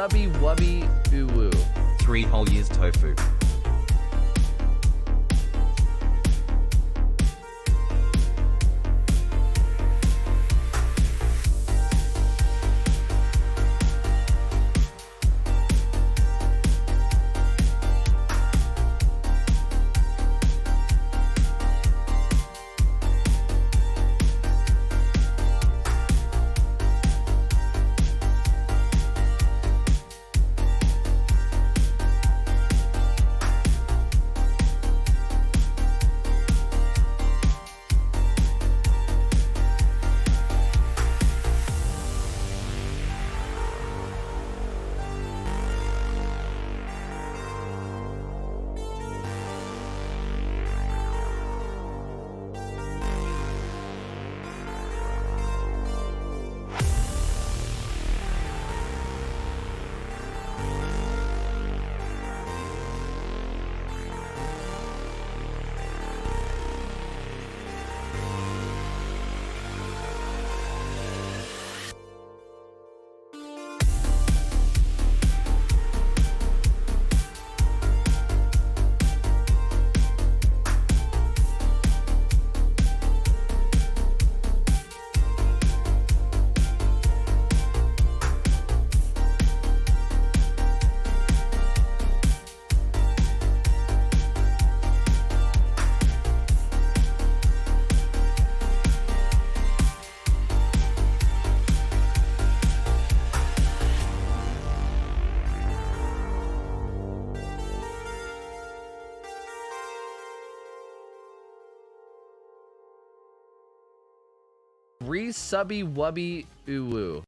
subby wubby uwu. 3 whole years tofu. Re subby wubby uwu.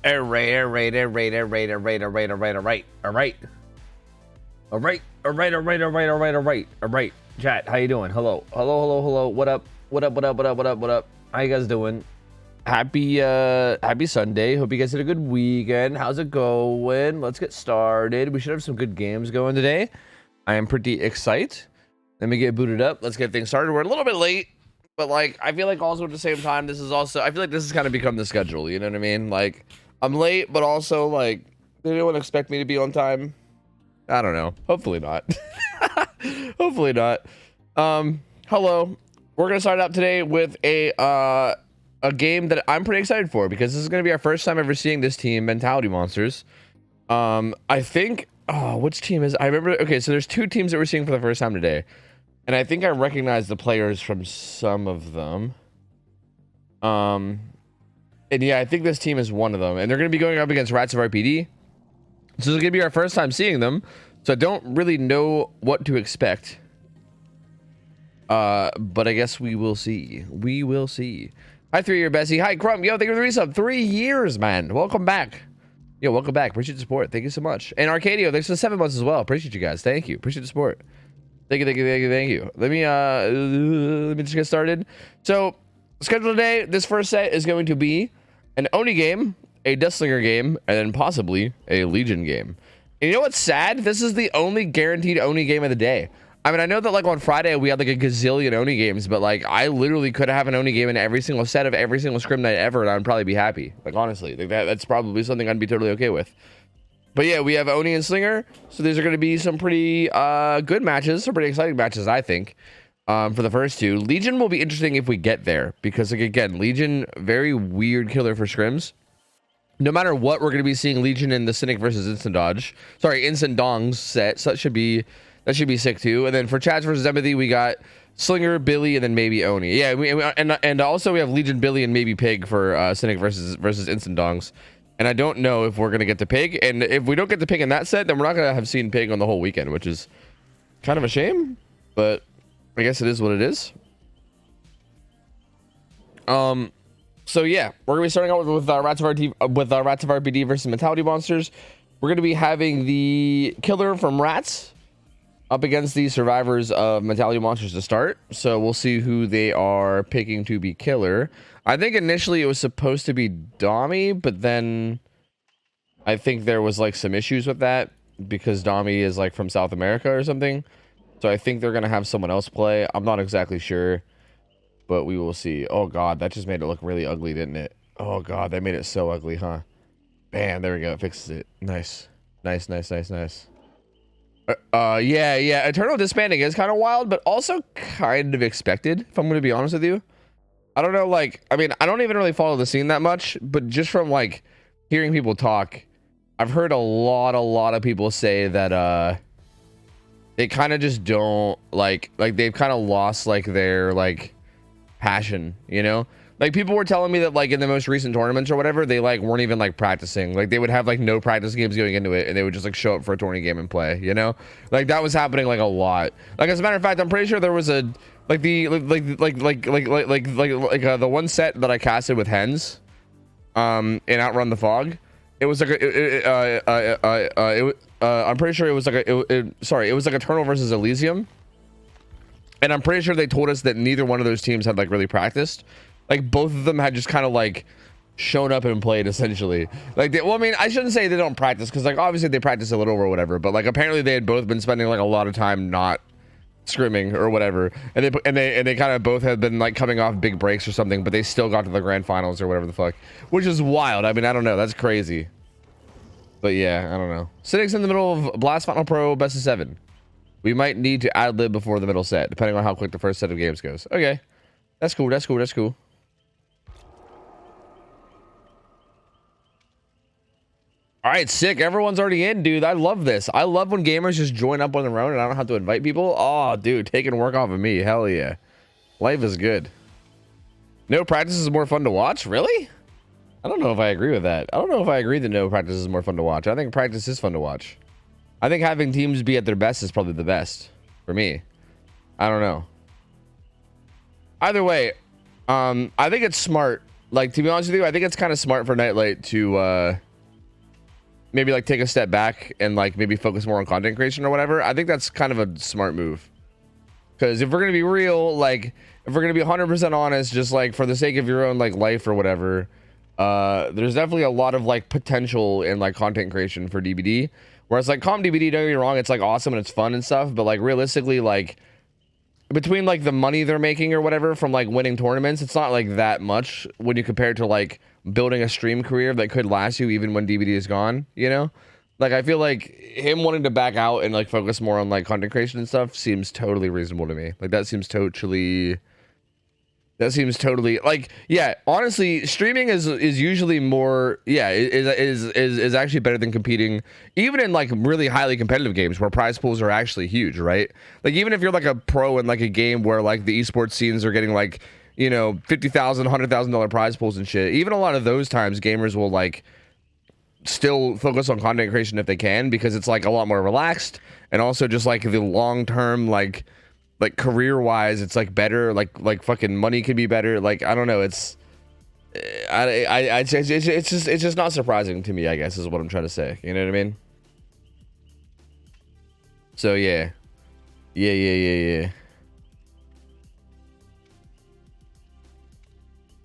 All right. Chat, how you doing? Hello. What up? How you guys doing? Happy Sunday. Hope you guys had a good weekend. How's it going? Let's get started. We should have some good games going today. I am pretty excited. Let me get booted up. Let's get things started. We're a little bit late, but like I feel like also at the same time, I feel like this has kind of become the schedule. You know what I mean? Like I'm late, but also like they don't expect me to be on time. I don't know. Hopefully not. Hopefully not. Hello. We're gonna start out today with a game that I'm pretty excited for because this is gonna be our first time ever seeing this team, Mentality Monsters. I think. Oh, which team is? I remember. Okay, so there's two teams that we're seeing for the first time today, and I think I recognize the players from some of them. And yeah, I think this team is one of them, and they're gonna be going up against Rats of RPD. So this is gonna be our first time seeing them, so I don't really know what to expect. But I guess we will see. We will see. Hi, 3-year Bessie. Hi, Crump. Yo, thank you for the resub. 3 years, man. Welcome back. Yo, welcome back. Appreciate the support. Thank you so much. And Arcadio, thanks for the 7 months as well. Appreciate you guys. Thank you. Appreciate the support. Thank you. Let me just get started. So, schedule today. This first set is going to be an Oni game, a Deathslinger game, and then possibly a Legion game. And you know what's sad? This is the only guaranteed Oni game of the day. I mean, I know that like on Friday we had like a gazillion Oni games, but like I literally could have an Oni game in every single set of every single scrim night ever, and I'd probably be happy. Like honestly, like that's probably something I'd be totally okay with. But yeah, we have Oni and Slinger, so these are going to be some pretty good matches, some pretty exciting matches, I think. For the first two, Legion will be interesting if we get there because like again, Legion very weird killer for scrims. No matter what, we're going to be seeing Legion in the Cynic versus Instant Dongs set, so that should be sick too. And then for Chats versus Empathy, we got Slinger, Billy, and then maybe Oni. Yeah, and also we have Legion, Billy, and maybe Pig for Cynic versus Instant Dongs. And I don't know if we're gonna get to Pig. And if we don't get to Pig in that set, then we're not gonna have seen Pig on the whole weekend, which is kind of a shame. But I guess it is what it is. So yeah, we're gonna be starting out with Rats of RPD versus Mentality Monsters. We're gonna be having the killer from Rats up against the survivors of Mentality Monsters to start. So we'll see who they are picking to be killer. I think initially it was supposed to be Dami, but then I think there was like some issues with that because Dami is like from South America or something. So I think they're going to have someone else play. I'm not exactly sure, but we will see. Oh God, that just made it look really ugly, didn't it? Oh God, that made it so ugly, huh? Bam, there we go. It fixes it. Nice. Yeah, Eternal disbanding is kind of wild, but also kind of expected, if I'm going to be honest with you. I don't know, like, I mean, I don't even really follow the scene that much, but just from, like, hearing people talk, I've heard a lot of people say that, they kind of just don't, like, they've kind of lost, like, their, like, passion, you know? Like, people were telling me that, like, in the most recent tournaments or whatever, they, like, weren't even, like, practicing. Like, they would have, like, no practice games going into it, and they would just, like, show up for a tourney game and play, you know? Like, that was happening, like, a lot. Like, as a matter of fact, I'm pretty sure there was a, like, the one set that I casted with Hens, in Outrun the Fog, it was, like, I'm pretty sure it was, like, it was, like, Eternal versus Elysium, and I'm pretty sure they told us that neither one of those teams had, like, really practiced. Like, both of them had just kind of, like, shown up and played, essentially. Like, well, I mean, I shouldn't say they don't practice, because, like, obviously they practice a little or whatever, but, like, apparently they had both been spending, like, a lot of time not scrimming or whatever, and they kind of both had been, like, coming off big breaks or something, but they still got to the grand finals or whatever the fuck, which is wild. I mean, I don't know. That's crazy. But, yeah, I don't know. Cynic's in the middle of Blast Final Pro Best of 7. We might need to ad-lib before the middle set, depending on how quick the first set of games goes. Okay. That's cool. All right, sick. Everyone's already in, dude. I love this. I love when gamers just join up on their own and I don't have to invite people. Oh, dude, taking work off of me. Hell yeah. Life is good. No practice is more fun to watch? Really? I don't know if I agree with that. I don't know if I agree that no practice is more fun to watch. I think practice is fun to watch. I think having teams be at their best is probably the best for me. I don't know. Either way, I think it's smart like, to be honest with you, I think it's kind of smart for Nightlight to maybe like take a step back and like maybe focus more on content creation or whatever. I think that's kind of a smart move. Because if we're gonna be real, like if we're gonna be 100% honest, just like for the sake of your own like life or whatever, there's definitely a lot of like potential in like content creation for DBD. Whereas like Calm DBD, don't get me wrong, it's like awesome and it's fun and stuff, but like realistically, like between like the money they're making or whatever from like winning tournaments, it's not like that much when you compare it to like building a stream career that could last you even when DBD is gone, you know? Like, I feel like him wanting to back out and, like, focus more on, like, content creation and stuff seems totally reasonable to me. Like, that seems totally, like, yeah, honestly, streaming is usually more, yeah, is actually better than competing, even in, like, really highly competitive games where prize pools are actually huge, right? Like, even if you're, like, a pro in, like, a game where, like, the esports scenes are getting, like, you know, $50,000, $100,000 prize pools and shit, even a lot of those times, gamers will, like, still focus on content creation if they can, because it's like a lot more relaxed, and also just like the long term like career wise it's like better, like fucking money can be better. Like, I don't know, it's it's just not surprising to me, I guess, is what I'm trying to say, you know what I mean? So yeah.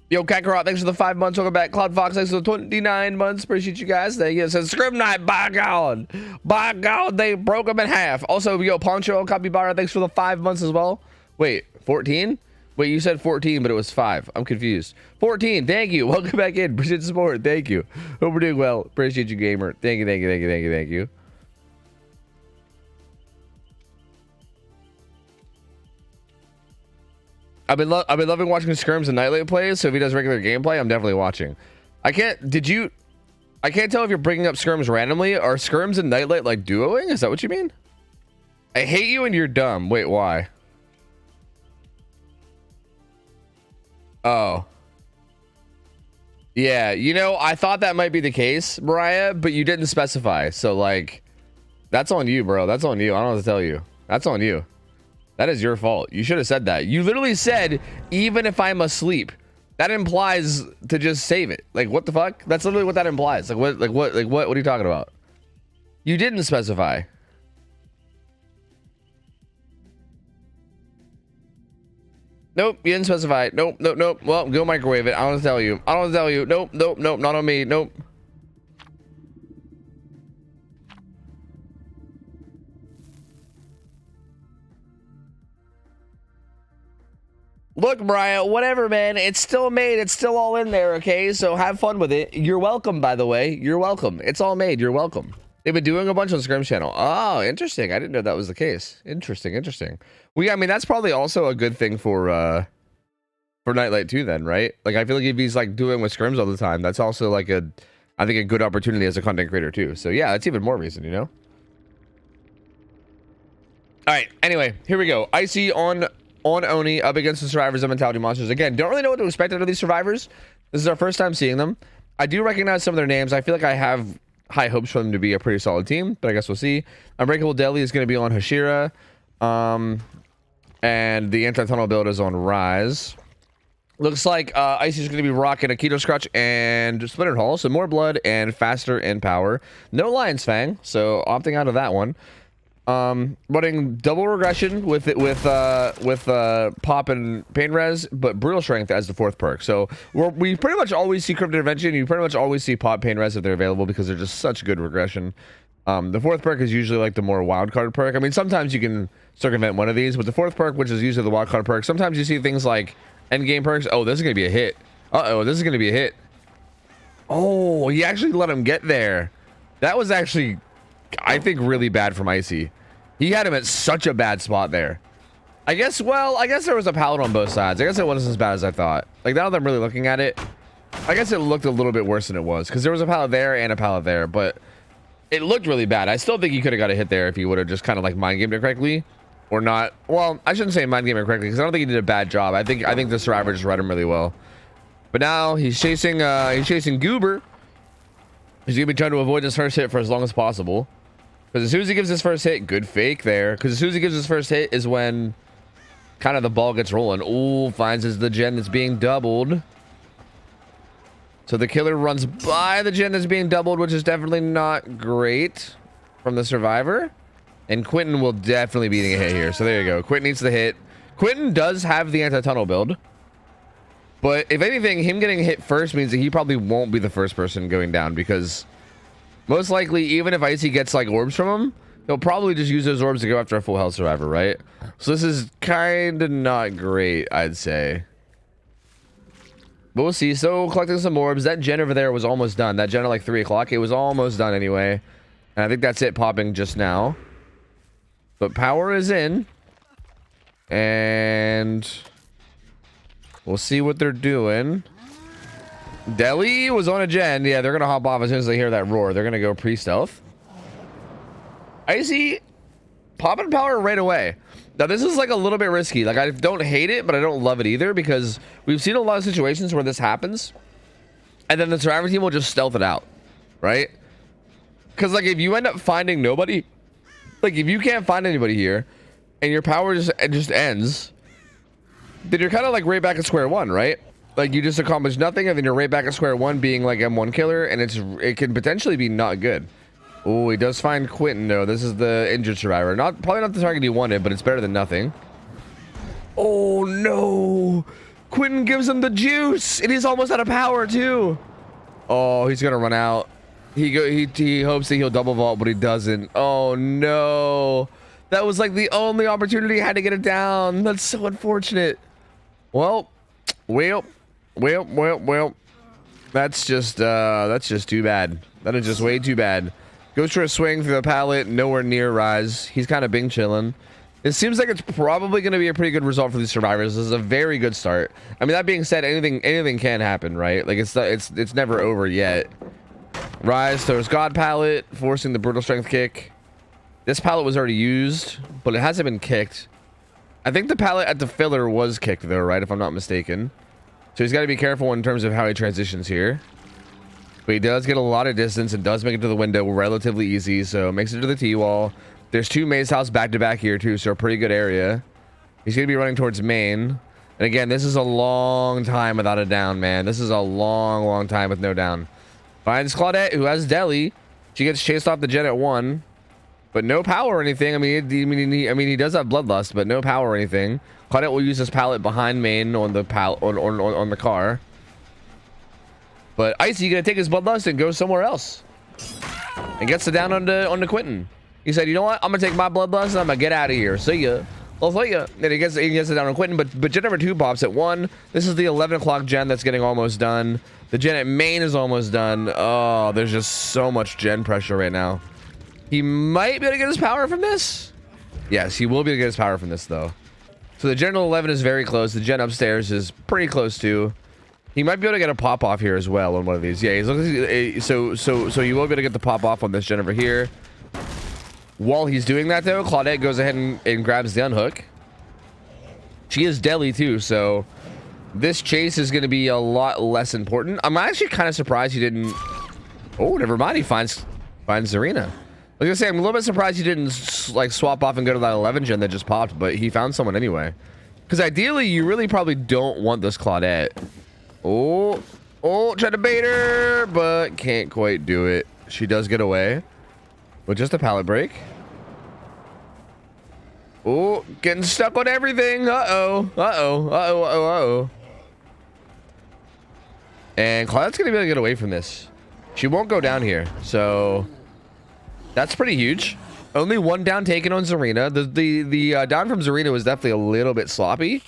Yo, Kakarot, thanks for the 5 months. Welcome back. Cloud Fox, thanks for the 29 months. Appreciate you guys. Thank you. It says Scrim Night, by God. By God, they broke them in half. Also, yo, Poncho Capybara, thanks for the 5 months as well. Wait, 14? Wait, you said 14, but it was 5. I'm confused. 14, thank you. Welcome back in. Appreciate the support. Thank you. Hope we're doing well. Appreciate you, gamer. Thank you. I've been loving watching Scrims and Nightlight plays, so if he does regular gameplay, I'm definitely watching. I can't tell if you're bringing up Scrims randomly. Are Scrims and Nightlight like duoing? Is that what you mean? I hate you and you're dumb. Wait, why? Oh. Yeah, you know, I thought that might be the case, Mariah, but you didn't specify. So, like, that's on you, bro. That's on you. I don't know what to tell you. That's on you. That is your fault. You should have said that. You literally said, even if I'm asleep. That implies to just save it. Like, what the fuck? That's literally what that implies. What are you talking about? You didn't specify. Nope, you didn't specify. Nope. Well, go microwave it. I don't want to tell you. Nope, not on me. Nope. Look, Mariah, whatever, man. It's still made. It's still all in there, okay? So have fun with it. You're welcome, by the way. You're welcome. It's all made. You're welcome. They've been doing a bunch on Scrim's channel. Oh, interesting. I didn't know that was the case. Interesting. Well, yeah, I mean, that's probably also a good thing for Nightlight too, then, right? Like, I feel like if he's like doing with Scrims all the time, that's also like I think a good opportunity as a content creator too. So yeah, that's even more reason, you know? All right. Anyway, here we go. Icy on Oni up against the Survivors of Mentality Monsters. Again, don't really know what to expect out of these Survivors. This is our first time seeing them. I do recognize some of their names. I feel like I have high hopes for them to be a pretty solid team, but I guess we'll see. Unbreakable Deli is going to be on Hashira. And the anti-tunnel build is on Rise. Looks like Icy's going to be rocking a Keto Scratch and Splintered Hall, so more blood and faster in power. No Lion's Fang, so opting out of that one. Running double regression with pop and pain res, but brutal strength as the 4th perk. So we pretty much always see crypt intervention. You pretty much always see pop pain res if they're available because they're just such good regression. The 4th perk is usually like the more wild card perk. I mean, sometimes you can circumvent one of these, but the 4th perk, which is usually the wild card perk, sometimes you see things like end game perks. Oh, this is gonna be a hit. This is gonna be a hit. Oh, he actually let him get there. That was actually, I think, really bad from Icy. He had him at such a bad spot there. I guess there was a pallet on both sides. I guess it wasn't as bad as I thought. Like, now that I'm really looking at it, I guess it looked a little bit worse than it was, because there was a pallet there and a pallet there, but it looked really bad. I still think he could have got a hit there if he would have just kind of like mind gamed it correctly, or not. Well, I shouldn't say mind game it correctly, because I don't think he did a bad job. I think the Survivor just read him really well. But now he's chasing Goober. He's gonna be trying to avoid his first hit for as long as possible. Because as soon as he gives his first hit, good fake there. Because as soon as he gives his first hit is when kind of the ball gets rolling. Ooh, finds as the gen is being doubled. So the killer runs by the gen that's being doubled, which is definitely not great from the survivor. And Quentin will definitely be eating a hit here. So there you go. Quentin needs the hit. Quentin does have the anti-tunnel build. But if anything, him getting hit first means that he probably won't be the first person going down, because most likely, even if Icy gets like orbs from him, he'll probably just use those orbs to go after a full health survivor, right? So this is kind of not great, I'd say. But we'll see. So collecting some orbs. That gen over there was almost done. That gen at like 3 o'clock. It was almost done anyway. And I think that's it popping just now. But power is in. And we'll see what they're doing. Deli was on a gen. Yeah, they're going to hop off as soon as they hear that roar. They're going to go pre-stealth. Icy popping power right away. Now, this is like a little bit risky. Like, I don't hate it, but I don't love it either, because we've seen a lot of situations where this happens. And then the survivor team will just stealth it out, right? Because, like, if you end up finding nobody, like, if you can't find anybody here and your power just ends, then you're kind of like right back at square one, right? Like, you just accomplished nothing, and then you're right back at square one being like M1 killer, and it can potentially be not good. Oh, he does find Quentin, though. This is the injured survivor. Probably not the target he wanted, but it's better than nothing. Oh, no. Quentin gives him the juice, and he's almost out of power, too. Oh, he's going to run out. He hopes that he'll double vault, but he doesn't. Oh, no. That was like the only opportunity he had to get it down. That's so unfortunate. Well. That's just too bad. That is just way too bad. Goes for a swing through the pallet, nowhere near Rise. He's kind of bing chilling. It seems like it's probably going to be a pretty good result for these survivors. This is a very good start. I mean, that being said, anything can happen, right? Like, it's never over yet. Rise throws God pallet, forcing the brutal strength kick. This pallet was already used, but it hasn't been kicked. I think the pallet at the filler was kicked, though, right? If I'm not mistaken. So he's got to be careful in terms of how he transitions here. But he does get a lot of distance and does make it to the window relatively easy. So makes it to the T-wall. There's 2 maze house back to back here, too. So a pretty good area. He's going to be running towards main. And again, this is a long time without a down, man. This is a long time with no down. Finds Claudette, who has Deli. She gets chased off the gen at 1. But no power or anything. I mean, he does have bloodlust, but no power or anything. Claudette will use his pallet behind main on the on the car. But Icy gonna take his bloodlust and go somewhere else, and gets it down onto Quentin. He said, "You know what? I'm gonna take my bloodlust and I'm gonna get out of here. See ya. I'll see ya." Then he gets it down on Quentin. But gen number 2 pops at 1. This is the 11 o'clock gen that's getting almost done. The gen at main is almost done. Oh, there's just so much gen pressure right now. He might be able to get his power from this. Yes, he will be able to get his power from this, though. So the gen 11 is very close. The gen upstairs is pretty close, too. He might be able to get a pop off here as well on one of these. Yeah, he's looking. So you will be able to get the pop off on this gen over here. While he's doing that, though, Claudette goes ahead and grabs the unhook. She is Deli, too, so this chase is going to be a lot less important. I'm actually kind of surprised he didn't. Oh, never mind. He finds Zarina. I was gonna say, I'm a little bit surprised he didn't like swap off and go to that 11 gen that just popped, but he found someone anyway. Because ideally, you really probably don't want this Claudette. Oh, try to bait her, but can't quite do it. She does get away with just a pallet break. Oh, getting stuck on everything. Uh-oh. And Claudette's gonna be able to get away from this. She won't go down here, so that's pretty huge. Only 1 down taken on Zarina. The down from Zarina was definitely a little bit sloppy,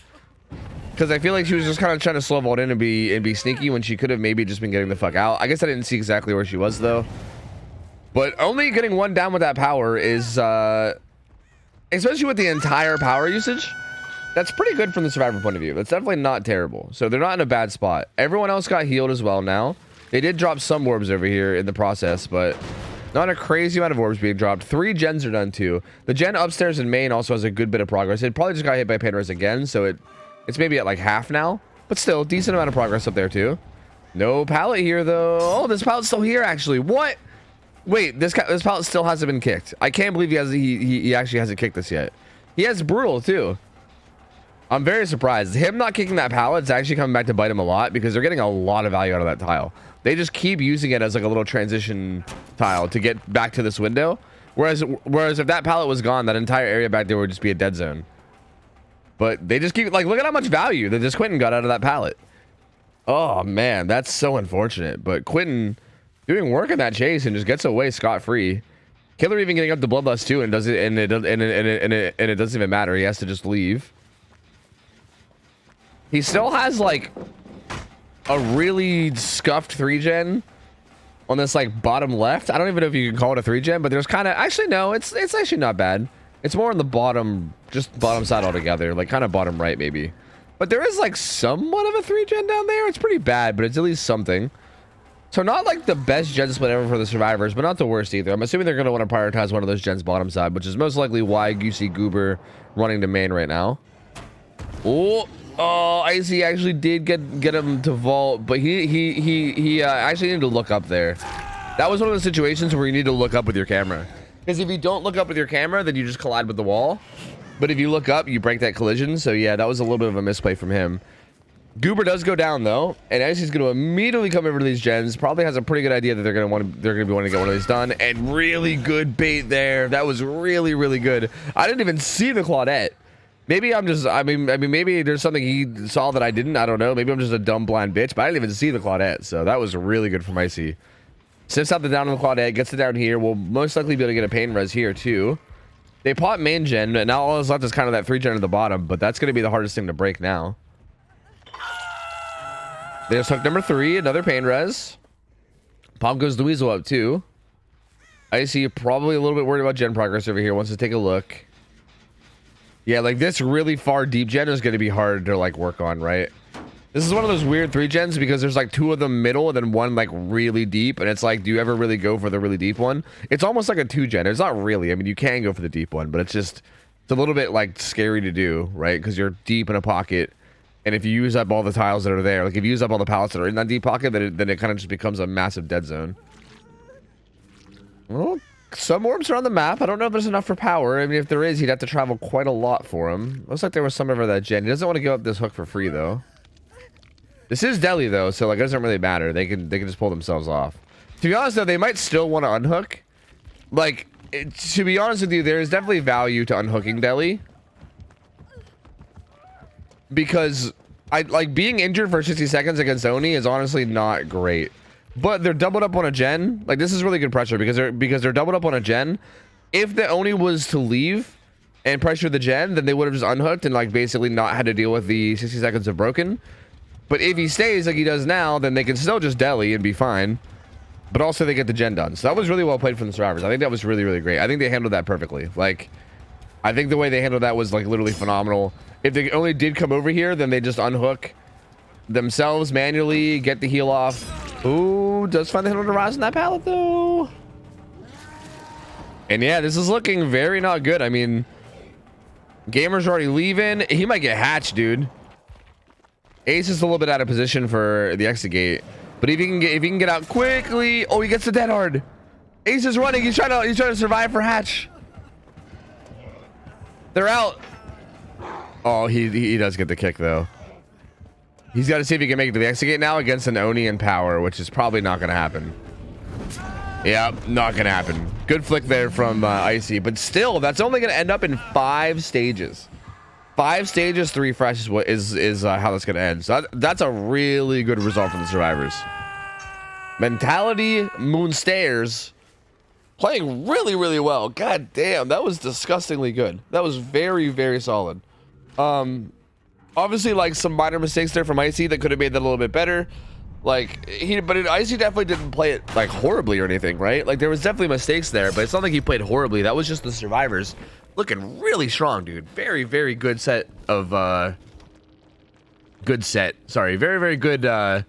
because I feel like she was just kind of trying to slow vault in and be sneaky when she could have maybe just been getting the fuck out. I guess I didn't see exactly where she was, though. But only getting 1 down with that power is, especially with the entire power usage, that's pretty good from the survivor point of view. That's definitely not terrible. So they're not in a bad spot. Everyone else got healed as well now. They did drop some orbs over here in the process, but not a crazy amount of orbs being dropped. 3 gens are done too. The gen upstairs in main also has a good bit of progress. It probably just got hit by Pandaris again, so it's maybe at like half now. But still, decent amount of progress up there too. No pallet here though. Oh, this pallet's still here actually. What? Wait, this pallet still hasn't been kicked. I can't believe he actually hasn't kicked this yet. He has brutal too. I'm very surprised. Him not kicking that pallet is actually coming back to bite him a lot because they're getting a lot of value out of that tile. They just keep using it as like a little transition tile to get back to this window. Whereas if that pallet was gone, that entire area back there would just be a dead zone. But they just keep, like, look at how much value that this Quentin got out of that pallet. Oh, man, that's so unfortunate. But Quentin doing work in that chase and just gets away scot-free. Killer even getting up to Bloodlust too, and does it, and it doesn't even matter. He has to just leave. He still has like a really scuffed 3-gen on this like bottom left. I don't even know if you can call it a 3-gen, but there's kind of, actually no, it's actually not bad. It's more on the bottom, just bottom side altogether, like kind of bottom right maybe. But there is like somewhat of a 3-gen down there. It's pretty bad, but it's at least something. So not like the best gen split ever for the survivors, but not the worst either. I'm assuming they're going to want to prioritize one of those gens bottom side, which is most likely why you see Goober running to main right now. Oh, Icy actually did get him to vault, but he actually needed to look up there. That was one of the situations where you need to look up with your camera. Because if you don't look up with your camera, then you just collide with the wall. But if you look up, you break that collision. So yeah, that was a little bit of a misplay from him. Goober does go down though, and Icy's going to immediately come over to these gens. Probably has a pretty good idea that they're going to be wanting to get one of these done. And really good bait there. That was really, really good. I didn't even see the Claudette. Maybe I'm just, I mean, maybe there's something he saw that I didn't. I don't know. Maybe I'm just a dumb blind bitch, but I didn't even see the Claudette. So that was really good from Icy. Sniffs out the down on the Claudette, gets it down here. We'll most likely be able to get a pain res here too. They pop main gen, and now all that's left is kind of that 3-gen at the bottom, but that's going to be the hardest thing to break now. There's hook number 3, another pain res. Pop goes the Weasel up too. Icy probably a little bit worried about gen progress over here. Wants to take a look. Yeah, like this really far deep gen is going to be hard to like work on, right? This is one of those weird 3-gens because there's like 2 of them middle and then 1 like really deep, and it's like, do you ever really go for the really deep one? It's almost like a 2-gen. It's not really. I mean, you can go for the deep one, but it's just, it's a little bit like scary to do, right? Because you're deep in a pocket, and if you use up all the tiles that are there, like if you use up all the pallets that are in that deep pocket, then it kind of just becomes a massive dead zone. Well, some orbs are on the map. I don't know if there's enough for power. I mean, if there is, he'd have to travel quite a lot for him. Looks like there was some over that gen. He doesn't want to give up this hook for free though. This is Delhi though, so like it doesn't really matter. They can just pull themselves off. To be honest though, they might still want to unhook. Like, to be honest with you, there is definitely value to unhooking Delhi. Because I like being injured for 60 seconds against Oni is honestly not great. But they're doubled up on a gen. Like this is really good pressure because they're doubled up on a gen. If the Oni was to leave and pressure the gen, then they would have just unhooked and like basically not had to deal with the 60 seconds of broken. But if he stays like he does now, then they can still just deli and be fine. But also they get the gen done. So that was really well played from the survivors. I think that was really, really great. I think they handled that perfectly. Like, I think the way they handled that was like literally phenomenal. If they only did come over here, then they just unhook themselves manually, get the heal off. Ooh, does find the hit on the rise in that pallet though. And yeah, this is looking very not good. I mean, Gamer's already leaving. He might get hatched, dude. Ace is a little bit out of position for the exit gate, but if he can get out quickly, oh, he gets the dead hard. Ace is running. He's trying to survive for hatch. They're out. Oh, he does get the kick though. He's got to see if he can make it to the exit gate now against an Oni in power, which is probably not going to happen. Yep, not going to happen. Good flick there from Icy, but still, that's only going to end up in 5 stages. 5 stages, 3 fresh is what is how that's going to end. So that's a really good result for the survivors. Mentality Moonstairs playing really, really well. God damn, that was disgustingly good. That was very, very solid. Obviously, like some minor mistakes there from Icy that could have made that a little bit better. Like Icy definitely didn't play it like horribly or anything, right? Like there was definitely mistakes there, but it's not like he played horribly. That was just the survivors looking really strong, dude. Very, very good set of Sorry, very, very good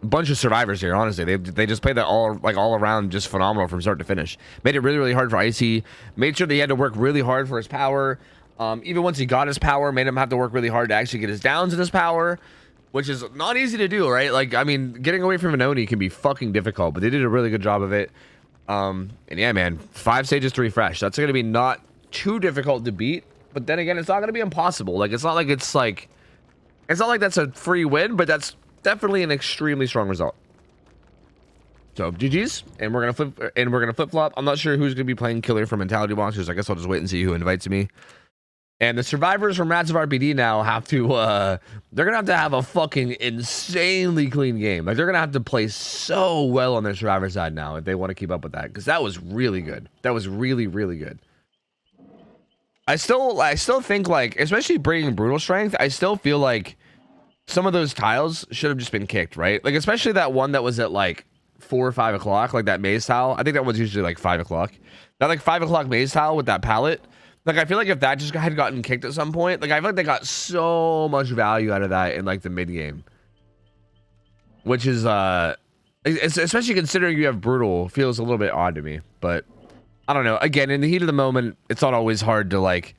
bunch of survivors here. Honestly, they just played that all around just phenomenal from start to finish. Made it really, really hard for Icy. Made sure that he had to work really hard for his power. Even once he got his power, made him have to work really hard to actually get his downs in his power, which is not easy to do, right? Like, I mean, getting away from an Oni can be fucking difficult, but they did a really good job of it. And yeah, man, 5 stages, 3 fresh. That's going to be not too difficult to beat. but then again, it's not gonna be impossible. Like it's not like that's a free win, but that's definitely an extremely strong result. So GG's, and we're gonna flip flop. I'm not sure who's gonna be playing killer for mentality monsters. I guess I'll just wait and see who invites me. And the survivors from Rats of RPD now have to they're gonna have a fucking insanely clean game. Like they're gonna have to play so well on their survivor side now if they want to keep up with that, because that was really good. That was really, really good. I still think, like, especially bringing brutal strength, I still feel like some of those tiles should have just been kicked, right? Like especially that one that was at like 4 or 5 o'clock, like that maze tile. I think that one's usually like 5 o'clock. That like 5 o'clock maze tile with that pallet. Like, I feel like if that just had gotten kicked at some point, like, I feel like they got so much value out of that in, like, the mid-game. Which is, especially considering you have Brutal, feels a little bit odd to me. But, I don't know. Again, in the heat of the moment, it's not always hard to, like...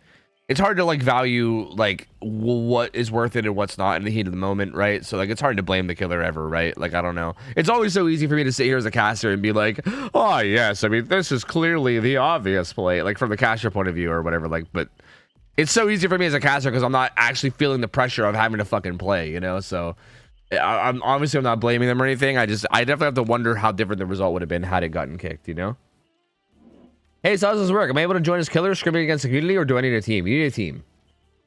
It's hard to, like, value, like, what is worth it and what's not in the heat of the moment, right? So, like, it's hard to blame the killer ever, right? Like, I don't know. It's always so easy for me to sit here as a caster and be like, oh, yes, I mean, this is clearly the obvious play, like, from the caster point of view or whatever, like, but it's so easy for me as a caster because I'm not actually feeling the pressure of having to fucking play, you know? So, I'm not blaming them or anything. I definitely have to wonder how different the result would have been had it gotten kicked, you know? Hey, so how does this work? Am I able to join as killer scrimming against the community, or do I need a team? You need a team.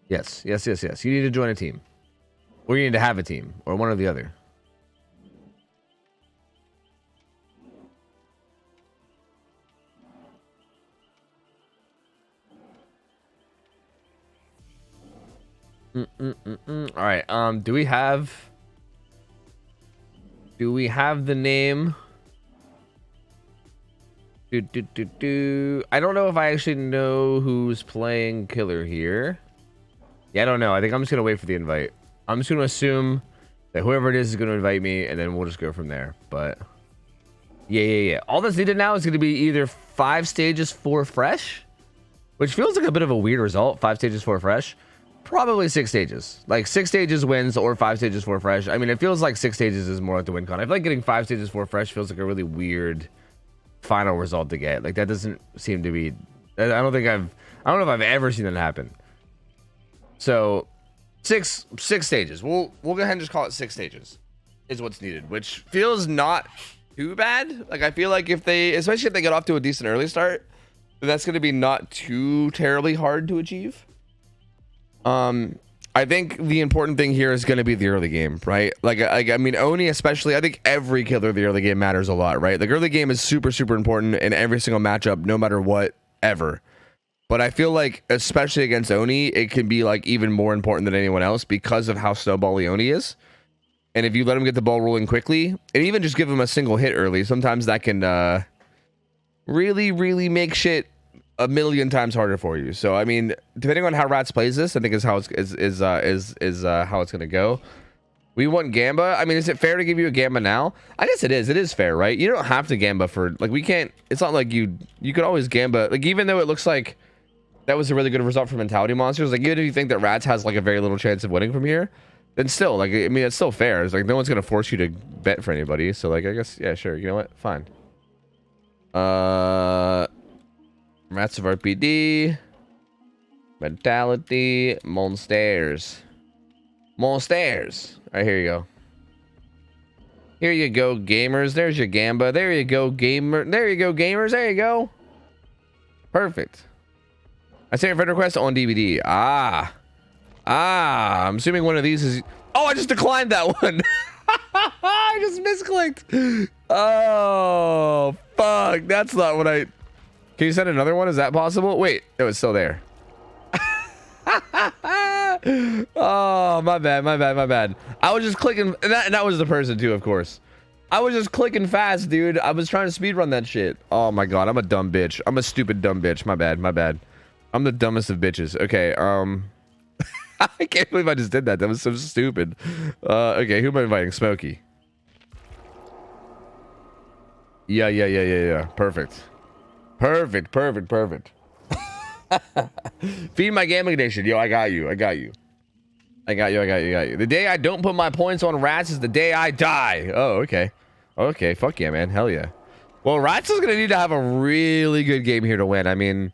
Yes. You need to join a team. Or you need to have a team, or one or the other. All right. Do we have the name? I don't know if I actually know who's playing killer here. Yeah, I don't know. I think I'm just gonna wait for the invite. I'm just gonna assume that whoever it is going to invite me, and then we'll just go from there. But yeah. All that's needed now is gonna be either 5 stages 4 fresh, which feels like a bit of a weird result. 5 stages 4 fresh, probably 6 stages. Like 6 stages wins or 5 stages 4 fresh. I mean, it feels like 6 stages is more like the win con. I feel like getting 5 stages 4 fresh feels like a really weird final result to get. Like that doesn't seem to be, I don't know if I've ever seen that happen. So 6 stages. We'll go ahead and just call it 6 stages is what's needed, which feels not too bad. Like I feel like especially if they get off to a decent early start, then that's going to be not too terribly hard to achieve. I think the important thing here is going to be the early game, right? Like, I mean, Oni especially, I think every killer the early game matters a lot, right? Like, early game is super, super important in every single matchup, no matter what, ever. But I feel like, especially against Oni, it can be, like, even more important than anyone else because of how snowbally Oni is. And if you let him get the ball rolling quickly, and even just give him a single hit early, sometimes that can really, really make shit a million times harder for you. So I mean, depending on how Rats plays this, I think is how it's gonna go. We want Gamba. I mean, is it fair to give you a Gamba now? I guess it is. It is fair, right? You don't have to Gamba for, like, we can't. It's not like you could always Gamba. Like, even though it looks like that was a really good result for mentality monsters, like, even if you think that Rats has like a very little chance of winning from here, then still, like, I mean, it's still fair. It's like no one's gonna force you to bet for anybody. So like, I guess, yeah, sure. You know what? Fine. Rats of RPD, mentality, monsters. All right, here you go. Here you go, gamers. There's your Gamba. There you go, gamer. There you go, gamers. There you go. Perfect. I sent a friend request on DVD. I'm assuming one of these is. Oh, I just declined that one. I just misclicked. Oh, fuck. That's not what I. Can you send another one? Is that possible? Wait, it was still there. Oh, my bad. I was just clicking, and that was the person too, of course. I was just clicking fast, dude. I was trying to speedrun that shit. Oh my god, I'm a dumb bitch. I'm a stupid dumb bitch. My bad. I'm the dumbest of bitches. Okay, I can't believe I just did that. That was so stupid. Okay, who am I inviting? Smokey. Yeah. Perfect. Feed my gambling nation. Yo, I got you. The day I don't put my points on Rats is the day I die. Oh, okay. Fuck yeah, man. Hell yeah. Well, Rats is gonna need to have a really good game here to win. I mean,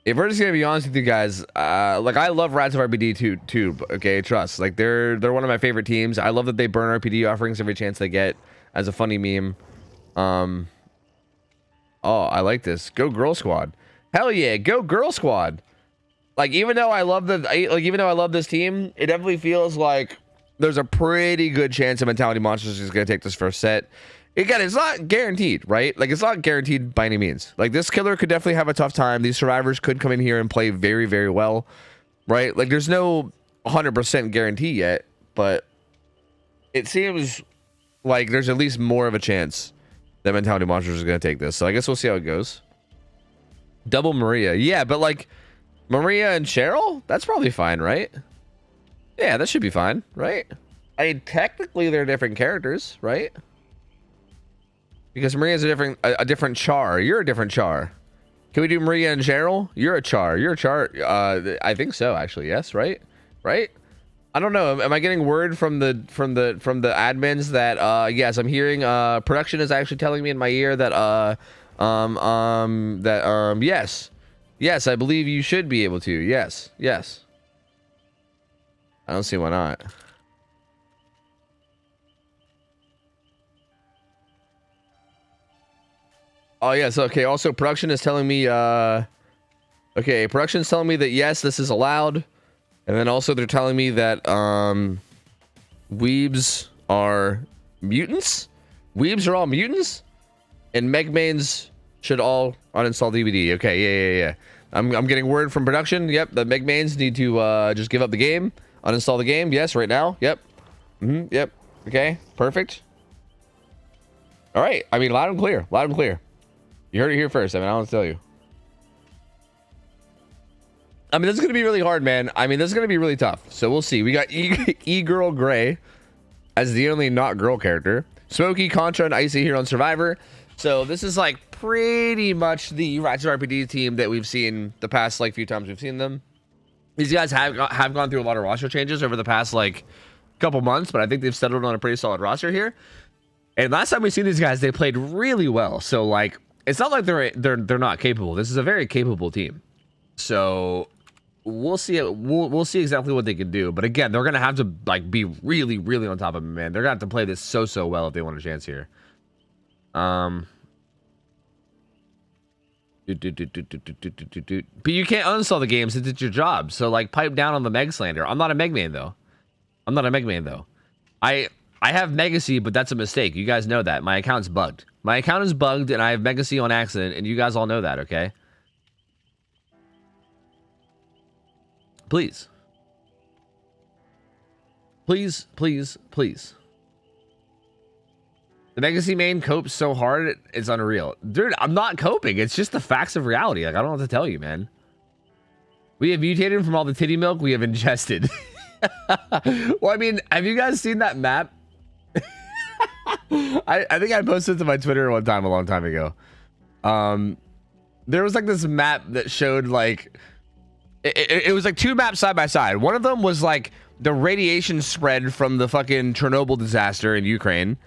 if we're just gonna be honest with you guys, like I love Rats of RPD too. Okay, trust. Like they're one of my favorite teams. I love that they burn RPD offerings every chance they get as a funny meme. Oh, I like this. Go Girl Squad. Hell yeah, go Girl Squad. Like even though I love this team, it definitely feels like there's a pretty good chance that Mentality Monsters is gonna take this first set. Again, it's not guaranteed, right? Like, it's not guaranteed by any means. Like, this killer could definitely have a tough time. These survivors could come in here and play very, very well, right? Like, there's no 100% guarantee yet, but it seems like there's at least more of a chance that Mentality Monsters is going to take this. So I guess we'll see how it goes. Double Maria. Yeah, but, like, Maria and Cheryl? That's probably fine, right? Yeah, that should be fine, right? I mean, technically, they're different characters, right? Because Maria's a different char. You're a different char. Can we do Maria and Cheryl? You're a char. You're a char. I think so, actually. Yes, right? Right? I don't know. Am I getting word from the admins that yes, I'm hearing production is actually telling me in my ear that yes, I believe you should be able to. Yes. I don't see why not. Oh yes, okay. Also, production is telling me okay, production's telling me that yes, this is allowed. And then also they're telling me that weebs are mutants? Weebs are all mutants? And Megmains should all uninstall DVD. Okay, yeah. I'm getting word from production. Yep, the Megmains need to just give up the game, uninstall the game. Yes, right now. Yep. Yep. Okay, perfect. All right. I mean, loud and clear. Loud and clear. You heard it here first. I mean, I don't tell you. I mean, this is going to be really hard, man. I mean, this is going to be really tough. So we'll see. We got E-Girl Gray as the only not girl character. Smokey, Contra, and Icy here on Survivor. So this is like pretty much the Ratchet RPD team that we've seen the past like few times we've seen them. These guys have gone through a lot of roster changes over the past like couple months, but I think they've settled on a pretty solid roster here. And last time we seen these guys, they played really well. So like, it's not like they're not capable. This is a very capable team. So we'll see. We'll see exactly what they can do. But again, they're gonna have to like be really, really on top of it, man. They're gonna have to play this so well if they want a chance here. But you can't uninstall the game since it's your job. So like, pipe down on the Meg slander. I'm not a Meg main though. I have Megacy, but that's a mistake. You guys know that. My account's bugged. My account is bugged, and I have Megacy on accident, and you guys all know that, okay? Please. Please. The Megacy main copes so hard, it's unreal. Dude, I'm not coping. It's just the facts of reality. Like, I don't know what to tell you, man. We have mutated from all the titty milk we have ingested. Well, I mean, have you guys seen that map? I think I posted to my Twitter one time a long time ago. There was like this map that showed like it was like two maps side by side. One of them was like the radiation spread from the fucking Chernobyl disaster in Ukraine,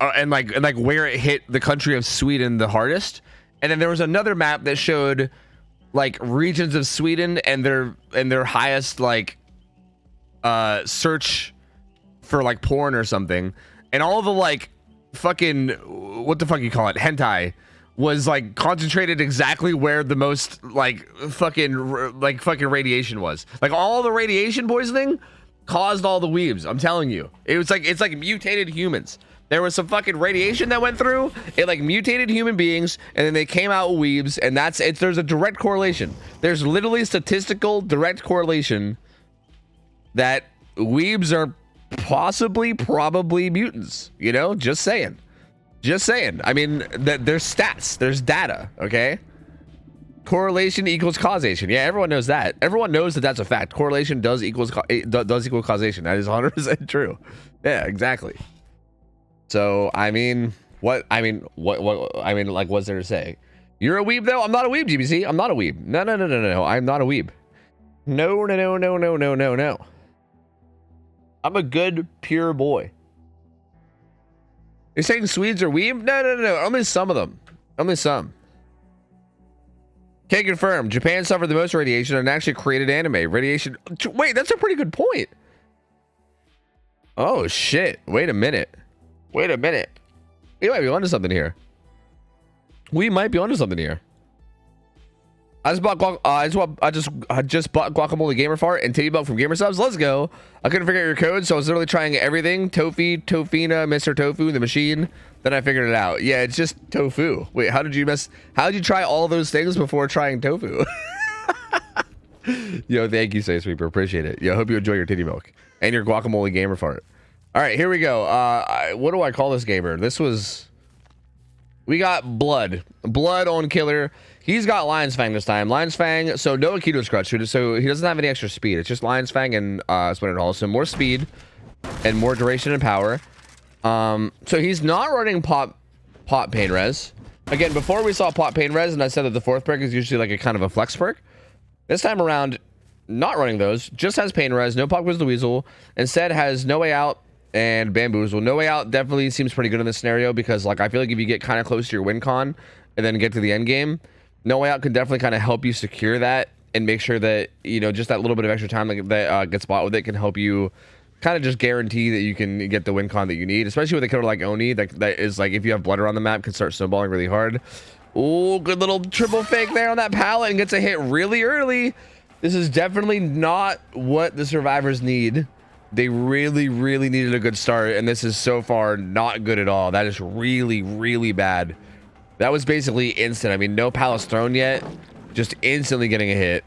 and like where it hit the country of Sweden the hardest. And then there was another map that showed like regions of Sweden and their highest like search for like porn or something. And all the like fucking, what the fuck you call it, hentai, was like concentrated exactly where the most like fucking radiation was. Like all the radiation poisoning caused all the weebs. I'm telling you, it's like mutated humans. There was some fucking radiation that went through. It like mutated human beings, and then they came out with weebs, and that's it. There's a direct correlation. There's literally statistical direct correlation that weebs are probably mutants, you know. Just saying. I mean, there's stats, there's data. Okay, correlation equals causation. Yeah, everyone knows that. Everyone knows that that's a fact. Correlation does equal causation. That is 100% true. Yeah, exactly. So I mean, what I mean, like, what's there to say? You're a weeb though. I'm not a weeb, GBC. I'm not a weeb. No. I'm not a weeb. No. I'm a good, pure boy. You're saying Swedes are weeb? No. Only some of them. Only some. Can confirm. Japan suffered the most radiation and actually created anime. Radiation. Wait, that's a pretty good point. Oh, shit. Wait a minute. Wait a minute. We might be onto something here. We might be onto something here. I just bought I just bought Guacamole Gamer Fart and Titty Bug from Gamer Subs. Let's go. I couldn't figure out your code, so I was literally trying everything. Tofi, Tofina, Mr. Tofu, the machine. Then I figured it out. Yeah, it's just tofu. Wait, how did you try all those things before trying tofu? Yo, thank you, Say Sweeper. Appreciate it. Yo, hope you enjoy your titty milk and your Guacamole Gamer Fart. All right, here we go. What do I call this gamer? We got Blood on Killer. He's got Lion's Fang this time. Lion's Fang, so no Aikido's Crutch, so he doesn't have any extra speed. It's just Lion's Fang and Splintered Hall, so more speed and more duration and power. So he's not running Pop Pain Res. Again, before we saw Pop Pain Res, and I said that the fourth perk is usually like a kind of a flex perk. This time around, not running those, just has Pain Res, no Pop Quiz the Weasel. Instead has No Way Out and Bamboozle. No Way Out definitely seems pretty good in this scenario because like I feel like if you get kind of close to your win con and then get to the end game, No Way Out can definitely kind of help you secure that and make sure that, you know, just that little bit of extra time that gets bought with it can help you kind of just guarantee that you can get the win con that you need, especially with a killer like Oni that is like, if you have Blood around the map, can start snowballing really hard. Oh, good little triple fake there on that pallet and gets a hit really early. This is definitely not what the survivors need. They really, really needed a good start, and this is so far not good at all. That is really, really bad. That was basically instant. I mean, no pallets thrown yet, just instantly getting a hit.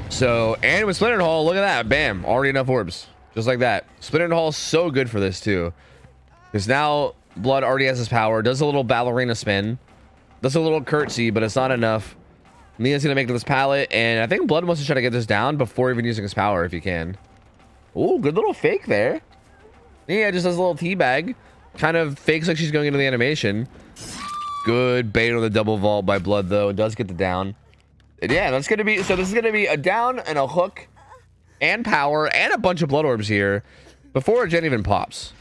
So, and with Splintered Hall, look at that. Bam, already enough orbs. Just like that. Splintered Hall is so good for this too. Because now Blood already has his power. Does a little ballerina spin. Does a little curtsy, but it's not enough. Nia's going to make this pallet, and I think Blood wants to try to get this down before even using his power if he can. Oh, good little fake there. Nia just does a little teabag. Kind of fakes like she's going into the animation. Good bait on the double vault by Blood, though. It does get the down. And yeah, that's going to be... So this is going to be a down and a hook and power and a bunch of Blood Orbs here before a gen even pops.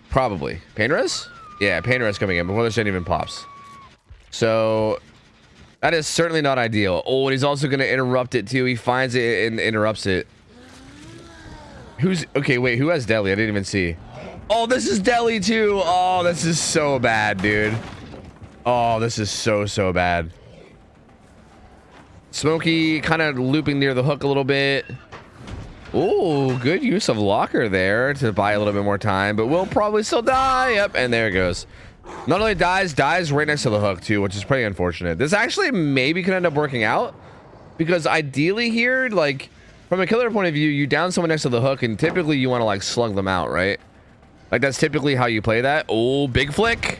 Probably. Pain Res? Yeah, Pain Res coming in before the gen even pops. So... that is certainly not ideal. Oh, and he's also going to interrupt it too. He finds it and interrupts it. Who's... okay, wait, who has Deli? I didn't even see. Oh, this is Deli too. Oh, this is so bad, dude. Oh, this is so bad. Smokey kind of looping near the hook a little bit. Oh, good use of Locker there to buy a little bit more time, but will probably still die. Yep, and there it goes. Not only dies right next to the hook too, which is pretty unfortunate. This actually maybe could end up working out because ideally here, like from a killer point of view, you down someone next to the hook and typically you want to like slug them out, right? Like that's typically how you play that. Oh, big flick.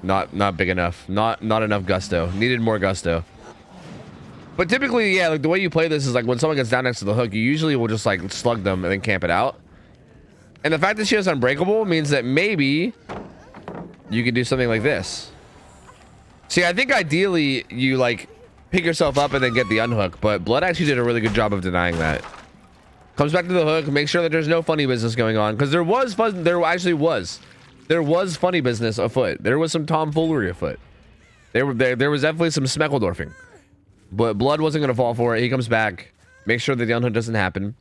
Not big enough. Not enough gusto. Needed more gusto. But typically, yeah, like the way you play this is like when someone gets down next to the hook, you usually will just like slug them and then camp it out. And the fact that she has Unbreakable means that maybe you could do something like this. See, I think ideally you like pick yourself up and then get the unhook, but Blood actually did a really good job of denying that. Comes back to the hook, make sure that there's no funny business going on, because there was funny business afoot. There was some tomfoolery afoot. There was definitely some Smeckledorfing. But Blood wasn't going to fall for it. He comes back, makes sure that the unhook doesn't happen. And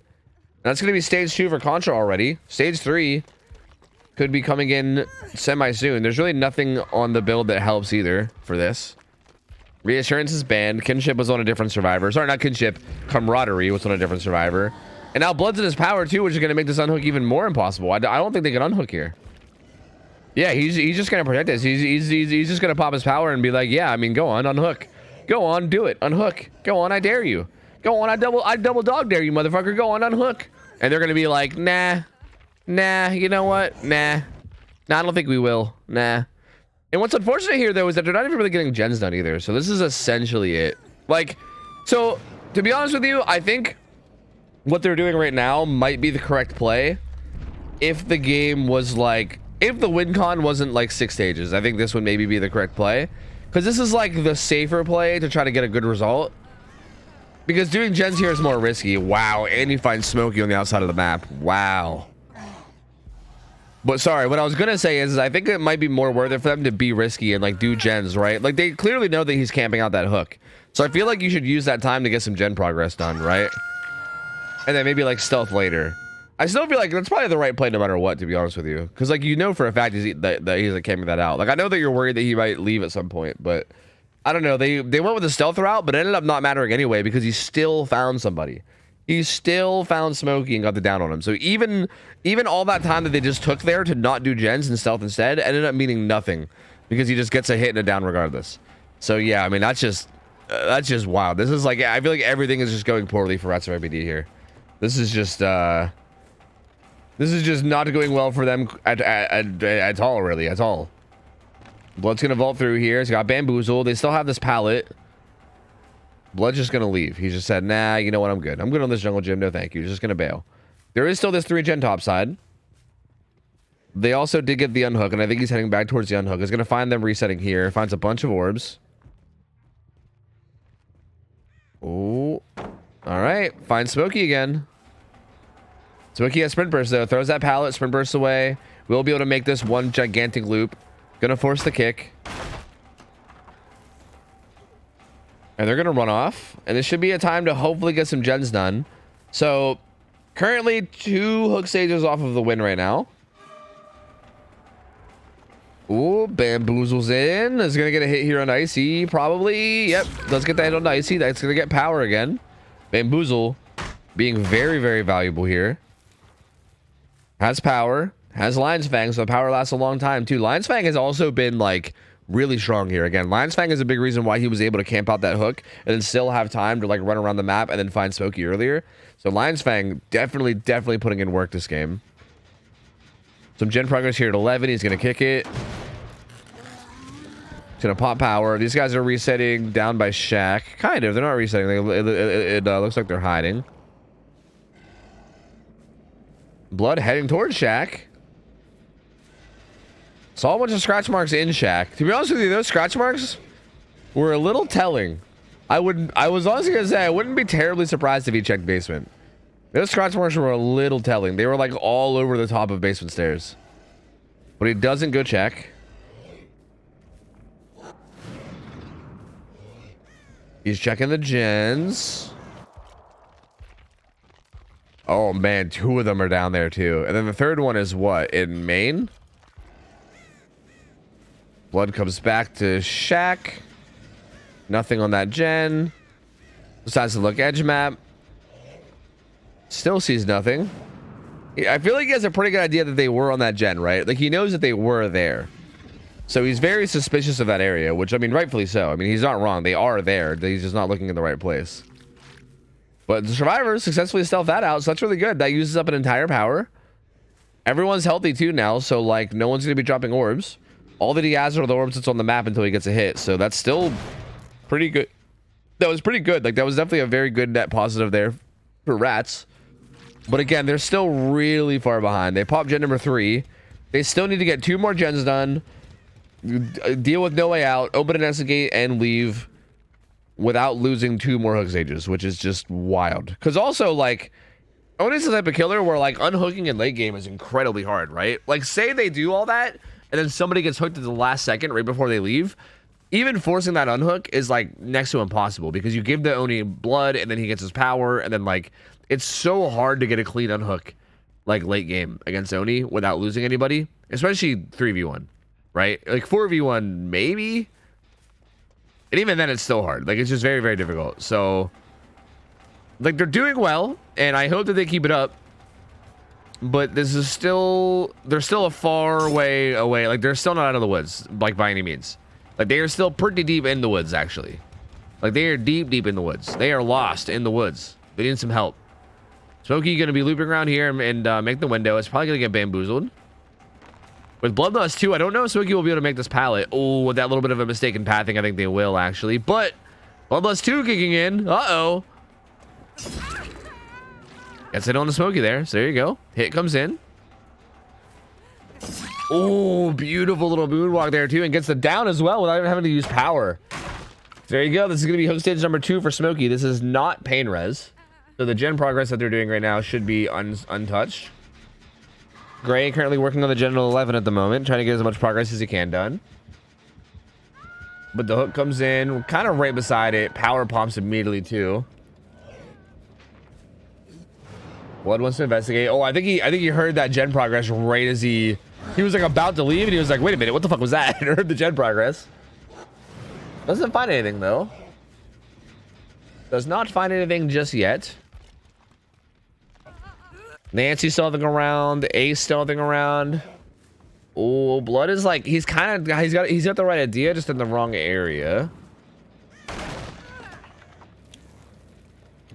that's going to be stage 2 for Contra already. Stage 3 could be coming in semi-soon. There's really nothing on the build that helps either for this. Reassurance is banned. Kinship was on a different survivor. Sorry, not Kinship. Camaraderie was on a different survivor. And now Blood's in his power too, which is going to make this unhook even more impossible. I don't think they can unhook here. Yeah, he's just going to protect this. He's just going to pop his power and be like, yeah, I mean, go on, unhook. Go on, do it. Unhook. Go on, I dare you. Go on, I double dog dare you, motherfucker. Go on, unhook. And they're going to be like, nah, you know what? Nah, I don't think we will. Nah. And what's unfortunate here, though, is that they're not even really getting gens done either. So this is essentially it. Like, so, to be honest with you, I think what they're doing right now might be the correct play. If the game was like, if the win con wasn't like 6 stages, I think this would maybe be the correct play. Because this is like the safer play to try to get a good result. Because doing gens here is more risky. Wow, and you find Smokey on the outside of the map. Wow. But sorry, what I was gonna say is I think it might be more worth it for them to be risky and like do gens, right? Like they clearly know that he's camping out that hook. So I feel like you should use that time to get some gen progress done, right? And then maybe like stealth later. I still feel like that's probably the right play no matter what, to be honest with you. Because like you know for a fact that he's like camping that out. Like I know that you're worried that he might leave at some point, but I don't know. They went with the stealth route, but it ended up not mattering anyway because he still found somebody. He still found Smokey and got the down on him. So even all that time that they just took there to not do gens and stealth instead ended up meaning nothing because he just gets a hit and a down regardless. So yeah, I mean that's just wild. This is like I feel like everything is just going poorly for Rats of IBD here. This is just not going well for them at all, really, at all. Blood's gonna vault through here. He's got bamboozled. They still have this pallet. Blood's just gonna leave. He just said, nah, you know what, I'm good. I'm good on this jungle gym. No, thank you. He's just gonna bail. There is still this 3 gen top side. They also did get the unhook, and I think he's heading back towards the unhook. He's gonna find them resetting here. Finds a bunch of orbs. Oh, all right. Finds Smokey again. Smokey has sprint burst though. Throws that pallet. Sprint burst away. We'll be able to make this one gigantic loop. Gonna force the kick. And they're gonna run off. And this should be a time to hopefully get some gens done. So currently 2 hook stages off of the win right now. Ooh, bamboozles in. Is gonna get a hit here on Icy. Probably. Yep. Let's get that hit on Icy. That's gonna get power again. Bamboozle being very, very valuable here. Has power. Has Lion's Fang, so the power lasts a long time too. Lion's Fang has also been like really strong here. Again, Lion's Fang is a big reason why he was able to camp out that hook and then still have time to like run around the map and then find Smokey earlier. So Lion's Fang definitely putting in work this game. Some gen progress here at 11. He's gonna kick it. He's gonna pop power. These guys are resetting down by Shack. Kind of. They're not resetting. It looks like they're hiding. Blood heading towards Shack. Saw a bunch of scratch marks in Shack. To be honest with you, those scratch marks were a little telling. I was honestly gonna say I wouldn't be terribly surprised if he checked basement. Those scratch marks were a little telling. They were like all over the top of basement stairs. But he doesn't go check. He's checking the gens. Oh man, 2 of them are down there too. And then the third one is what? In main? Blood comes back to Shack. Nothing on that gen. Decides to look edge map. Still sees nothing. I feel like he has a pretty good idea that they were on that gen, right? Like he knows that they were there. So he's very suspicious of that area, which I mean, rightfully so. I mean, he's not wrong. They are there. He's just not looking in the right place. But the survivors successfully stealth that out, so that's really good. That uses up an entire power. Everyone's healthy too now, so like no one's gonna be dropping orbs. All that he has are the orbs that's on the map until he gets a hit, so that's still pretty good. That was pretty good. Like that was definitely a very good net positive there for Rats. But again, they're still really far behind. They popped gen number 3. They still need to get 2 more gens done. Deal with no way out. Open an exit gate and leave without losing 2 more hook stages, which is just wild. Because also, like, Oni's the type of killer where, like, unhooking in late game is incredibly hard, right? Like, say they do all that, and then somebody gets hooked at the last second right before they leave. Even forcing that unhook is, like, next to impossible. Because you give the Oni blood, and then he gets his power, and then, like, it's so hard to get a clean unhook, like, late game against Oni without losing anybody. Especially 3v1, right? Like, 4v1, maybe? And even then, it's still hard. Like, it's just very, very difficult. So, like, they're doing well, and I hope that they keep it up. But this is still... They're still a far way away. Like, they're still not out of the woods, like, by any means. Like, they are still pretty deep in the woods, actually. Like, they are deep, deep in the woods. They are lost in the woods. They need some help. Smokey going to be looping around here and make the window. It's probably going to get bamboozled. With Bloodlust 2, I don't know if Smokey will be able to make this pallet. Oh, with that little bit of a mistake in pathing, I think they will, actually. But Bloodlust 2 kicking in. Uh-oh. Gets it on the Smokey there. So there you go. Hit comes in. Oh, beautiful little moonwalk there, too. And gets the down as well without even having to use power. So there you go. This is going to be hook stage number 2 for Smokey. This is not pain res. So the gen progress that they're doing right now should be untouched. Gray currently working on the General 11 at the moment, trying to get as much progress as he can done. But the hook comes in, kind of right beside it. Power pumps immediately too. Blood wants to investigate. Oh, I think he heard that gen progress right as he was like about to leave, and he was like, "Wait a minute, what the fuck was that?" And heard the gen progress. Doesn't find anything though. Does not find anything just yet. Nancy still nothing around. Ace still nothing around. Oh, Blood is like he's got the right idea, just in the wrong area.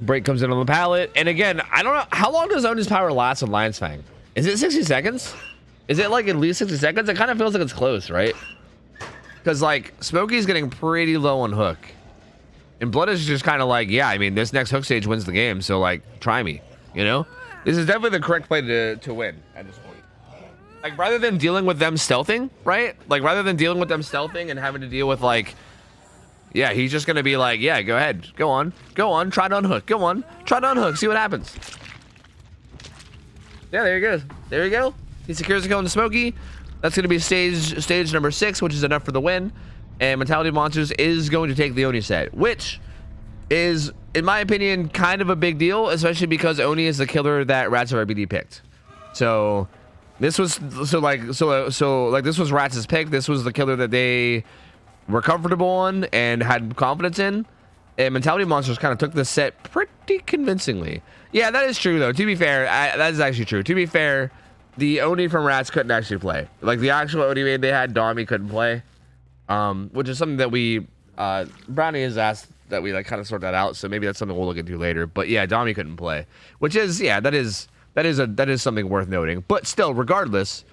Break comes in on the pallet, and again, I don't know how long does Oni's power last on Lion's Fang. Is it 60 seconds? Is it like at least 60 seconds? It kind of feels like it's close, right? Because like Smokey's getting pretty low on hook, and Blood is just kind of like, yeah, I mean, this next hook stage wins the game, so like, try me, you know? This is definitely the correct play to win at this point. Like, rather than dealing with them stealthing, right? Like, rather than dealing with them stealthing and having to deal with like, yeah, he's just gonna be like, yeah, go ahead, go on, try to unhook, go on, try to unhook, see what happens. Yeah, there he goes. There you go. He secures the kill into Smokey. That's gonna be stage number 6, which is enough for the win. And Mentality Monsters is going to take the Oni set, which is, in my opinion, kind of a big deal, especially because Oni is the killer that Rats of RBD picked. So this was this was Rats' pick. This was the killer that they were comfortable on and had confidence in. And Mentality Monsters kind of took this set pretty convincingly. Yeah, that is true though. To be fair, that is actually true. To be fair, the Oni from Rats couldn't actually play. Like the actual Oni they had, Dami couldn't play. Which is something that we Brownie has asked that we like kind of sort that out, so maybe that's something we'll look into later. But yeah, Dami couldn't play, which is, yeah, that is something worth noting. But still, regardless,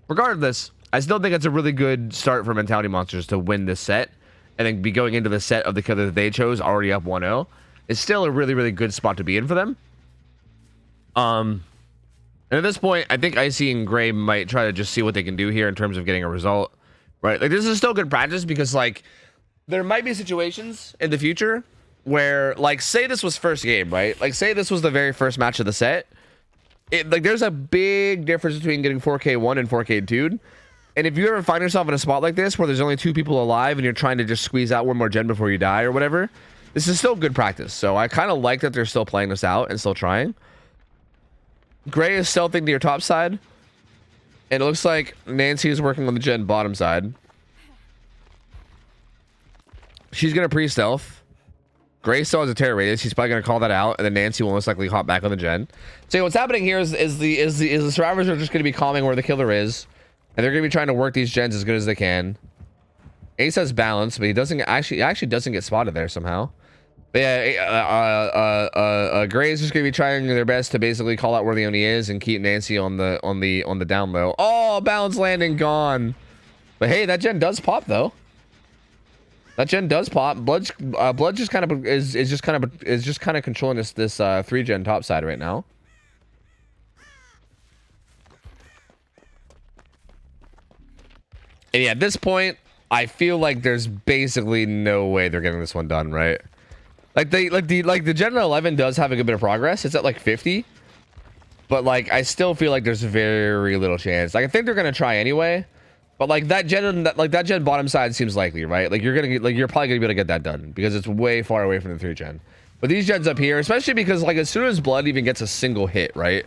I still think it's a really good start for Mentality Monsters to win this set, and then be going into the set of the killer that they chose already up 1-0. It's still a really, really good spot to be in for them. And at this point, I think Icy and Gray might try to just see what they can do here in terms of getting a result, right? Like, this is still good practice because, like, there might be situations in the future where, like, say this was first game, right? Like, say this was the very first match of the set. Like, there's a big difference between getting 4K1 and 4K2'd. And if you ever find yourself in a spot like this where there's only 2 people alive and you're trying to just squeeze out one more gen before you die or whatever, this is still good practice. So I kind of like that they're still playing this out and still trying. Gray is stealthing to your top side. And it looks like Nancy is working on the gen bottom side. She's going to pre-stealth. Gray still has a terror radius. She's probably going to call that out. And then Nancy will most likely hop back on the gen. So what's happening here is the survivors are just going to be calming where the killer is. And they're going to be trying to work these gens as good as they can. Ace has balance, but he actually doesn't get spotted there somehow. But yeah, Gray is just going to be trying their best to basically call out where the Oni is and keep Nancy on the down low. Oh, balance landing gone. But hey, that gen does pop though. That gen does pop. Blood just kind of is just kind of controlling this 3-gen top side right now. And yeah, at this point, I feel like there's basically no way they're getting this one done, right? Like the Gen 11 does have a good bit of progress. It's at like 50. But like I still feel like there's very little chance. Like I think they're gonna try anyway. But like that gen bottom side seems likely, right? Like you're probably gonna be able to get that done because it's way far away from the 3-gen. But these gens up here, especially because like as soon as Blood even gets a single hit, right?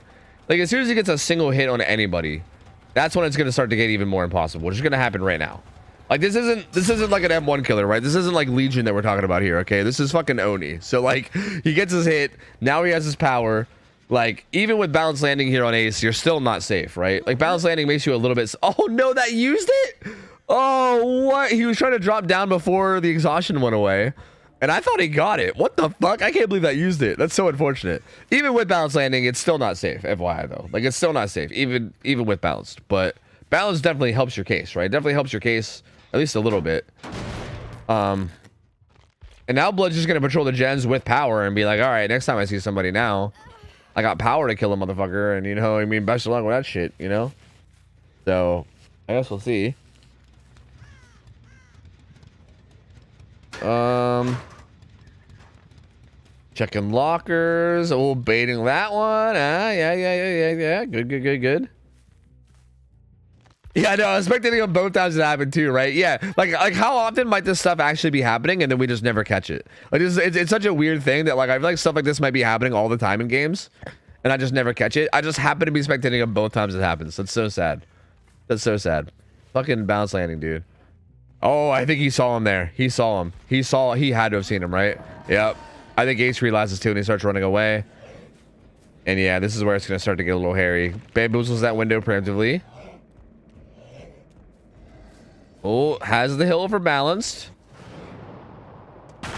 Like as soon as he gets a single hit on anybody, that's when it's gonna start to get even more impossible, which is gonna happen right now. Like this isn't like an M1 killer, right? This isn't like Legion that we're talking about here, okay? This is fucking Oni. So like he gets his hit, now he has his power. Like even with balance landing here on Ace, you're still not safe, right? Like balance landing makes you a little bit. Oh no, that used it. Oh, what? He was trying to drop down before the exhaustion went away, and I thought he got it. What the fuck? I can't believe that used it. That's so unfortunate. Even with balance landing, it's still not safe. FYI though, like it's still not safe, even with balanced. But balance definitely helps your case, right? Definitely helps your case at least a little bit. And now Blood's just gonna patrol the gens with power and be like, all right, next time I see somebody now, I got power to kill a motherfucker, and you know, I mean, best of luck with that shit, you know? So, I guess we'll see. Checking lockers. Oh, baiting that one. Yeah. Good. Yeah, no, I was spectating them both times it happened too, right? Yeah, like how often might this stuff actually be happening and then we just never catch it? Like it's such a weird thing that like I feel like stuff like this might be happening all the time in games, and I just never catch it. I just happen to be spectating them both times it happens. That's so sad. That's so sad. Fucking bounce landing, dude. Oh, I think he saw him there. He saw him. He had to have seen him, right? Yep. I think Ace realizes too and he starts running away. And yeah, this is where it's gonna start to get a little hairy. Bamboozles that window preemptively. Oh, has the hill for balanced.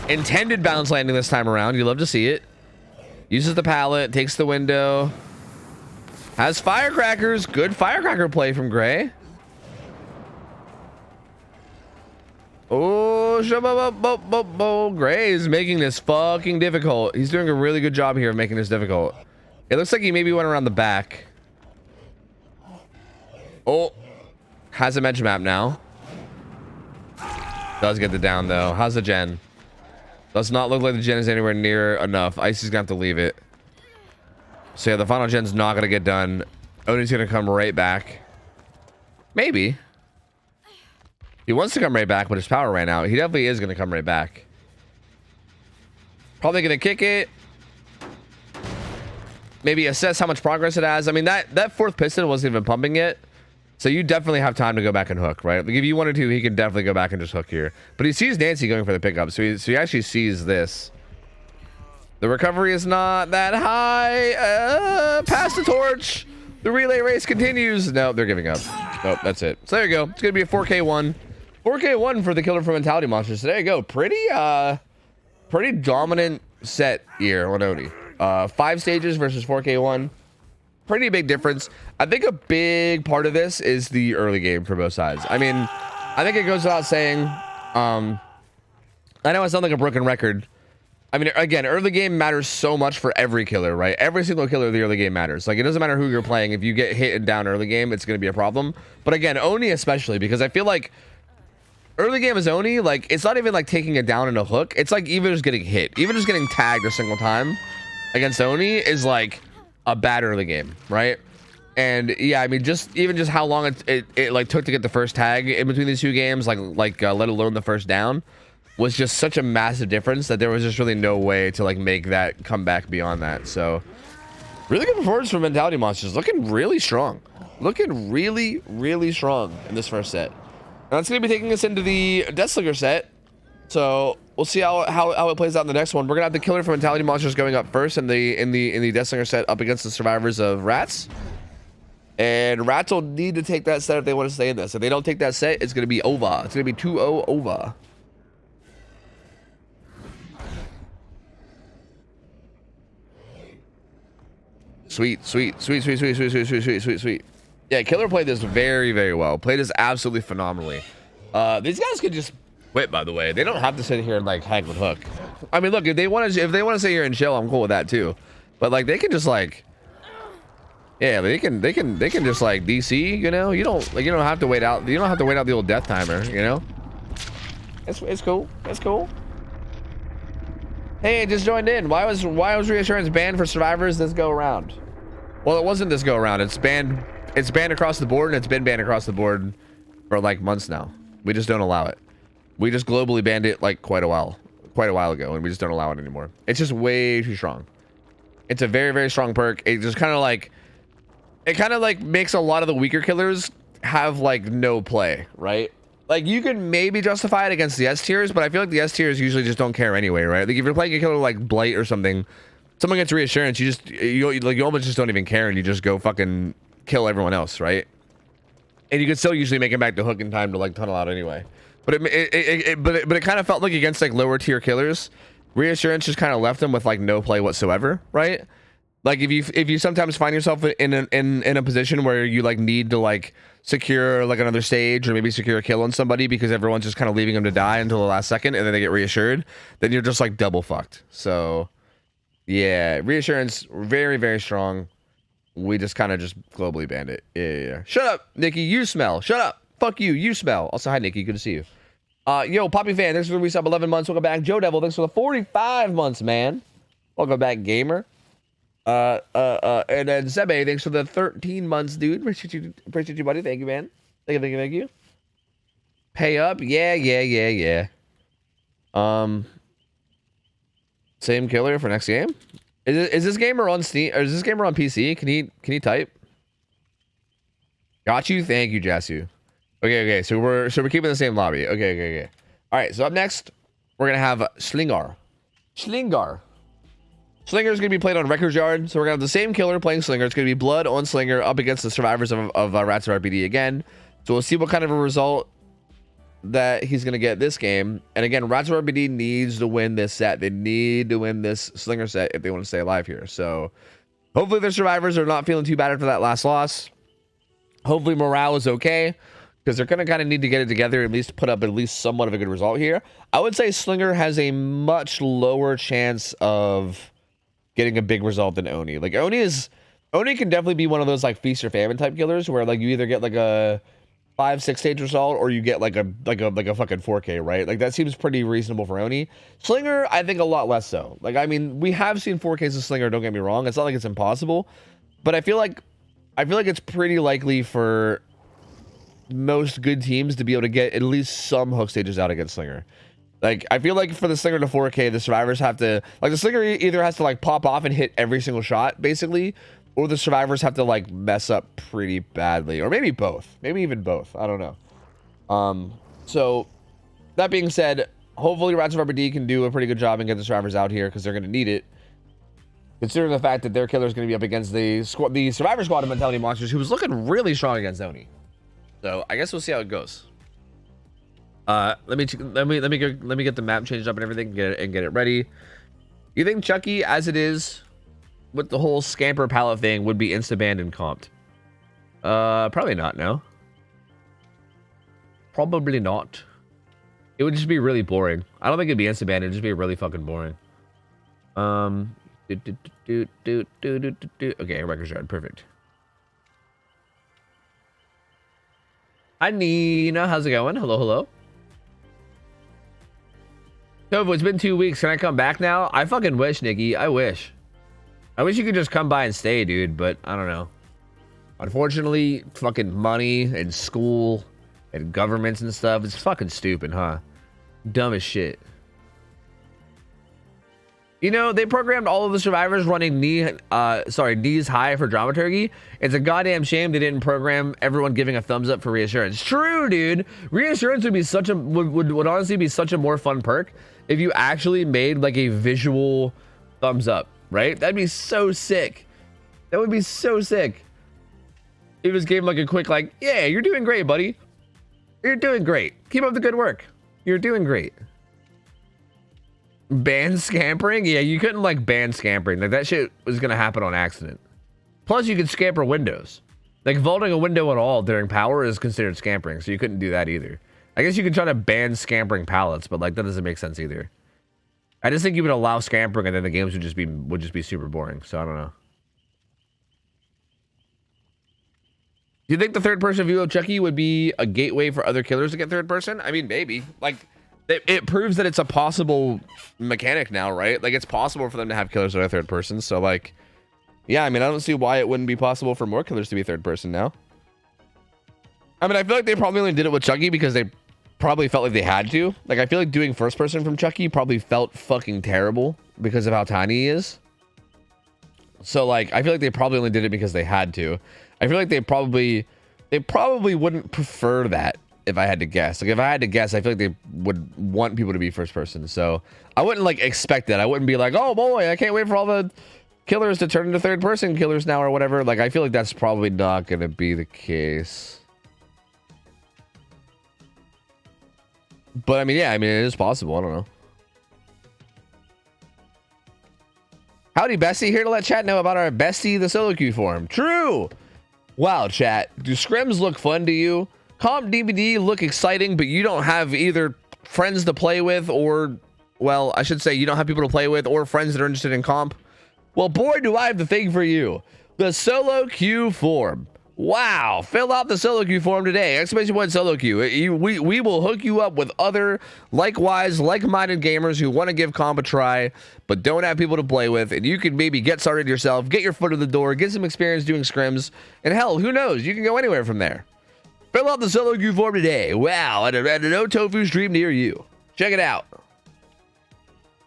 Intended bounce landing this time around. You love to see it. Uses the pallet, takes the window. Has firecrackers. Good firecracker play from Gray. Oh, Gray is making this fucking difficult. He's doing a really good job here of making this difficult. It looks like he maybe went around the back. Oh, has a mention map now. Does get the down though. How's the gen? Does not look like the gen is anywhere near enough. Icy's gonna have to leave it. So yeah, the final gen's not gonna get done. Oni's gonna come right back. Maybe. He wants to come right back, but his power ran out. He definitely is gonna come right back. Probably gonna kick it. Maybe assess how much progress it has. I mean, that fourth piston wasn't even pumping yet. So you definitely have time to go back and hook, right? Like if you wanted to, he can definitely go back and just hook here. But he sees Nancy going for the pickup, so he actually sees this. The recovery is not that high. Pass the torch. The relay race continues. No, they're giving up. Nope, that's it. So there you go. It's gonna be a 4K1. 4K1 for the killer for Mentality Monsters. So there you go. Pretty dominant set here on Oni. 5 stages versus 4K1. Pretty big difference. I think a big part of this is the early game for both sides. I mean, I think it goes without saying. I know I sound like a broken record. I mean, again, early game matters so much for every killer, right? Every single killer of the early game matters. Like, it doesn't matter who you're playing. If you get hit and down early game, it's going to be a problem. But again, Oni especially, because I feel like early game is Oni, like, it's not even like taking it down in a hook. It's like even just getting hit. Even just getting tagged a single time against Oni is like a bad early game, right? And yeah, I mean, just how long it like took to get the first tag in between these two games, like let alone the first down, was just such a massive difference that there was just really no way to like make that come back beyond that. So really good performance from Mentality Monsters, looking really strong, looking really strong in this first set. Now that's gonna be taking us into the Deathslinger set. So we'll see how it plays out in the next one. We're gonna have the killer from Mentality Monsters going up first in the Deathslinger set up against the survivors of Rats. And Rats will need to take that set if they want to stay in this. If they don't take that set, it's gonna be over. It's gonna be 2-0 over. Sweet. Yeah, Killer played this very well. Played this absolutely phenomenally. These guys could just quit, by the way. They don't have to sit here and like hang with Hook. I mean, look, if they want to sit here and chill, I'm cool with that too. But like, they can just like, yeah, they can just like DC. You know, you don't have to wait out. You don't have to wait out the old death timer. You know, it's cool. It's cool. Hey, just joined in. Why was reassurance banned for survivors this go around? Well, it wasn't this go around. It's banned across the board, and it's been banned across the board for like months now. We just don't allow it. We just globally banned it like quite a while ago, and we just don't allow it anymore. It's just way too strong. It's a very strong perk. It just kind of like makes a lot of the weaker killers have like no play, right? Like, you can maybe justify it against the S tiers, but I feel like the S tiers usually just don't care anyway, right? Like, if you're playing a killer like Blight or something, someone gets reassurance, you almost just don't even care, and you just go fucking kill everyone else, right? And you can still usually make it back to Hook in time to like tunnel out anyway. But it kind of felt like against like lower tier killers, reassurance just kind of left them with like no play whatsoever, right? Like, if you sometimes find yourself in a position where you like need to like secure like another stage or maybe secure a kill on somebody because everyone's just kind of leaving them to die until the last second and then they get reassured, then you're just like double fucked. So yeah, reassurance very strong. We just kind of just globally banned it. Yeah. Shut up, Nikki. You smell. Shut up. Fuck you. You smell. Also, hi, Nikki. Good to see you. Yo, Poppy Fan. Thanks for the resub. 11 months. Welcome back. Joe Devil. Thanks for the 45 months, man. Welcome back, gamer. And then Sebe, thanks for the 13 months, dude. Appreciate you, buddy. Thank you, man. Thank you. Pay up. Yeah. Same killer for next game. Is this gamer on Steam or is this gamer on PC? Can he type? Got you. Thank you, Jasu. Okay. So we're keeping the same lobby. Okay. All right. So up next, we're gonna have Slinger. Slinger is gonna be played on Records Yard. So we're gonna have the same killer playing Slinger. It's gonna be Blood on Slinger up against the survivors of Rats of RPD again. So we'll see what kind of a result that he's gonna get this game. And again, Rats of RPD needs to win this set. They need to win this Slinger set if they want to stay alive here. So hopefully their survivors are not feeling too bad after that last loss. Hopefully morale is okay, because they're gonna kind of need to get it together, at least put up at least somewhat of a good result here. I would say Slinger has a much lower chance of getting a big result than Oni. Like Oni can definitely be one of those like feast or famine type killers where like you either get like a 5-6 stage result or you get like a fucking 4K, right? Like that seems pretty reasonable for Oni. Slinger, I think a lot less so. Like I mean, we have seen 4Ks of Slinger, don't get me wrong. It's not like it's impossible, but I feel like it's pretty likely for most good teams to be able to get at least some hook stages out against Slinger. Like I feel like for the Slinger to 4K, the survivors have to like the Slinger either has to like pop off and hit every single shot basically, or the survivors have to like mess up pretty badly, or maybe both, maybe even both. I don't know. So that being said, hopefully Rats of RPD can do a pretty good job and get the survivors out here because they're going to need it, considering the fact that their killer is going to be up against the survivor squad of Mentality Monsters, who was looking really strong against Oni. So I guess we'll see how it goes. Let me get the map changed up and everything, get it ready. You think Chucky, as it is with the whole scamper palette thing, would be insta-banned and comped? Probably not. No, probably not. It would just be really boring. I don't think it'd be insta-banned. It'd just be really fucking boring. Okay, Records Yard, perfect. Hi Nina, how's it going? Hello. Tofu, it's been 2 weeks. Can I come back now? I fucking wish, Nikki. I wish you could just come by and stay, dude, but I don't know. Unfortunately, fucking money and school and governments and stuff, it's fucking stupid, huh? Dumb as shit. You know, they programmed all of the survivors running knees high for dramaturgy. It's a goddamn shame they didn't program everyone giving a thumbs up for reassurance. True, dude. Reassurance would be would honestly be such a more fun perk if you actually made like a visual thumbs up, right? That'd be so sick. That would be so sick. It was gave like a quick like, yeah, you're doing great, buddy. You're doing great. Keep up the good work. You're doing great. Ban scampering? Yeah, you couldn't like ban scampering. Like that shit was gonna happen on accident. Plus you could scamper windows. Like vaulting a window at all during power is considered scampering, so you couldn't do that either. I guess you could try to ban scampering pallets, but like that doesn't make sense either. I just think you would allow scampering and then the games would just be super boring, so I don't know. Do you think the third person view of Chucky would be a gateway for other killers to get third person? I mean, maybe. Like it proves that it's a possible mechanic now, right? Like it's possible for them to have killers that are third person. So like, yeah, I mean, I don't see why it wouldn't be possible for more killers to be third person now. I mean, I feel like they probably only did it with Chucky because they probably felt like they had to. Like, I feel like doing first person from Chucky probably felt fucking terrible because of how tiny he is. So like, I feel like they probably only did it because they had to. I feel like they probably wouldn't prefer that. If I had to guess, like if I had to guess, I feel like they would want people to be first person. So I wouldn't like expect that. I wouldn't be like, oh boy, I can't wait for all the killers to turn into third person killers now or whatever. Like I feel like that's probably not going to be the case. But I mean, yeah, I mean, it is possible. I don't know. Howdy, Bestie. Here to let chat know about our Bestie, the solo queue forum. True. Wow, chat. Do scrims look fun to you? Comp DVD look exciting, but you don't have either friends to play with or, well, I should say you don't have people to play with or friends that are interested in comp. Well, boy, do I have the thing for you. The solo queue form. Wow. Fill out the solo queue form today. Exclamation point solo queue. We will hook you up with other likewise like-minded gamers who want to give comp a try, but don't have people to play with. And you can maybe get started yourself, get your foot in the door, get some experience doing scrims. And hell, who knows? You can go anywhere from there. Fill out the solo queue form today. Wow, at an OhTofu stream near you. Check it out.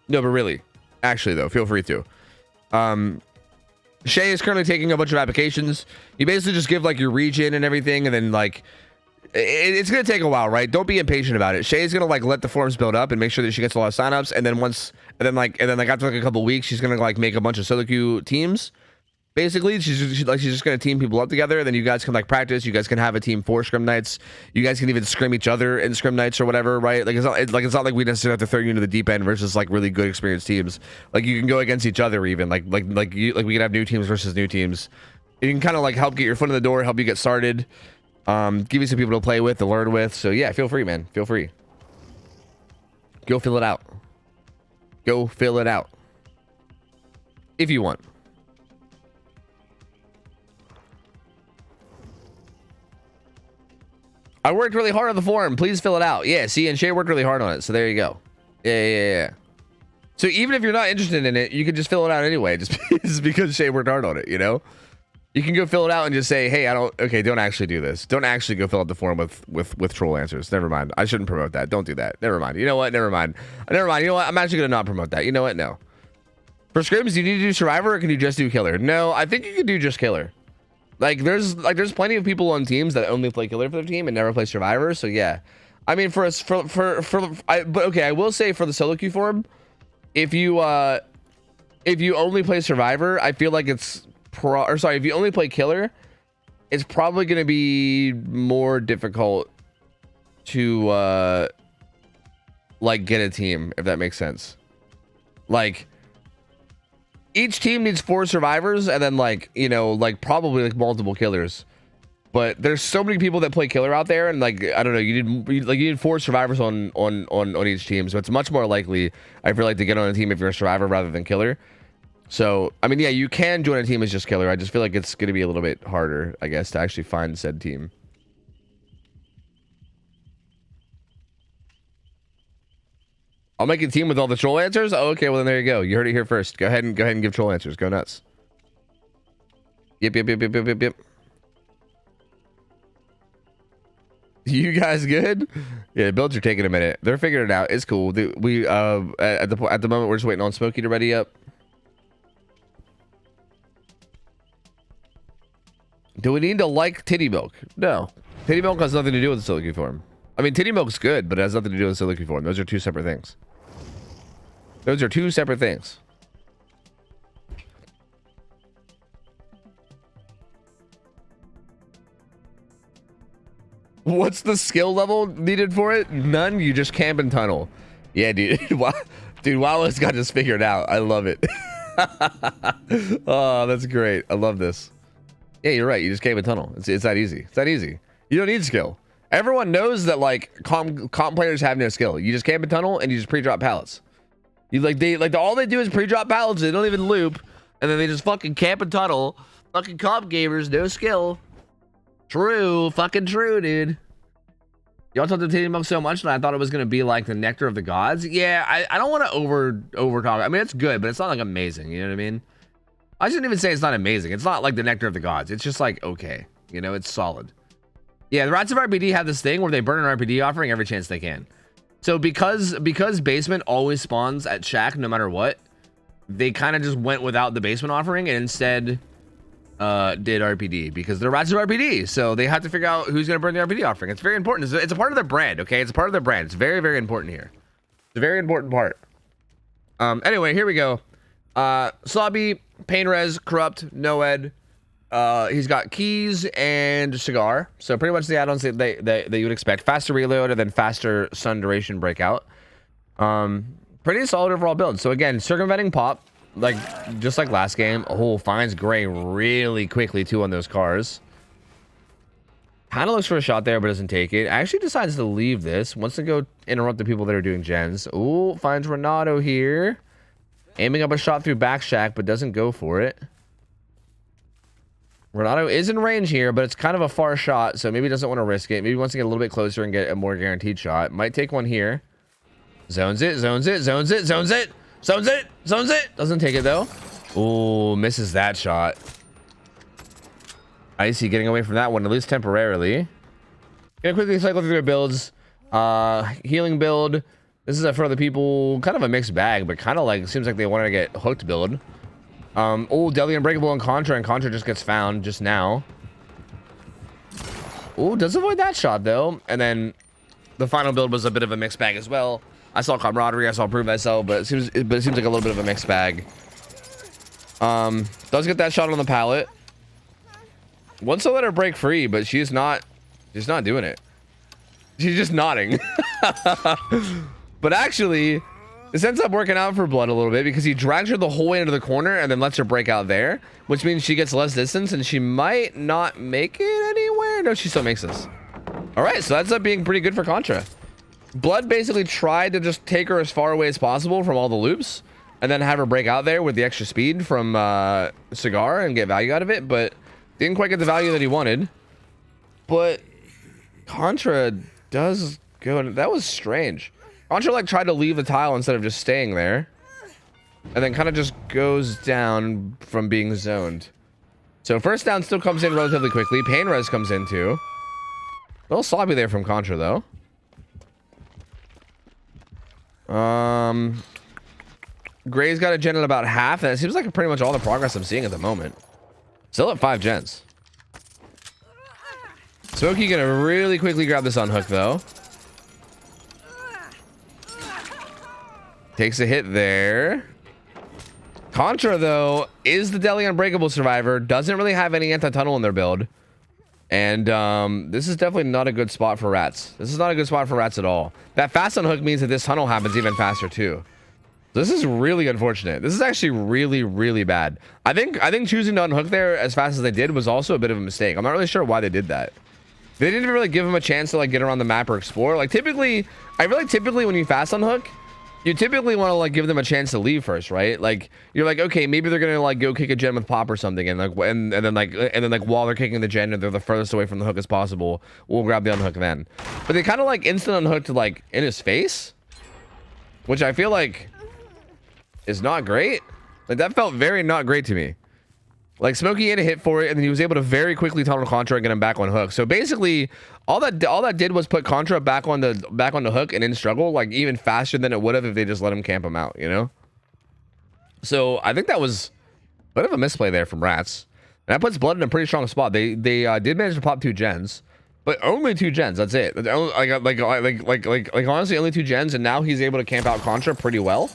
No, but really, actually though, feel free to. Shay is currently taking a bunch of applications. You basically just give like your region and everything, and then like it's gonna take a while, right? Don't be impatient about it. Shay's gonna like let the forms build up and make sure that she gets a lot of signups, and then after like a couple weeks, she's gonna like make a bunch of solo queue teams. Basically, she's just gonna team people up together, and then you guys can like practice. You guys can have a team for scrim nights. You guys can even scrim each other in scrim nights or whatever, right? Like it's not like we necessarily have to throw you into the deep end versus like really good experienced teams. Like you can go against each other even. Like we can have new teams versus new teams. You can kind of like help get your foot in the door, help you get started, give you some people to play with, to learn with. So yeah, feel free, man. Feel free. Go fill it out. Go fill it out if you want. I worked really hard on the form. Please fill it out. Yeah, see, and Shay worked really hard on it. So there you go. Yeah. So even if you're not interested in it, you can just fill it out anyway. Just because Shay worked hard on it, you know? You can go fill it out and just say, hey, don't actually do this. Don't actually go fill out the form with troll answers. Never mind. I shouldn't promote that. Don't do that. Never mind. You know what? Never mind. You know what? I'm actually going to not promote that. You know what? No. For scrims, you need to do survivor, or can you just do killer? No, I think you can do just killer. Like there's plenty of people on teams that only play killer for their team and never play survivor. So yeah, I mean but okay, I will say for the solo queue form, if you only play survivor, I feel like if you only play killer, it's probably going to be more difficult to like get a team, if that makes sense. Like each team needs 4 survivors and then like, you know, like probably like multiple killers. But there's so many people that play killer out there, and like I don't know, you need 4 survivors on each team. So it's much more likely, I feel like, to get on a team if you're a survivor rather than killer. So I mean, yeah, you can join a team as just killer. I just feel like it's going to be a little bit harder, I guess, to actually find said team. I'll make a team with all the troll answers. Oh, okay, well then there you go. You heard it here first. Go ahead and give troll answers. Go nuts. Yep. You guys good? Yeah, builds are taking a minute. They're figuring it out. It's cool. We at the moment we're just waiting on Smokey to ready up. Do we need to like titty milk? No. Titty milk has nothing to do with the solo form. I mean, titty milk's good, but it has nothing to do with the solo form. Those are 2 separate things. Those are 2 separate things. What's the skill level needed for it? None. You just camp and tunnel. Yeah, dude. Wow. Dude, Wallace got this figured out. I love it. Oh, that's great. I love this. Yeah, you're right. You just camp and tunnel. It's that easy. It's that easy. You don't need skill. Everyone knows that like comp players have no skill. You just camp and tunnel and you just pre-drop pallets. All they do is pre-drop pallets. They don't even loop, and then they just fucking camp and tunnel. Fucking comp gamers, no skill. True, fucking true, dude. Y'all talked to titty milk so much, and I thought it was gonna be like the nectar of the gods. Yeah, I don't want to over talk. I mean, it's good, but it's not like amazing. You know what I mean? I shouldn't even say it's not amazing. It's not like the nectar of the gods. It's just like okay, you know, it's solid. Yeah, the Rats of RPD have this thing where they burn an RPD offering every chance they can. So because basement always spawns at Shack no matter what, they kind of just went without the basement offering and instead did RPD because they're Rats of RPD. So they have to figure out who's going to burn the RPD offering. It's very important. It's a part of their brand, okay? It's a part of their brand. It's very, very important here. It's a very important part. Anyway, here we go. Slobby, Pain Res, Corrupt, Noed. He's got keys and cigar, so pretty much the add-ons that you would expect. Faster reload and then faster stun duration breakout. Pretty solid overall build. So again, circumventing pop, like just like last game. Oh, finds gray really quickly too on those cars. Kind of looks for a shot there, but doesn't take it. Actually decides to leave this. Wants to go interrupt the people that are doing gens. Ooh, finds Renato here, aiming up a shot through back shack, but doesn't go for it. Renato is in range here, but it's kind of a far shot, so maybe he doesn't want to risk it. Maybe he wants to get a little bit closer and get a more guaranteed shot. Might take one here. Zones it, zones it, zones it, zones it, zones it, zones it. Doesn't take it, though. Ooh, misses that shot. Icy getting away from that one, at least temporarily. Gonna quickly cycle through their builds. Healing build. This is for other people. Kind of a mixed bag, but kind of like seems like they wanted to get hooked build. Oh, Deadly Unbreakable and Contra just gets found just now. Oh, does avoid that shot though. And then the final build was a bit of a mixed bag as well. I saw Camaraderie, I saw Prove Thyself, but it seems like a little bit of a mixed bag. Does get that shot on the pallet. Wants to let her break free, but she's not doing it. She's just nodding. But actually, this ends up working out for Blood a little bit because he drags her the whole way into the corner and then lets her break out there, which means she gets less distance and she might not make it anywhere. No, she still makes this. All right, so that's up being pretty good for Contra. Blood basically tried to just take her as far away as possible from all the loops and then have her break out there with the extra speed from Cigar and get value out of it, but didn't quite get the value that he wanted. But Contra does go, and that was strange. Contra like tried to leave the tile instead of just staying there, and then kind of just goes down from being zoned. So first down still comes in relatively quickly. Pain res comes in too. A little sloppy there from Contra though. Gray's got a gen at about half, and it seems like pretty much all the progress I'm seeing at the moment. Still at 5 gens. Smokey gonna really quickly grab this on hook though. Takes a hit there. Contra though is the Deadly Unbreakable survivor. Doesn't really have any anti-tunnel in their build. And this is definitely not a good spot for rats. This is not a good spot for rats at all. That fast unhook means that this tunnel happens even faster too. This is really unfortunate. This is actually really, really bad. I think choosing to unhook there as fast as they did was also a bit of a mistake. I'm not really sure why they did that. They didn't really give him a chance to like get around the map or explore. Like typically when you fast unhook, you typically want to like give them a chance to leave first, right? Like you're like, okay, maybe they're gonna like go kick a gen with pop or something, and then while they're kicking the gen and they're the furthest away from the hook as possible, we'll grab the unhook then. But they kind of like instant unhooked like in his face, which I feel like is not great. Like that felt very not great to me. Like Smokey had a hit for it, and then he was able to very quickly tunnel Contra and get him back on hook. So basically, all that did was put Contra back on the hook and in struggle, like even faster than it would have if they just let him camp him out, you know. So I think that was a bit of a misplay there from Rats, and that puts Blood in a pretty strong spot. They did manage to pop 2 gens, but only 2 gens. That's it. Like honestly, only 2 gens, and now he's able to camp out Contra pretty well.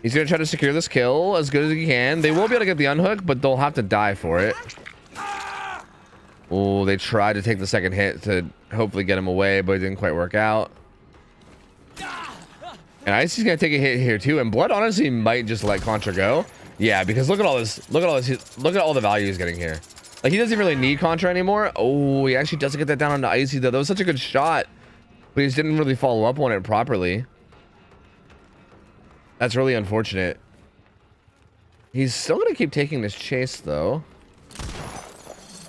He's going to try to secure this kill as good as he can. They will be able to get the unhook, but they'll have to die for it. Oh, they tried to take the second hit to hopefully get him away, but it didn't quite work out. And Icy's going to take a hit here too. And Blood honestly might just let Contra go. Yeah, because look at all this. Look at all this. Look at all the value he's getting here. Like he doesn't really need Contra anymore. Oh, he actually doesn't get that down onto Icy though. That was such a good shot, but he just didn't really follow up on it properly. That's really unfortunate. He's still going to keep taking this chase, though.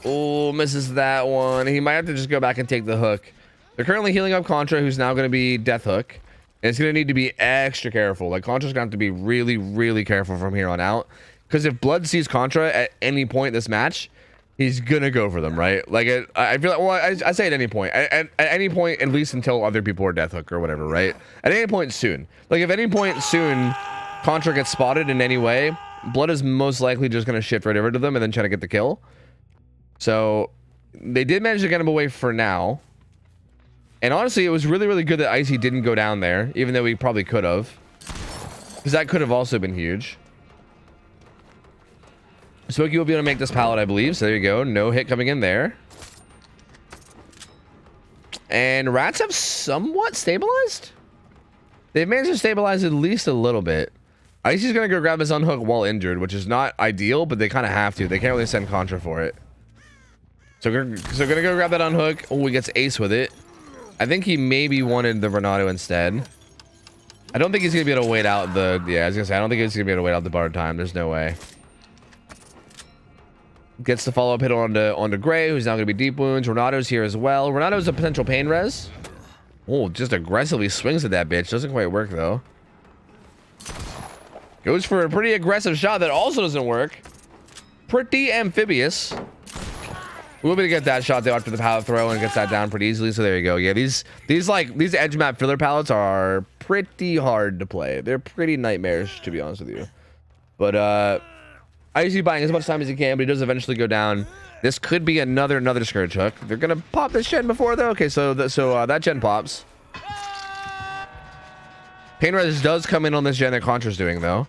Oh, misses that one. He might have to just go back and take the hook. They're currently healing up Contra, who's now going to be Death Hook. And it's going to need to be extra careful. Like, Contra's going to have to be really, really careful from here on out. Because if Blood sees Contra at any point in this match, he's going to go for them, right? Like, I feel like, well, I say at any point. At any point, at least until other people are Death Hook or whatever, right? At any point soon. Like, if at any point soon Contra gets spotted in any way, Blood is most likely just going to shift right over to them and then try to get the kill. So, they did manage to get him away for now. And honestly, it was really, really good that Icy didn't go down there, even though he probably could have. Because that could have also been huge. Smokey will be able to make this pallet, I believe. So there you go. No hit coming in there. And Rats have somewhat stabilized. They've managed to stabilize at least a little bit. Icy's going to go grab his unhook while injured, which is not ideal, but they kind of have to. They can't really send Contra for it. So going to go grab that unhook. Oh, he gets ace with it. I think he maybe wanted the Renato instead. I don't think he's going to be able to wait out the... Yeah, I was going to say, I don't think he's going to be able to wait out the bar time. There's no way. Gets the follow-up hit onto Gray, who's now going to be deep wounds. Renato's here as well. Renato's a potential pain res. Oh, just aggressively swings at that bitch. Doesn't quite work, though. Goes for a pretty aggressive shot that also doesn't work. Pretty amphibious. We'll be able to get that shot though after the pallet throw and gets that down pretty easily. So there you go. Yeah, these edge map filler pallets are pretty hard to play. They're pretty nightmarish, to be honest with you. But I usually buying as much time as you can, but he does eventually go down. This could be another Scourge hook. They're gonna pop this gen before though. Okay, so that gen pops. Pain res does come in on this gen that Contra's doing though,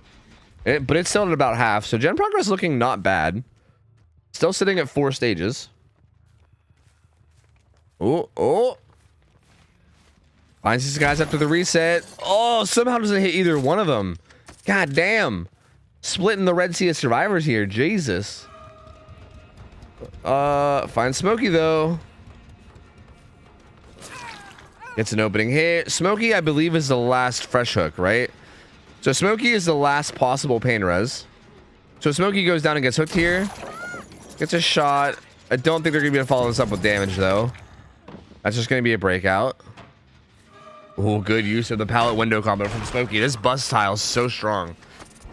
but it's still at about half. So gen progress looking not bad. Still sitting at 4 stages. Oh. Finds these guys after the reset. Oh, somehow doesn't hit either one of them. God damn. Splitting the Red Sea of survivors here. Jesus. Finds Smokey though. Gets an opening hit. Smokey, I believe, is the last fresh hook, right? So Smokey is the last possible pain res. So Smokey goes down and gets hooked here. Gets a shot. I don't think they're gonna be able to follow this up with damage though. That's just gonna be a breakout. Oh, good use of the pallet window combo from Smokey. This bust tile is so strong.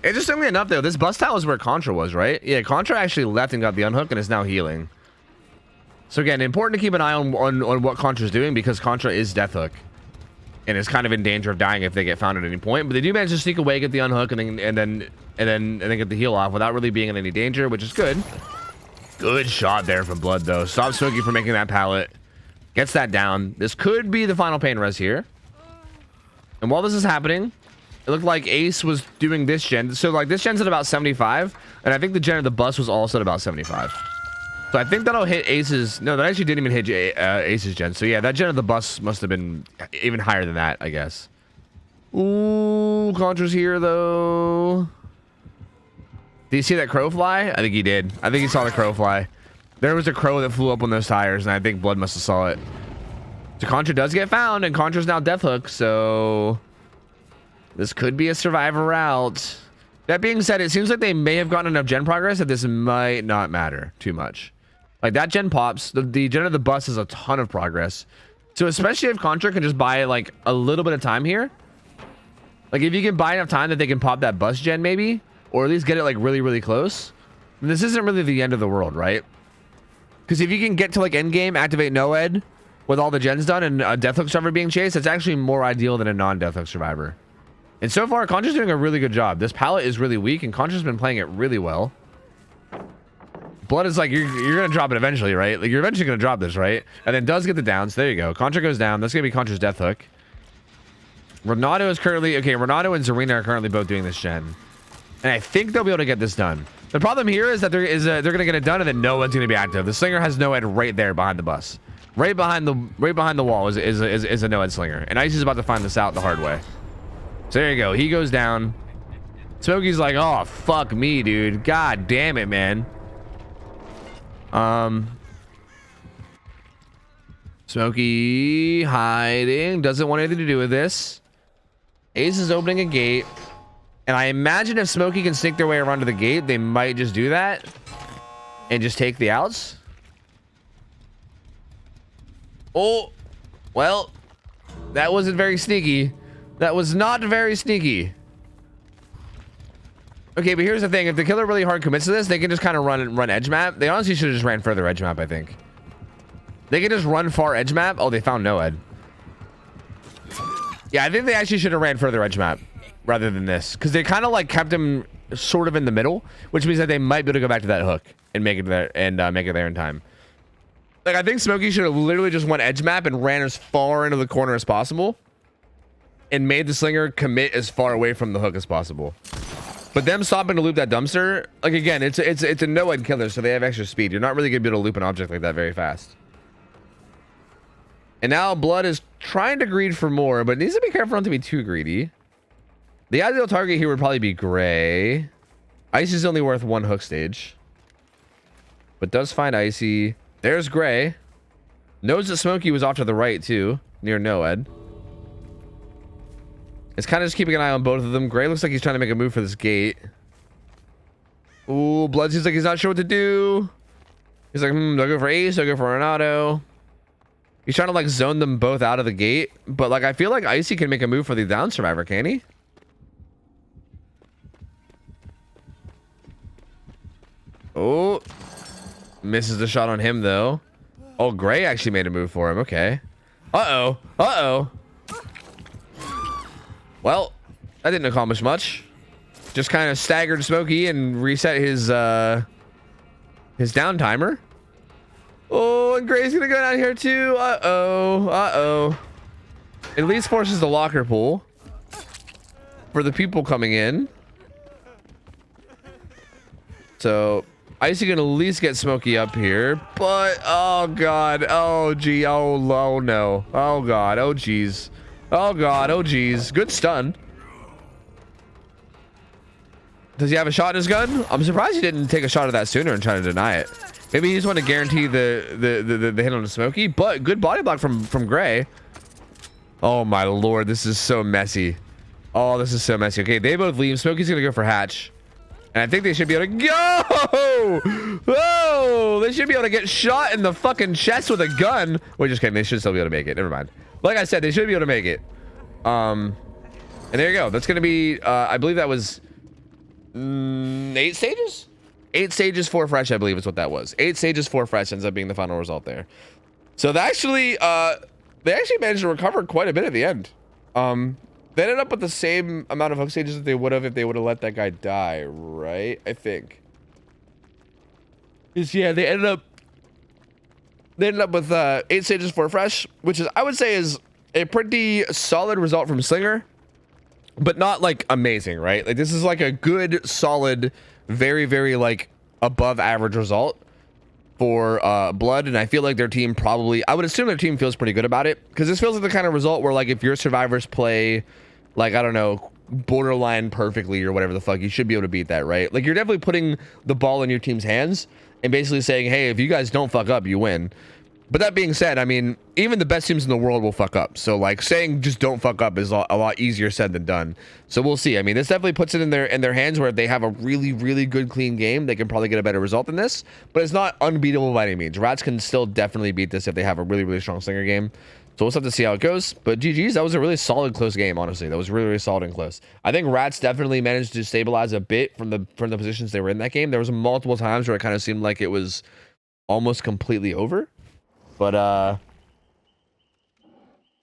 Interestingly enough though, this bust tile is where Contra was, right? Yeah, Contra actually left and got the unhook and is now healing. So again, important to keep an eye on what Contra's doing, because Contra is death hook and is kind of in danger of dying if they get found at any point. But they do manage to sneak away, get the unhook, and then get the heal off without really being in any danger, which is good. Good shot there from Blood though. Stops Smokey from making that pallet. Gets that down. This could be the final pain res here. And while this is happening, it looked like Ace was doing this gen. So like this gen's at about 75, and I think the gen of the bus was also at about 75. So I think that'll hit Ace's. No, that actually didn't even hit Ace's gen. So yeah, that gen of the bus must have been even higher than that, I guess. Ooh, Contra's here though. Did you see that crow fly? I think he did. I think he saw the crow fly. There was a crow that flew up on those tires, and I think Blood must have saw it. So Contra does get found, and Contra's now death hook, so this could be a survivor route. That being said, it seems like they may have gotten enough gen progress that this might not matter too much. Like that gen pops. The gen of the bus is a ton of progress. So especially if Contra can just buy like a little bit of time here. Like if you can buy enough time that they can pop that bus gen maybe, or at least get it like really, really close. This isn't really the end of the world, right? Because if you can get to like end game, activate Noed with all the gens done and a death hook survivor being chased, that's actually more ideal than a non-death hook survivor. And so far, Contra's doing a really good job. This palette is really weak, and Contra's been playing it really well. Blood is like, you're going to drop it eventually, right? Like, you're eventually going to drop this, right? And then does get the downs. There you go. Contra goes down. That's going to be Contra's death hook. Renato is currently... Okay, Renato and Zarina are currently both doing this gen. And I think they'll be able to get this done. The problem here is that they're going to get it done, and then no one's going to be active. The slinger has no head right there behind the bus. Right behind the wall is a no head slinger. And Ice is about to find this out the hard way. So there you go. He goes down. Smokey's like, oh, fuck me, dude. God damn it, man. Smokey hiding. Doesn't want anything to do with this. Ace is opening a gate. And I imagine if Smokey can sneak their way around to the gate, they might just do that. And just take the outs. Oh. Well. That wasn't very sneaky. That was not very sneaky. Okay, but here's the thing. If the killer really hard commits to this, they can just kind of run edge map. They honestly should have just ran further edge map, I think. They can just run far edge map. Oh, they found Noed. Yeah, I think they actually should have ran further edge map rather than this. Because they kind of like kept him sort of in the middle, which means that they might be able to go back to that hook and make it there and make it there in time. Like, I think Smokey should have literally just went edge map and ran as far into the corner as possible. And made the slinger commit as far away from the hook as possible. But them stopping to loop that dumpster, like again, it's a no-head killer, so they have extra speed. You're not really gonna be able to loop an object like that very fast. And now Blood is trying to greed for more, but needs to be careful not to be too greedy. The ideal target here would probably be Gray. Ice is only worth 1 hook stage. But does find Icy. There's Gray. Knows that Smokey was off to the right too, near Noed. It's kind of just keeping an eye on both of them. Gray looks like he's trying to make a move for this gate. Ooh, Blood seems like he's not sure what to do. He's like, do I go for Ace? Do I go for Renato? He's trying to like zone them both out of the gate. But like, I feel like Icy can make a move for the down survivor, can he? Oh. Misses the shot on him though. Oh, Gray actually made a move for him. Okay. Uh-oh. Uh-oh. Well, that didn't accomplish much. Just kind of staggered Smokey and reset his down timer. Oh, and Gray's gonna go down here too. Uh-oh. Uh-oh. At least forces the locker pool for the people coming in. So Icy gonna at least get Smokey up here, but oh god, oh gee, oh no, oh god, oh geez, oh god, oh geez, good stun. Does he have a shot in his gun? I'm surprised he didn't take a shot of that sooner and try to deny it. Maybe he just wanted to guarantee the hit on the Smokey, but good body block from Gray. Oh my lord, this is so messy. Oh, this is so messy. Okay, they both leave. Smokey's gonna go for Hatch. And I think they should be able to go. Whoa! They should be able to get shot in the fucking chest with a gun. Wait, just kidding. They should still be able to make it. Never mind. Like I said, they should be able to make it. And there you go. That's gonna be. I believe that was 8 stages. 8 stages, 4 fresh. I believe is what that was. 8 stages, 4 fresh ends up being the final result there. So they actually managed to recover quite a bit at the end. They ended up with the same amount of hook stages that they would have if they would have let that guy die, right? I think. Yeah, they ended up with 8 stages for fresh, which is, I would say, is a pretty solid result from Slinger, but not like amazing, right? Like this is like a good, solid, very, very like above average result for Blood, and I feel like their team probably, I would assume their team feels pretty good about it, because this feels like the kind of result where like if your survivors play like, I don't know, borderline perfectly or whatever the fuck, you should be able to beat that, right? Like you're definitely putting the ball in your team's hands and basically saying, hey, if you guys don't fuck up, you win. But that being said, I mean, even the best teams in the world will fuck up. So like saying just don't fuck up is a lot easier said than done. So we'll see. I mean, this definitely puts it in their hands where if they have a really, really good clean game, they can probably get a better result than this. But it's not unbeatable by any means. Rats can still definitely beat this if they have a really, really strong Slinger game. So we'll just have to see how it goes. But GG's, that was a really solid close game, honestly. That was really, really solid and close. I think Rats definitely managed to stabilize a bit from the positions they were in that game. There was multiple times where it kind of seemed like it was almost completely over. But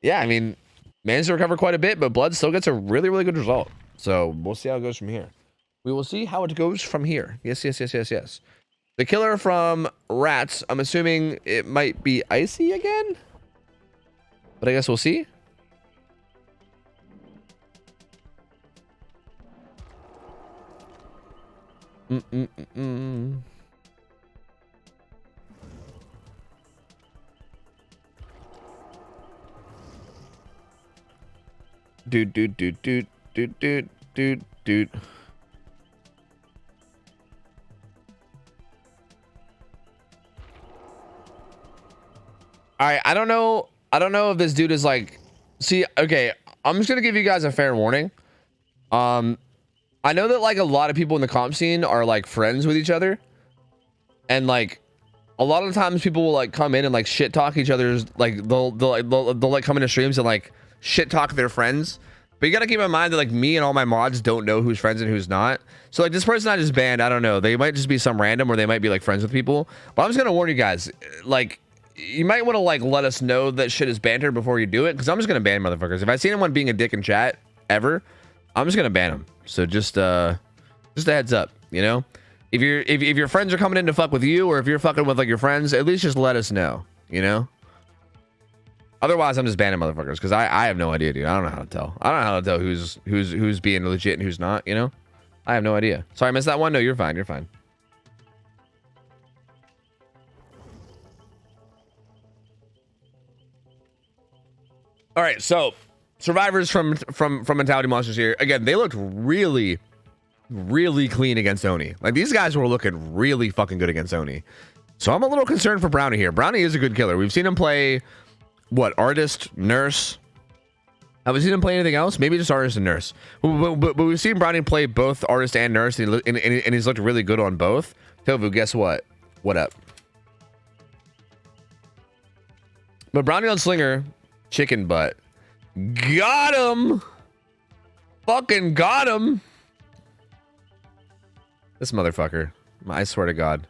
yeah, I mean, managed to recover quite a bit, but Blood still gets a really, really good result. So we'll see how it goes from here. We will see how it goes from here. Yes, yes, yes, yes, yes. The killer from Rats, I'm assuming it might be Icy again, but I guess we'll see. Dude. All right, I don't know if this dude is like, see, okay, I'm just gonna give you guys a fair warning. I know that like a lot of people in the comp scene are like friends with each other, and like a lot of times people will like come in and like shit talk each other's, like they'll like come into streams and like shit talk their friends. But you gotta keep in mind that like me and all my mods don't know who's friends and who's not. So like this person I just banned, I don't know, they might just be some random, or they might be like friends with people. But I'm just gonna warn you guys, like you might want to like let us know that shit is banter before you do it, because I'm just gonna ban motherfuckers. If I see anyone being a dick in chat ever, I'm just gonna ban them. So just a heads up, you know. If your friends are coming in to fuck with you, or if you're fucking with like your friends, at least just let us know, you know. Otherwise, I'm just banning motherfuckers, because I have no idea, dude. I don't know how to tell. I don't know how to tell who's being legit and who's not, you know. I have no idea. Sorry, I missed that one. No, you're fine. You're fine. All right, so survivors from Mentality Monsters here. Again, they looked really, really clean against Oni. Like these guys were looking really fucking good against Oni. So I'm a little concerned for Brownie here. Brownie is a good killer. We've seen him play what, artist, nurse. Have we seen him play anything else? Maybe just artist and nurse. But we've seen Brownie play both artist and nurse, and he's looked really good on both. OhTofu, guess what? What up? But Brownie on Slinger, chicken butt. Got him! Fucking got him! This motherfucker. I swear to God.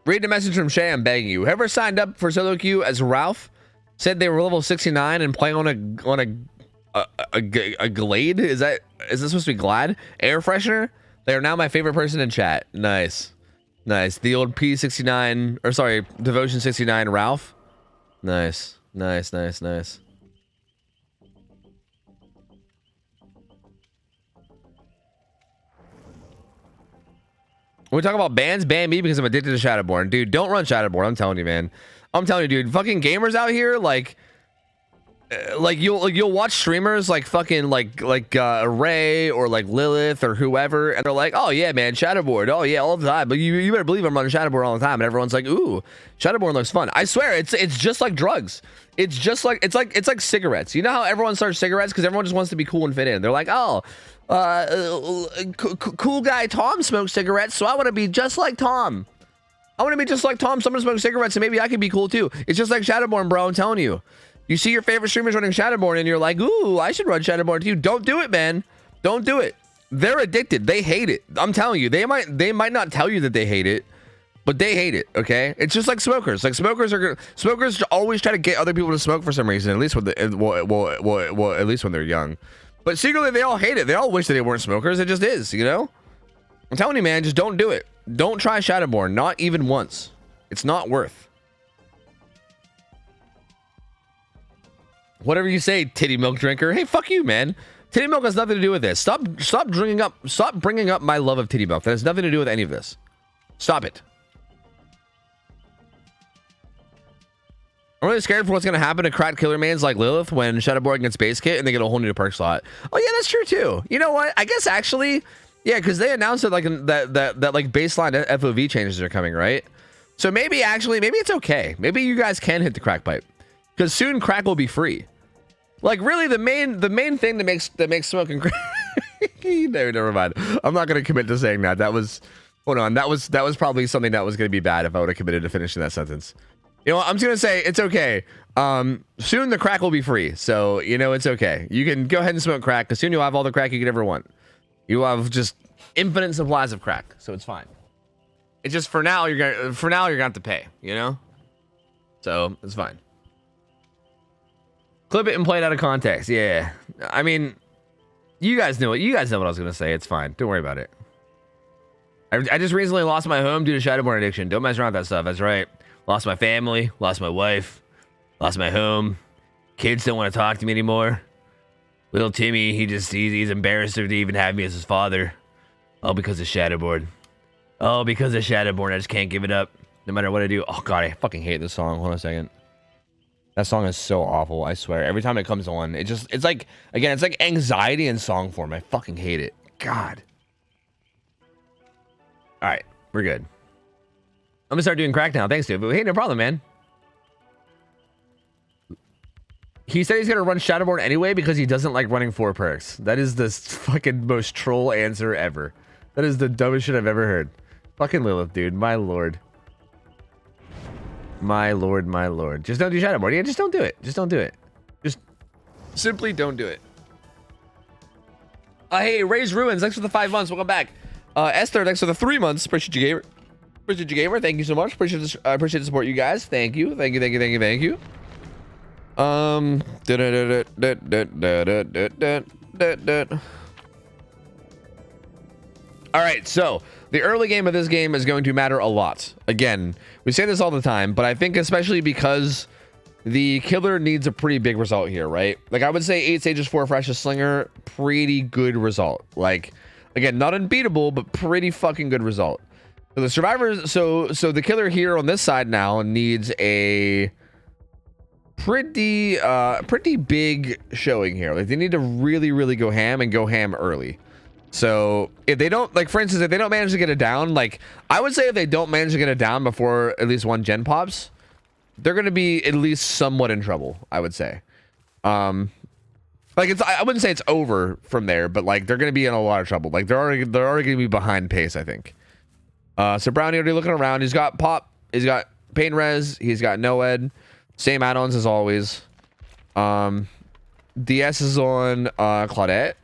Read the message from Shay. I'm begging you. Whoever signed up for solo queue as Ralph said they were level 69 and playing on a Glade. Is this supposed to be Glad? Air freshener? They are now my favorite person in chat. Nice. Nice. The old P69, or sorry, Devotion 69 Ralph. Nice. Nice, nice, nice. We talk about bans, ban me because I'm addicted to Shadowborn. Dude, don't run Shadowborn. I'm telling you, man. I'm telling you, dude. Fucking gamers out here, like you'll watch streamers like fucking like Ray or like Lilith or whoever, and they're like, oh yeah, man, Shadowborn. Oh yeah, all the time. But you better believe I'm running Shadowborn all the time, and everyone's like, ooh, Shadowborn looks fun. I swear, it's just like drugs. It's just like it's like cigarettes. You know how everyone starts cigarettes because everyone just wants to be cool and fit in. They're like, oh. Cool guy Tom smokes cigarettes, so I want to be just like Tom. I want to be just like Tom. Someone smokes cigarettes, and maybe I can be cool too. It's just like Shadowborn, bro. I'm telling you. You see your favorite streamers running Shadowborn, and you're like, ooh, I should run Shadowborn too. Don't do it, man. Don't do it. They're addicted. They hate it. I'm telling you. They might not tell you that they hate it, but they hate it. Okay. It's just like smokers. Like smokers always try to get other people to smoke for some reason. At least at least when they're young. But secretly, they all hate it. They all wish that they weren't smokers. It just is, you know? I'm telling you, man, just don't do it. Don't try Shadowborn. Not even once. It's not worth. Whatever you say, titty milk drinker. Hey, fuck you, man. Titty milk has nothing to do with this. Stop bringing up my love of titty milk. That has nothing to do with any of this. Stop it. I'm really scared for what's going to happen to cracked killer mans like Lilith when Shadowborn gets base kit and they get a whole new perk slot. Oh yeah, that's true too. You know what? I guess actually, yeah, because they announced that like that like baseline FOV changes are coming, right? So maybe it's okay. Maybe you guys can hit the crack pipe because soon crack will be free. Like really, the main thing that makes smoking crack. Never mind. I'm not going to commit to saying that. That was hold on. That was probably something that was going to be bad if I would have committed to finishing that sentence. You know what? I'm just going to say it's okay. Soon the crack will be free. So, you know, it's okay. You can go ahead and smoke crack because soon you'll have all the crack you could ever want. You'll have just infinite supplies of crack. So it's fine. It's just for now, you're going to have to pay, you know? So it's fine. Clip it and play it out of context. Yeah. I mean, you guys know it. You guys know what I was going to say. It's fine. Don't worry about it. I just recently lost my home due to Shadowborn addiction. Don't mess around with that stuff. That's right. Lost my family, lost my wife, lost my home. Kids don't want to talk to me anymore. Little Timmy, he's embarrassed to even have me as his father. All because of Shadowborn. Oh, because of Shadowborn, I just can't give it up. No matter what I do. Oh god, I fucking hate this song. Hold on a second. That song is so awful, I swear. Every time it comes on, it's like, again, it's like anxiety in song form. I fucking hate it. God. Alright, we're good. I'm gonna start doing crack now. Thanks, dude. But hey, no problem, man. He said he's gonna run Shadowborn anyway because he doesn't like running 4 perks. That is the fucking most troll answer ever. That is the dumbest shit I've ever heard. Fucking Lilith, dude. My lord. My lord, my lord. Just don't do Shadowborn. Yeah, just don't do it. Just don't do it. Just simply don't do it. Hey, Ray's Ruins. Thanks for the 5 months. Welcome back. Esther, thanks for the 3 months. Appreciate you, gamer. Appreciate you, gamer. Thank you so much. Appreciate the support, you guys. Thank you. Thank you. Thank you. Thank you. Thank you. All right. So the early game of this game is going to matter a lot. Again, we say this all the time, but I think especially because the killer needs a pretty big result here, right? Like I would say 8 stages, 4 freshest slinger, pretty good result. Like again, not unbeatable, but pretty fucking good result. So the survivors, so the killer here on this side now needs a pretty big showing here. Like they need to really go ham and go ham early. So if they don't, like for instance, if they don't manage to get it down, like I would say if they don't manage to get it down before at least 1 gen pops, they're going to be at least somewhat in trouble, I would say. Like I wouldn't say it's over from there, but like they're going to be in a lot of trouble. Like they're already going to be behind pace, I think. So Brownie already looking around. He's got Pop. He's got Pain Res. He's got Noed. Same add-ons as always. DS is on Claudette.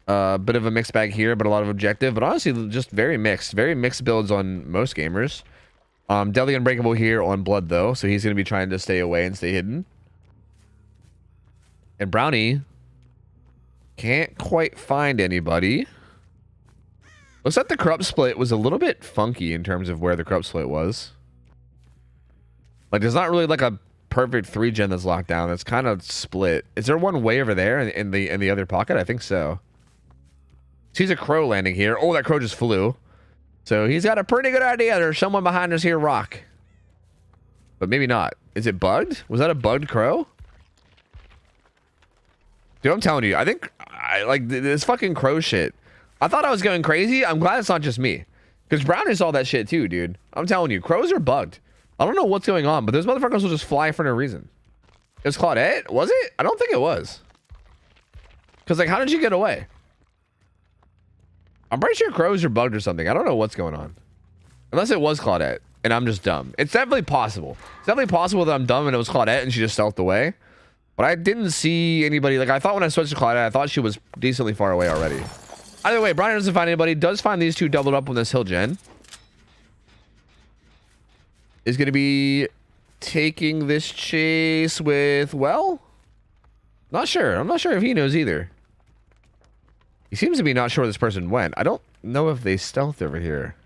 Bit of a mixed bag here, but a lot of objective. But honestly, just very mixed builds on most gamers. Deli Unbreakable here on Blood though, so he's gonna be trying to stay away and stay hidden. And Brownie can't quite find anybody. Looks like the corrupt split was a little bit funky in terms of where the corrupt split was. Like there's not really like a perfect 3-gen that's locked down. It's kind of split. Is there one way over there in the other pocket? I think so. Sees a crow landing here. Oh, that crow just flew. So he's got a pretty good idea. There's someone behind us here, rock. But maybe not. Is it bugged? Was that a bugged crow? Dude, I'm telling you, I think I like this fucking crow shit. I thought I was going crazy. I'm glad it's not just me. Because Brownie saw that shit too, dude. I'm telling you, crows are bugged. I don't know what's going on, but those motherfuckers will just fly for no reason. It was Claudette? Was it? I don't think it was. Because, like, how did you get away? I'm pretty sure crows are bugged or something. I don't know what's going on. Unless it was Claudette, and I'm just dumb. It's definitely possible. It's definitely possible that I'm dumb and it was Claudette and she just stealthed away. But I didn't see anybody. Like, I thought when I switched to Claudette, I thought she was decently far away already. Either way, Brian doesn't find anybody. Does find these two doubled up on this hill gen. Is going to be taking this chase with, well, not sure. I'm not sure if he knows either. He seems to be not sure where this person went. I don't know if they stealthed over here.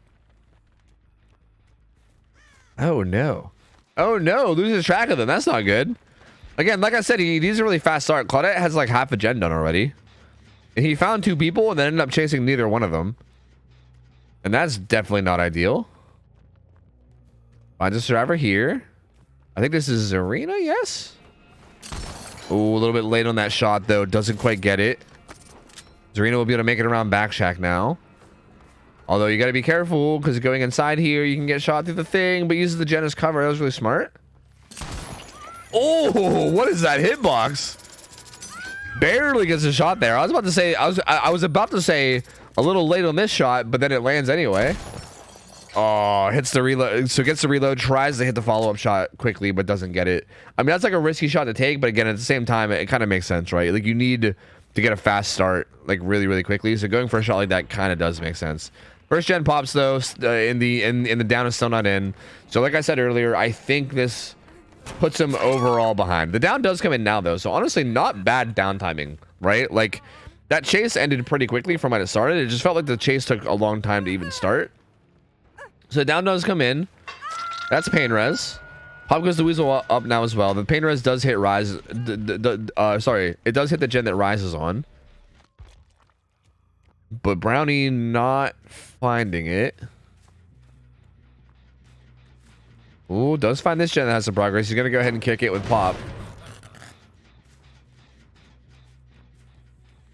Oh, no. Oh, no. Loses track of them. That's not good. Again, like I said, he needs a really fast start. Claudette has like half a gen done already. And he found two people and then ended up chasing neither one of them. And that's definitely not ideal. Finds a survivor here. I think this is Zarina, yes? Oh, a little bit late on that shot, though. Doesn't quite get it. Zarina will be able to make it around Back Shack now. Although you got to be careful, because going inside here, you can get shot through the thing, but uses the gen as cover. That was really smart. Oh, what is that hitbox? Barely gets a shot there. I was about to say, I was about to say a little late on this shot, but then it lands anyway. Oh, hits the reload. So gets the reload, tries to hit the follow-up shot quickly, but doesn't get it. I mean, that's like a risky shot to take, but again, at the same time, it kind of makes sense, right? Like you need to get a fast start, like really, really quickly. So going for a shot like that kind of does make sense. First gen pops though, in the down is still not in. So like I said earlier, I think this puts him overall behind. The down does come in now though, so honestly, not bad down timing, right? Like that chase ended pretty quickly from when it started. It just felt like the chase took a long time to even start. So down does come in. That's pain res. Pop goes the weasel up now as well. The pain res does hit rise. Sorry, it does hit the gen that rises on. But Brownie not finding it. Ooh, does find this gen that has some progress. He's gonna go ahead and kick it with Pop.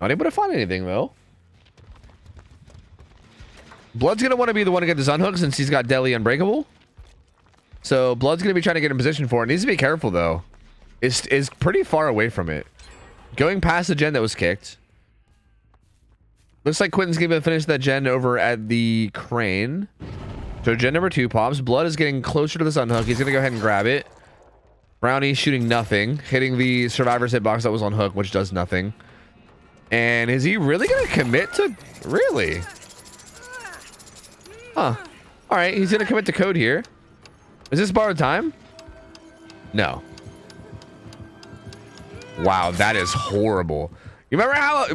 Not able to find anything though. Blood's gonna want to be the one to get this unhook since he's got Deli Unbreakable. So Blood's gonna be trying to get in position for it. Needs to be careful though. Is pretty far away from it. Going past the gen that was kicked. Looks like Quentin's gonna finish that gen over at the crane. So gen number 2 pops. Blood is getting closer to this unhook. He's gonna go ahead and grab it. Brownie shooting nothing, hitting the survivor's hitbox that was on hook, which does nothing. And is he really gonna commit to? Really? Huh. All right, he's gonna commit to code here. Is this borrowed time? No. Wow, that is horrible. You remember how,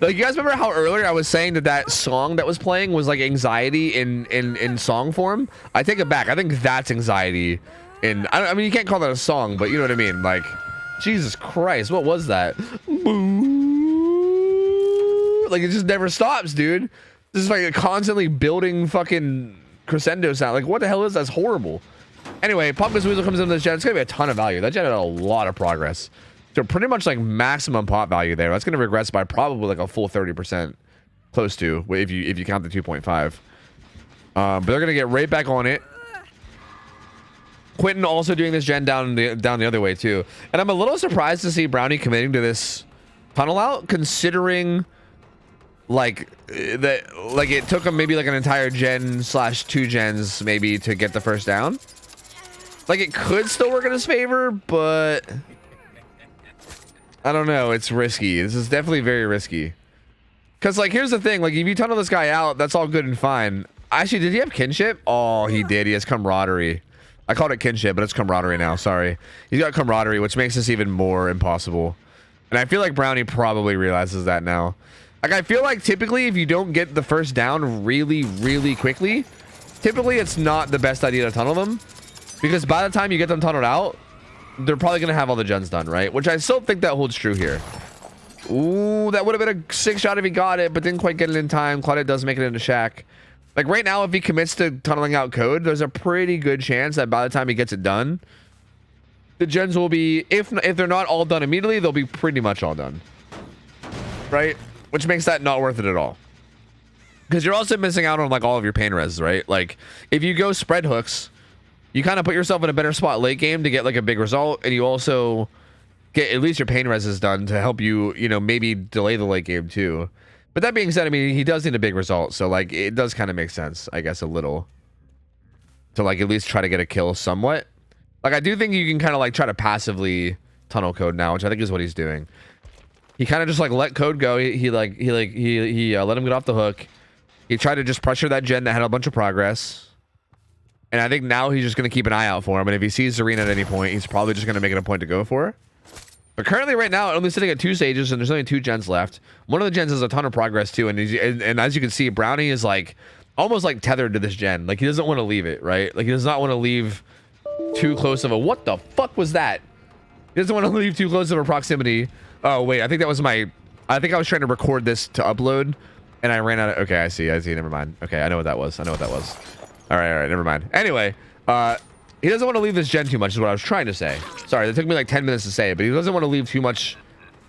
like, you guys remember how earlier I was saying that song that was playing was like anxiety in song form? I take it back. I think that's anxiety. I mean, you can't call that a song, but you know what I mean. Like, Jesus Christ, what was that? Like, it just never stops, dude. This is like a constantly building fucking crescendo sound. Like, what the hell is that? That's horrible. Anyway, Pop Goes Weasel comes into this gen. It's gonna be a ton of value. That gen had a lot of progress. So pretty much like maximum pop value there. That's gonna regress by probably like a full 30%, close to, if you count the 2.5. But they're gonna get right back on it. Quentin also doing this gen down the other way too. And I'm a little surprised to see Brownie committing to this tunnel out, considering like that, like it took him maybe like an entire gen / 2 gens maybe to get the first down. Like it could still work in his favor, but I don't know. It's risky. This is definitely very risky. Because like here's the thing, like if you tunnel this guy out, that's all good and fine. Actually, did he have kinship? Oh, he did. He has camaraderie. I called it kinship, but it's camaraderie now. Sorry. He's got camaraderie, which makes this even more impossible. And I feel like Brownie probably realizes that now. Like, I feel like typically if you don't get the first down really, really quickly, typically it's not the best idea to tunnel them. Because by the time you get them tunneled out, they're probably going to have all the gens done, right? Which I still think that holds true here. Ooh, that would have been a sick shot if he got it, but didn't quite get it in time. Claudette does make it into Shack. Like, right now, if he commits to tunneling out code, there's a pretty good chance that by the time he gets it done, the gens will be, if they're not all done immediately, they'll be pretty much all done. Right? Which makes that not worth it at all. Because you're also missing out on, like, all of your pain res, right? Like, if you go spread hooks, you kind of put yourself in a better spot late game to get, like, a big result, and you also get at least your pain res is done to help you, you know, maybe delay the late game, too. But that being said, I mean, he does need a big result, so, like, it does kind of make sense, I guess, a little. To, like, at least try to get a kill somewhat. Like, I do think you can kind of, like, try to passively tunnel code now, which I think is what he's doing. He kind of just, like, let code go. He let him get off the hook. He tried to just pressure that gen that had a bunch of progress. And I think now he's just going to keep an eye out for him. And if he sees Zarina at any point, he's probably just going to make it a point to go for her. But currently right now, only sitting at 2 stages, and there's only 2 gens left. One of the gens has a ton of progress, too. And as you can see, Brownie is, like, almost, like, tethered to this gen. Like, he doesn't want to leave it, right? Like, he does not want to leave too close of a... What the fuck was that? He doesn't want to leave too close of a proximity. Oh, wait. I think that was my... I think I was trying to record this to upload, and I ran out of... Okay, I see. Never mind. Okay, I know what that was. All right. Never mind. Anyway, he doesn't want to leave this gen too much is what I was trying to say. Sorry, that took me like 10 minutes to say, but he doesn't want to leave too much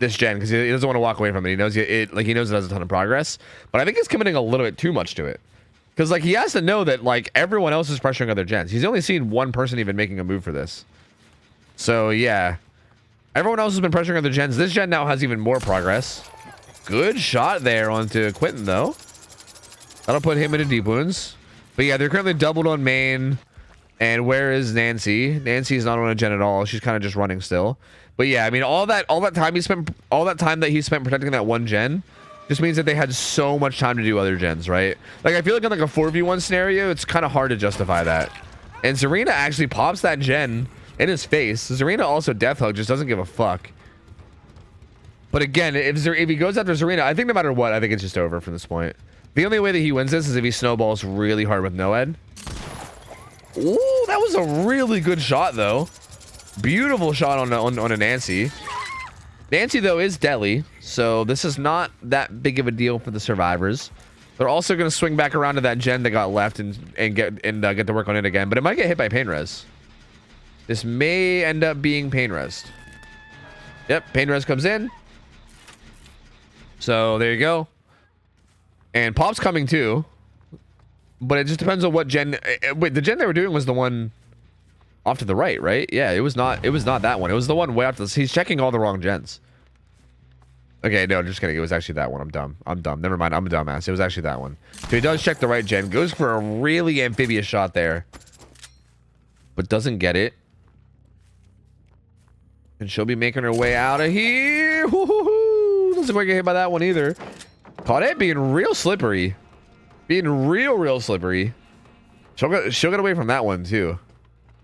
this gen because he doesn't want to walk away from it. He knows it has a ton of progress, but I think he's committing a little bit too much to it. Because, like, he has to know that, like, everyone else is pressuring other gens. He's only seen one person even making a move for this. So, yeah. Everyone else has been pressuring other gens. This gen now has even more progress. Good shot there onto Quentin, though. That'll put him into deep wounds. But, yeah, they're currently doubled on main. And where is Nancy? Nancy's not on a gen at all. She's kind of just running still. But, yeah, I mean, all that time that he spent protecting that one gen just means that they had so much time to do other gens, right? Like, I feel like in, like, a 4v1 scenario, it's kind of hard to justify that. And Zarina actually pops that gen in his face. Zarina also death hug, just doesn't give a fuck. But again, if he goes after Zarina, I think no matter what, I think it's just over from this point. The only way that he wins this is if he snowballs really hard with Noed. Ooh, that was a really good shot, though. Beautiful shot on a Nancy. Nancy, though, is deadly, so this is not that big of a deal for the survivors. They're also going to swing back around to that gen that got left and get to work on it again, but it might get hit by pain res. This may end up being pain res. Yep, pain res comes in. So there you go. And Pop's coming too, but it just depends on what gen. Wait, the gen they were doing was the one off to the right, right? Yeah, it was not that one. It was the one way after this. He's checking all the wrong gens. Okay, no, just kidding. It was actually that one. I'm dumb. Never mind. I'm a dumbass. It was actually that one. So he does check the right gen. Goes for a really amphibious shot there. But doesn't get it. And she'll be making her way out of here. Doesn't quite get hit by that one either. Caught it being real slippery. Being real slippery. She'll get away from that one too.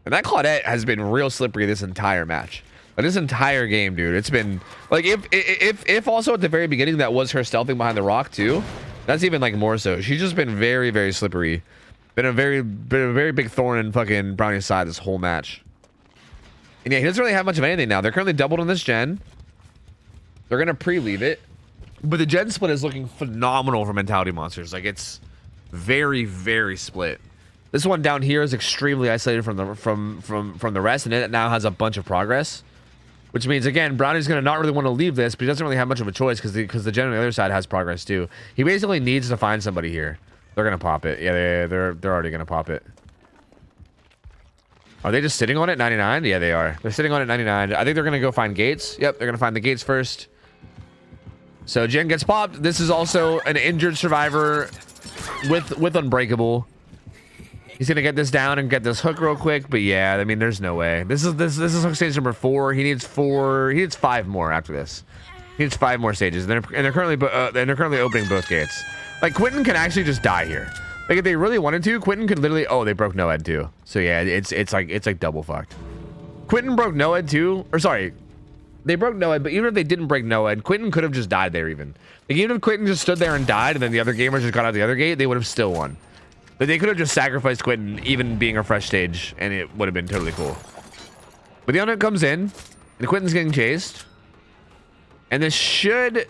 And that Claudette has been real slippery this entire match. Like, this entire game, dude. It's been like if also at the very beginning that was her stealthing behind the rock too. That's even like more so. She's just been very slippery. Been a very big thorn in fucking Brownie's side this whole match. And yeah, he doesn't really have much of anything now. They're currently doubled on this gen. They're gonna pre-leave it. But the gen split is looking phenomenal for Mentality Monsters. Like, it's very split. This one down here is extremely isolated from the rest, and it now has a bunch of progress. Which means, again, Brownie's going to not really want to leave this, but he doesn't really have much of a choice because the gen on the other side has progress too. He basically needs to find somebody here. They're going to pop it. Yeah, they're already going to pop it. Are they just sitting on it? 99? Yeah, they are. They're sitting on it 99. I think they're going to go find gates. Yep, they're going to find the gates first. So Jen gets popped. This is also an injured survivor with Unbreakable. He's gonna get this down and get this hook real quick, but yeah, I mean, there's no way. This is hook stage number 4. He needs 5 more after this. He needs 5 more stages, and they're currently opening both gates. Like, Quentin can actually just die here. Like if they really wanted to, Quentin could literally. Oh, they broke Noed too. So yeah, it's like double fucked. Quentin broke Noed too, or sorry, they broke Noed. But even if they didn't break Noed, Quentin could have just died there. Even like even if Quentin just stood there and died, and then the other gamers just got out the other gate, they would have still won. But they could have just sacrificed Quentin, even being a fresh stage, and it would have been totally cool. But the Unit comes in, and Quentin's getting chased, and this should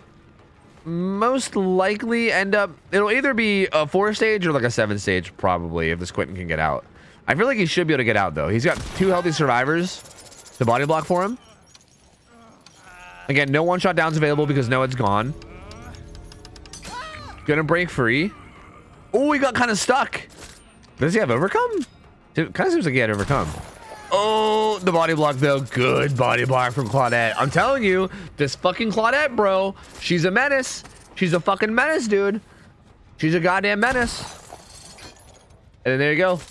most likely end up, it'll either be a 4 stage or like a 7 stage probably if this Quentin can get out. I feel like he should be able to get out though. He's got 2 healthy survivors to body block for him. Again, no one-shot downs available because Noah's gone. Gonna break free. Oh, he got kind of stuck. Does he have overcome? It kind of seems like he had overcome. Oh, the body block though. Good body block from Claudette. I'm telling you, this fucking Claudette, bro. She's a menace. She's a fucking menace, dude. She's a goddamn menace. And then there you go.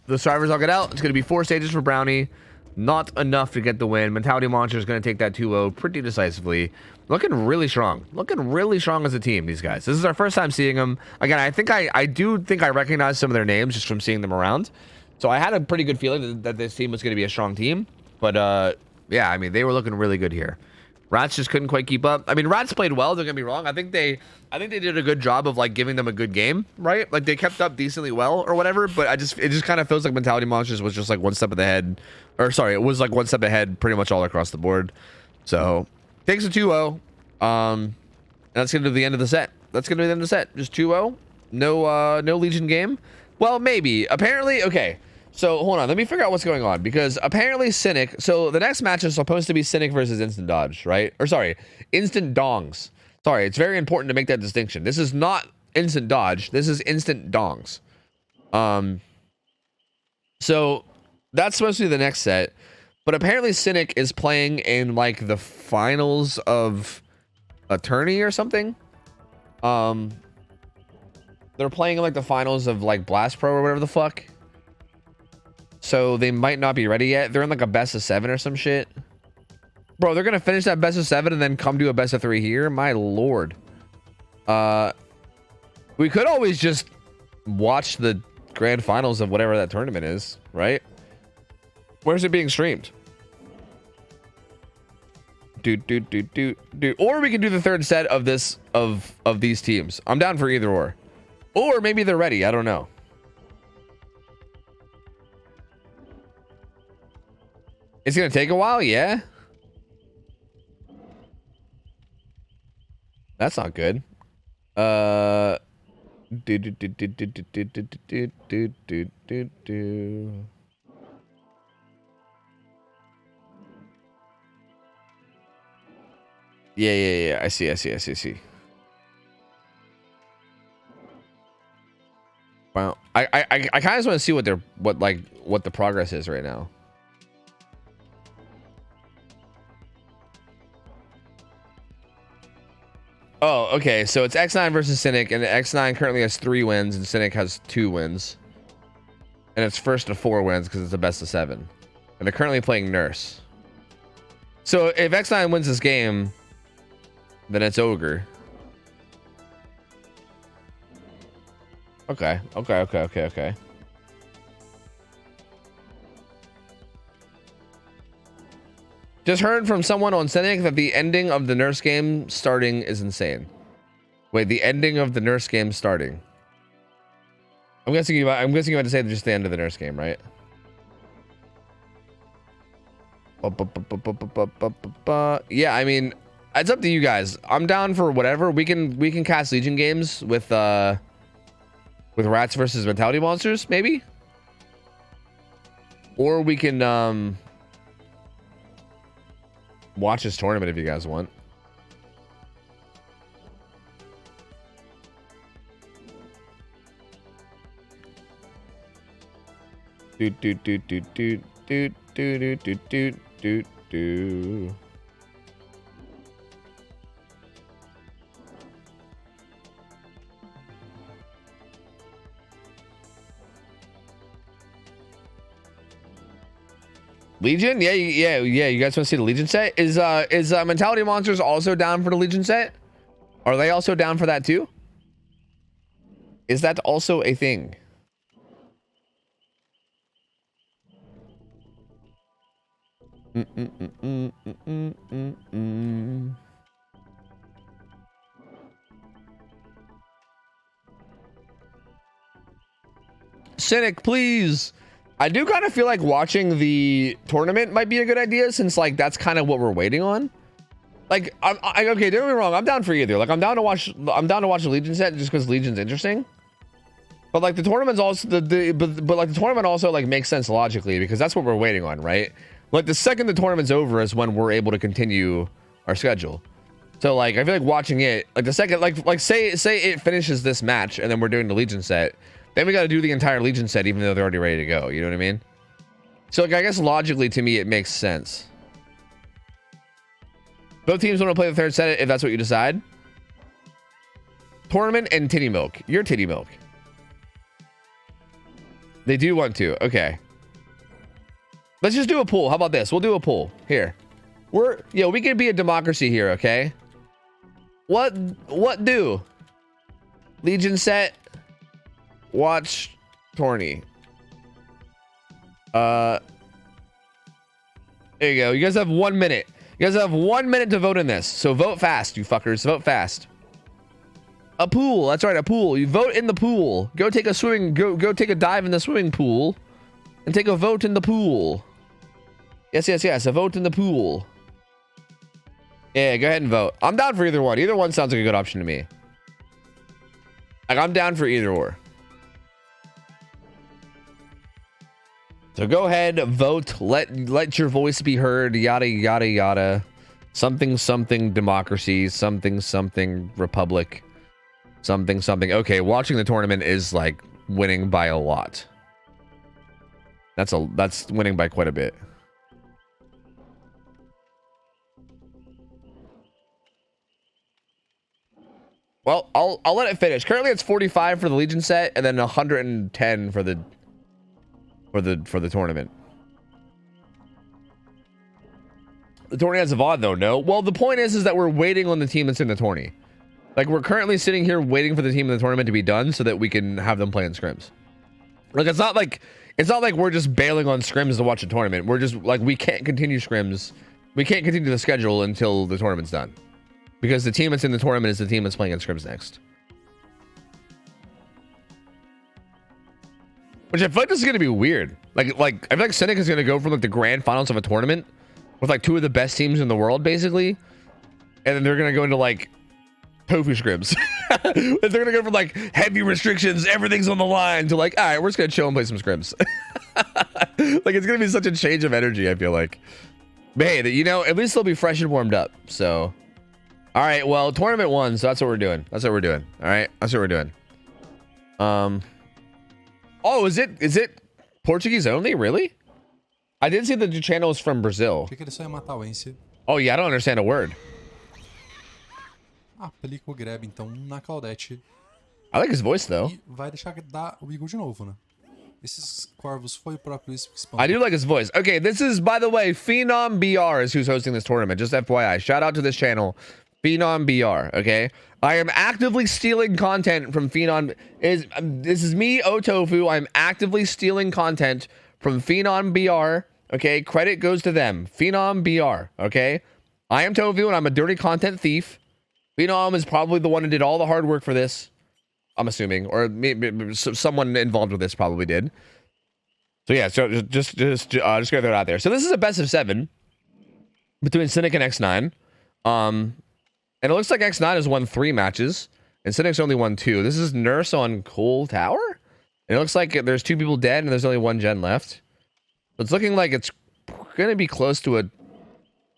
The survivors all get out. It's going to be 4 stages for Brownie. Not enough to get the win. Mentality Monster is going to take that 2-0 pretty decisively. Looking really strong. Looking really strong as a team, these guys. This is our first time seeing them. Again, I do think I recognize some of their names just from seeing them around. So I had a pretty good feeling that this team was going to be a strong team. But, yeah, I mean, they were looking really good here. Rats just couldn't quite keep up. I mean, Rats played well, don't get me wrong. I think they did a good job of, like, giving them a good game, right? Like, they kept up decently well or whatever. But it just kind of feels like Mentality Monsters was just, like, one step ahead. Or, sorry, it was, like, one step ahead pretty much all across the board. So, takes a 2-0. And that's going to be the end of the set. That's going to be the end of the set. Just 2-0. No Legion game. Well, maybe. Apparently, okay. So, hold on. Let me figure out what's going on. Because apparently Cynic... So, the next match is supposed to be Cynic versus Instant Dodge, right? Or, sorry. Instant Dongs. Sorry, it's very important to make that distinction. This is not Instant Dodge. This is Instant Dongs. So, that's supposed to be the next set. But apparently Cynic is playing in, like, the finals of a tourney or something. They're playing in, like, the finals of, like, Blast Pro or whatever the fuck. So they might not be ready yet. They're in like a best of 7 or some shit. Bro, they're gonna finish that best of 7 and then come to a best of 3 here. My lord. We could always just watch the grand finals of whatever that tournament is, right? Where's it being streamed? Or we can do the 3rd set of this of these teams. I'm down for either or. Or maybe they're ready. I don't know. It's gonna take a while, yeah. That's not good. Yeah, I see. Wow. I kind of just want to see what the progress is right now. Oh, okay. So it's X9 versus Cynic, and X9 currently has 3 wins, and Cynic has 2 wins. And it's first to 4 wins because it's a best of 7. And they're currently playing Nurse. So if X9 wins this game, then it's Ogre. Okay. Just heard from someone on Cynic that the ending of the Nurse game starting is insane. Wait, the ending of the Nurse game starting. I'm guessing you about to say just the end of the Nurse game, right? Yeah, I mean, it's up to you guys. I'm down for whatever. We can cast Legion games with Rats versus Mentality Monsters, maybe. Or we can watch this tournament if you guys want. Legion? Yeah. You guys want to see the Legion set? Is Mentality Monsters also down for the Legion set? Are they also down for that too? Is that also a thing? Cynic, please. I do kind of feel like watching the tournament might be a good idea, since like that's kind of what we're waiting on. Like, okay, don't get me wrong, I'm down for either. Like, I'm down to watch the Legion set just because Legion's interesting. But like the tournament's also but like the tournament also like makes sense logically, because that's what we're waiting on, right? Like the second the tournament's over is when we're able to continue our schedule. So like I feel like watching it, like the second, like say it finishes this match and then we're doing the Legion set, then we got to do the entire Legion set even though they're already ready to go. You know what I mean? So like I guess logically to me it makes sense. Both teams want to play the third set if that's what you decide. Tournament and titty milk. Your titty milk. They do want to. Okay. Let's just do a pool. How about this? We'll do a pool. Here. We can be a democracy here, okay? What do? Legion set. Watch tourney. There you go. You guys have 1 minute. You guys have 1 minute to vote in this. So vote fast, you fuckers. Vote fast. A pool. That's right, a pool. You vote in the pool. Go take a swimming. Go take a dive in the swimming pool, and take a vote in the pool. Yes. A vote in the pool. Yeah, go ahead and vote. I'm down for either one. Either one sounds like a good option to me. Like I'm down for either or. So go ahead, vote. Let your voice be heard. Yada yada yada. Something democracy. Something republic. Something. Okay, watching the tournament is like winning by a lot. That's winning by quite a bit. Well, I'll let it finish. Currently it's 45 for the Legion set and then 110 for the tournament. The tourney has a VOD though, no? Well, the point is that we're waiting on the team that's in the tourney. Like we're currently sitting here waiting for the team in the tournament to be done so that we can have them play in scrims. Like it's not like we're just bailing on scrims to watch a tournament. We're just like we can't continue scrims. We can't continue the schedule until the tournament's done. Because the team that's in the tournament is the team that's playing in scrims next. Which I feel like this is going to be weird. Like I feel like Cynic is going to go from like the grand finals of a tournament with like two of the best teams in the world, basically. And then they're going to go into like tofu scrims. They're going to go from like heavy restrictions, everything's on the line, to like, all right, we're just going to chill and play some scrims. Like it's going to be such a change of energy, I feel like. But hey, you know, at least they'll be fresh and warmed up. So, all right, well, tournament won, so that's what we're doing. All right, that's what we're doing. Oh, is it Portuguese only? Really? I didn't see that the channel is from Brazil. Oh yeah, I don't understand a word. Aplica o grab então na Claudete. I like his voice though. E vai deixar dar o Eagle de novo, né? Esses corvos foi o próprio isso que expõe. I do like his voice. Okay, this is, by the way, Phenom BR is who's hosting this tournament. Just FYI. Shout out to this channel, Phenom BR. Okay, I am actively stealing content from Phenom. This is me, OhTofu. I'm actively stealing content from Phenom BR. Okay, credit goes to them. Phenom BR. Okay, I am Tofu and I'm a dirty content thief. Phenom is probably the one who did all the hard work for this. I'm assuming, or maybe someone involved with this probably did. So yeah, so just gonna throw it out there. So this is a best of 7 between Cynic and X9. And it looks like X9 has won 3 matches, and Cynic's only won 2. This is Nurse on Coal Tower, and it looks like there's 2 people dead, and there's only 1 gen left. So it's looking like it's gonna be close to a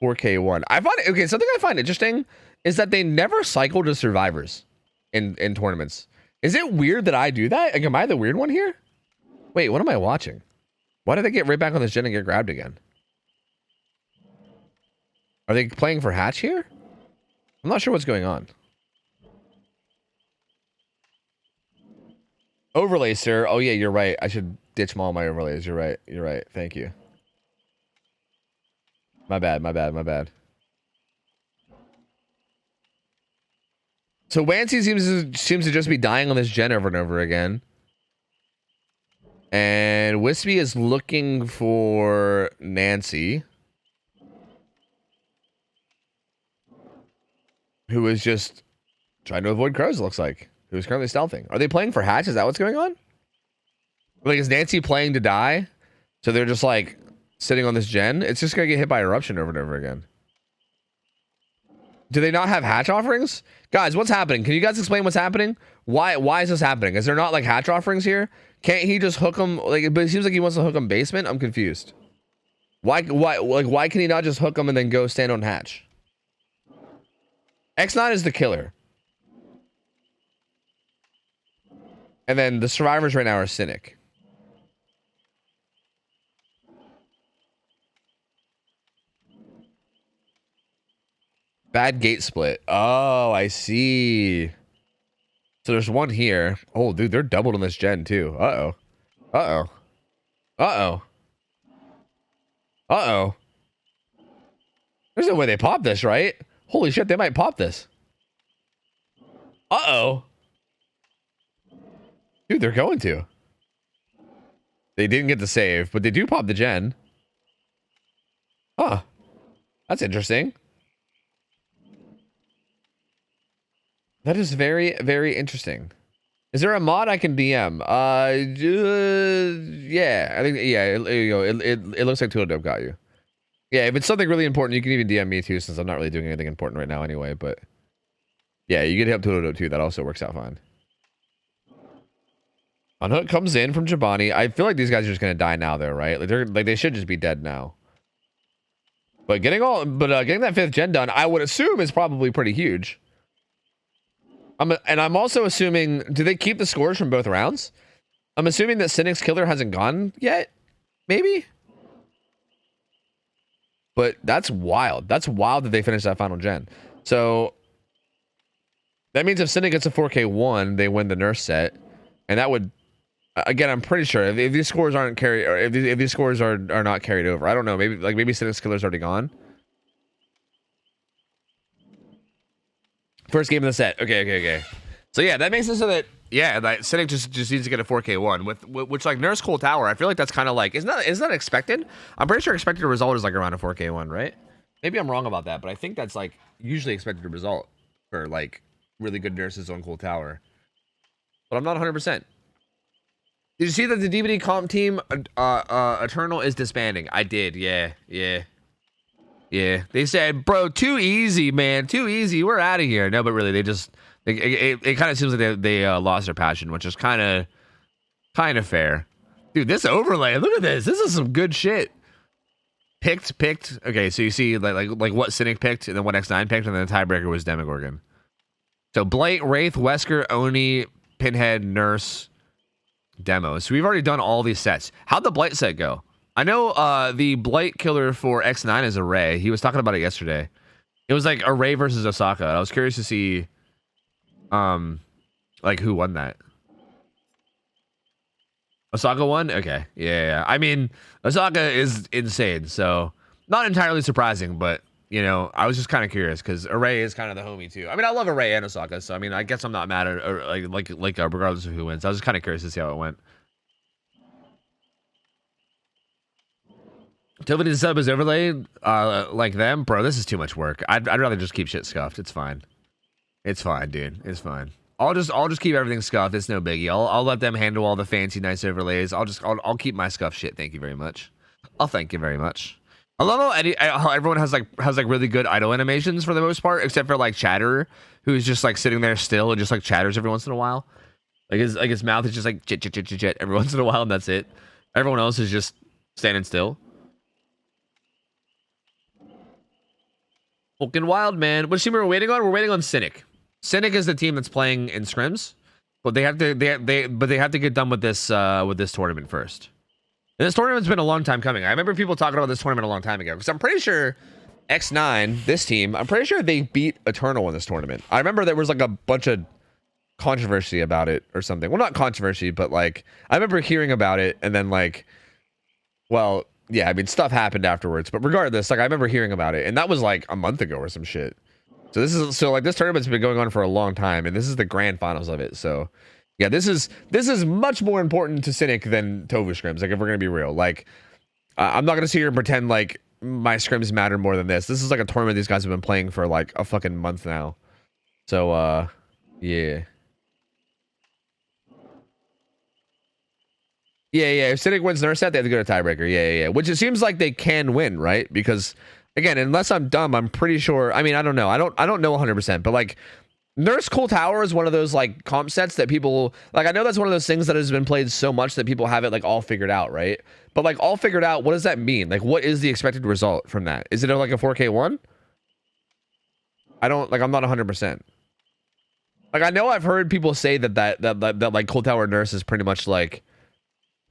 4K1. I find it okay. Something I find interesting is that they never cycle to survivors in tournaments. Is it weird that I do that? Like, am I the weird one here? Wait, what am I watching? Why did they get right back on this gen and get grabbed again? Are they playing for Hatch here? I'm not sure what's going on. Overlay, sir. Oh yeah, you're right. I should ditch all my overlays. You're right. You're right. Thank you. My bad. So Wancy seems to just be dying on this gen over and over again. And Wispy is looking for Nancy, who is just trying to avoid crows, it looks like. Who is currently stealthing. Are they playing for hatch? Is that what's going on? Like, is Nancy playing to die? So they're just like sitting on this gen? It's just going to get hit by eruption over and over again. Do they not have hatch offerings? Guys, what's happening? Can you guys explain what's happening? Why is this happening? Is there not like hatch offerings here? Can't he just hook them? Like, but it seems like he wants to hook them basement. I'm confused. Why can he not just hook them and then go stand on hatch? X9 is the killer. And then the survivors right now are Cynic. Bad gate split. Oh, I see. So there's one here. Oh, dude, they're doubled on this gen too. Uh-oh. Uh-oh. Uh-oh. Uh-oh. There's no way they pop this, right? Holy shit, they might pop this. Uh-oh. Dude, they're going to. They didn't get the save, but they do pop the gen. Huh. That's interesting. That is very, very interesting. Is there a mod I can DM? Yeah, I think, yeah, it looks like Tool Dope got you. Yeah, if it's something really important, you can even DM me too, since I'm not really doing anything important right now anyway, but yeah, you can help Tool Dope too. That also works out fine. Unhook comes in from Jabani. I feel like these guys are just gonna die now, though, right? Like they should just be dead now. But getting that 5th gen done, I would assume is probably pretty huge. I'm also assuming, do they keep the scores from both rounds? I'm assuming that Cynic's killer hasn't gone yet, maybe. But that's wild. That's wild that they finished that final gen. So that means if Cynic gets a 4K1, they win the nurse set, and that would. Again, I'm pretty sure if these scores aren't carried, or if these scores are not carried over, I don't know. Maybe Cynic's killer's already gone. First game of the set. Okay. So yeah, that makes it so that that Cynic just needs to get a 4K1 with which like Nurse Cool Tower. I feel like that's kind of like isn't that expected? I'm pretty sure expected result is like around a 4K1, right? Maybe I'm wrong about that, but I think that's like usually expected result for like really good nurses on Cool Tower. But I'm not 100%. Did you see that the DVD comp team Eternal is disbanding? I did. Yeah. They said, bro, too easy, man. Too easy. We're out of here. No, but really, it kind of seems like they lost their passion, which is kind of fair. Dude, this overlay, look at this. This is some good shit. Picked. Okay, so you see like what Cynic picked, and then what X9 picked, and then the tiebreaker was Demogorgon. So Blight, Wraith, Wesker, Oni, Pinhead, Nurse, Demo. So we've already done all these sets. How'd the Blight set go? I know the Blight killer for X9 is Array. He was talking about it yesterday. It was like Array versus Osaka. I was curious to see like who won that. Osaka won? Okay. Yeah. I mean, Osaka is insane, so not entirely surprising, but you know, I was just kind of curious because Array is kind of the homie too. I mean, I love Array and Osaka, so I mean, I guess I'm not mad at regardless of who wins. I was just kind of curious to see how it went. Toby to sub is overlaid like them, bro. This is too much work. I'd rather just keep shit scuffed. It's fine. It's fine, dude. It's fine. I'll just keep everything scuffed. It's no biggie. I'll let them handle all the fancy, nice overlays. I'll keep my scuff shit. Thank you very much. I'll thank you very much. I love how everyone has like really good idle animations for the most part, except for like Chatterer, who's just like sitting there still and just like chatters every once in a while. Like his mouth is just like chit every once in a while, and that's it. Everyone else is just standing still. Fucking wild, man. What team are we waiting on? We're waiting on Cynic. Cynic is the team that's playing in scrims, but they have to get done with this tournament first. And this tournament's been a long time coming. I remember people talking about this tournament a long time ago because I'm pretty sure X9, this team, I'm pretty sure they beat Eternal in this tournament. I remember there was like a bunch of controversy about it or something. Well, not controversy, but like I remember hearing about it and then like, well, yeah, I mean stuff happened afterwards. But regardless, like I remember hearing about it, and that was like a month ago or some shit. So this is this tournament's been going on for a long time, and this is the grand finals of it. So yeah, this is much more important to Cynic than Tofu scrims. Like, if we're gonna be real, like I'm not gonna sit here and pretend like my scrims matter more than this. This is like a tournament these guys have been playing for like a fucking month now. So yeah. Yeah. If Cynic wins their set, they have to go to tiebreaker. Yeah. Which it seems like they can win, right? Because again, unless I'm dumb, I'm pretty sure. I mean, I don't know. I don't know 100%, but like Nurse Cool Tower is one of those like comp sets that people like. I know that's one of those things that has been played so much that people have it like all figured out, right? But like all figured out, what does that mean? Like, what is the expected result from that? Is it like a 4K1? I'm not 100%. Like, I know I've heard people say that like Cool Tower Nurse is pretty much like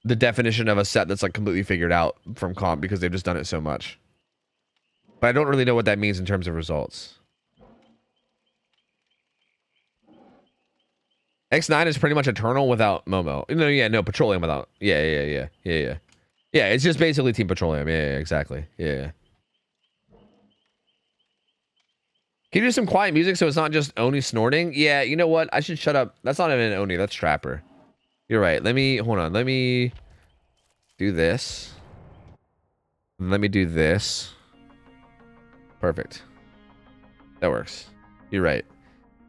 the definition of a set that's like completely figured out from comp because they've just done it so much. But I don't really know what that means in terms of results. X9 is pretty much Eternal without Momo. No, Petroleum without. Yeah. Yeah, it's just basically Team Petroleum. Yeah, exactly. Yeah. Can you do some quiet music so it's not just Oni snorting? Yeah, you know what? I should shut up. That's not even Oni, that's Trapper. You're right. Hold on. Let me do this. Let me do this. Perfect. That works. You're right.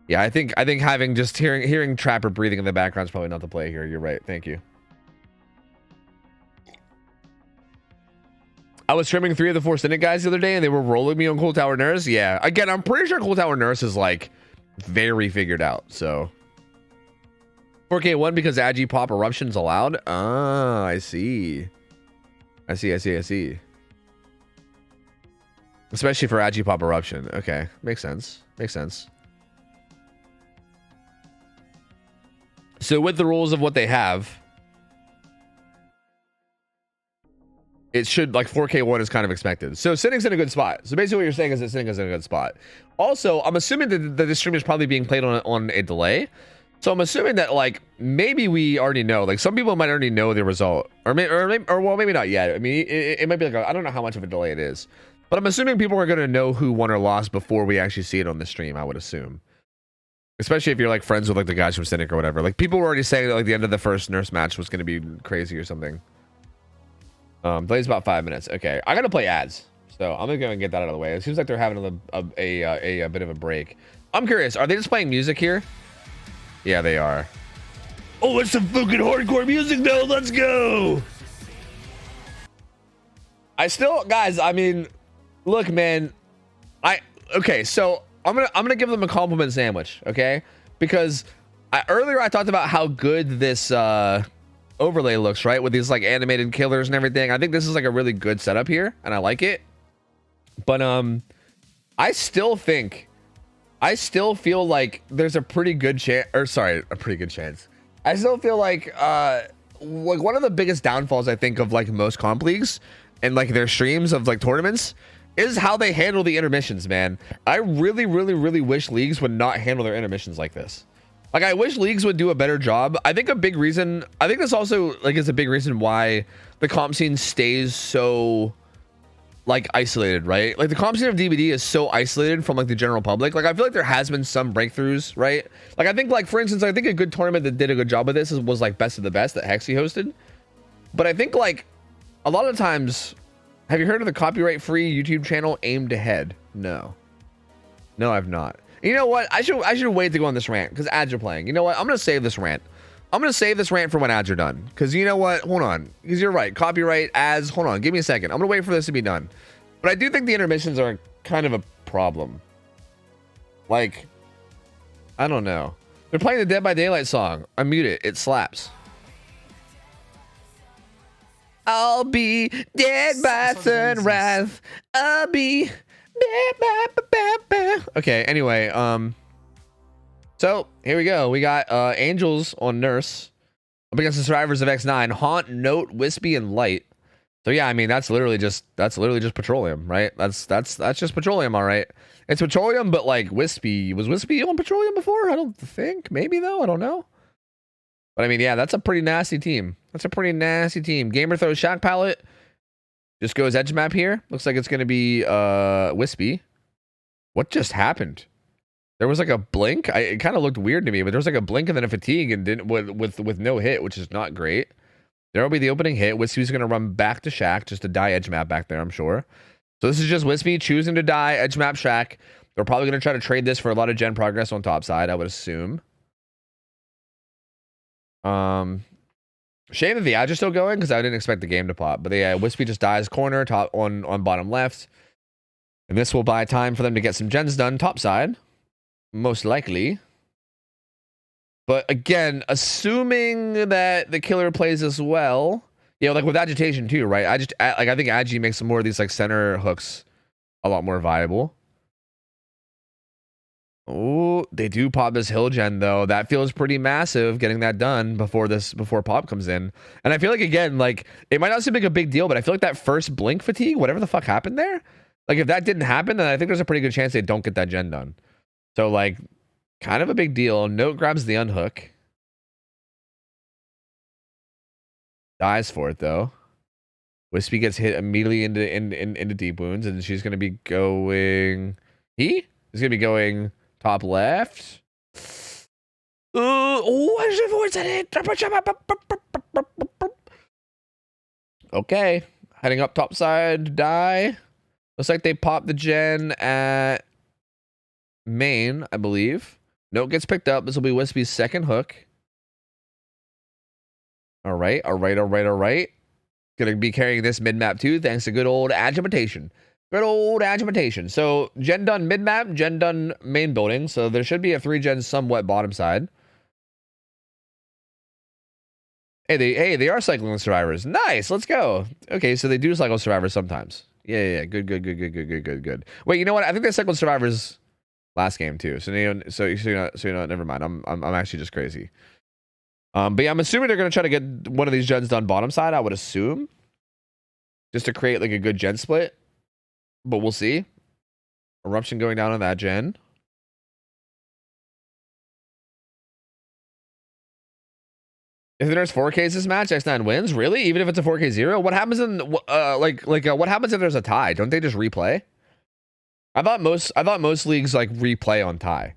Yeah, I think having just hearing Trapper breathing in the background is probably not the play here. You're right. Thank you. I was streaming 3 of the 4 Cynic guys the other day, and they were rolling me on Cool Tower Nurse. Yeah, again, I'm pretty sure Cool Tower Nurse is like very figured out. So 4K1 because Agi Pop Eruption's allowed. Ah, I see. Especially for Agi Pop Eruption. Okay, makes sense. So with the rules of what they have, it should, like, 4K1 is kind of expected. So Cynic's in a good spot. So basically what you're saying is that Cynic is in a good spot. Also, I'm assuming that this stream is probably being played on a delay. So I'm assuming that, like, maybe we already know. Like, some people might already know the result. Or maybe not yet. I mean, it might be like, I don't know how much of a delay it is. But I'm assuming people are going to know who won or lost before we actually see it on the stream, I would assume. Especially if you're, like, friends with, like, the guys from Cynic or whatever. Like, people were already saying that, like, the end of the first Nurse match was going to be crazy or something. Plays about 5 minutes. Okay, I gotta play ads, so I'm gonna go and get that out of the way. It seems like they're having a bit of a break. I'm curious, are they just playing music here? Yeah, they are. Oh, it's some fucking hardcore music though. Let's go. Guys, I mean, look, man. Okay, so I'm gonna give them a compliment sandwich, okay? Because earlier I talked about how good this overlay looks, right, with these like animated killers and everything. I think this is like a really good setup here, and I like it. But I still feel like there's a pretty good chance, I still feel like one of the biggest downfalls I think of like most comp leagues and like their streams of like tournaments is how they handle the intermissions, man. I really wish leagues would not handle their intermissions like this. Like, I wish leagues would do a better job. I think this also like is a big reason why the comp scene stays so like isolated, right? Like, the comp scene of DBD is so isolated from like the general public. Like, I feel like there has been some breakthroughs, right? Like, I think, like, for instance, I think a good tournament that did a good job of this was like Best of the Best that Hexy hosted. But I think like a lot of times, have you heard of the copyright-free YouTube channel Aimed Ahead? No, I've not. You know what? I should wait to go on this rant because ads are playing. You know what? I'm gonna save this rant. I'm gonna save this rant for when ads are done. Because you know what? Hold on. Because you're right. Copyright, ads. Hold on. Give me a second. I'm gonna wait for this to be done. But I do think the intermissions are kind of a problem. Like, I don't know. They're playing the Dead by Daylight song. I mute it. It slaps. I'll be dead by sunrise. I'll be... Okay, anyway, so here we go. We got Angels on Nurse up against the survivors of X9, Haunt, Note, Wispy, and Light. So yeah, I mean that's literally just Petroleum, right? That's just Petroleum, all right. It's Petroleum, but like Wispy on Petroleum before? I don't think. Maybe though, I don't know. But I mean, yeah, that's a pretty nasty team. Gamer throws Shock Palette. Just goes edge map here. Looks like it's going to be Wispy. What just happened? There was like a blink. It kind of looked weird to me, but there was like a blink and then a fatigue and didn't with no hit, which is not great. There will be the opening hit. Wispy's going to run back to Shack just to die edge map back there, I'm sure. So this is just Wispy choosing to die edge map Shack. They're probably going to try to trade this for a lot of gen progress on top side, I would assume. Shame that the ads are still going because I didn't expect the game to pop. But yeah, Wispy just dies corner, top on bottom left. And this will buy time for them to get some gens done top side. Most likely. But again, assuming that the killer plays as well, you know, like with agitation too, right? I think Agi makes some more of these like center hooks a lot more viable. Oh, they do pop this hill gen though. That feels pretty massive getting that done before pop comes in. And I feel like again, like it might not seem like a big deal, but I feel like that first blink fatigue, whatever the fuck happened there, like if that didn't happen, then I think there's a pretty good chance they don't get that gen done. So like kind of a big deal. Note grabs the unhook. Dies for it though. Wispy gets hit immediately into deep wounds, and she's gonna be going. He is gonna be going top left. Okay, heading up top side. Die. Looks like they popped the gen at main, I believe. Note gets picked up. This will be Wispy's second hook. All right. Gonna be carrying this mid-map too, thanks to good old agitation. So gen done mid-map, gen done main building. So there should be a 3 gen somewhat bottom side. Hey, they are cycling survivors. Nice, let's go. Okay, so they do cycle survivors sometimes. Yeah. Good. Wait, you know what? I think they cycled survivors last game too. So you know, never mind. I'm actually just crazy. But yeah, I'm assuming they're gonna try to get one of these gens done bottom side. I would assume, just to create like a good gen split. But we'll see. Eruption going down on that gen. If there's 4Ks this match, X9 wins. Really? Even if it's a 4K 0? What happens in what happens if there's a tie? Don't they just replay? I thought most leagues like replay on tie.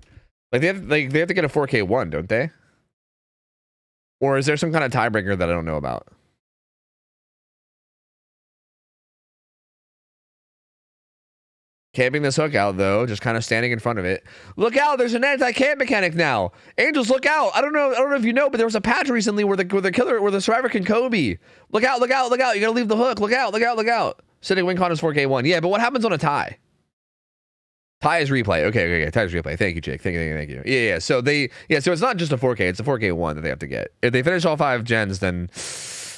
Like they have to get a 4K 1, don't they? Or is there some kind of tiebreaker that I don't know about? Camping this hook out though, just kind of standing in front of it. Look out! There's an anti-camp mechanic now. Angels, look out! I don't know if you know, but there was a patch recently where the survivor can Kobe. Look out! You gotta leave the hook. Look out! Sitting win con is 4K1. Yeah, but what happens on a tie? Tie is replay. Okay. Tie is replay. Thank you, Jake. Thank you. Yeah. So so it's not just a 4K. It's a 4K1 that they have to get. If they finish all 5 gens, then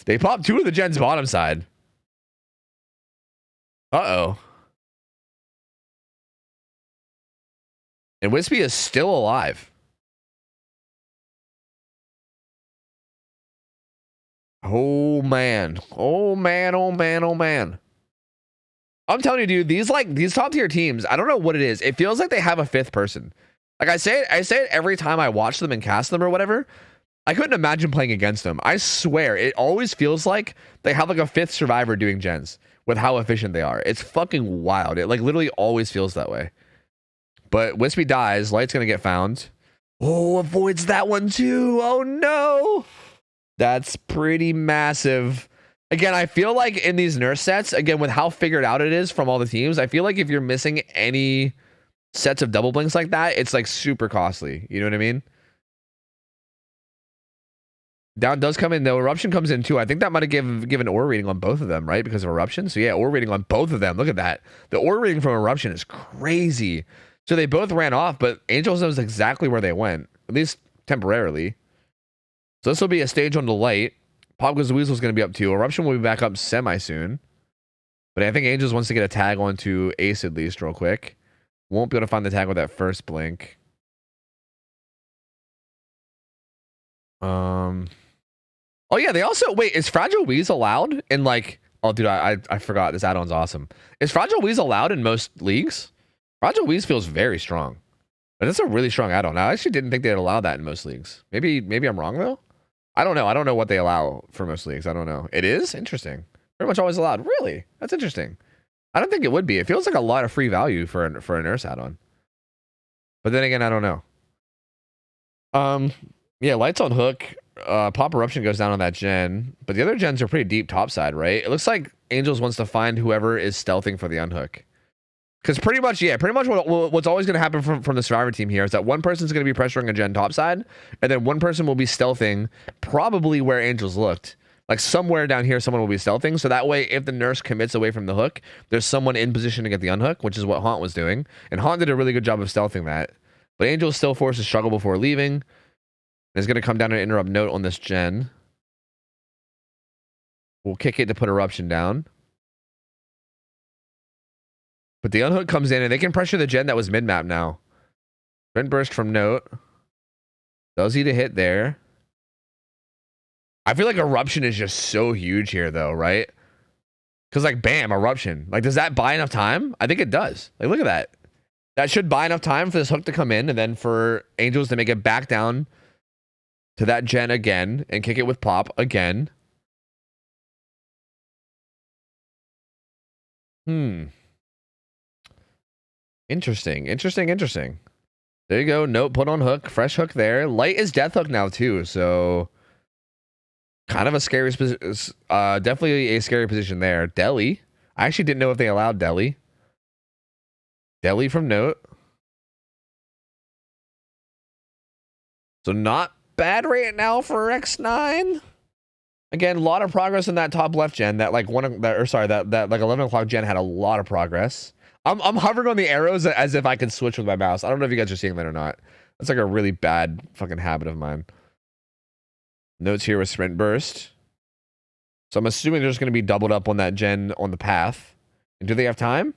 they pop 2 of the gens bottom side. Uh-oh. And Wispy is still alive. Oh man. I'm telling you, dude, these top tier teams, I don't know what it is. It feels like they have a 5th person. Like I say it every time I watch them and cast them or whatever. I couldn't imagine playing against them. I swear, it always feels like they have like a 5th survivor doing gens with how efficient they are. It's fucking wild. It like literally always feels that way. But Wispy dies. Light's gonna get found. Oh, avoids that one too. Oh no. That's pretty massive. Again, I feel like in these nurse sets, again, with how figured out it is from all the teams, I feel like if you're missing any sets of double blinks like that, it's like super costly. You know what I mean? Down does come in though. Eruption comes in too. I think that might have given ore reading on both of them, right? Because of Eruption. So yeah, ore reading on both of them. Look at that. The ore reading from Eruption is crazy. So they both ran off, but Angels knows exactly where they went, at least temporarily. So this will be a stage on the light. Pop Goes the Weasel is going to be up too. Eruption will be back up semi soon. But I think Angels wants to get a tag onto Ace at least real quick. Won't be able to find the tag with that first blink. Oh yeah, they also wait, is Fragile Wheeze allowed in like oh dude, I forgot this add-on's awesome. Is Fragile Wheeze allowed in most leagues? Fragile Wheeze feels very strong. But that's a really strong add-on. I actually didn't think they'd allow that in most leagues. Maybe I'm wrong though. I don't know. I don't know what they allow for most leagues. I don't know. It is interesting. Pretty much always allowed. Really? That's interesting. I don't think it would be. It feels like a lot of free value for a nurse add-on. But then again, I don't know. Yeah, lights on hook. Pop eruption goes down on that gen, but the other gens are pretty deep topside, right? It looks like Angels wants to find whoever is stealthing for the unhook. Because pretty much what's always going to happen from the survivor team here is that one person's going to be pressuring a gen topside, and then one person will be stealthing probably where Angels looked. Like somewhere down here, someone will be stealthing. So that way, if the nurse commits away from the hook, there's someone in position to get the unhook, which is what Haunt was doing. And Haunt did a really good job of stealthing that. But Angel still forced to struggle before leaving. It's going to come down and interrupt note on this gen. We'll kick it to put eruption down. But the unhook comes in and they can pressure the gen that was mid-map now. Sprint burst from note. Does he to hit there? I feel like eruption is just so huge here though, right? Because like bam, eruption. Like does that buy enough time? I think it does. Like look at that. That should buy enough time for this hook to come in and then for Angels to make it back down to that gen again and kick it with pop again. Interesting. There you go. Note put on hook. Fresh hook there. Light is death hook now too. So kind of a scary, definitely a scary position there. Deli. I actually didn't know if they allowed Deli. Deli from note. So not bad right now for X9. Again, a lot of progress in that top left gen. That like that like 11 o'clock gen had a lot of progress. I'm hovering on the arrows as if I could switch with my mouse. I don't know if you guys are seeing that or not. That's like a really bad fucking habit of mine. Notes here with sprint burst. So I'm assuming they're just going to be doubled up on that gen on the path. And do they have time?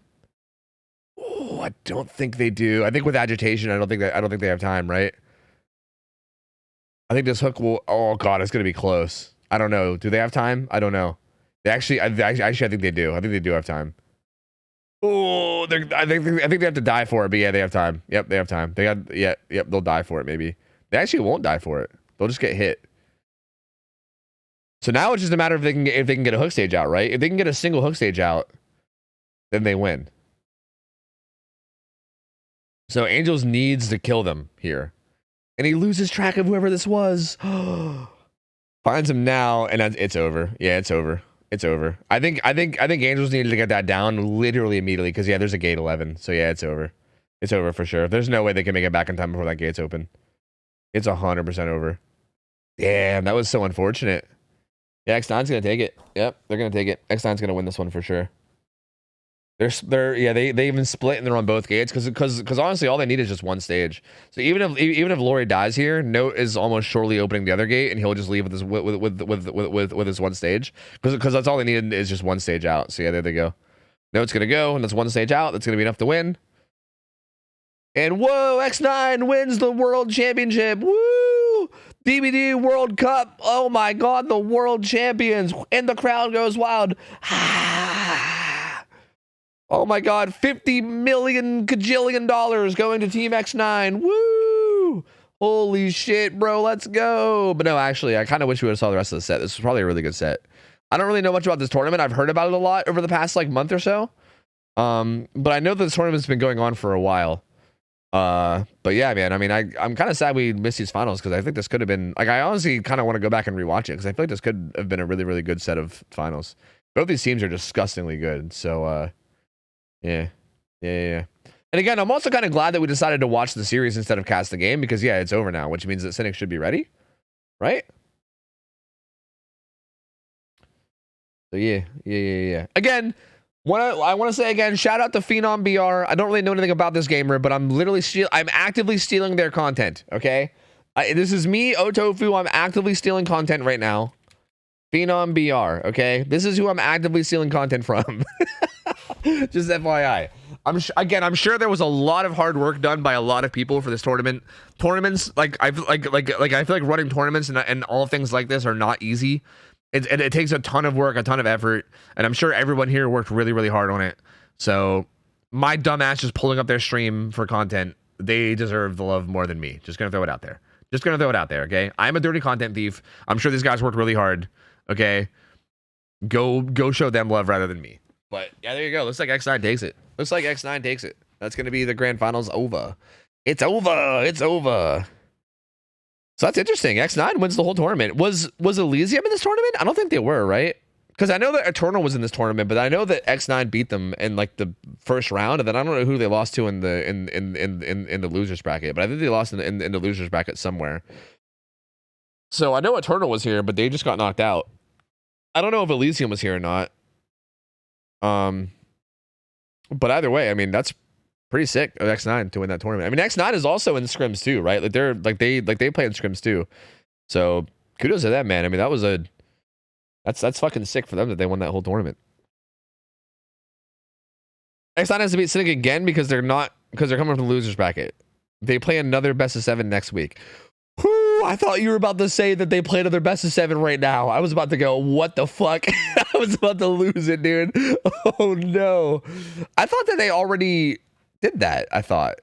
Oh, I don't think they do. I think with agitation, I don't think they have time, right? I think this hook will. Oh god, it's going to be close. I don't know. Do they have time? I don't know. They actually, I think they do. I think they do have time. Oh, I think they have to die for it, but yeah, they have time. Yep, they have time. They got yep, they'll die for it. Maybe they actually won't die for it. They'll just get hit. So now it's just a matter of if they can get a hook stage out, right? If they can get a single hook stage out, then they win. So Angels needs to kill them here, and he loses track of whoever this was. Finds him now, and it's over. Yeah, it's over. It's over. I think Angels needed to get that down literally immediately because yeah, there's a gate 11. So yeah, it's over. It's over for sure. There's no way they can make it back in time before that gate's open. It's 100% over. Damn, that was so unfortunate. Yeah, X9's gonna take it. Yep, they're gonna take it. X9's gonna win this one for sure. They even split and they're on both gates because honestly all they need is just one stage. So even if Lori dies here, Note is almost surely opening the other gate and he'll just leave with his one stage because that's all they need is just one stage out. So yeah, there they go. Note's gonna go and that's one stage out. That's gonna be enough to win. And whoa, X9 wins the world championship. Woo! DVD World Cup. Oh my god, the world champions. And the crowd goes wild. Oh my god, $50 million cajillion going to Team X9. Woo! Holy shit, bro, let's go. But no, actually, I kind of wish we would have saw the rest of the set. This was probably a really good set. I don't really know much about this tournament. I've heard about it a lot over the past like month or so. But I know that this tournament's been going on for a while. But yeah, man, I mean, I'm kind of sad we missed these finals because I think this could have been like I honestly kind of want to go back and rewatch it because I feel like this could have been a really, really good set of finals. Both these teams are disgustingly good. So yeah. And again, I'm also kind of glad that we decided to watch the series instead of cast the game because yeah, it's over now, which means that Cynic should be ready, right? So yeah. Again, I want to say again, shout out to Phenom BR. I don't really know anything about this gamer, but I'm actively stealing their content. Okay, this is me, OhTofu. I'm actively stealing content right now. Phenom BR. Okay, this is who I'm actively stealing content from. Just FYI. I'm sure there was a lot of hard work done by a lot of people for this tournament. Tournaments, I feel like running tournaments and all things like this are not easy. It takes a ton of work, a ton of effort, and I'm sure everyone here worked really, really hard on it. So my dumbass just pulling up their stream for content, they deserve the love more than me. Just gonna throw it out there. Okay? I'm a dirty content thief. I'm sure these guys worked really hard. Okay? Go show them love rather than me. But yeah, there you go. Looks like X9 takes it. That's going to be the grand finals over. It's over. It's over. So that's interesting. X9 wins the whole tournament. Was Elysium in this tournament? I don't think they were, right? Because I know that Eternal was in this tournament, but I know that X9 beat them in like the first round, and then I don't know who they lost to in the losers bracket, but I think they lost in the losers bracket somewhere. So I know Eternal was here, but they just got knocked out. I don't know if Elysium was here or not. But either way, I mean, that's pretty sick of X9 to win that tournament. I mean, X9 is also in scrims too, right? Like they play in scrims too. So kudos to them, man. I mean, that's fucking sick for them that they won that whole tournament. X9 has to beat Cynic again because they're coming from the losers bracket. They play another best of 7 next week. Whew, I thought you were about to say that they play another best of 7 right now. I was about to go, what the fuck? I was about to lose it, dude. Oh no. I thought that they already did that. I thought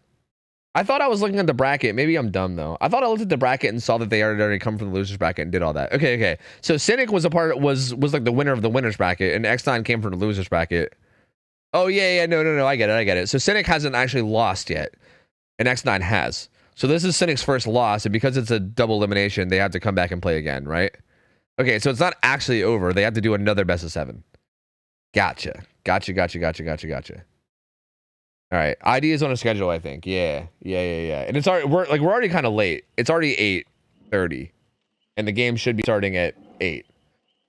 I was looking at the bracket. Maybe I'm dumb though. I thought I looked at the bracket and saw that they had already come from the losers bracket and did all that. Okay. So Cynic was was like the winner of the winners bracket, and X9 came from the losers bracket. Oh yeah. No. I get it. So Cynic hasn't actually lost yet, and X9 has. So this is Cynic's first loss, and because it's a double elimination, they have to come back and play again, right? Okay, so it's not actually over. They have to do another best of 7. Gotcha. All right, ID is on a schedule, I think. Yeah. And it's already we're already kind of late. It's already 8:30, and the game should be starting at 8.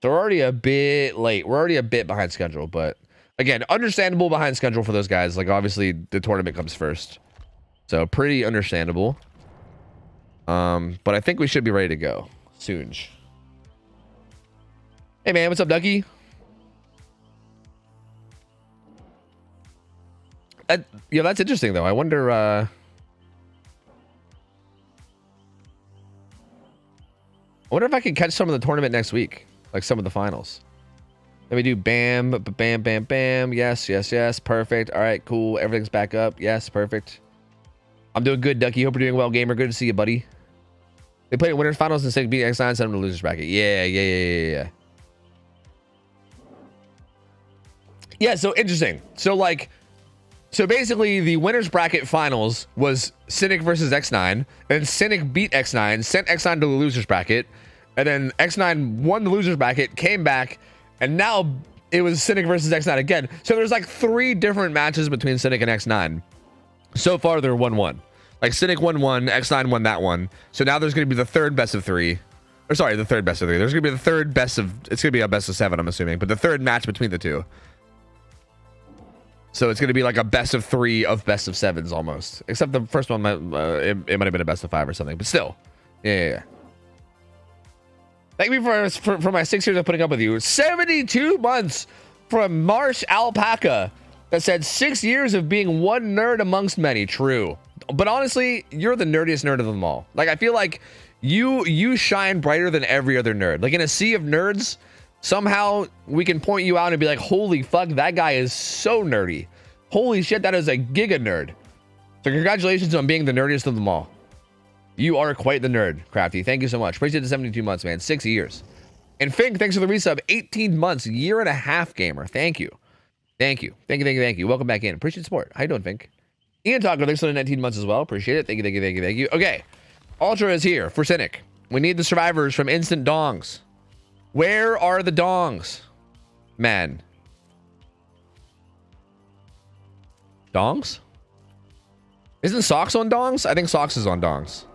So we're already a bit late. We're already a bit behind schedule, but again, understandable behind schedule for those guys. Like obviously, the tournament comes first. So pretty understandable. But I think we should be ready to go soon. Hey man, what's up, Ducky? Yeah, that's interesting though. I wonder if I can catch some of the tournament next week, like some of the finals. Let me do bam. Yes. Perfect. All right, cool. Everything's back up. Yes, perfect. I'm doing good, Ducky. Hope you're doing well, gamer. Good to see you, buddy. They played in winners finals and Cynic beat X9, sent them to losers bracket. Yeah. Yeah, so interesting. So basically the winners bracket finals was Cynic versus X9, and Cynic beat X9, sent X9 to the losers bracket, and then X9 won the losers bracket, came back, and now it was Cynic versus X9 again. So there's like 3 different matches between Cynic and X9. So far, they're 1-1. Like, Cynic won 1, X9 won that one. So now there's going to be the third best of 3. Or sorry, the third best of 3. There's going to be the third best of... It's going to be a best of 7, I'm assuming. But the third match between the two. So it's going to be like a best of 3 of best of 7s almost. Except the first one, it might have been a best of 5 or something. But still. Yeah. Thank you for my 6 years of putting up with you. 72 months from Marsh Alpaca. That said 6 years of being one nerd amongst many. True. But honestly, you're the nerdiest nerd of them all. Like, I feel like you shine brighter than every other nerd. Like, in a sea of nerds, somehow we can point you out and be like, holy fuck, that guy is so nerdy. Holy shit, that is a giga nerd. So congratulations on being the nerdiest of them all. You are quite the nerd, Crafty. Thank you so much. Appreciate the 72 months, man. 6 years. And Fink, thanks for the resub. 18 months, year and a half, gamer. Thank you. Thank you. Welcome back in. Appreciate the support. How you doing, Fink? Ian Taco, thanks for the 19 months as well. Appreciate it. Thank you. Okay. Ultra is here for Cynic. We need the survivors from Instant Dongs. Where are the dongs? Man. Dongs? Isn't Socks on dongs? I think Socks is on dongs.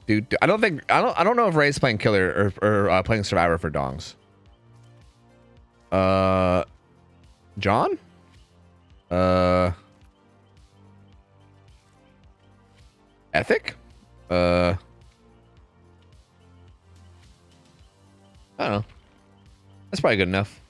Dude, I don't know if Ray's playing killer or playing survivor for dongs. John? Ethic? I don't know. That's probably good enough.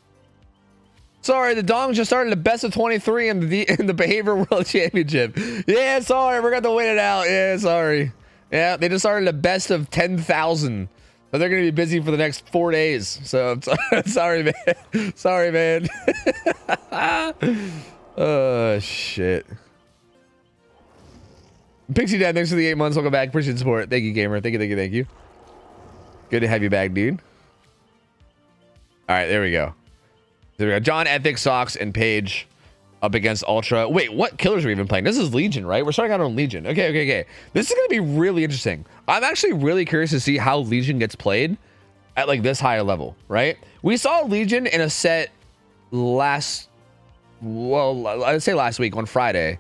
Sorry, the Dongs just started the best of 23 in the Behavior World Championship. Yeah, sorry, we're going to wait it out. Yeah, sorry. Yeah, they just started the best of 10,000. So they're going to be busy for the next 4 days. So I'm sorry, man. Sorry, man. Oh, shit. Pixie Dad, thanks for the 8 months. Welcome back. Appreciate the support. Thank you, gamer. Thank you. Good to have you back, dude. All right, there we go. John, Ethic, Socks, and Paige. up against Ultra. Wait, what killers are we even playing? This is Legion, right? We're starting out on Legion. Okay. This is going to be really interesting. I'm actually really curious to see how Legion gets played at like this higher level, right? We saw Legion in a set I'd say last week on Friday,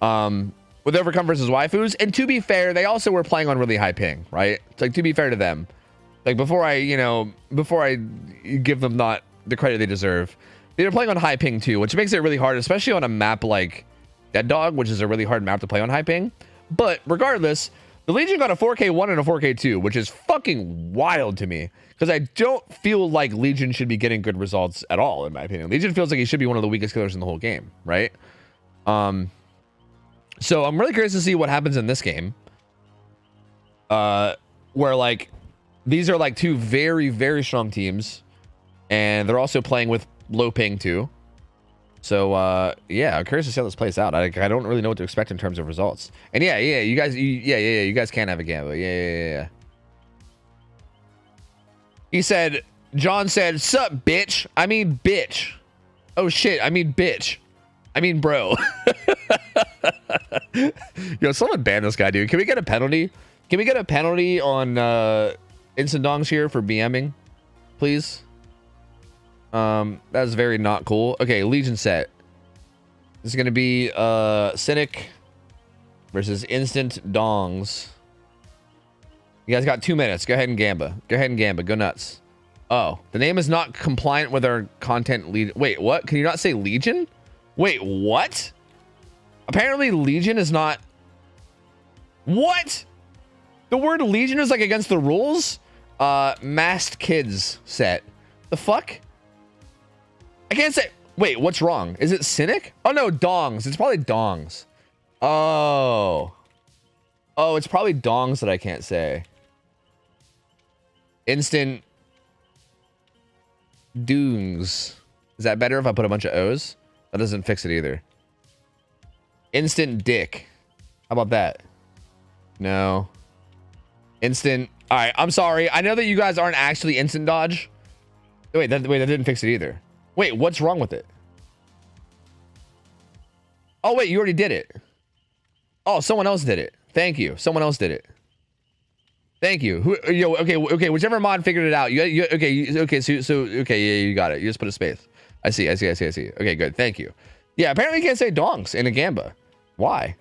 with Overcome versus Waifus. And to be fair, they also were playing on really high ping, right? It's like, to be fair to them, like before I give them not the credit they deserve, they were playing on high ping too, which makes it really hard, especially on a map like Dead Dog, which is a really hard map to play on high ping. But regardless, the Legion got a 4K1 and a 4K2, which is fucking wild to me, because I don't feel like Legion should be getting good results at all, in my opinion. Legion feels like he should be one of the weakest killers in the whole game, right? So I'm really curious to see what happens in this game, where like these are like two very, very strong teams, and they're also playing with low ping too. So yeah, I'm curious to see how this plays out. I don't really know what to expect in terms of results. And yeah, you guys can have a gamble. Yeah. He said, John said, "Sup, bitch? I mean, bitch. Oh shit, I mean, bitch. I mean, bro." Yo, someone ban this guy, dude. Can we get a penalty? Can we get a penalty on instant dongs here for BMing, please? That's very not cool. Okay, Legion set. This is gonna be Cynic versus instant dongs. You guys got 2 minutes. Go ahead and gamba. Go nuts. Oh, the name is not compliant with our content lead. Wait, what? Can you not say Legion? Wait, what? Apparently Legion is not. What? The word Legion is like against the rules? Masked Kids set. The fuck? I can't say. Wait, what's wrong? Is it Cynic? Oh no, dongs. It's probably dongs. Oh, it's probably dongs that I can't say. Instant doongs. Is that better if I put a bunch of O's? That doesn't fix it either. Instant dick. How about that? No. Instant. All right, I'm sorry. I know that you guys aren't actually instant dodge. Wait, that didn't fix it either. Wait, what's wrong with it? Oh wait, you already did it. Oh, someone else did it. Thank you. Someone else did it. Thank you. Okay. Whichever mod figured it out. Okay, yeah, you got it. You just put a space. I see. Okay, good. Thank you. Yeah, apparently you can't say dongs in a gamba. Why?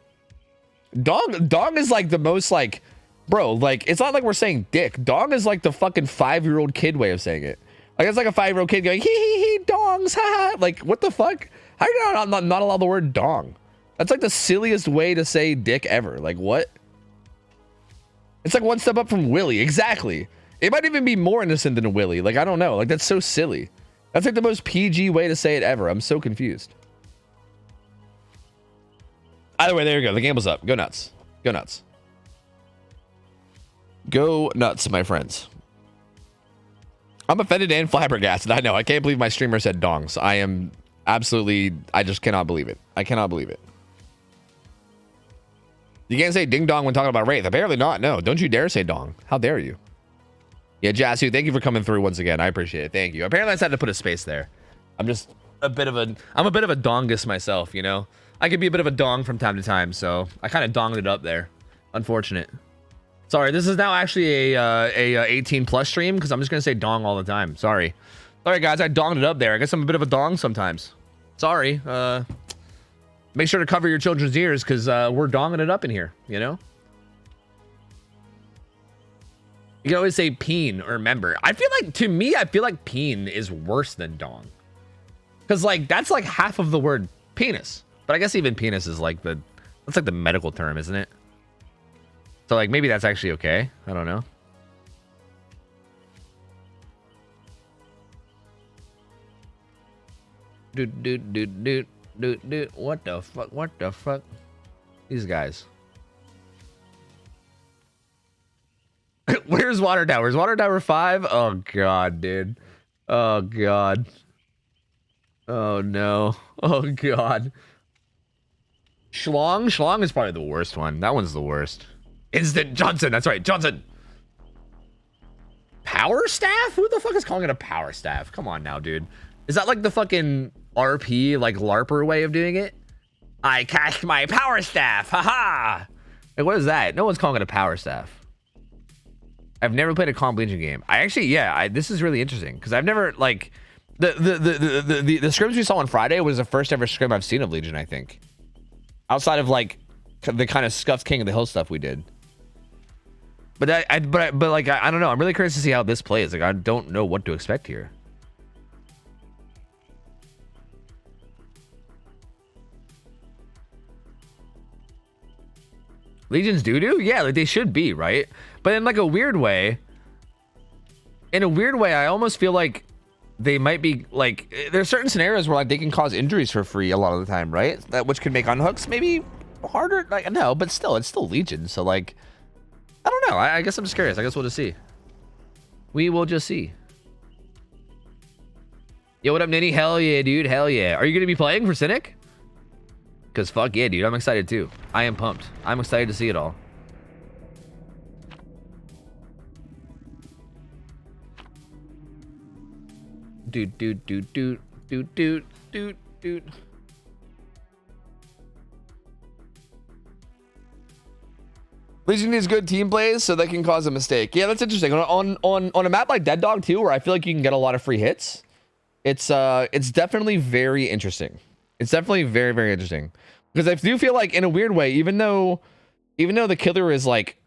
Dong is like the most like, bro, like it's not like we're saying dick. Dong is like the fucking 5-year-old kid way of saying it. Like it's like a 5-year-old kid going hee dongs, ha. Like what the fuck? How are you not allow the word dong? That's like the silliest way to say dick ever. Like what? It's like one step up from Willy. Exactly. It might even be more innocent than a Willy. Like I don't know. Like that's so silly. That's like the most PG way to say it ever. I'm so confused. Either way, there you go. The gamble's up. Go nuts. Go nuts. Go nuts, my friends. I'm offended and flabbergasted. I know. I can't believe my streamer said dongs. I am absolutely. I just cannot believe it. I cannot believe it. You can't say ding dong when talking about Wraith. Apparently not. No. Don't you dare say dong. How dare you? Yeah, Jasu, thank you for coming through once again. I appreciate it. Thank you. Apparently I just had to put a space there. I'm a bit of a dongus myself, you know? I could be a bit of a dong from time to time, so I kind of donged it up there. Unfortunate. Sorry, this is now actually a 18 plus stream because I'm just gonna say dong all the time. Sorry. Sorry guys, I donged it up there. I guess I'm a bit of a dong sometimes. Sorry. Make sure to cover your children's ears because we're donging it up in here, you know? You can always say peen or member. I feel like peen is worse than dong. Because like that's like half of the word penis. But I guess even penis is like that's like the medical term, isn't it? So like maybe that's actually okay. I don't know. Dude. What the fuck? These guys. Where's Water Tower? Is Water Tower 5? Oh god, dude. Oh god. Oh no. Oh god. Schlong is probably the worst one. That one's the worst. Instant Johnson. That's right, Johnson. Power staff? Who the fuck is calling it a power staff? Come on now, dude. Is that like the fucking RP, like LARPer way of doing it. I cast my power staff. Haha. Like, what is that? No one's calling it a power staff. I've never played a comp Legion game. I actually, yeah, this is really interesting because I've never like the scrims we saw on Friday was the first ever scrim I've seen of Legion, I think. Outside of like the kind of scuffed King of the Hill stuff we did. But I don't know. I'm really curious to see how this plays. Like, I don't know what to expect here. Legions doo-doo? Yeah, like they should be, right? But in like a weird way, I almost feel like they might be like, there's certain scenarios where like they can cause injuries for free a lot of the time, right? That which could make unhooks maybe harder. Like, no, but still, it's still Legion. So like, I don't know. I guess I'm just curious. I guess we'll just see. We will just see. Yo, what up, Ninny? Hell yeah, dude. Hell yeah. Are you going to be playing for Cynic? Because fuck yeah, dude. I'm excited too. I am pumped. I'm excited to see it all. Dude. Legion needs good team plays so they can cause a mistake. Yeah, that's interesting. On a map like Dead Dog 2, where I feel like you can get a lot of free hits, it's definitely very interesting. It's definitely very, very interesting. Because I do feel like in a weird way, even though the killer is like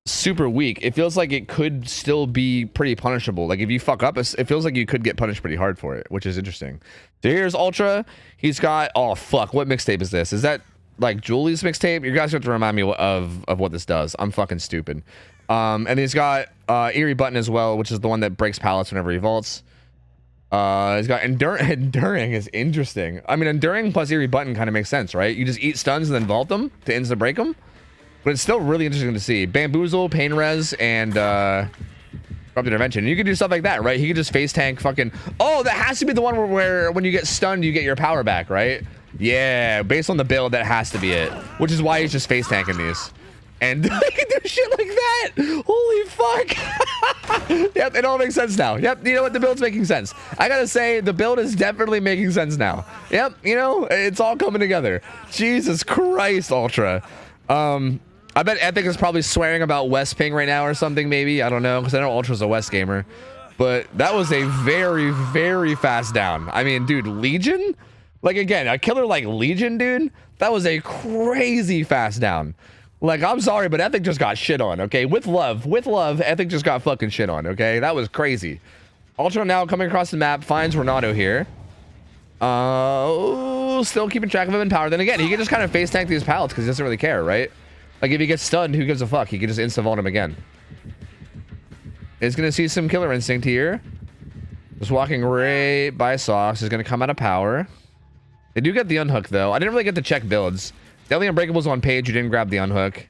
super weak, it feels like it could still be pretty punishable. Like if you fuck up, it feels like you could get punished pretty hard for it, which is interesting. So here's Ultra. He's got, oh fuck, what mixtape is this? Is that like Julie's mixtape? You guys have to remind me of what this does. I'm fucking stupid. And he's got Eerie Button as well, which is the one that breaks pallets whenever he vaults. He's got Enduring is interesting. I mean, Enduring plus Eerie Button kind of makes sense, right? You just eat stuns and then vault them to insta break them. But it's still really interesting to see. Bamboozle, Pain Res, and Corrupt Intervention. You can do stuff like that, right? He can just face tank fucking... Oh, that has to be the one where when you get stunned, you get your power back, right? Yeah, based on the build, that has to be it. Which is why he's just face tanking these. And he can do shit like that. Holy fuck. Yep, it all makes sense now. Yep, you know what? The build's making sense. I gotta say, the build is definitely making sense now. Yep, you know, it's all coming together. Jesus Christ, Ultra. I bet Ethic is probably swearing about West Ping right now or something, maybe. I don't know, because I know Ultra's a West gamer. But that was a very, very fast down. I mean, dude, Legion? Like, again, a killer like Legion, dude, that was a crazy fast down. Like, I'm sorry, but Ethic just got shit on, okay? With love, Ethic just got fucking shit on, okay? That was crazy. Ultra now coming across the map, finds Renato here. Still keeping track of him in power. Then again, he can just kind of face tank these pallets because he doesn't really care, right? Like, if he gets stunned, who gives a fuck? He can just insta-vault him again. He's going to see some Killer Instinct here. Just walking right by Socks. Is going to come out of power. They do get the unhook, though. I didn't really get to check builds. Deadly Unbreakable's on page. You didn't grab the unhook.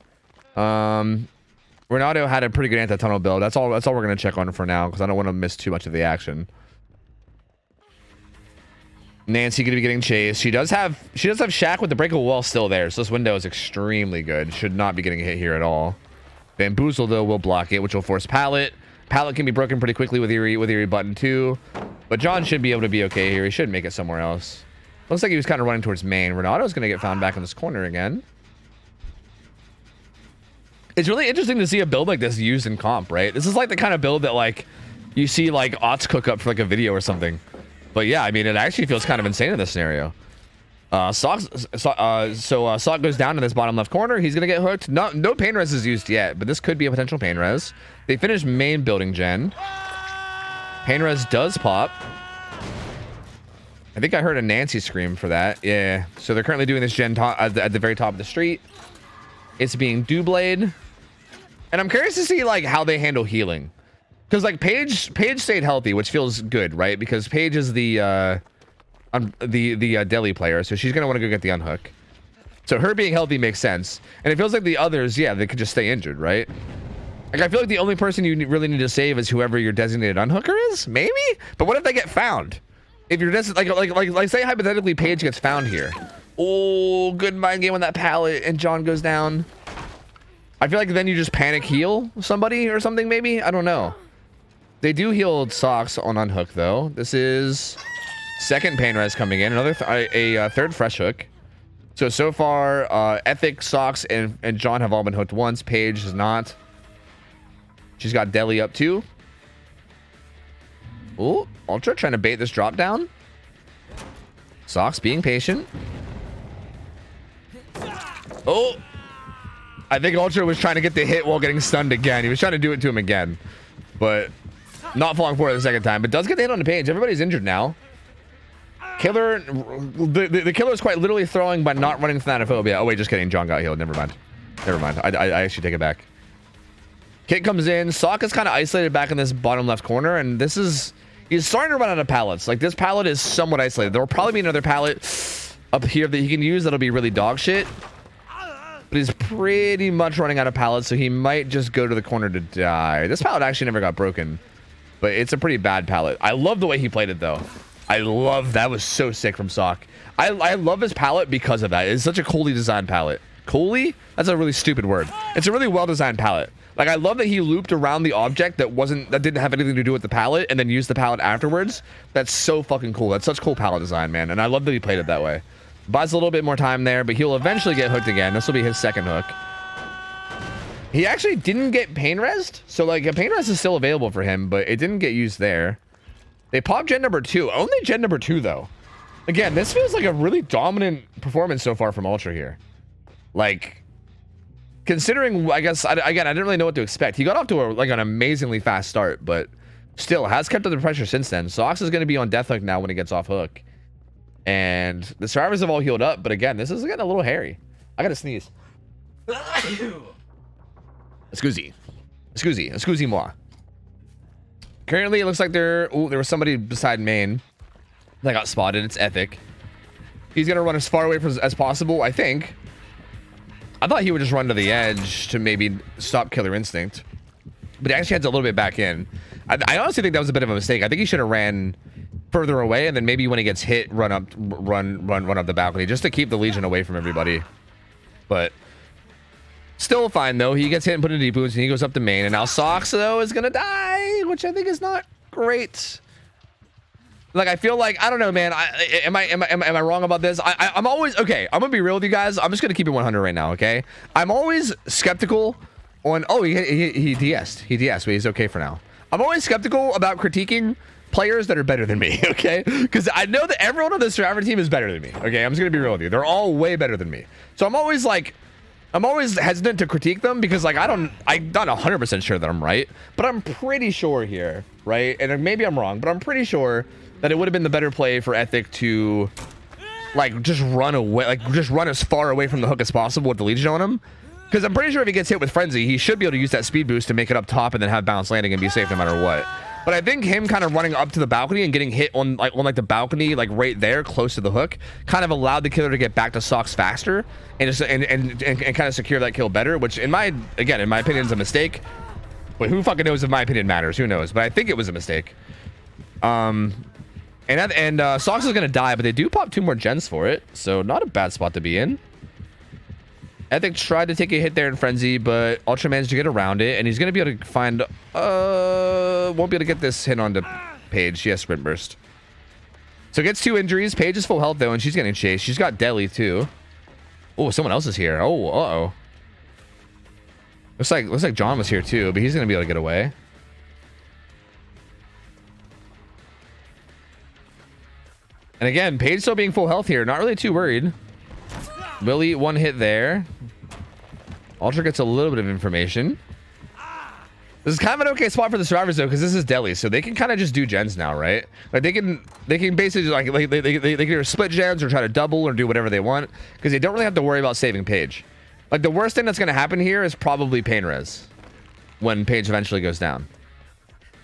Renato had a pretty good anti-tunnel build. That's all we're going to check on for now, because I don't want to miss too much of the action. Nancy going to be getting chased. She does have Shaq with the breakable wall still there, so this window is extremely good. Should not be getting hit here at all. Bamboozle, though, will block it, which will force Pallet. Pallet can be broken pretty quickly with Eerie Button, too. But John should be able to be okay here. He should make it somewhere else. Looks like he was kind of running towards main. Renato's going to get found back in this corner again. It's really interesting to see a build like this used in comp, right? This is like the kind of build that, like, you see, like, Aughts cook up for, like, a video or something. But yeah, I mean, it actually feels kind of insane in this scenario. Sock goes down in this bottom left corner. He's going to get hooked. No pain res is used yet, but this could be a potential pain res. They finished main building gen. Pain res does pop. I think I heard a Nancy scream for that. Yeah. So they're currently doing this gen at the very top of the street. It's being Doublade. And I'm curious to see, like, how they handle healing. Because, like, Paige stayed healthy, which feels good, right? Because Paige is the Deli player, so she's going to want to go get the unhook. So her being healthy makes sense. And it feels like the others, yeah, they could just stay injured, right? Like, I feel like the only person you really need to save is whoever your designated unhooker is? Maybe? But what if they get found? If you're just, like say hypothetically Paige gets found here. Oh, good mind game on that pallet, and John goes down. I feel like then you just panic heal somebody or something, maybe? I don't know. They do heal Socks on unhook, though. This is Second pain res coming in. Another third fresh hook. So far, Ethic, Socks, and John have all been hooked once. Paige is not. She's got Deli up too. Oh, Ultra trying to bait this drop down. Socks being patient. Oh, I think Ultra was trying to get the hit while getting stunned again. He was trying to do it to him again, but not falling for it the second time. But does get the hit on the Page. Everybody's injured now. Killer, the killer is quite literally throwing by not running Thanatophobia. Oh wait, just kidding. John got healed. Never mind. Never mind. I actually take it back. Kit comes in. Sock is kind of isolated back in this bottom left corner, and this is, he's starting to run out of pallets. Like, this pallet is somewhat isolated. There will probably be another pallet up here that he can use that'll be really dog shit, but he's pretty much running out of pallets, so he might just go to the corner to die. This pallet actually never got broken, but it's a pretty bad pallet. I love the way he played it though. I love that. Was so sick from Sock. I love his palette because of that. It's such a coolly designed palette. Coolly? That's a really stupid word. It's a really well designed palette. Like, I love that he looped around the object that didn't have anything to do with the palette and then used the palette afterwards. That's so fucking cool. That's such cool palette design, man. And I love that he played it that way. Buys a little bit more time there, but he'll eventually get hooked again. This will be his second hook. He actually didn't get pain resed, so like a pain rest is still available for him, but it didn't get used there. They popped gen number 2. Only gen number 2 though. Again, this feels like a really dominant performance so far from Ultra here. Like, considering, I guess, again, I didn't really know what to expect. He got off to an amazingly fast start, but still has kept up the pressure since then. Sox is going to be on death hook now when he gets off hook. And the survivors have all healed up, but again, this is getting a little hairy. I gotta sneeze. Excuse moi. Currently, it looks like there was somebody beside main that got spotted. It's Ethic. He's gonna run as far away as possible, I think. I thought he would just run to the edge to maybe stop Killer Instinct, but he actually heads a little bit back in. I honestly think that was a bit of a mistake. I think he should have ran further away, and then maybe when he gets hit, run up the balcony just to keep the Legion away from everybody. But still fine though. He gets hit and put in deep boots, and he goes up to main. And now Sox though is gonna die, which I think is not great. Like, I feel like, I don't know, man. Am I wrong about this? I'm always, okay, I'm gonna be real with you guys. I'm just gonna keep it 100 right now, okay? I'm always skeptical on, oh, he DS'd, but he's okay for now. I'm always skeptical about critiquing players that are better than me, okay? Because I know that everyone on this survivor team is better than me, okay? I'm just gonna be real with you. They're all way better than me. So I'm always hesitant to critique them because, like, I'm not 100% sure that I'm right, but I'm pretty sure here, right? And maybe I'm wrong, but I'm pretty sure that it would have been the better play for Ethic to, like, just run away, like, just run as far away from the hook as possible with the Legion on him. Because I'm pretty sure if he gets hit with Frenzy, he should be able to use that speed boost to make it up top and then have bounce landing and be safe no matter what. But I think him kind of running up to the balcony and getting hit on the balcony, like right there close to the hook, kind of allowed the killer to get back to Socks faster and just and kind of secure that kill better, which in my opinion is a mistake. But who fucking knows if my opinion matters? Who knows? But I think it was a mistake. And Socks is gonna die, but they do pop 2 more gens for it, so not a bad spot to be in. Ethic tried to take a hit there in Frenzy, but Ultra managed to get around it, and he's gonna be able to find, won't be able to get this hit onto Paige. She has Sprint Burst. So gets 2 injuries. Paige is full health though, and she's getting chased. She's got Deli too. Oh, someone else is here. Oh, uh-oh. Looks like John was here too, but he's gonna be able to get away. And again, Paige still being full health here. Not really too worried. Will eat 1 hit there. Ultra gets a little bit of information. This is kind of an okay spot for the survivors though, because this is Deli, so they can kind of just do gens now, right? Like they can basically they can either split gens or try to double or do whatever they want, because they don't really have to worry about saving Paige. Like, the worst thing that's going to happen here is probably pain res when Paige eventually goes down,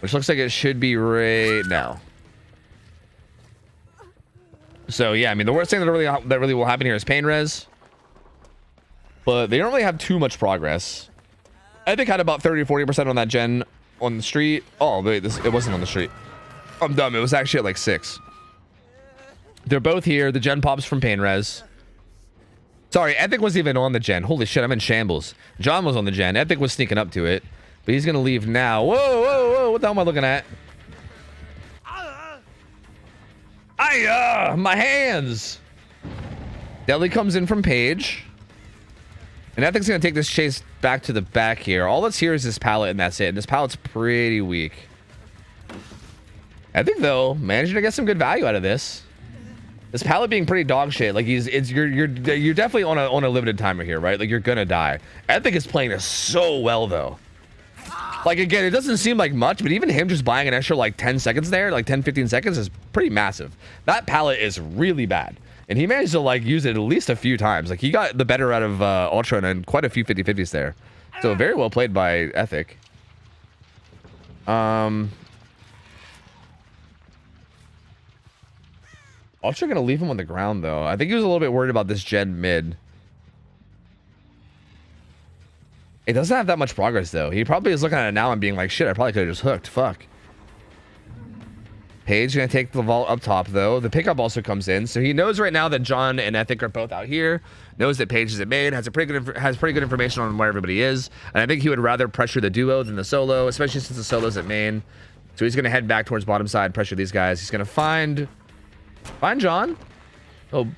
which looks like it should be right now. So yeah, I mean, the worst thing that really will happen here is pain res, but they don't really have too much progress. I think had about 30-40% on that gen on the street. Oh wait, it wasn't on the street. I'm dumb. It was actually at like 6. They're both here. The gen pops from pain res. Sorry, Ethic wasn't even on the gen. Holy shit, I'm in shambles. John was on the gen. Ethic was sneaking up to it, but he's gonna leave now. Whoa, whoa, whoa! What the hell am I looking at? My hands. Deli comes in from Paige. And I think it's going to take this chase back to the back here. All that's here is this pallet, and that's it. And this pallet's pretty weak. I think, though, managing to get some good value out of this. This pallet being pretty dog shit. Like, you're definitely on a limited timer here, right? Like, you're going to die. I think is playing this so well, though. Like, again, it doesn't seem like much, but even him just buying an extra, like, 10 seconds there, like 10, 15 seconds is pretty massive. That pallet is really bad. And he managed to, like, use it at least a few times. Like, he got the better out of Ultra and quite a few 50-50s there. So, very well played by Ethic. Ultra going to leave him on the ground, though. I think he was a little bit worried about this gen mid. It doesn't have that much progress, though. He probably is looking at it now and being like, shit, I probably could have just hooked. Fuck. Paige going to take the vault up top, though. The pickup also comes in. So he knows right now that John and Ethic are both out here. Knows that Paige is at main. Has pretty good information on where everybody is. And I think he would rather pressure the duo than the solo, especially since the solo's at main. So he's going to head back towards bottom side, pressure these guys. He's going to find John. Oh,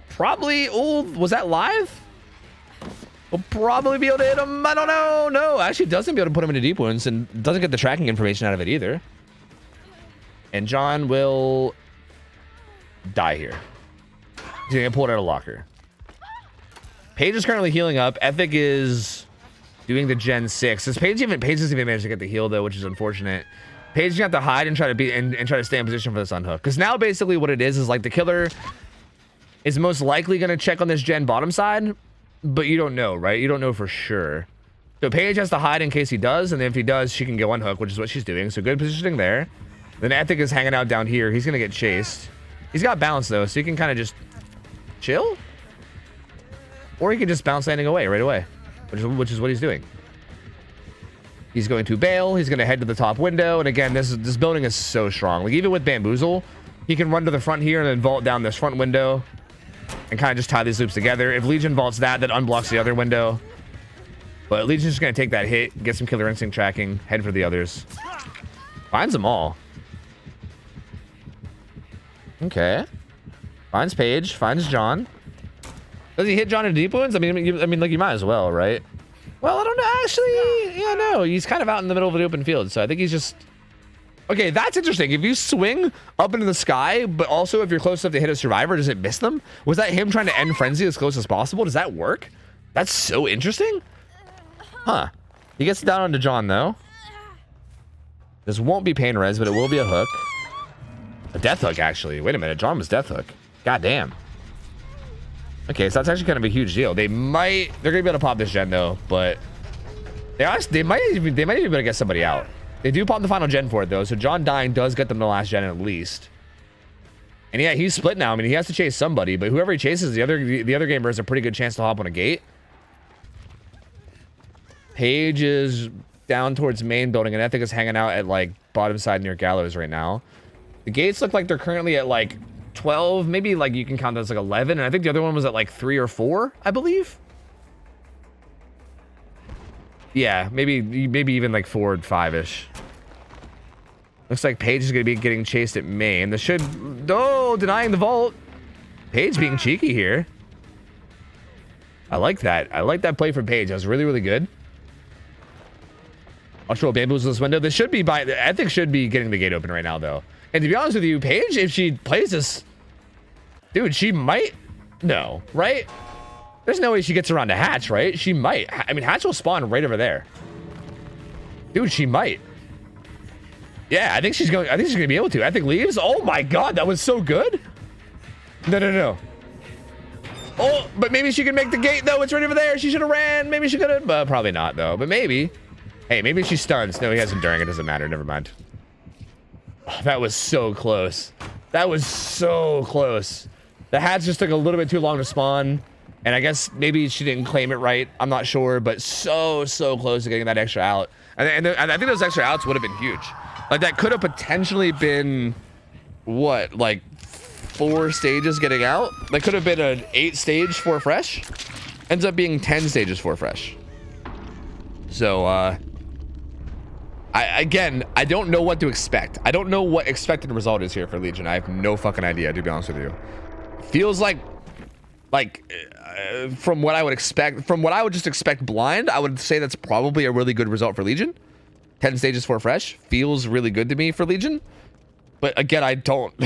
probably. Oh, was that live? We'll probably be able to hit him. I don't know. No, actually doesn't be able to put him into deep wounds and doesn't get the tracking information out of it either. And John will die here. He's going to pull it out of locker. Paige is currently healing up. Ethic is doing the Gen 6. Paige doesn't even manage to get the heal, though, which is unfortunate. Paige is going to have to hide and try to and try to stay in position for this unhook. Because now basically what it is like the killer is most likely going to check on this Gen bottom side. But you don't know, right? You don't know for sure. So Paige has to hide in case he does. And then if he does, she can go unhook, which is what she's doing. So good positioning there. Then Ethic is hanging out down here. He's going to get chased. He's got balance, though. So he can kind of just chill. Or he can just bounce landing away right away. Which is what he's doing. He's going to bail. He's going to head to the top window. And again, this building is so strong. Like, even with Bamboozle, he can run to the front here and then vault down this front window. And kind of just tie these loops together. If Legion vaults that unblocks the other window. But Legion's just going to take that hit, get some killer instinct tracking, head for the others. Finds them all. Okay. Finds Paige, finds John. Does he hit John in deep wounds? I mean, like, you might as well, right? Well, I don't know. Actually, yeah, no. He's kind of out in the middle of an open field, so I think he's just... Okay, that's interesting. If you swing up into the sky, but also if you're close enough to hit a survivor, does it miss them? Was that him trying to end Frenzy as close as possible? Does that work? That's so interesting. Huh. He gets down onto John, though. This won't be pain res, but it will be a hook. A death hook, actually. Wait a minute. John was death hook. God damn. Okay, so that's actually kind of a huge deal. They're gonna be able to pop this gen, though, but they might even be able to get somebody out. They do pop the final gen for it, though, so John dying does get them the last gen at least. And yeah, he's split now. I mean, he has to chase somebody, but whoever he chases, the other gamer has a pretty good chance to hop on a gate. Paige is down towards main building, and Ethic is hanging out at, like, bottom side near Gallows right now. The gates look like they're currently at, like, 12, maybe, like, you can count those like 11, and I think the other one was at, like, 3 or 4, I believe. Yeah, maybe even like 4 or 5-ish. Looks like Paige is going to be getting chased at main. This should... Oh, denying the vault. Paige being cheeky here. I like that. I like that play from Paige. That was really, really good. I'll show Bamboozle this window. This should be by... Ethic should be getting the gate open right now, though. And to be honest with you, Paige, if she plays this... Dude, she might... No, right? There's no way she gets around to Hatch, right? She might. I mean, Hatch will spawn right over there. Dude, she might. Yeah, I think she's going to be able to. Ethic leaves. Oh my god, that was so good. No. Oh, but maybe she can make the gate, though. It's right over there. She should have ran. Maybe she could have. Probably not, though. But maybe. Hey, maybe she stuns. No, he has Enduring. It doesn't matter. Never mind. Oh, that was so close. That was so close. The Hatch just took a little bit too long to spawn. And I guess maybe she didn't claim it right. I'm not sure. But so close to getting that extra out. And I think those extra outs would have been huge. Like, that could have potentially been, what, like 4 stages getting out? That could have been an 8 stage for fresh. Ends up being 10 stages for fresh. So, Again, I don't know what to expect. I don't know what expected result is here for Legion. I have no fucking idea, to be honest with you. Feels like from what I would expect, from what I would just expect blind, I would say that's probably a really good result for Legion. 10 stages for fresh feels really good to me for Legion. But again, I don't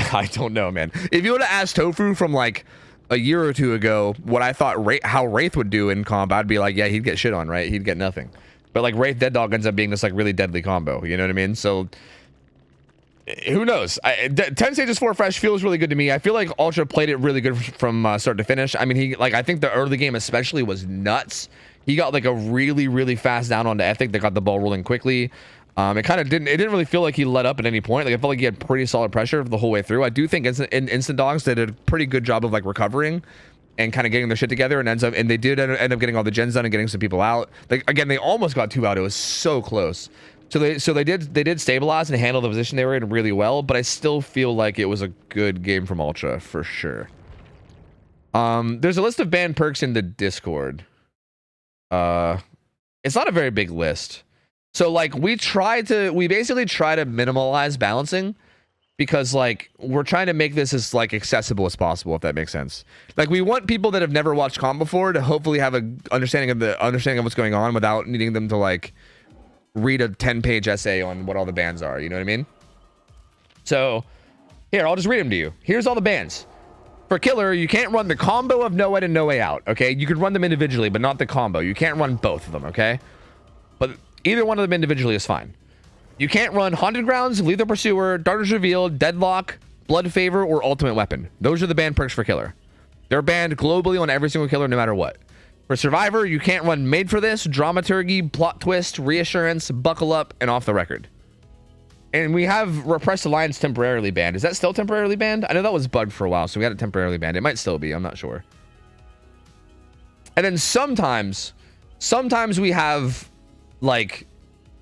know, man. If you would have asked Tofu from like a year or two ago what I thought how Wraith would do in comp, I'd be like, yeah, he'd get shit on, right? He'd get nothing. But like Wraith Dead Dog ends up being this like really deadly combo, you know what I mean? So who knows? 10 stages 4 fresh feels really good to me. I feel like Ultra played it really good from start to finish. I mean, I think the early game especially was nuts. He got like a really fast down onto Ethic that got the ball rolling quickly. It didn't really feel like he let up at any point. Like I felt like he had pretty solid pressure the whole way through. I do think Instant Dogs did a pretty good job of like recovering and kind of getting their shit together, and they did end up getting all the gens done and getting some people out. Like again, they almost got 2 out. It was so close. So they did stabilize and handle the position they were in really well, but I still feel like it was a good game from Ultra for sure. There's a list of banned perks in the Discord. It's not a very big list. So like we basically try to minimize balancing because like we're trying to make this as like accessible as possible, if that makes sense. Like we want people that have never watched comp before to hopefully have a understanding of what's going on without needing them to like read a 10-page essay on what all the bans are, you know what I mean? So here, I'll just read them to you. Here's all the bans. For Killer, you can't run the combo of No Way and No Way Out, okay? You could run them individually, but not the combo. You can't run both of them, okay? But either one of them individually is fine. You can't run Haunted Grounds, Lethal Pursuer, Darkness Revealed, Deadlock, Blood Favor, or Ultimate Weapon. Those are the banned perks for Killer. They're banned globally on every single Killer, no matter what. For Survivor, you can't run Made for This, Dramaturgy, Plot Twist, Reassurance, Buckle Up, and Off the Record. And we have Repressed Alliance temporarily banned. Is that still temporarily banned? I know that was bugged for a while, so we got it temporarily banned. It might still be. I'm not sure. And then sometimes we have like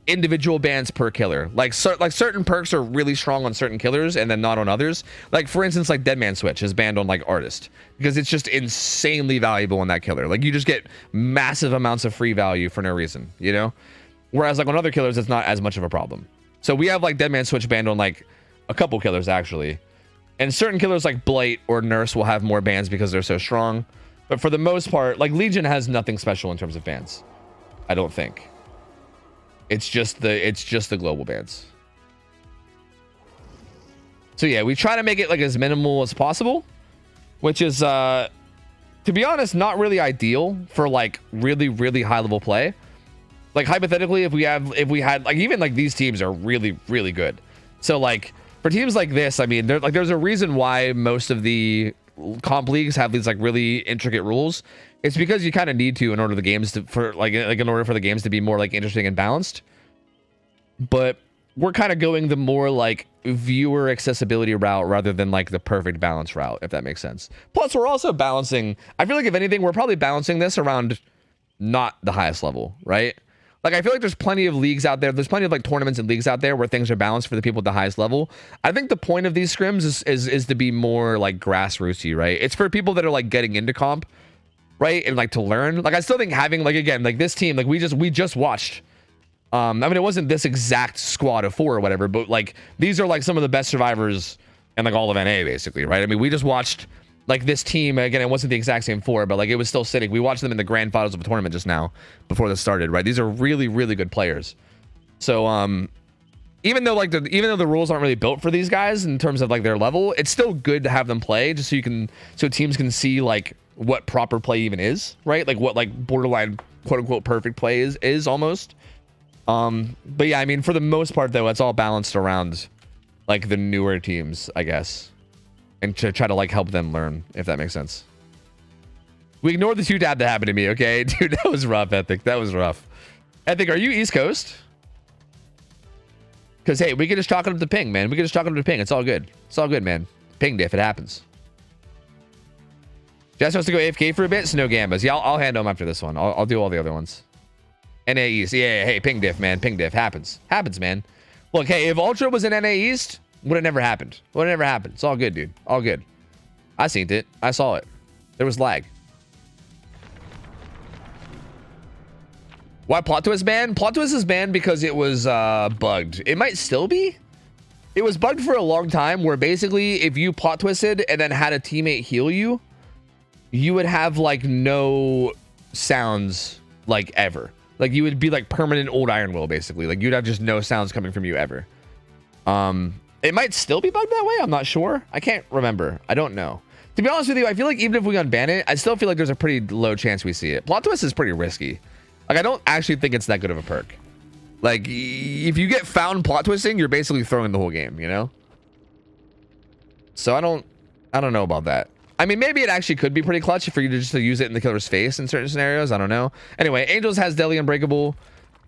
individual bans per killer. Like certain perks are really strong on certain killers and then not on others. Like for instance, like Dead Man Switch is banned on like Artist because it's just insanely valuable on that killer. Like you just get massive amounts of free value for no reason, you know? Whereas like on other killers, it's not as much of a problem. So we have like Dead Man Switch banned on like a couple killers actually. And certain killers like Blight or Nurse will have more bans because they're so strong. But for the most part, like Legion has nothing special in terms of bans. I don't think. It's just the global bans. So yeah, we try to make it like as minimal as possible, which is to be honest, not really ideal for like really high level play. Like hypothetically, if we had like even like these teams are really good. So like for teams like this, I mean, there's a reason why most of the comp leagues have these like really intricate rules. It's because you kind of need to in order for the games to be more like interesting and balanced. But we're kind of going the more like viewer accessibility route rather than like the perfect balance route, if that makes sense. Plus, we're also balancing. I feel like if anything, we're probably balancing this around not the highest level, right? Like I feel like there's plenty of leagues out there. There's plenty of like tournaments and leagues out there where things are balanced for the people at the highest level. I think the point of these scrims is to be more like grassrootsy, right? It's for people that are like getting into comp, right? And like to learn. Like I still think having like again like this team, like we just watched. I mean, it wasn't this exact squad of 4 or whatever, but like these are like some of the best survivors in like all of NA basically, right? I mean, we just watched like this team again. It wasn't the exact same 4, but like it was still sitting. We watched them in the grand finals of a tournament just now before this started, right? These are really good players. So even though the rules aren't really built for these guys in terms of like their level, it's still good to have them play just so teams can see like what proper play even is, right? Like what like borderline quote unquote perfect play is almost. But yeah, I mean, for the most part though, it's all balanced around like the newer teams, I guess, and to try to like help them learn, if that makes sense. We ignored the 2 dab that happened to me, okay? Dude, that was rough, Ethic. That was rough. Ethic, are you East Coast? Because hey, we can just chalk it up to ping, man. We can just chalk it up to ping. It's all good. It's all good, man. Ping diff, it happens. Jess wants to go AFK for a bit, so no gambas. Yeah, I'll handle him after this one. I'll do all the other ones. NA East. Yeah, hey, ping diff, man. Ping diff. Happens, man. Look, hey, if Ultra was in NA East, would have never happened. Would have never happened. It's all good, dude. All good. I seen it. I saw it. There was lag. Why plot twist banned? Plot twist is banned because it was bugged. It might still be. It was bugged for a long time where basically if you plot twisted and then had a teammate heal you, you would have like no sounds like ever. Like you would be like permanent old Iron Will basically. Like you'd have just no sounds coming from you ever. It might still be bugged that way. I'm not sure. I can't remember. I don't know. To be honest with you, I feel like even if we unban it, I still feel like there's a pretty low chance we see it. Plot twist is pretty risky. Like I don't actually think it's that good of a perk. Like if you get found plot twisting, you're basically throwing the whole game, you know? So I don't know about that. I mean, maybe it actually could be pretty clutch for you to just use it in the killer's face in certain scenarios. I don't know. Anyway, Angels has Deli Unbreakable.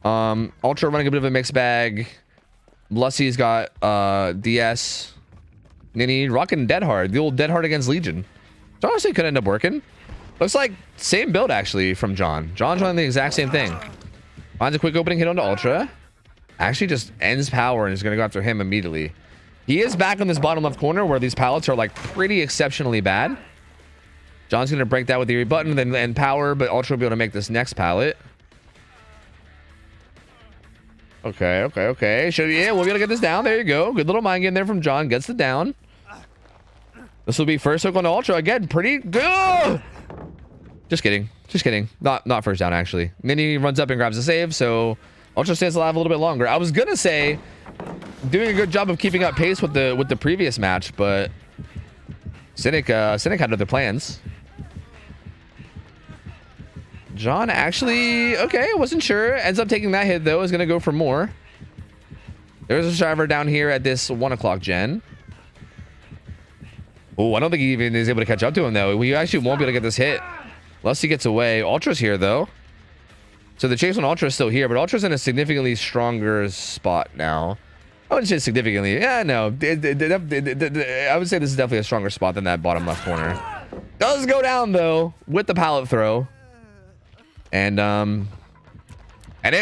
Ultra running a bit of a mixed bag. Lussie's got DS. Nini rocking Dead Hard. The old Dead Hard against Legion. So honestly could end up working. Looks like same build actually from John. John's running the exact same thing. Finds a quick opening hit onto Ultra. Actually just ends power and is going to go after him immediately. He is back on this bottom left corner where these pallets are like pretty exceptionally bad. John's going to break that with the Eerie button and power, but Ultra will be able to make this next pallet. Okay. Yeah, we'll be able to get this down. There you go. Good little mind game there from John. Gets the down. This will be first hook on Ultra. Again, pretty good. Just kidding. Not first down, actually. Nini runs up and grabs the save, so Ultra stays alive a little bit longer. I was going to say doing a good job of keeping up pace with the previous match, but Cynic had other plans. John actually, okay, wasn't sure. Ends up taking that hit, though. Is going to go for more. There's a driver down here at this 1 o'clock gen. Oh, I don't think he even is able to catch up to him, though. We actually won't be able to get this hit. Lusty gets away. Ultra's here, though. So the chase on Ultra is still here, but Ultra's in a significantly stronger spot now. I wouldn't say significantly. Yeah, no. I would say this is definitely a stronger spot than that bottom left corner. Does go down, though, with the pallet throw. And A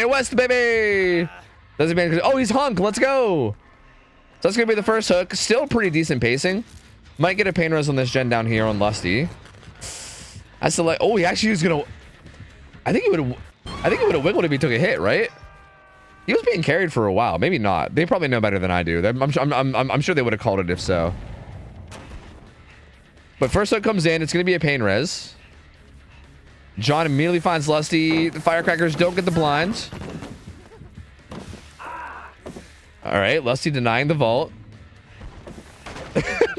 West, baby! Doesn't mean, oh, he's hunk. Let's go. So that's going to be the first hook. Still pretty decent pacing. Might get a pain res on this gen down here on Lusty. That's the like. Oh, he actually was going to. I think he would have wiggled if he took a hit, right? He was being carried for a while. Maybe not. They probably know better than I do. I'm sure they would have called it if so. But first hook comes in. It's going to be a pain res. John immediately finds Lusty. The firecrackers don't get the blind. All right, Lusty denying the vault.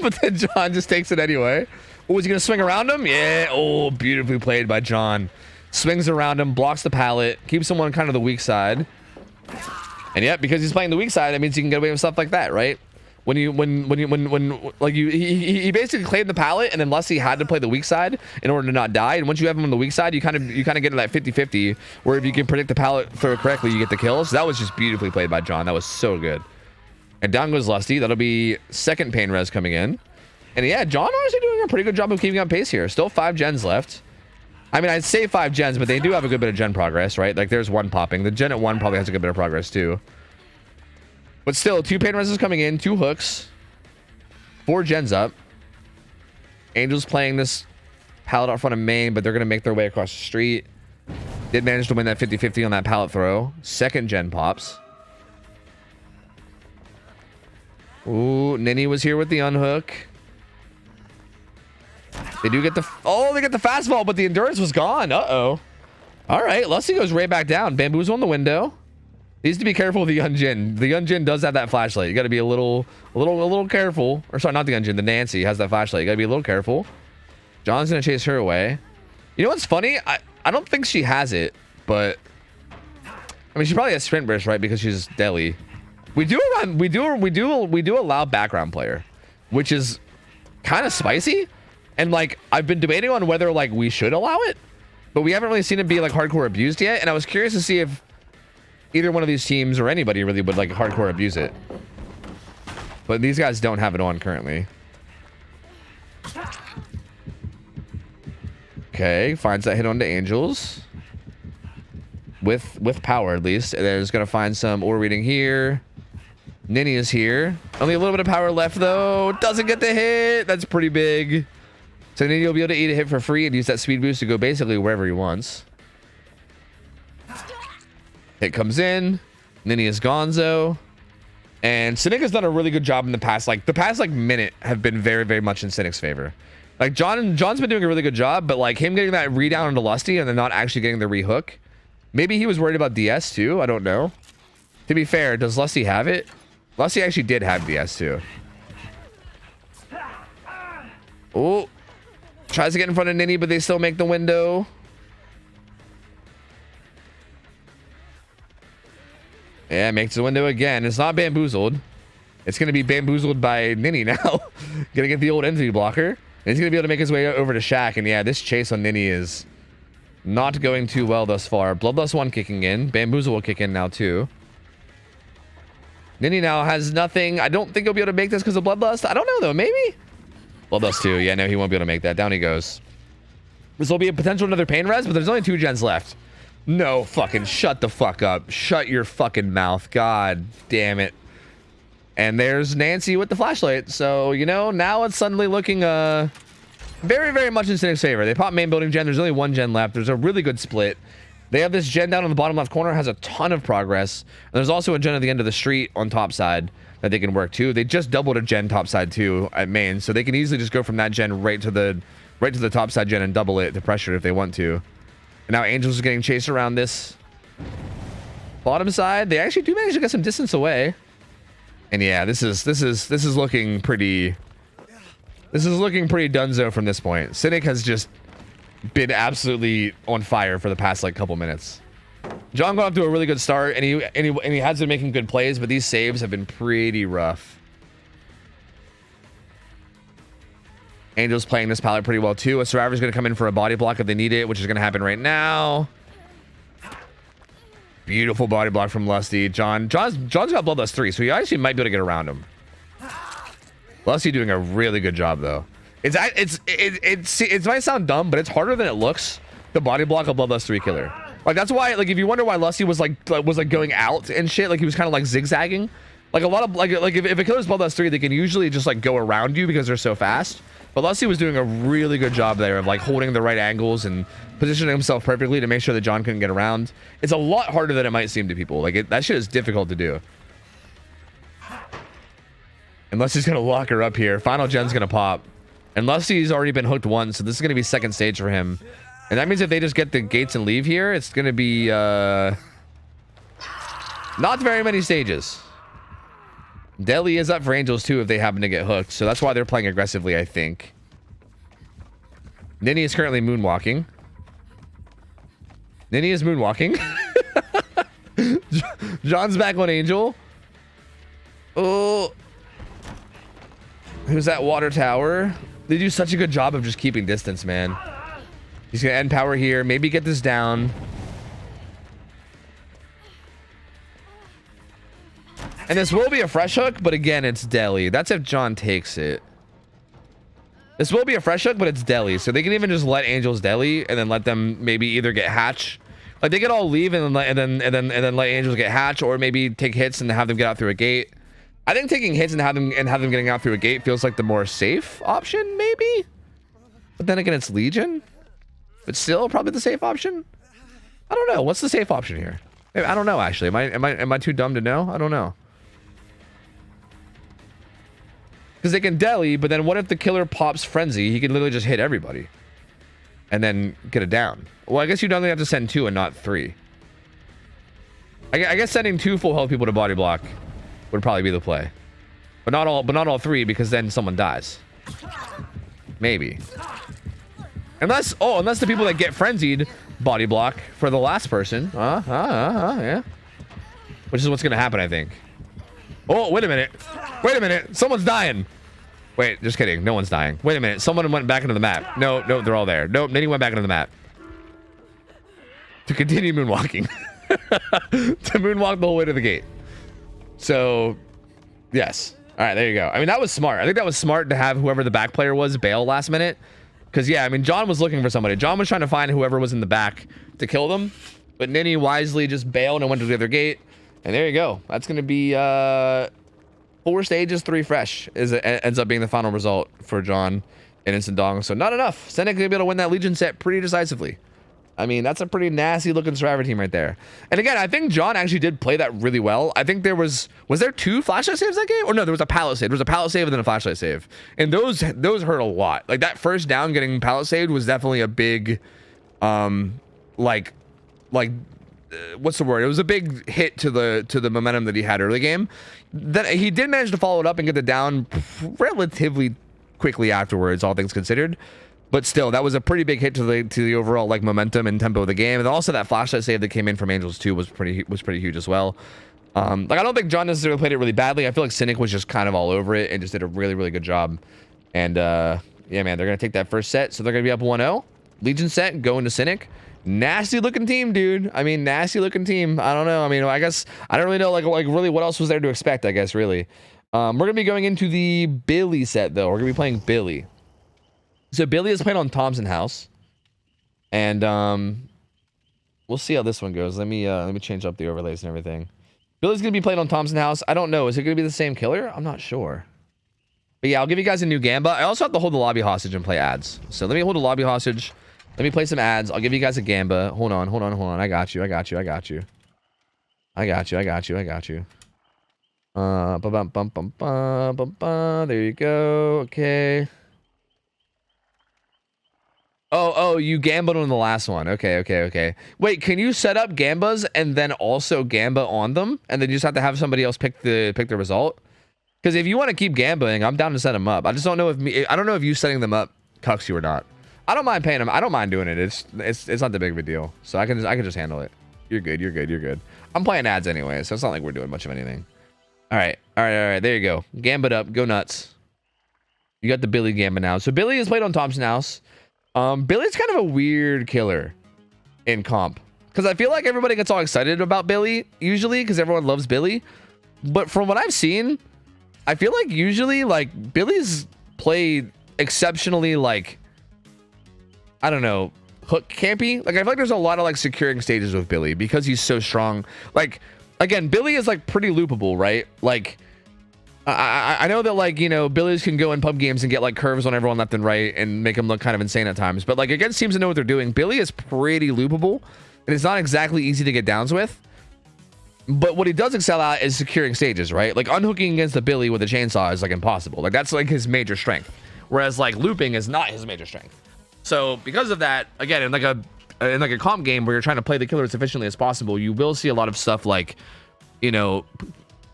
But then John just takes it anyway. Oh, is he going to swing around him? Yeah. Oh, beautifully played by John. Swings around him, blocks the pallet, keeps him on kind of the weak side. And yeah, because he's playing the weak side, that means he can get away with stuff like that, right? He basically claimed the pallet, and then Lusty had to play the weak side in order to not die. And once you have him on the weak side, you kind of get to that 50-50, where if you can predict the pallet throw correctly, you get the kill. So that was just beautifully played by John. That was so good. And down goes Lusty. That'll be second pain res coming in. And yeah, John honestly doing a pretty good job of keeping up pace here. Still 5 gens left. I mean, I'd say 5 gens, but they do have a good bit of gen progress, right? Like there's 1 popping. The gen at 1 probably has a good bit of progress too. But still, 2 pain reses coming in, 2 hooks, 4 gens up. Angels playing this pallet out front of main, but they're going to make their way across the street. Did manage to win that 50-50 on that pallet throw. Second gen pops. Ooh, Nini was here with the unhook. They do get the... Oh, they get the fast vault, but the endurance was gone. Uh-oh. All right, Lusty goes right back down. Bamboozle on the window. Needs to be careful with the Yunjin. The Yunjin does have that flashlight. You got to be a little careful. Or sorry, not the Yunjin. The Nancy has that flashlight. You got to be a little careful. John's going to chase her away. You know what's funny? I don't think she has it, but... I mean, she probably has sprint burst, right? Because she's Deli. We do allow background player, which is kind of spicy. And like, I've been debating on whether like we should allow it, but we haven't really seen it be like hardcore abused yet. And I was curious to see if either one of these teams or anybody really would like hardcore abuse it. But these guys don't have it on currently. Okay, finds that hit onto Angels. With power at least. And there's gonna find some ore reading here. Nini is here. Only a little bit of power left though. Doesn't get the hit. That's pretty big. So Nini will be able to eat a hit for free and use that speed boost to go basically wherever he wants. Hit comes in. Nini is gonzo. And Cynic has done a really good job in the past minute have been very, very much in Cynic's favor. Like John's been doing a really good job, but like him getting that redown into Lusty and then not actually getting the rehook. Maybe he was worried about DS too. I don't know. To be fair, does Lusty have it? Lusty actually did have DS too. Oh, tries to get in front of Nini, but they still make the window. Yeah, makes the window again. It's not bamboozled. It's going to be bamboozled by Nini now. Gonna get the old entity blocker. And he's going to be able to make his way over to Shaq. And yeah, this chase on Nini is not going too well thus far. Bloodlust 1 kicking in. Bamboozle will kick in now too. Nini now has nothing. I don't think he'll be able to make this because of Bloodlust. I don't know though. Maybe? Bloodlust 2. Yeah, no, he won't be able to make that. Down he goes. This will be a potential another pain res, but there's only 2 gens left. No, fucking shut the fuck up. Shut your fucking mouth. God damn it. And there's Nancy with the flashlight. So, you know, now it's suddenly looking very, very much in Cynic's favor. They pop main building gen. There's only 1 gen left. There's a really good split. They have this gen down in the bottom left corner. Has a ton of progress. And there's also a gen at the end of the street on top side that they can work too. They just doubled a gen top side too at main. So they can easily just go from that gen right to the top side gen and double it to pressure if they want to. And now Angels is getting chased around this bottom side. They actually do manage to get some distance away. And yeah, this is looking pretty dunzo from this point. Cynic has just been absolutely on fire for the past like couple minutes. John got off to a really good start, and he has been making good plays, but these saves have been pretty rough. Angel's playing this palette pretty well too. A Survivor's going to come in for a body block if they need it, which is going to happen right now. Beautiful body block from Lusty. John's got Bloodlust 3, so he actually might be able to get around him. Lusty doing a really good job though. It might sound dumb, but it's harder than it looks. The body block a Bloodlust 3 killer. Like that's why, like if you wonder why Lusty was like going out and shit, like he was kind of like zigzagging. Like a lot of like if a killer's Bloodlust 3, they can usually just like go around you because they're so fast. But Lusty was doing a really good job there of like holding the right angles and positioning himself perfectly to make sure that John couldn't get around. It's a lot harder than it might seem to people. Like that shit is difficult to do. And Lusty's gonna lock her up here. Final gen's gonna pop. And Lusty's already been hooked once, so this is gonna be second stage for him. And that means if they just get the gates and leave here, it's gonna be not very many stages. Deli is up for Angels too if they happen to get hooked, so that's why they're playing aggressively, I think. Nini is currently moonwalking. Nini is moonwalking. John's back on Angel. Oh, who's that water tower? They do such a good job of just keeping distance, man. He's gonna end power here, maybe get this down. And this will be a fresh hook, but again, it's Deli. That's if John takes it. This will be a fresh hook, but it's Deli. So they can even just let Angels Deli and then let them maybe either get hatch. Like they could all leave and then let Angels get hatch, or maybe take hits and have them get out through a gate. I think taking hits and have them getting out through a gate feels like the more safe option, maybe. But then again, it's Legion. But still, probably the safe option. I don't know. What's the safe option here? I don't know. Actually, am I too dumb to know? I don't know. Because they can Deli, but then what if the killer pops Frenzy? He can literally just hit everybody. And then get it down. Well, I guess you'd only have to send 2 and not 3. I guess sending 2 full health people to body block would probably be the play. But not all 3, because then someone dies. Maybe. Unless the people that get frenzied body block for the last person. Yeah. Which is what's going to happen, I think. Oh, wait a minute. Wait a minute. Someone's dying. Wait, just kidding. No one's dying. Wait a minute. Someone went back into the map. No, they're all there. Nope, Nini went back into the map. To continue moonwalking. To moonwalk the whole way to the gate. So, yes. All right, there you go. I mean, that was smart. I think that was smart to have whoever the back player was bail last minute. Because, yeah, I mean, John was looking for somebody. John was trying to find whoever was in the back to kill them. But Nini wisely just bailed and went to the other gate. And there you go. That's going to be 4 stages, 3 fresh. Ends up being the final result for John and Instant Dong. So not enough. Cynic going to be able to win that Legion set pretty decisively. I mean, that's a pretty nasty looking survivor team right there. And again, I think John actually did play that really well. I think there was there 2 flashlight saves that game? Or no, there was a pallet save. There was a pallet save and then a flashlight save. And those hurt a lot. Like that first down getting pallet saved was definitely a big, what's the word? It was a big hit to the momentum that he had early game. Then he did manage to follow it up and get the down relatively quickly afterwards, all things considered. But still, that was a pretty big hit to the overall like momentum and tempo of the game. And also that flashlight save that came in from Angels 2 was pretty huge as well. Like I don't think John necessarily played it really badly. I feel like Cynic was just kind of all over it and just did a really good job. And yeah, man, they're gonna take that first set, so they're gonna be up 1-0. Legion set going to Cynic. Nasty looking team, dude. I mean, nasty looking team. I don't know. I mean, I guess I don't really know like really what else was there to expect. I guess really. We're gonna be going into the Billy set though. We're gonna be playing Billy. So Billy is playing on Thompson House, and we'll see how this one goes. Let me change up the overlays and everything. Billy's gonna be playing on Thompson House. I don't know. Is it gonna be the same killer? I'm not sure. But yeah, I'll give you guys a new Gamba. I also have to hold the lobby hostage and play ads. So let me hold the lobby hostage. Let me play some ads. I'll give you guys a Gamba. Hold on. I got you. There you go. Okay. Oh, you gambled on the last one. Okay. Wait, can you set up gambas and then also gamba on them, and then you just have to have somebody else pick the result? Because if you want to keep gambaing, I'm down to set them up. I just don't know I don't know if you setting them up cucks you or not. I don't mind paying them. I don't mind doing it. It's not that big of a deal. So I can just handle it. You're good. I'm playing ads anyway, so it's not like we're doing much of anything. All right. There you go. Gambit up. Go nuts. You got the Billy Gamba now. So Billy is played on Thompson House. Billy's kind of a weird killer in comp, because I feel like everybody gets all excited about Billy usually because everyone loves Billy. But from what I've seen, I feel like usually like Billy's played exceptionally like, I don't know, hook campy. Like I feel like there's a lot of like securing stages with Billy because he's so strong. Like again, Billy is like pretty loopable, right? Like I know that like, you know, Billies can go in pub games and get like curves on everyone left and right and make them look kind of insane at times. But like against teams that know what they're doing, Billy is pretty loopable and it's not exactly easy to get downs with. But what he does excel at is securing stages, right? Like unhooking against the Billy with a chainsaw is like impossible. Like that's like his major strength. Whereas like looping is not his major strength. So because of that, again, in like a comp game where you're trying to play the killer as efficiently as possible, you will see a lot of stuff like, you know,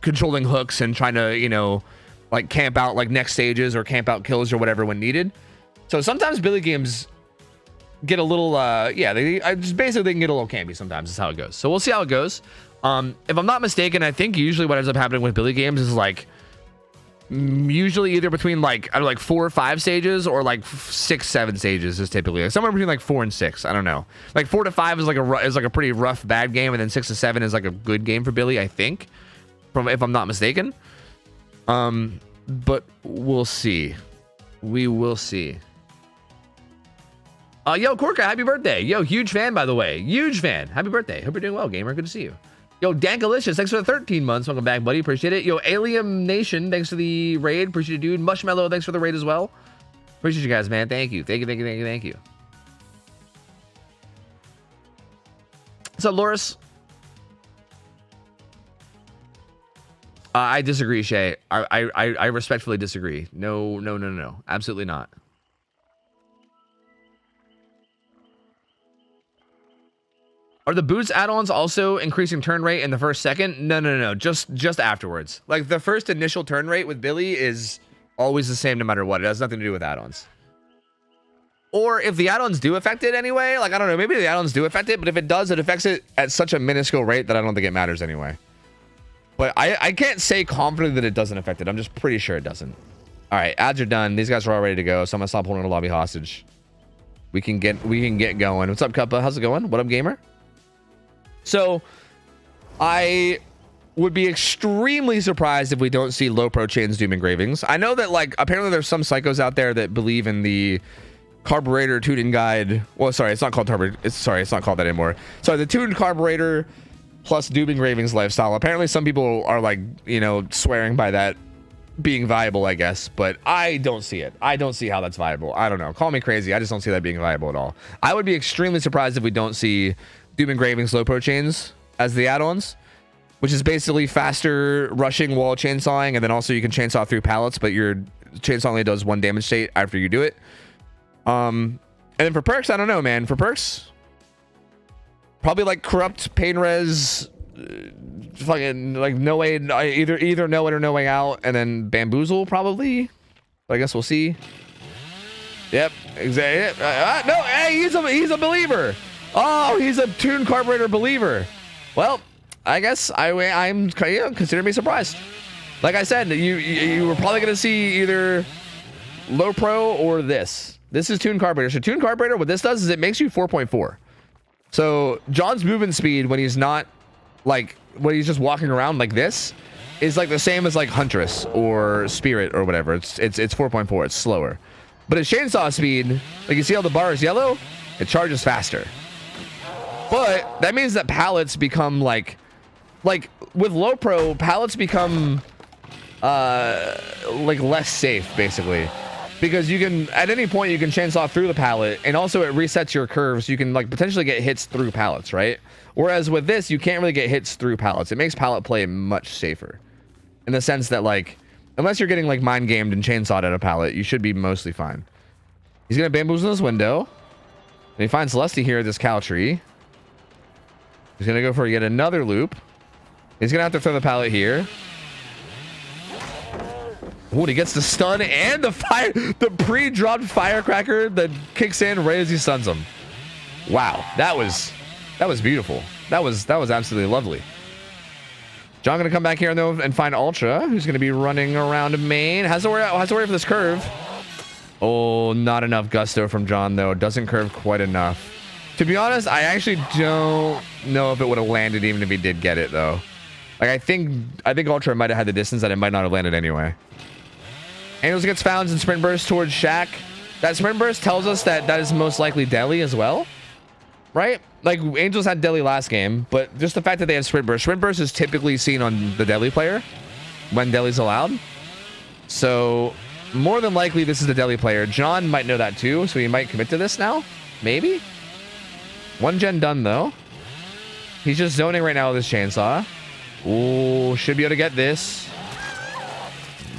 controlling hooks and trying to, you know, like camp out like next stages or camp out kills or whatever when needed. So sometimes Billy games get a little they can get a little campy sometimes is how it goes. So we'll see how it goes. If I'm not mistaken, I think usually what ends up happening with Billy games is like usually either between like 4 or 5 stages or like 6, 7 stages is typically like somewhere between like 4 and 6. I don't know. Like 4 to 5 is like a pretty rough bad game, and then 6 to 7 is like a good game for Billy, I think, if I'm not mistaken. But we'll see. We will see. Yo, Korka, happy birthday. Yo, huge fan, by the way. Huge fan. Happy birthday. Hope you're doing well, gamer. Good to see you. Yo, Dankalicious, thanks for the 13 months. Welcome back, buddy. Appreciate it. Yo, Alien Nation, thanks for the raid. Appreciate it, dude. Mushmallow, thanks for the raid as well. Appreciate you guys, man. Thank you. Thank you. What's up, Loris? I disagree, Shay. I respectfully disagree. No. Absolutely not. Are the boots add-ons also increasing turn rate in the first second? No. Just afterwards. Like the first initial turn rate with Billy is always the same no matter what. It has nothing to do with add-ons. Or if the add-ons do affect it anyway, like I don't know, maybe the add-ons do affect it, but if it does, it affects it at such a minuscule rate that I don't think it matters anyway. But I can't say confidently that it doesn't affect it. I'm just pretty sure it doesn't. All right, ads are done. These guys are all ready to go, so I'm gonna stop holding the lobby hostage. We can get going. What's up, Cuppa? How's it going? What up, gamer? So, I would be extremely surprised if we don't see low pro chains doom engravings. I know that like apparently there's some psychos out there that believe in the carburetor tuning guide. Well, sorry, it's not called carburetor. It's not called that anymore. Sorry, the tuned carburetor plus doom engravings lifestyle. Apparently some people are like, you know, swearing by that being viable, I guess, but I don't see it. I don't see how that's viable. I don't know. Call me crazy. I just don't see that being viable at all. I would be extremely surprised if we don't see Doom Engraving Slow Pro Chains as the add-ons, which is basically faster rushing while chainsawing, and then also you can chainsaw through pallets, but your chainsaw only does 1 damage state after you do it. And then for perks, I don't know, man. For perks, probably like Corrupt, Pain Res, fucking like No Way, either No Way or No Way Out, and then Bamboozle probably. But I guess we'll see. Yep, exactly. No, hey, he's a believer. Oh, he's a Tune Carburetor believer. Well, I guess I'm consider me surprised. Like I said, you were probably gonna see either Low Pro or this. This is Tune Carburetor. So Tune Carburetor, what this does is it makes you 4.4. So John's movement speed when he's not like when he's just walking around like this is like the same as like Huntress or Spirit or whatever. It's 4.4. It's slower. But his chainsaw speed, like you see how the bar is yellow, it charges faster. But that means that pallets become like with Low Pro, pallets become like less safe basically, because you can at any point you can chainsaw through the pallet, and also it resets your curves. You can like potentially get hits through pallets, right? Whereas with this, you can't really get hits through pallets. It makes pallet play much safer in the sense that like unless you're getting like mind gamed and chainsawed at a pallet, you should be mostly fine. He's gonna bamboozle this window, and he finds Celeste here at this cow tree. He's gonna go for yet another loop. He's gonna have to throw the pallet here. Oh, he gets the stun and the fire, the pre-dropped firecracker that kicks in right as he stuns him. Wow, that was beautiful. That was absolutely lovely. John gonna come back here though and find Ultra, who's gonna be running around main. Has to worry for this curve. Oh, not enough gusto from John though. Doesn't curve quite enough. To be honest, I actually don't know if it would have landed even if he did get it though. Like I think Ultra might have had the distance that it might not have landed anyway. Angels gets found in sprint burst towards Shaq. That sprint burst tells us that that is most likely Deli as well, right? Like Angels had Deli last game, but just the fact that they have sprint burst is typically seen on the Deli player when Deli's allowed. So more than likely this is the Deli player. John might know that too, so he might commit to this now, maybe. 1 gen done though. He's just zoning right now with his chainsaw. Ooh, should be able to get this.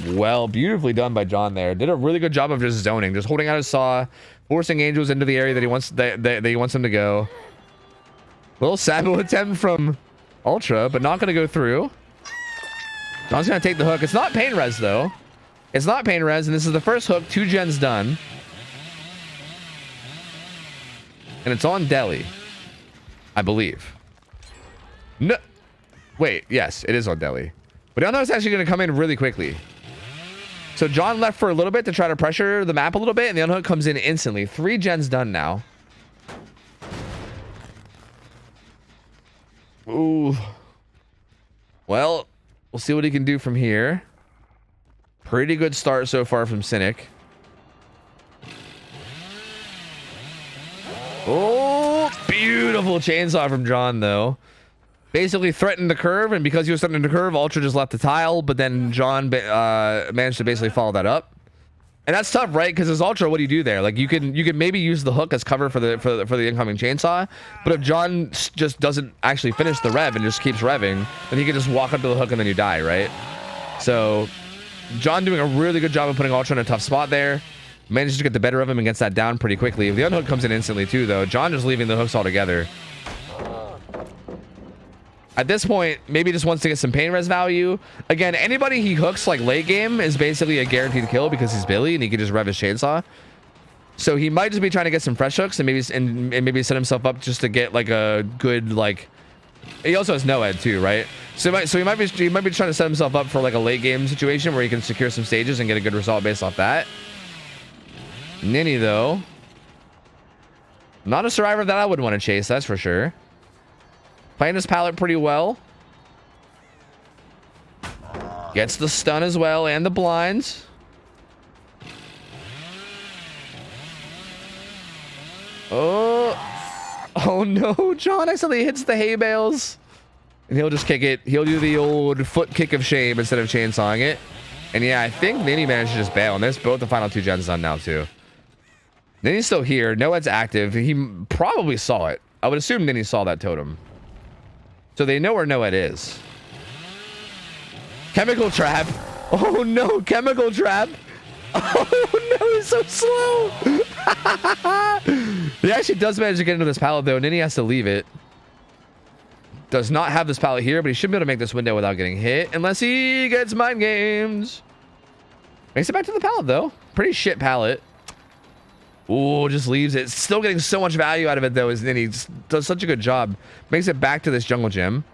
Well, beautifully done by John there. Did a really good job of just zoning, just holding out his saw, forcing Angels into the area that he wants that he wants them to go. Little sabo attempt from Ultra, but not going to go through. John's going to take the hook. It's not pain res though. It's not pain res, and this is the first hook. 2 gens done, and it's on Deli, I believe. No, wait, yes, it is on Deli, but I know it's actually going to come in really quickly. So John left for a little bit to try to pressure the map a little bit, and the unhook comes in instantly. 3 gens done now. Ooh. Well, we'll see what he can do from here. Pretty good start so far from Cynic. Oh, beautiful chainsaw from John though. Basically threatened the curve, and because he was threatening the curve, Ultra just left the tile, but then John managed to basically follow that up. And that's tough, right? Because as Ultra, what do you do there? Like you can maybe use the hook as cover for the incoming chainsaw, but if John just doesn't actually finish the rev and just keeps revving, then he can just walk up to the hook and then you die, right? So John doing a really good job of putting Ultra in a tough spot there. Manages to get the better of him and gets that down pretty quickly. The unhook comes in instantly too, though. John just leaving the hooks altogether. At this point, maybe just wants to get some pain res value. Again, anybody he hooks like late game is basically a guaranteed kill because he's Billy and he can just rev his chainsaw. So he might just be trying to get some fresh hooks and maybe set himself up just to get like a good like. He also has no ed too, right? So he might be trying to set himself up for like a late game situation where he can secure some stages and get a good result based off that. Ninny though, not a survivor that I would want to chase, that's for sure. Playing his palette pretty well. Gets the stun as well and the blinds. Oh no, John accidentally hits the hay bales. And he'll just kick it. He'll do the old foot kick of shame instead of chainsawing it. And yeah, I think Ninny managed to just bail. And there's both the final 2 gens done now too. Ninny's still here. Noed's active. He probably saw it. I would assume Ninny saw that totem. So they know where Noed is. Chemical trap. Oh no, chemical trap. Oh no, he's so slow. He actually does manage to get into this pallet though. Ninny has to leave it. Does not have this pallet here, but he should be able to make this window without getting hit. Unless he gets mind games. Makes it back to the pallet though. Pretty shit pallet. Ooh, just leaves it. Still getting so much value out of it though, is Ninny. Does such a good job. Makes it back to this jungle gym.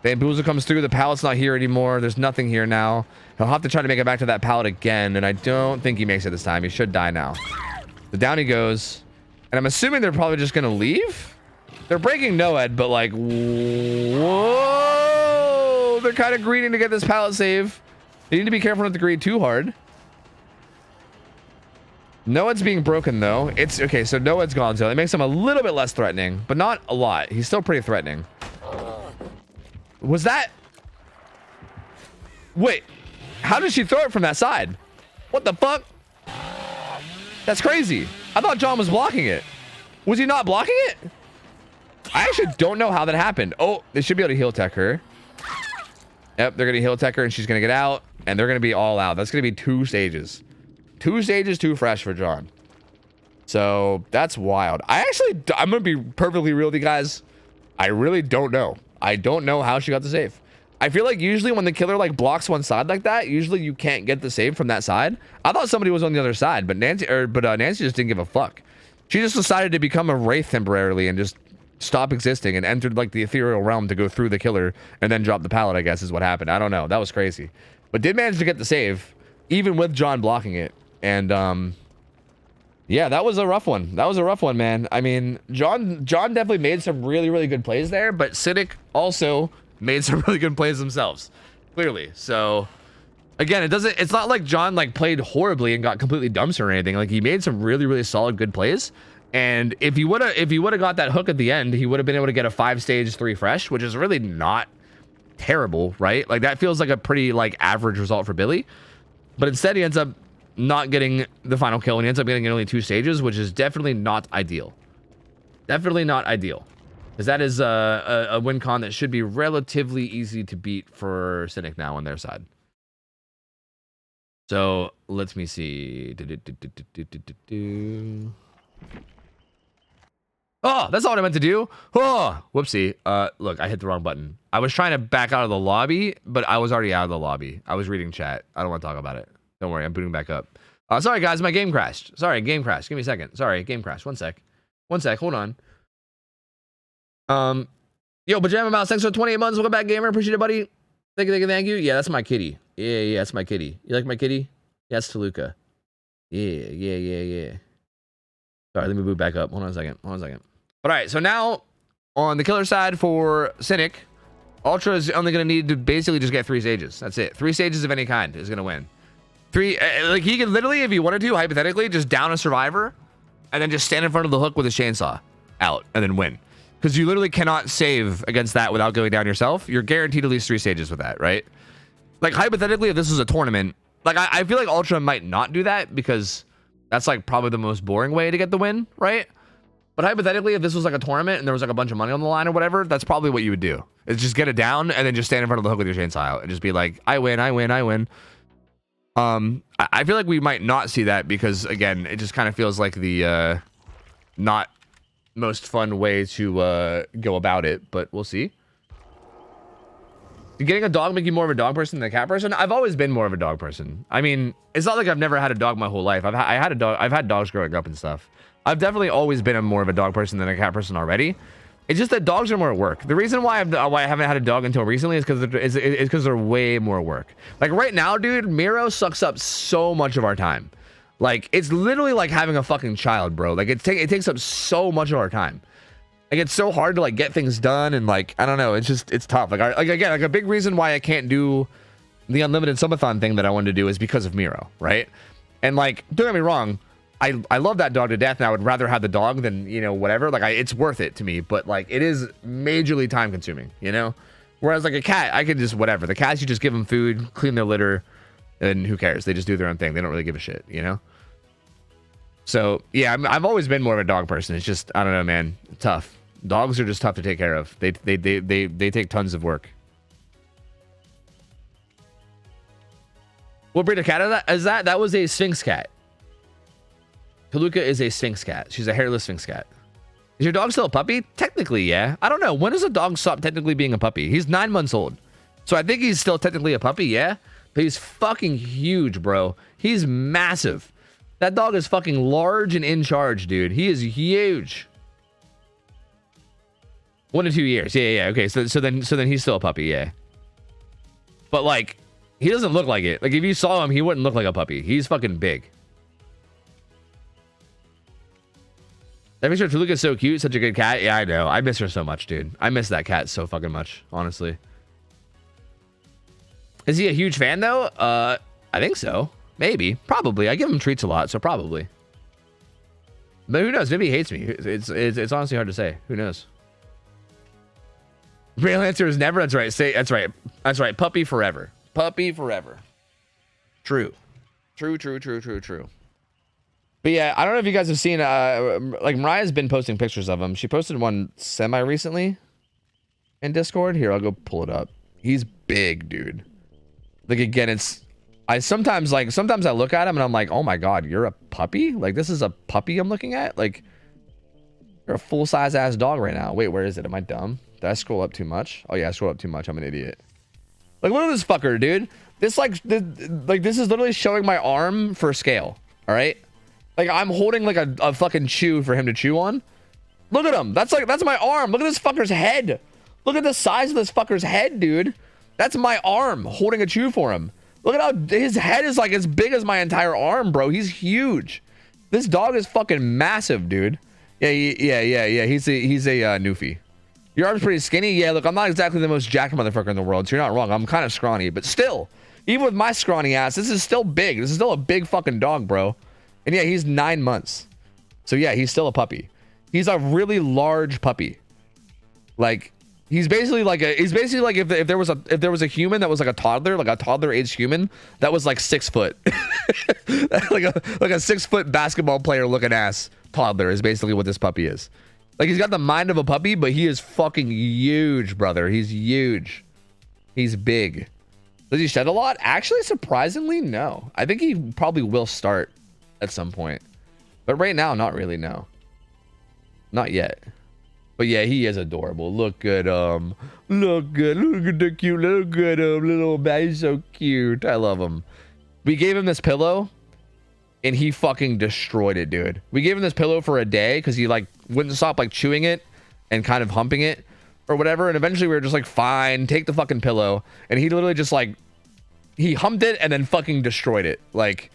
Bamboozle comes through. The pallet's not here anymore. There's nothing here now. He'll have to try to make it back to that pallet again, and I don't think he makes it this time. He should die now. So down he goes. And I'm assuming they're probably just going to leave. They're breaking Noed, but like, whoa! They're kind of greedy to get this pallet save. They need to be careful not to greed too hard. Noed's being broken though. It's okay. So Noed's gone, so it makes him a little bit less threatening, but not a lot. He's still pretty threatening. Was that? Wait, how did she throw it from that side? What the fuck? That's crazy. I thought John was blocking it. Was he not blocking it? I actually don't know how that happened. Oh, they should be able to heal tech her. Yep, they're gonna heal tech her and she's gonna get out and they're gonna be all out. That's gonna be 2 stages. 2 stages too fresh for John. So that's wild. I'm gonna be perfectly real with you guys. I really don't know. I don't know how she got the save. I feel like usually when the killer like blocks one side like that, usually you can't get the save from that side. I thought somebody was on the other side, but Nancy just didn't give a fuck. She just decided to become a wraith temporarily and just stop existing and entered like the ethereal realm to go through the killer and then drop the pallet, I guess is what happened. I don't know. That was crazy. But did manage to get the save even with John blocking it. And yeah, that was a rough one. That was a rough one, man. I mean, John definitely made some really, really good plays there, but Cynic also made some really good plays themselves, clearly. So again, it's not like John like played horribly and got completely dumpster or anything. Like he made some really, really solid good plays. And if he would have got that hook at the end, he would have been able to get a 5-stage 3 fresh, which is really not terrible, right? Like that feels like a pretty like average result for Billy. But instead he ends up not getting the final kill and he ends up getting only 2 stages, which is definitely not ideal. Definitely not ideal. Because that is a win con that should be relatively easy to beat for Cynic now on their side. So let me see. Oh, that's not what I meant to do. Oh, whoopsie. Look, I hit the wrong button. I was trying to back out of the lobby, but I was already out of the lobby. I was reading chat. I don't want to talk about it. Don't worry, I'm booting back up. Sorry, guys, my game crashed. Sorry, game crashed. Give me a second. Sorry, game crashed. One sec. Hold on. Yo, Pajama Mouse, thanks for 28 months. Welcome back, gamer. Appreciate it, buddy. Thank you. Yeah, that's my kitty. Yeah, that's my kitty. You like my kitty? Yeah, that's Toluca. Yeah. Sorry, let me boot back up. Hold on a second. All right, so now on the killer side for Cynic, Ultra is only going to need to basically just get 3 stages. That's it. 3 stages of any kind is going to win. 3, like he could literally, if he wanted to, hypothetically, just down a survivor and then just stand in front of the hook with his chainsaw out and then win. Because you literally cannot save against that without going down yourself. You're guaranteed at least 3 stages with that, right? Like hypothetically, if this was a tournament, like I feel like Ultra might not do that because that's like probably the most boring way to get the win, right? But hypothetically, if this was like a tournament and there was like a bunch of money on the line or whatever, that's probably what you would do. Is just get it down and then just stand in front of the hook with your chainsaw out and just be like, I win. I feel like we might not see that because again, it just kind of feels like the not most fun way to go about it, but we'll see. Did getting a dog make you more of a dog person than a cat person? I've always been more of a dog person. I mean, it's not like I've never had a dog my whole life. I've had dogs growing up and stuff. I've definitely always been more of a dog person than a cat person already. It's just that dogs are more work. The reason why I haven't had a dog until recently is because they're way more work. Like right now, dude, Miro sucks up so much of our time. Like it's literally like having a fucking child, bro. Like it takes up so much of our time. Like it's so hard to like get things done and like I don't know. It's tough. Like again, like a big reason why I can't do the unlimited subathon thing that I wanted to do is because of Miro, right? And like don't get me wrong. I love that dog to death and I would rather have the dog than, you know, whatever. Like it's worth it to me, but like it is majorly time consuming, you know? Whereas like a cat, I could just whatever. The cats, you just give them food, clean their litter, and who cares? They just do their own thing. They don't really give a shit, you know? So yeah, I've always been more of a dog person. It's just, I don't know, man, tough. Dogs are just tough to take care of. They take tons of work. What breed of cat is that? That was a Sphinx cat. Toluca is a Sphinx cat. She's a hairless Sphinx cat. Is your dog still a puppy? Technically, yeah. I don't know. When does a dog stop technically being a puppy? He's 9 months old. So I think he's still technically a puppy, yeah? But he's fucking huge, bro. He's massive. That dog is fucking large and in charge, dude. He is huge. 1 to 2 years. Yeah. Okay. So then he's still a puppy, yeah. But like, he doesn't look like it. Like if you saw him, he wouldn't look like a puppy. He's fucking big. That makes sure Toluca's so cute, such a good cat. Yeah, I know. I miss her so much, dude. I miss that cat so fucking much, honestly. Is he a huge fan though? I think so. Maybe. Probably. I give him treats a lot, so probably. But who knows? Maybe he hates me. It's honestly hard to say. Who knows? Real answer is never. That's right. That's right. That's right. Puppy forever. Puppy forever. True. True. But yeah, I don't know if you guys have seen, like Mariah's been posting pictures of him. She posted one semi-recently in Discord. Here, I'll go pull it up. He's big, dude. Like, again, I sometimes I look at him and I'm like, oh my God, you're a puppy? Like, this is a puppy I'm looking at? Like, you're a full-size ass dog right now. Wait, where is it? Am I dumb? Did I scroll up too much? Oh yeah, I scrolled up too much. I'm an idiot. Like, look at this fucker, dude. This, this is literally showing my arm for scale, all right? Like, I'm holding like a fucking chew for him to chew on. Look at him. That's my arm. Look at this fucker's head. Look at the size of this fucker's head, dude. That's my arm holding a chew for him. Look at how his head is like as big as my entire arm, bro. He's huge. This dog is fucking massive, dude. Yeah. He's a Newfie. Your arm's pretty skinny. Yeah, look, I'm not exactly the most jacked motherfucker in the world, so you're not wrong. I'm kind of scrawny, but still, even with my scrawny ass, this is still big. This is still a big fucking dog, bro. And yeah, he's 9 months. So yeah, he's still a puppy. He's a really large puppy. Like, he's basically like if there was a human that was like a toddler age human that was like 6 foot. like a 6 foot basketball player looking ass toddler is basically what this puppy is. Like, he's got the mind of a puppy, but he is fucking huge, brother. He's huge. He's big. Does he shed a lot? Actually, surprisingly, no. I think he probably will start at some point, but right now, not really. No, not yet. But yeah, he is adorable. Look at him. Look at the cute little man. He's so cute. I love him. We gave him this pillow and he fucking destroyed it, dude. We gave him this pillow for a day because he like wouldn't stop like chewing it and kind of humping it or whatever. And eventually we were just like, fine, take the fucking pillow. And he literally just like, he humped it and then fucking destroyed it. Like,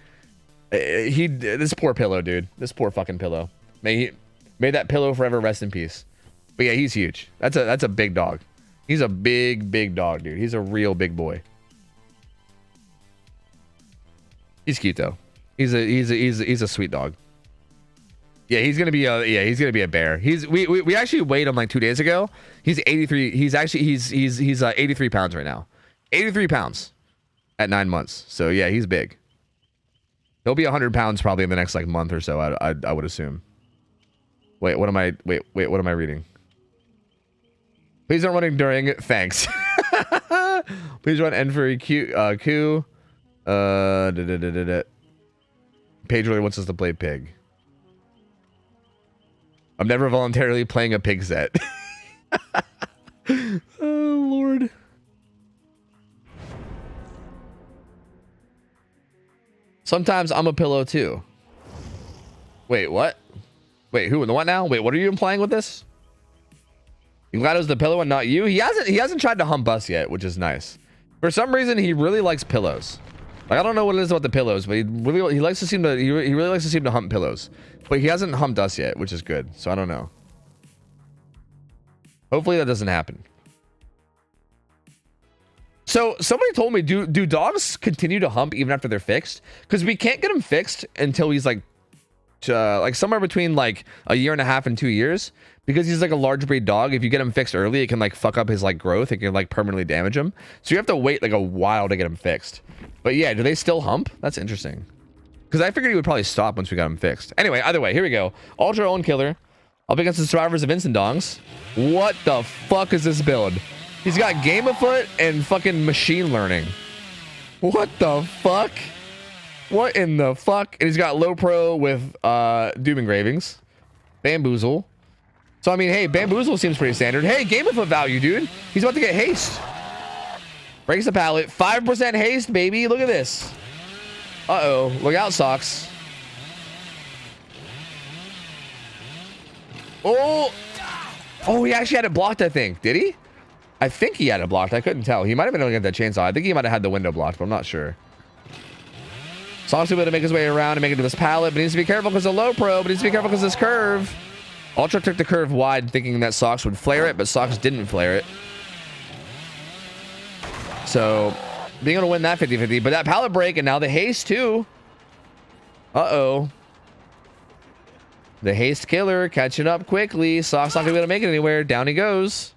this poor pillow, dude. This poor fucking pillow. May that pillow forever rest in peace. But yeah, he's huge. That's a big dog. He's a big dog, dude. He's a real big boy. He's cute though. He's a sweet dog. Yeah, he's gonna be a bear. We actually weighed him like 2 days ago. He's 83. He's 83 pounds right now. 83 pounds at 9 months. So yeah, he's big. He'll be 100 pounds probably in the next like month or so. I would assume. Wait, what am I reading? Please don't run during it. Thanks. Please run N for Q. Paige really wants us to play pig. I'm never voluntarily playing a pig set. Oh Lord. Sometimes I'm a pillow too. Wait, what? Wait, who in the what now? Wait, what are you implying with this? You glad it was the pillow and not you? He hasn't tried to hump us yet, which is nice. For some reason, he really likes pillows. Like, I don't know what it is about the pillows, but he really likes to seem to hump pillows. But he hasn't humped us yet, which is good. So I don't know. Hopefully that doesn't happen. So somebody told me, do dogs continue to hump even after they're fixed? Because we can't get him fixed until he's like somewhere between like a year and a half and 2 years. Because he's like a large breed dog. If you get him fixed early, it can like fuck up his like growth. It can like permanently damage him. So you have to wait like a while to get him fixed. But yeah, do they still hump? That's interesting. Because I figured he would probably stop once we got him fixed. Anyway, either way, here we go. Ultra own killer. Up against the survivors of Instant Dongs. What the fuck is this build? He's got game afoot and fucking machine learning. What the fuck? What in the fuck? And he's got low pro with doom engravings. Bamboozle. So I mean, hey, bamboozle seems pretty standard. Hey, game afoot value, dude. He's about to get haste. Breaks the pallet. 5% haste, baby. Look at this. Uh-oh. Look out, socks. Oh. Oh, he actually had it blocked, I think. Did he? I think he had it blocked. I couldn't tell. He might have been able to get that chainsaw. I think he might have had the window blocked, but I'm not sure. Socks will be able to make his way around and make it to this pallet, but he needs to be careful because of low pro, but he needs to be careful because of this curve. Ultra took the curve wide thinking that Socks would flare it, but Socks didn't flare it. So, being able to win that 50-50, but that pallet break and now the haste too. Uh-oh. The haste killer catching up quickly. Socks not gonna be able to make it anywhere. Down he goes.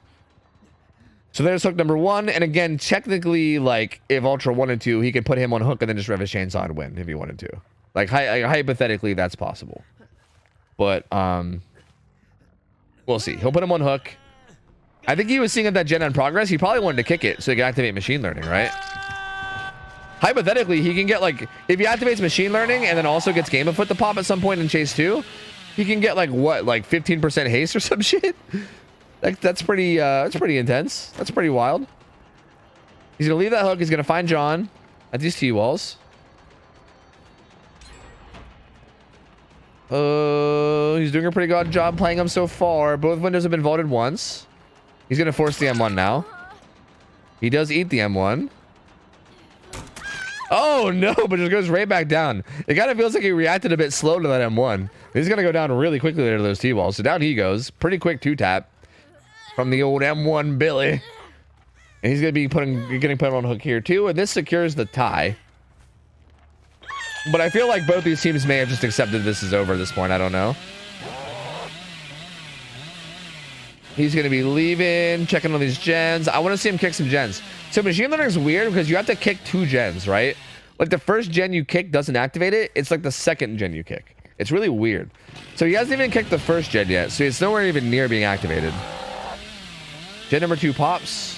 So there's hook number one. And again, technically, like, if Ultra wanted to, he could put him on hook and then just rev his chainsaw and win if he wanted to. Like, hypothetically, that's possible. But, we'll see. He'll put him on hook. I think he was seeing that gen on progress. He probably wanted to kick it so he could activate machine learning, right? Hypothetically, he can get, like, if he activates machine learning and then also gets game afoot to pop at some point in chase 2, he can get, like, what, like 15% haste or some shit? That's pretty intense. That's pretty wild. He's gonna leave that hook. He's gonna find John at these T-walls. He's doing a pretty good job playing them so far. Both windows have been vaulted once. He's gonna force the M1 now. He does eat the M1. Oh no, but just goes right back down. It kind of feels like he reacted a bit slow to that M1. He's gonna go down really quickly there to those T-walls. So down he goes. Pretty quick 2-tap from the old M1 Billy. And he's gonna be getting put on hook here too. And this secures the tie. But I feel like both these teams may have just accepted this is over at this point. I don't know. He's going to be leaving, checking on these gens. I want to see him kick some gens. So machine learning is weird because you have to kick 2 gens, right? Like the first gen you kick doesn't activate it. It's like the second gen you kick. It's really weird. So he hasn't even kicked the first gen yet. So it's nowhere even near being activated. Gen number 2 pops.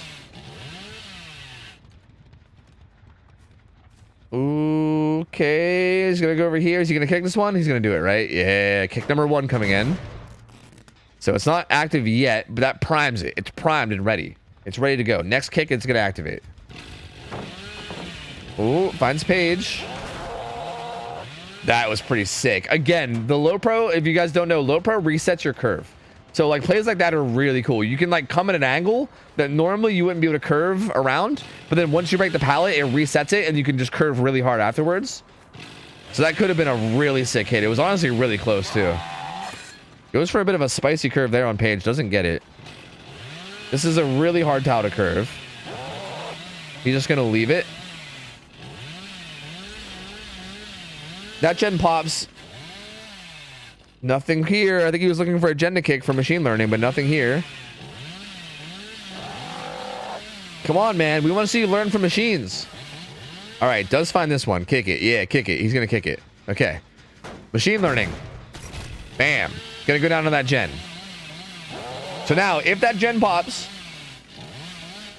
Okay, he's gonna go over here. Is he gonna kick this one? He's gonna do it, right? Yeah, kick number 1 coming in. So it's not active yet, but that primes it. It's primed and ready. It's ready to go. Next kick, it's gonna activate. Oh, finds Paige. That was pretty sick. Again, the low pro, if you guys don't know, low pro resets your curve. So like plays like that are really cool. You can like come at an angle that normally you wouldn't be able to curve around, but then once you break the pallet, it resets it and you can just curve really hard afterwards. So that could have been a really sick hit. It was honestly really close too. Goes for a bit of a spicy curve there on Paige. Doesn't get it. This is a really hard tile to curve. He's just gonna leave it. That gen pops. Nothing here. I think he was looking for a gen to kick for machine learning, but nothing here. Come on, man. We want to see you learn from machines. All right, does find this one. Kick it. Yeah, kick it. He's going to kick it. Okay. Machine learning. Bam. Going to go down to that gen. So now, if that gen pops,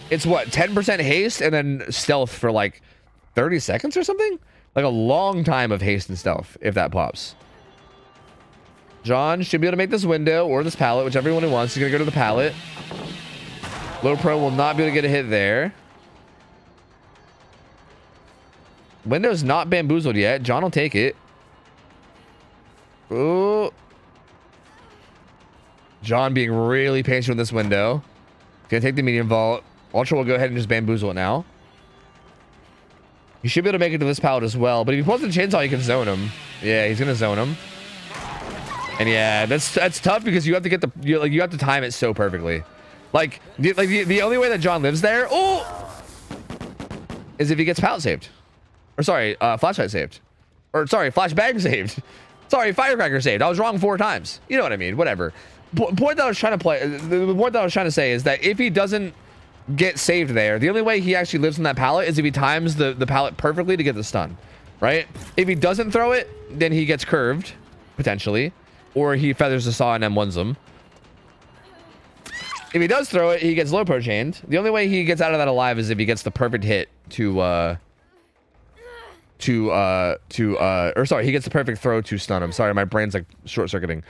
it's what? 10% haste and then stealth for like 30 seconds or something? Like a long time of haste and stealth if that pops. John should be able to make this window or this pallet, whichever one he wants. He's going to go to the pallet. Low pro will not be able to get a hit there. Window's not bamboozled yet. John will take it. Ooh. John being really patient with this window. He's going to take the medium vault. Ultra will go ahead and just bamboozle it now. He should be able to make it to this pallet as well. But if he pulls the chainsaw, you can zone him. Yeah, he's going to zone him. And yeah, that's tough because you have to get the you have to time it so perfectly. Like the only way that John lives there, is if he gets pallet saved. Or sorry, flashlight saved. Or sorry, flashbang saved. Sorry, firecracker saved. I was wrong 4 times. You know what I mean? Whatever. The point that I was trying to say is that if he doesn't get saved there. The only way he actually lives on that pallet is if he times the pallet perfectly to get the stun, right? If he doesn't throw it, then he gets curved, potentially, or he feathers the saw and M1s him. If he does throw it, he gets low pro chained. The only way he gets out of that alive is if he gets the perfect hit or sorry, he gets the perfect throw to stun him. Sorry, my brain's like short-circuiting.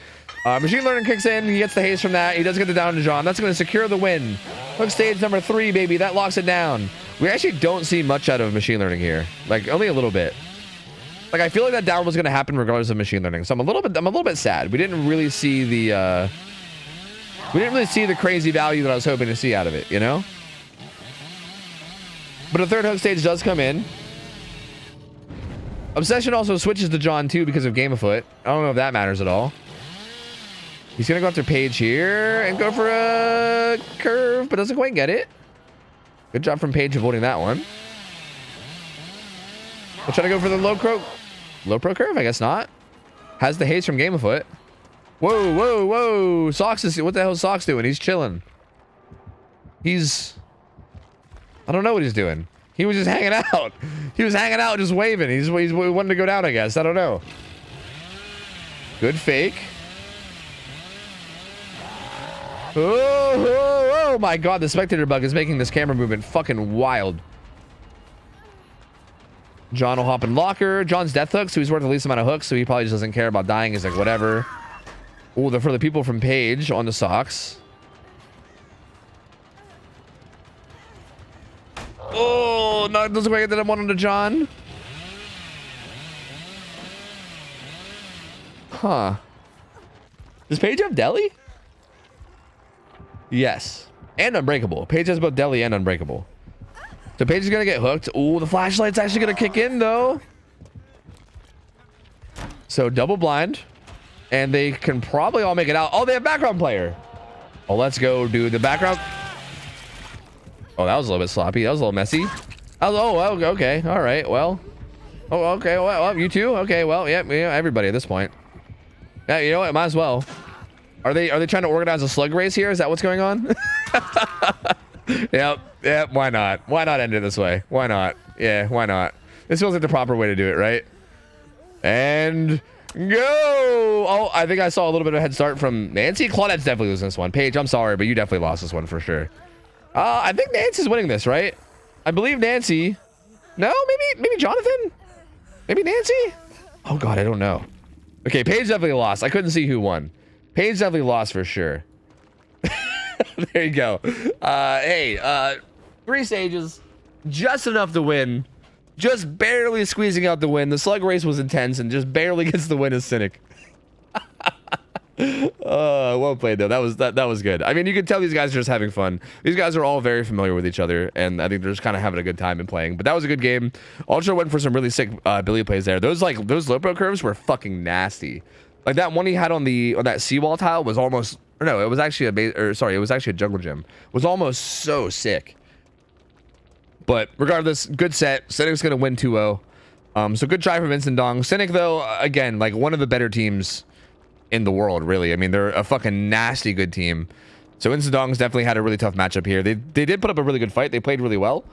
Machine learning kicks in. He gets the haste from that. He does get the down to John. That's going to secure the win. Hook stage number 3, baby. That locks it down. We actually don't see much out of machine learning here. Like, only a little bit. Like, I feel like that down was going to happen regardless of machine learning. So I'm a little bit sad. We didn't really see the crazy value that I was hoping to see out of it, you know? But a third hook stage does come in. Obsession also switches to John too because of Game Afoot. I don't know if that matters at all. He's gonna go after Paige here and go for a curve, but doesn't quite get it. Good job from Paige avoiding that one. We'll try to go for the low pro curve. I guess not. Has the haste from Game Afoot. Whoa, whoa, whoa! Socks is what the hell is Socks doing? He's chilling. I don't know what he's doing. He was just hanging out. He was hanging out, just waving. He's wanting to go down, I guess. I don't know. Good fake. Oh my god, the spectator bug is making this camera movement fucking wild. John will hop in locker. John's death hook, so he's worth the least amount of hooks, so he probably just doesn't care about dying. He's like, whatever. Oh, they're for the people from Paige on the Socks. Oh, no, it doesn't quite get that one onto John. Huh. Does Paige have Deli? Yes. And Unbreakable. Paige has both Deli and Unbreakable. So Paige is going to get hooked. Oh, the flashlight's actually going to kick in, though. So double blind. And they can probably all make it out. Oh, they have background player. Oh, let's go, dude. The background... Oh, that was a little bit sloppy. That was a little messy. Oh, okay. All right. Well. Oh, okay. Well, you too? Okay. Well, yeah, everybody at this point. Yeah, you know what? Might as well. Are they trying to organize a slug race here? Is that what's going on? Yep. Why not? Why not end it this way? Why not? Yeah, why not? This feels like the proper way to do it, right? And go! Oh, I think I saw a little bit of a head start from Nancy. Claudette's definitely losing this one. Paige, I'm sorry, but you definitely lost this one for sure. I think Nancy's winning this, right? I believe Nancy. No, maybe Jonathan? Maybe Nancy? Oh god, I don't know. Okay, Paige definitely lost. I couldn't see who won. Paige definitely lost for sure. There you go. Hey, 3 stages. Just enough to win. Just barely squeezing out the win. The slug race was intense and just barely gets the win as Cynic. Well played though. That was good. I mean, you can tell these guys are just having fun. These guys are all very familiar with each other, and I think they're just kind of having a good time in playing. But that was a good game. Ultra went for some really sick Billy plays there. Those low pro curves were fucking nasty. Like that one he had on that seawall tile was almost, or no, it was actually it was actually a jungle gym. Was almost so sick. But regardless, good set. Cynic's gonna win 2-0. So good try from Vincent Dong. Cynic though, again, like one of the better teams in the world, really. I mean, they're a fucking nasty good team. So Vincent Dong's definitely had a really tough matchup here. They did put up a really good fight. They played really well,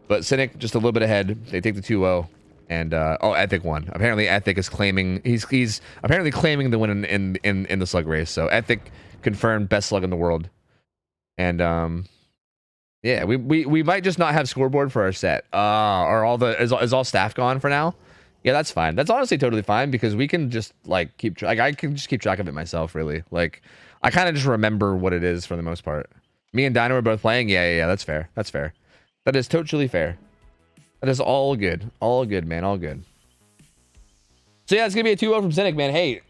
but Cynic just a little bit ahead. They take the 2-0, and oh, Ethic won. Apparently, Ethic is claiming he's apparently claiming the win in the slug race. So Ethic confirmed best slug in the world, and yeah, we might just not have scoreboard for our set. Is all staff gone for now? Yeah, that's fine. That's honestly totally fine because we can just like I can just keep track of it myself, really. Like I kind of just remember what it is for the most part. Me and Dino are both playing. Yeah, that's fair. That's fair. That is totally fair. That is all good. All good, man. All good. So yeah, it's gonna be a 2-0 from Cynic, man. Hey,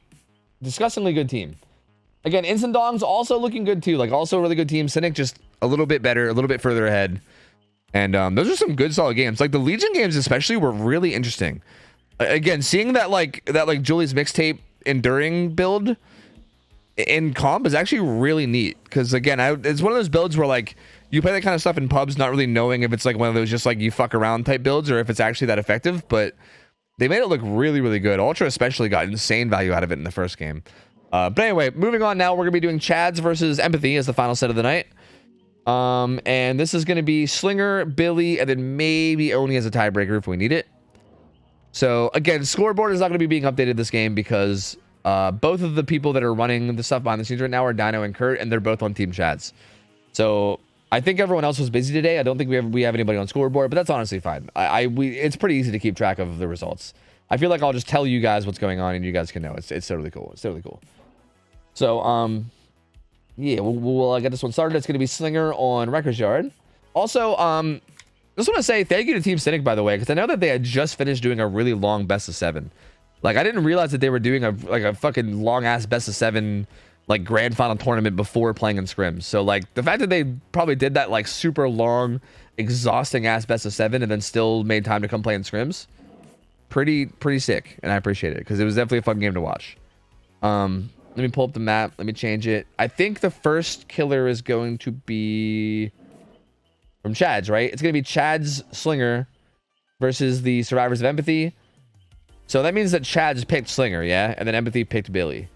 disgustingly good team. Again, Instant Dong's also looking good too. Like also a really good team. Cynic just a little bit better, a little bit further ahead. And those are some good solid games. Like the Legion games especially were really interesting. Again, seeing that Julie's mixtape enduring build in comp is actually really neat because again, it's one of those builds where like you play that kind of stuff in pubs, not really knowing if it's like one of those just like you fuck around type builds or if it's actually that effective. But they made it look really, really good. Ultra especially got insane value out of it in the first game. But anyway, moving on now, we're gonna be doing Chads versus Empathy as the final set of the night. And this is going to be Slinger, Billy, and then maybe Oni as a tiebreaker if we need it. So again, scoreboard is not going to be being updated this game because both of the people that are running the stuff behind the scenes right now are Dino and Kurt, and they're both on Team Chads. So I think everyone else was busy today. I don't think we have anybody on scoreboard, but that's honestly fine. It's pretty easy to keep track of the results. I feel like I'll just tell you guys what's going on and you guys can know. It's totally cool. It's totally cool. So yeah, we'll get this one started. It's going to be Slinger on Wrecker's Yard. Also, just want to say thank you to Team Cynic, by the way, because I know that they had just finished doing a really long best of 7. Like, I didn't realize that they were doing a fucking long ass best of 7 like grand final tournament before playing in scrims. So like the fact that they probably did that like super long, exhausting ass best of 7 and then still made time to come play in scrims, pretty sick, and I appreciate it because it was definitely a fun game to watch. Let me pull up the map. Let me change it. I think the first killer is going to be from Chad's, right? It's going to be Chad's Slinger versus the Survivors of Empathy. So that means that Chad's picked Slinger, yeah? And then Empathy picked Billy.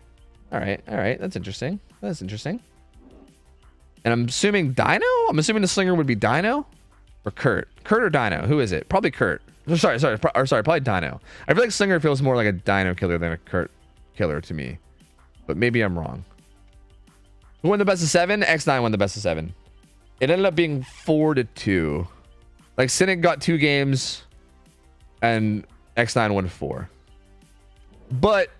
All right. That's interesting. That's interesting. And I'm assuming Dino? I'm assuming the Slinger would be Dino or Kurt. Kurt or Dino? Who is it? Probably Kurt. Sorry, probably Dino. I feel like Slinger feels more like a Dino killer than a Kurt killer to me. But maybe I'm wrong. Who won the best of 7? X9 won the best of 7. It ended up being 4-2. Like, Cynic got 2 games and X9 won 4. But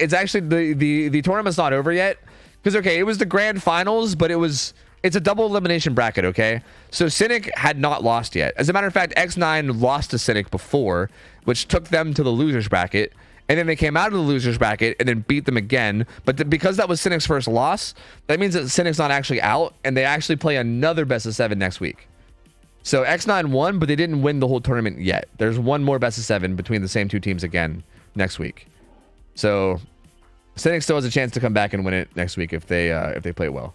it's actually the tournament's not over yet. Because okay, it was the grand finals, but it's a double elimination bracket, okay? So Cynic had not lost yet. As a matter of fact, X9 lost to Cynic before, which took them to the losers bracket. And then they came out of the losers bracket and then beat them again. But because that was Cynic's first loss, that means that Cynic's not actually out, and they actually play another best of 7 next week. So X9 won, but they didn't win the whole tournament yet. There's one more best of 7 between the same 2 teams again next week. So Cynic still has a chance to come back and win it next week if they play well.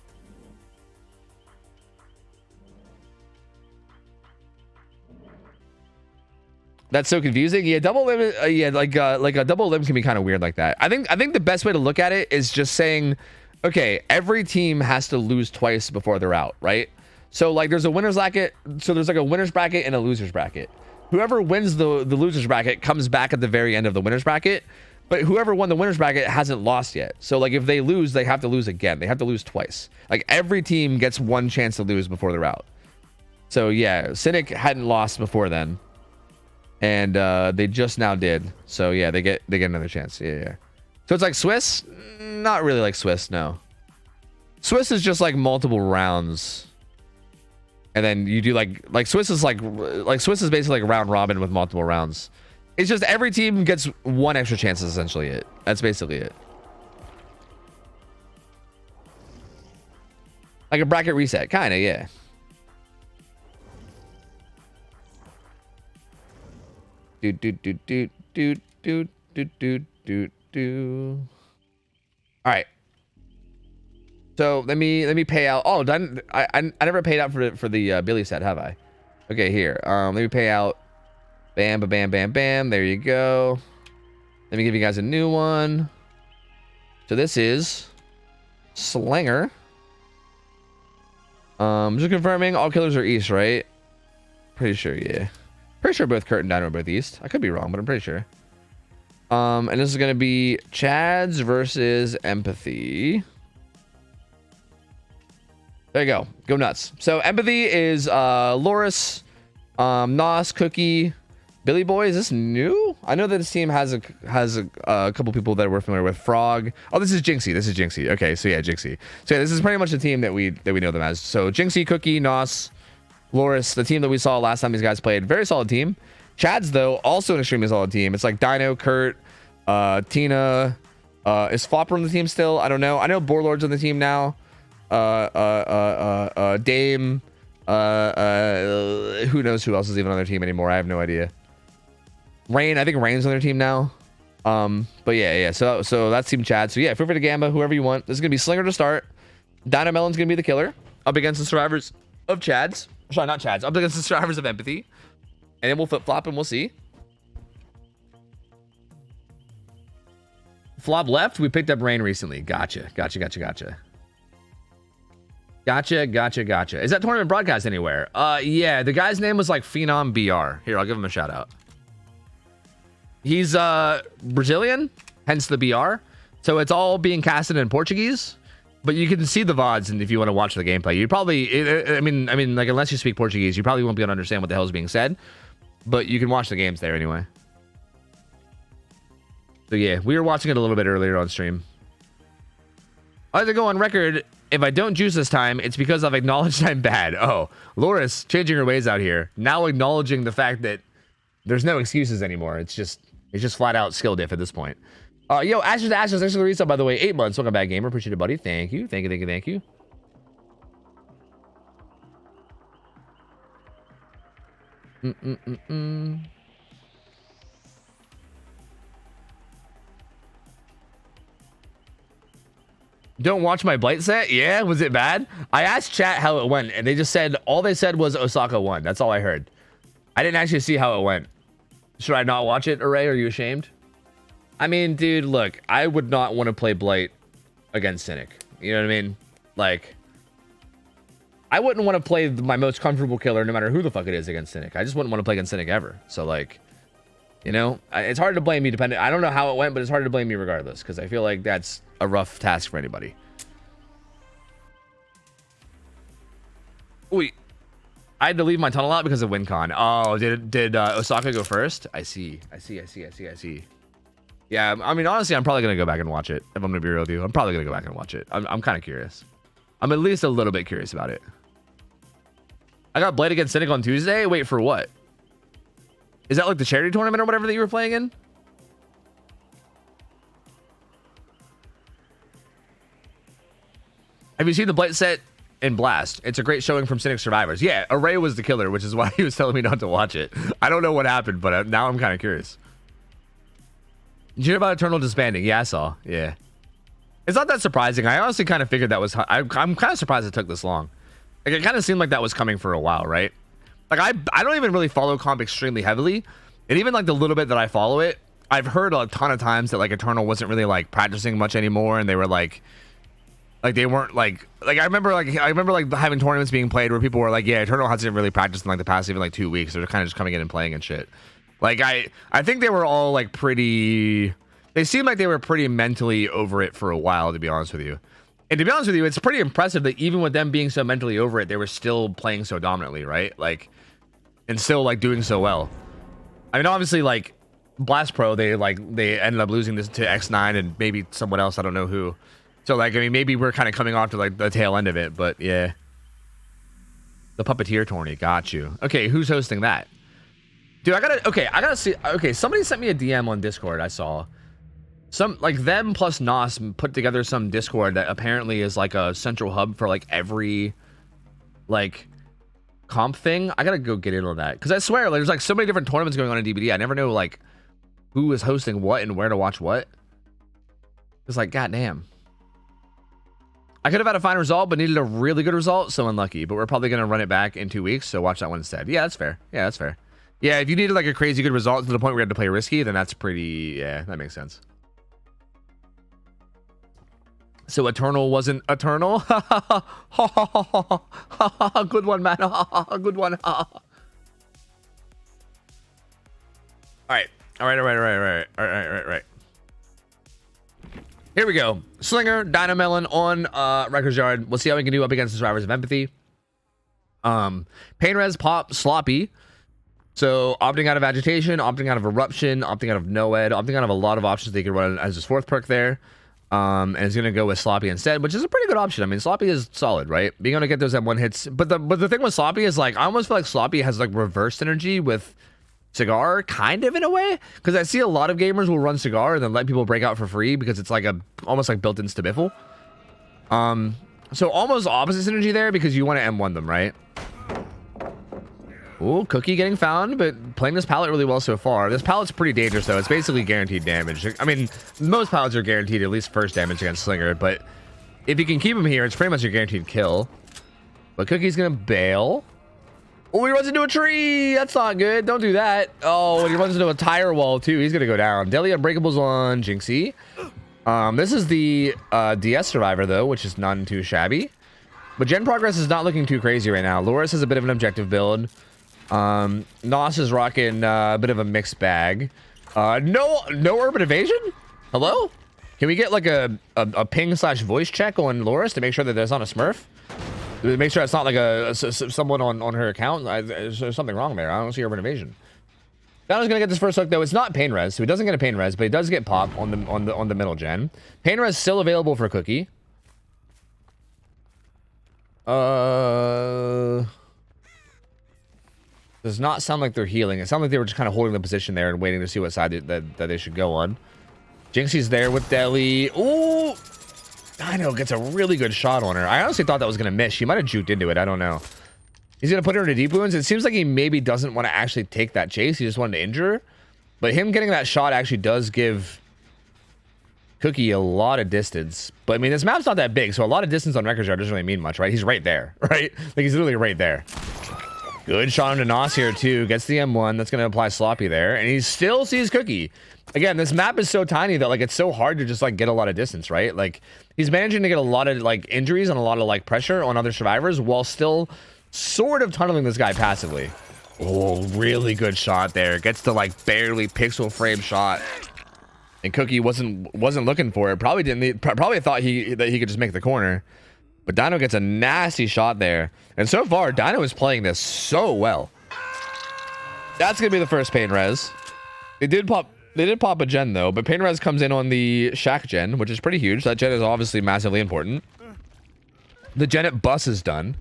That's so confusing. Yeah, double limb. Yeah, like a double limb can be kind of weird like that. I think the best way to look at it is just saying, okay, every team has to lose twice before they're out, right? So like there's a winner's bracket. So there's like a winner's bracket and a loser's bracket. Whoever wins the loser's bracket comes back at the very end of the winner's bracket. But whoever won the winner's bracket hasn't lost yet. So like if they lose, they have to lose again. They have to lose twice. Like every team gets one chance to lose before they're out. So yeah, Cynic hadn't lost before then. And they just now did. So yeah, they get another chance. Yeah. So it's like Swiss? Not really like Swiss, no. Swiss is just like multiple rounds. And then you do like Swiss is like Swiss is basically like round robin with multiple rounds. It's just every team gets one extra chance, is essentially it. That's basically it. Like a bracket reset, kind of, yeah. All right. So let me pay out. Oh, done. I never paid out for the Billy set, have I? Okay, here. Let me pay out. Bam, bam, bam, bam. There you go. Let me give you guys a new one. So this is Slinger. Just confirming all killers are east, right? Pretty sure, yeah. Pretty sure both Kurt and Dino are both east. I could be wrong, but I'm pretty sure. And this is gonna be Chad's versus Empathy. There you go. Go nuts. So Empathy is Loris, Nos, Cookie, Billy Boy. Is this new? I know that this team has a couple people that we're familiar with. Frog. Oh, this is Jinxie. This is Jinxie. Okay, so yeah, Jinxie. So yeah, this is pretty much the team that we know them as. So Jinxie, Cookie, Nos, Loris, the team that we saw last time these guys played. Very solid team. Chad's though, also an extremely solid team. It's like Dino, Kurt, Tina. Is Flopper on the team still? I don't know. I know Borlord's on the team now. Dame. Who knows who else is even on their team anymore? I have no idea. Rain, I think Rain's on their team now. But yeah. So that's Team Chad. So yeah, feel free to Gamba, whoever you want. This is gonna be Slinger to start. Dino Melon's gonna be the killer up against the survivors of Chad's. Sorry, not Chad's. Up against the survivors of Empathy. And then we'll flip flop and we'll see. Flop left. We picked up Rain recently. Gotcha. Gotcha. Is that tournament broadcast anywhere? Yeah, the guy's name was like Phenom BR. Here, I'll give him a shout out. He's Brazilian, hence the BR. So it's all being casted in Portuguese, but you can see the VODs, and if you want to watch the gameplay, you probably, I mean, like unless you speak Portuguese, you probably won't be able to understand what the hell is being said, but you can watch the games there anyway. So yeah, we were watching it a little bit earlier on stream. I have to go on record. If I don't juice this time, it's because I've acknowledged I'm bad. Oh, Loris changing her ways out here. Now acknowledging the fact that there's no excuses anymore. It's just flat out skill diff at this point. Yo, Ashes to Ashes, thanks for the resub, by the way. 8 months. Welcome back, gamer. Appreciate it, buddy. Thank you. Thank you. Don't watch my Blight set? Yeah, was it bad? I asked chat how it went, and they just said, all they said was Osaka won. That's all I heard. I didn't actually see how it went. Should I not watch it, Array? Are you ashamed? I mean, dude, look, I would not want to play Blight against Cynic. You know what I mean? Like, I wouldn't want to play my most comfortable killer, no matter who the fuck it is, against Cynic. I just wouldn't want to play against Cynic ever. So, like, you know, it's hard to blame me depending. I don't know how it went, but it's hard to blame me regardless, because I feel like that's a rough task for anybody. Wait, I had to leave my tunnel out because of WinCon. Oh, did Osaka go first? I see. Yeah, I mean, honestly, I'm probably gonna go back and watch it. If I'm gonna be real with you, I'm probably gonna go back and watch it. I'm kind of curious. I'm at least a little bit curious about it. I got Blade against Cynic on Tuesday. Wait, for what? Is that like the charity tournament or whatever that you were playing in? Have you seen the Blight set in Blast? It's a great showing from Cynic survivors. Yeah, Array was the killer, which is why he was telling me not to watch it. I don't know what happened, but now I'm kind of curious. Did you hear about Eternal disbanding? Yeah, I saw. Yeah. It's not that surprising. I honestly kind of figured that was... I'm kind of surprised it took this long. Like, it kind of seemed like that was coming for a while, right? Like, I don't even really follow comp extremely heavily. And even, like, the little bit that I follow it, I've heard a ton of times that, like, Eternal wasn't really, like, practicing much anymore. And they were, like they weren't, like I remember having tournaments being played where people were like, yeah, Eternal hasn't really practiced in, like, the past even, like, 2 weeks. They're kind of just coming in and playing and shit. Like, I think they were all, like, pretty... They seemed like they were pretty mentally over it for a while, to be honest with you. And to be honest with you, it's pretty impressive that even with them being so mentally over it, they were still playing so dominantly, right? Like, and still, like, doing so well. I mean, obviously, like, Blast Pro, they ended up losing this to X9 and maybe someone else, I don't know who. So, like, I mean, maybe we're kind of coming off to, like, the tail end of it, but, yeah. The Puppeteer tourney, got you. Okay, who's hosting that? Dude, I gotta see. Okay, somebody sent me a DM on Discord. I saw some, like, them plus Nos put together some Discord that apparently is like a central hub for, like, every, like, comp thing. I gotta go get in on that because I swear, like, there's, like, so many different tournaments going on in DBD. I never know, like, who is hosting what and where to watch what. It's like, goddamn. I could have had a fine result, but needed a really good result, so unlucky. But we're probably gonna run it back in 2 weeks, so watch that one instead. Yeah, that's fair. Yeah, that's fair. Yeah, if you needed, like, a crazy good result to the point where you had to play risky, then that's pretty... Yeah, that makes sense. So Eternal wasn't Eternal? Good one, man. Good one. All right. Here we go. Slinger, Dynamelon on Records Yard. We'll see how we can do up against the Survivors of Empathy. Painres, Pop, Sloppy. So opting out of Agitation, opting out of Eruption, opting out of Noed, opting out of a lot of options they could run as his fourth perk there. And it's going to go with Sloppy instead, which is a pretty good option. I mean, Sloppy is solid, right? Being able to get those M1 hits. But the thing with Sloppy is, like, I almost feel like Sloppy has, like, reverse synergy with Cigar, kind of, in a way. Because I see a lot of gamers will run Cigar and then let people break out for free because it's, like, almost like built-in Stabiffle. So almost opposite synergy there because you want to M1 them, right? Ooh, Cookie getting found, but playing this palette really well so far. This palette's pretty dangerous, though. It's basically guaranteed damage. I mean, most palettes are guaranteed at least first damage against Slinger, but if you can keep him here, it's pretty much a guaranteed kill. But Cookie's gonna bail. Oh, he runs into a tree! That's not good. Don't do that. Oh, and he runs into a tire wall, too. He's gonna go down. Deadly Unbreakables on Jinxie. This is the DS Survivor, though, which is none too shabby. But gen progress is not looking too crazy right now. Loris is a bit of an objective build. Nos is rocking a bit of a mixed bag. No urban evasion? Hello? Can we get like a ping / voice check on Loris to make sure that there's not a smurf? Make sure it's not like someone on her account. There's something wrong there. I don't see urban evasion. Dano's gonna get this first hook though. It's not pain res, so he doesn't get a pain res, but he does get pop on the middle gen. Pain res still available for Cookie. Does not sound like they're healing. It sounded like they were just kind of holding the position there and waiting to see what side that they should go on. Jinxie's there with Deli. Ooh! Dino gets a really good shot on her. I honestly thought that was going to miss. She might have juked into it. I don't know. He's going to put her into deep wounds. It seems like he maybe doesn't want to actually take that chase. He just wanted to injure her. But him getting that shot actually does give Cookie a lot of distance. But I mean, this map's not that big, so a lot of distance on record jar doesn't really mean much, right? He's right there, right? Like, he's literally right there. Good shot onto Nos here, too. Gets the M1. That's going to apply sloppy there. And he still sees Cookie. Again, this map is so tiny that, like, it's so hard to just, like, get a lot of distance, right? Like, he's managing to get a lot of, like, injuries and a lot of, like, pressure on other survivors while still sort of tunneling this guy passively. Oh, really good shot there. Gets the, like, barely pixel frame shot. And Cookie wasn't looking for it. Probably probably thought that he could just make the corner. But Dino gets a nasty shot there. And so far, Dino is playing this so well. That's going to be the first pain res. They did pop a gen, though. But pain res comes in on the Shack gen, which is pretty huge. That gen is obviously massively important. The gen at bus is done.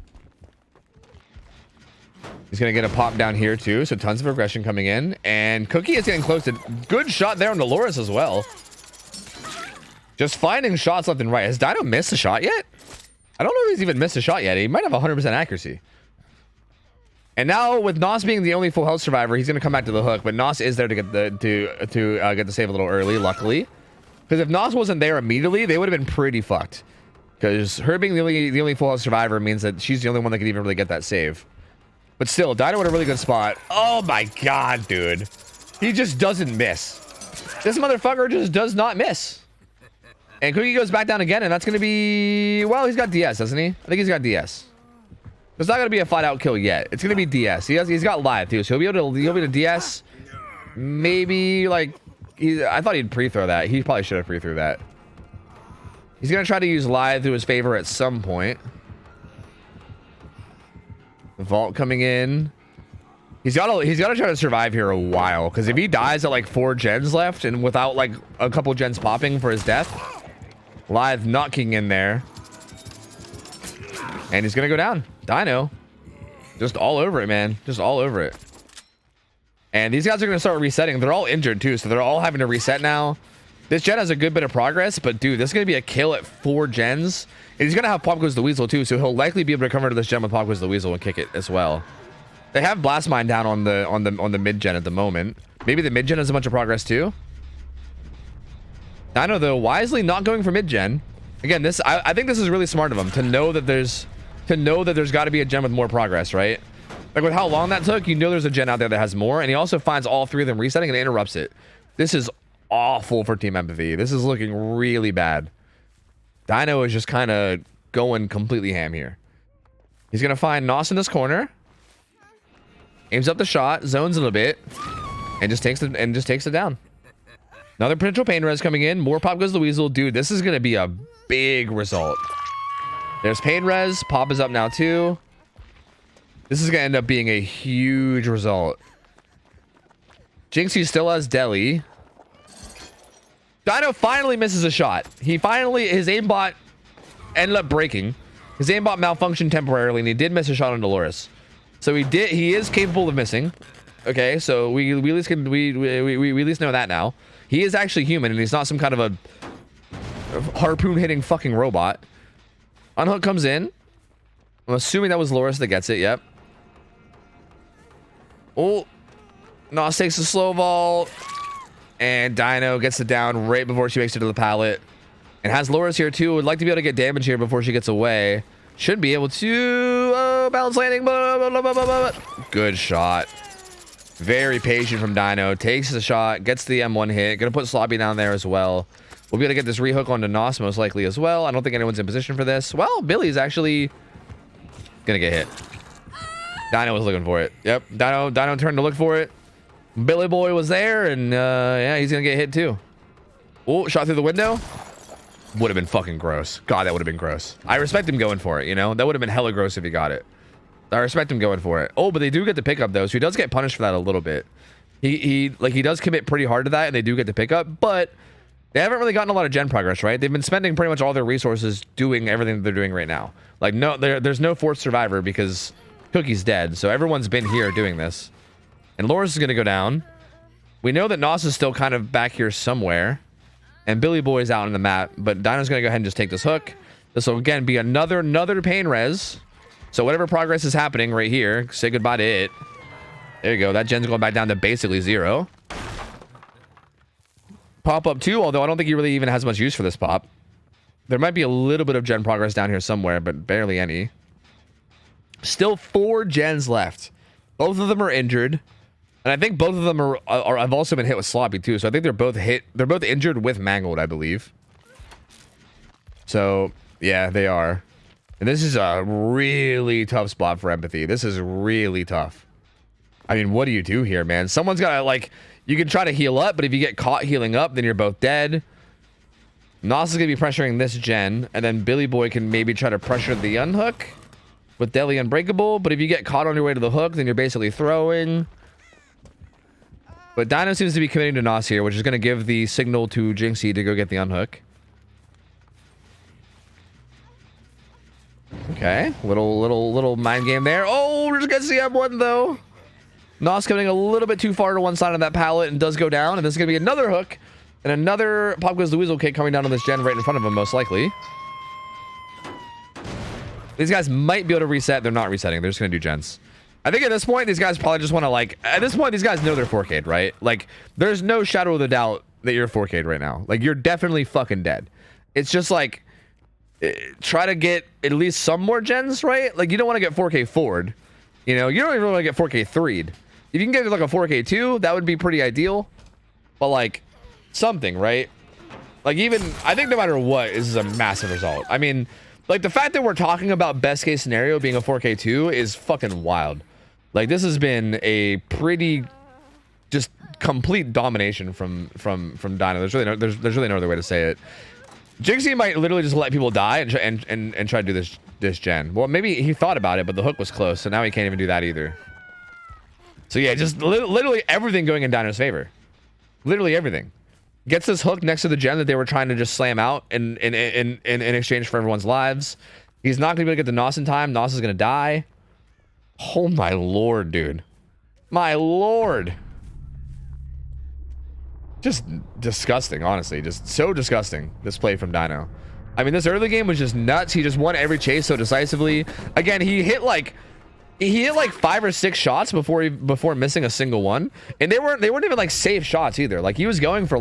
He's going to get a pop down here, too. So tons of aggression coming in. And Cookie is getting close to... Good shot there on Dolores as well. Just finding shots left and right. Has Dino missed a shot yet? I don't know if he's even missed a shot yet. He might have 100% accuracy. And now with Nos being the only full health survivor, he's going to come back to the hook. But Nos is there to get the save a little early, luckily. Because if Nos wasn't there immediately, they would have been pretty fucked. Because her being the only full health survivor means that she's the only one that can even really get that save. But still, Dino with a really good spot. Oh my god, dude. He just doesn't miss. This motherfucker just does not miss. And Cookie goes back down again, and that's going to be... Well, he's got DS, doesn't he? I think he's got DS. It's not going to be a flat-out kill yet. It's going to be DS. He's got live, too, so he'll be able to DS. Maybe, like... I thought he'd pre-throw that. He probably should have pre-threw that. He's going to try to use live to his favor at some point. Vault coming in. He's got to try to survive here a while, because if he dies at, like, 4 gens left, and without, like, a couple gens popping for his death... Live knocking in there. And he's going to go down. Dino. Just all over it, man. Just all over it. And these guys are going to start resetting. They're all injured, too. So they're all having to reset now. This gen has a good bit of progress. But, dude, this is going to be a kill at 4 gens. And he's going to have Pop Goes the Weasel, too. So he'll likely be able to come into this gen with Pop Goes the Weasel and kick it as well. They have Blast Mine down on the mid gen at the moment. Maybe the mid gen has a bunch of progress, too. Dino, though, wisely not going for mid-gen. Again, I think this is really smart of him to know that there's got to be a gen with more progress, right? Like with how long that took, you know there's a gen out there that has more, and he also finds all 3 of them resetting and interrupts it. This is awful for Team Empathy. This is looking really bad. Dino is just kind of going completely ham here. He's gonna find Nos in this corner, aims up the shot, zones a little bit, and just takes it down. Another potential pain res coming in. More Pop Goes the Weasel. Dude, this is going to be a big result. There's pain res. Pop is up now, too. This is going to end up being a huge result. Jinxie still has Deli. Dino finally misses a shot. His aimbot ended up breaking. His aimbot malfunctioned temporarily, and he did miss a shot on Dolores. So he is capable of missing. Okay, so we at least know that now. He is actually human, and he's not some kind of a harpoon-hitting fucking robot. Unhook comes in. I'm assuming that was Loris that gets it, yep. Oh. Nos takes a slow vault. And Dino gets it down right before she makes it to the pallet. And has Loris here, too. Would like to be able to get damage here before she gets away. Should be able to... balance landing. Good shot. Very patient from Dino. Takes the shot. Gets the M1 hit. Gonna put Sloppy down there as well. We'll be able to get this rehook onto Nos most likely as well. I don't think anyone's in position for this. Well, Billy's actually Gonna get hit. Dino was looking for it. Yep. Dino turned to look for it. Billy Boy was there, and yeah, he's gonna get hit too. Oh, shot through the window. Would have been fucking gross. God, that would have been gross. I respect him going for it, you know? That would have been hella gross if he got it. I respect him going for it. Oh, but they do get the pickup though, so he does get punished for that a little bit. He does commit pretty hard to that, and they do get the pickup, but they haven't really gotten a lot of gen progress, right? They've been spending pretty much all their resources doing everything that they're doing right now. Like, no, there's no fourth survivor because Cookie's dead, so everyone's been here doing this. And Loris is gonna go down. We know that Nos is still kind of back here somewhere. And Billy Boy's out on the map, but Dino's gonna go ahead and just take this hook. This will again be another pain res. So whatever progress is happening right here, say goodbye to it. There you go. That gen's going back down to basically 0. Pop up 2, although I don't think he really even has much use for this pop. There might be a little bit of gen progress down here somewhere, but barely any. Still 4 gens left. Both of them are injured. And I think both of them have also been hit with sloppy too. So I think they're both hit. They're both injured with mangled, I believe. So yeah, they are. And this is a really tough spot for empathy. This is really tough. I mean, what do you do here, man? Someone's got to, like, you can try to heal up, but if you get caught healing up, then you're both dead. Nos is going to be pressuring this gen, and then Billy Boy can maybe try to pressure the unhook with Deli Unbreakable, but if you get caught on your way to the hook, then you're basically throwing. But Dino seems to be committing to Nos here, which is going to give the signal to Jinxie to go get the unhook. Okay, little mind game there. Oh, we're just gonna see M1 though. Nos coming a little bit too far to one side of that pallet and does go down. And this is gonna be another hook and another Pop Goes the Weasel kick coming down on this gen right in front of him, most likely. These guys might be able to reset. They're not resetting. They're just gonna do gens. I think at this point, these guys probably just want to, like, at this point, these guys know they're 4K'd, right? Like, there's no shadow of the doubt that you're 4K'd right now. Like, you're definitely fucking dead. It's just like, try to get at least some more gens, right? Like, you don't want to get 4K forward. You know, you don't even want to get 4K 3'd. If you can get like a 4K 2, that would be pretty ideal. But like, something, right? Like, even, I think no matter what, this is a massive result. I mean, like, the fact that we're talking about best case scenario being a 4K 2 is fucking wild. Like, this has been a pretty just complete domination from Dino. There's really no other way to say it. Jinxie might literally just let people die and try to do this gen. Well, maybe he thought about it, but the hook was close, so now he can't even do that either. So yeah, just literally everything going in Dino's favor. Literally everything. Gets this hook next to the gen that they were trying to just slam out in exchange for everyone's lives. He's not gonna be able to get the Nos in time. Nos is gonna die. Oh my lord, dude. My lord. Just disgusting, honestly. Just so disgusting, this play from Dino. I mean, this early game was just nuts. He just won every chase so decisively. Again, he hit like 5 or 6 shots before missing a single one. And they weren't even like safe shots either. Like, he was going for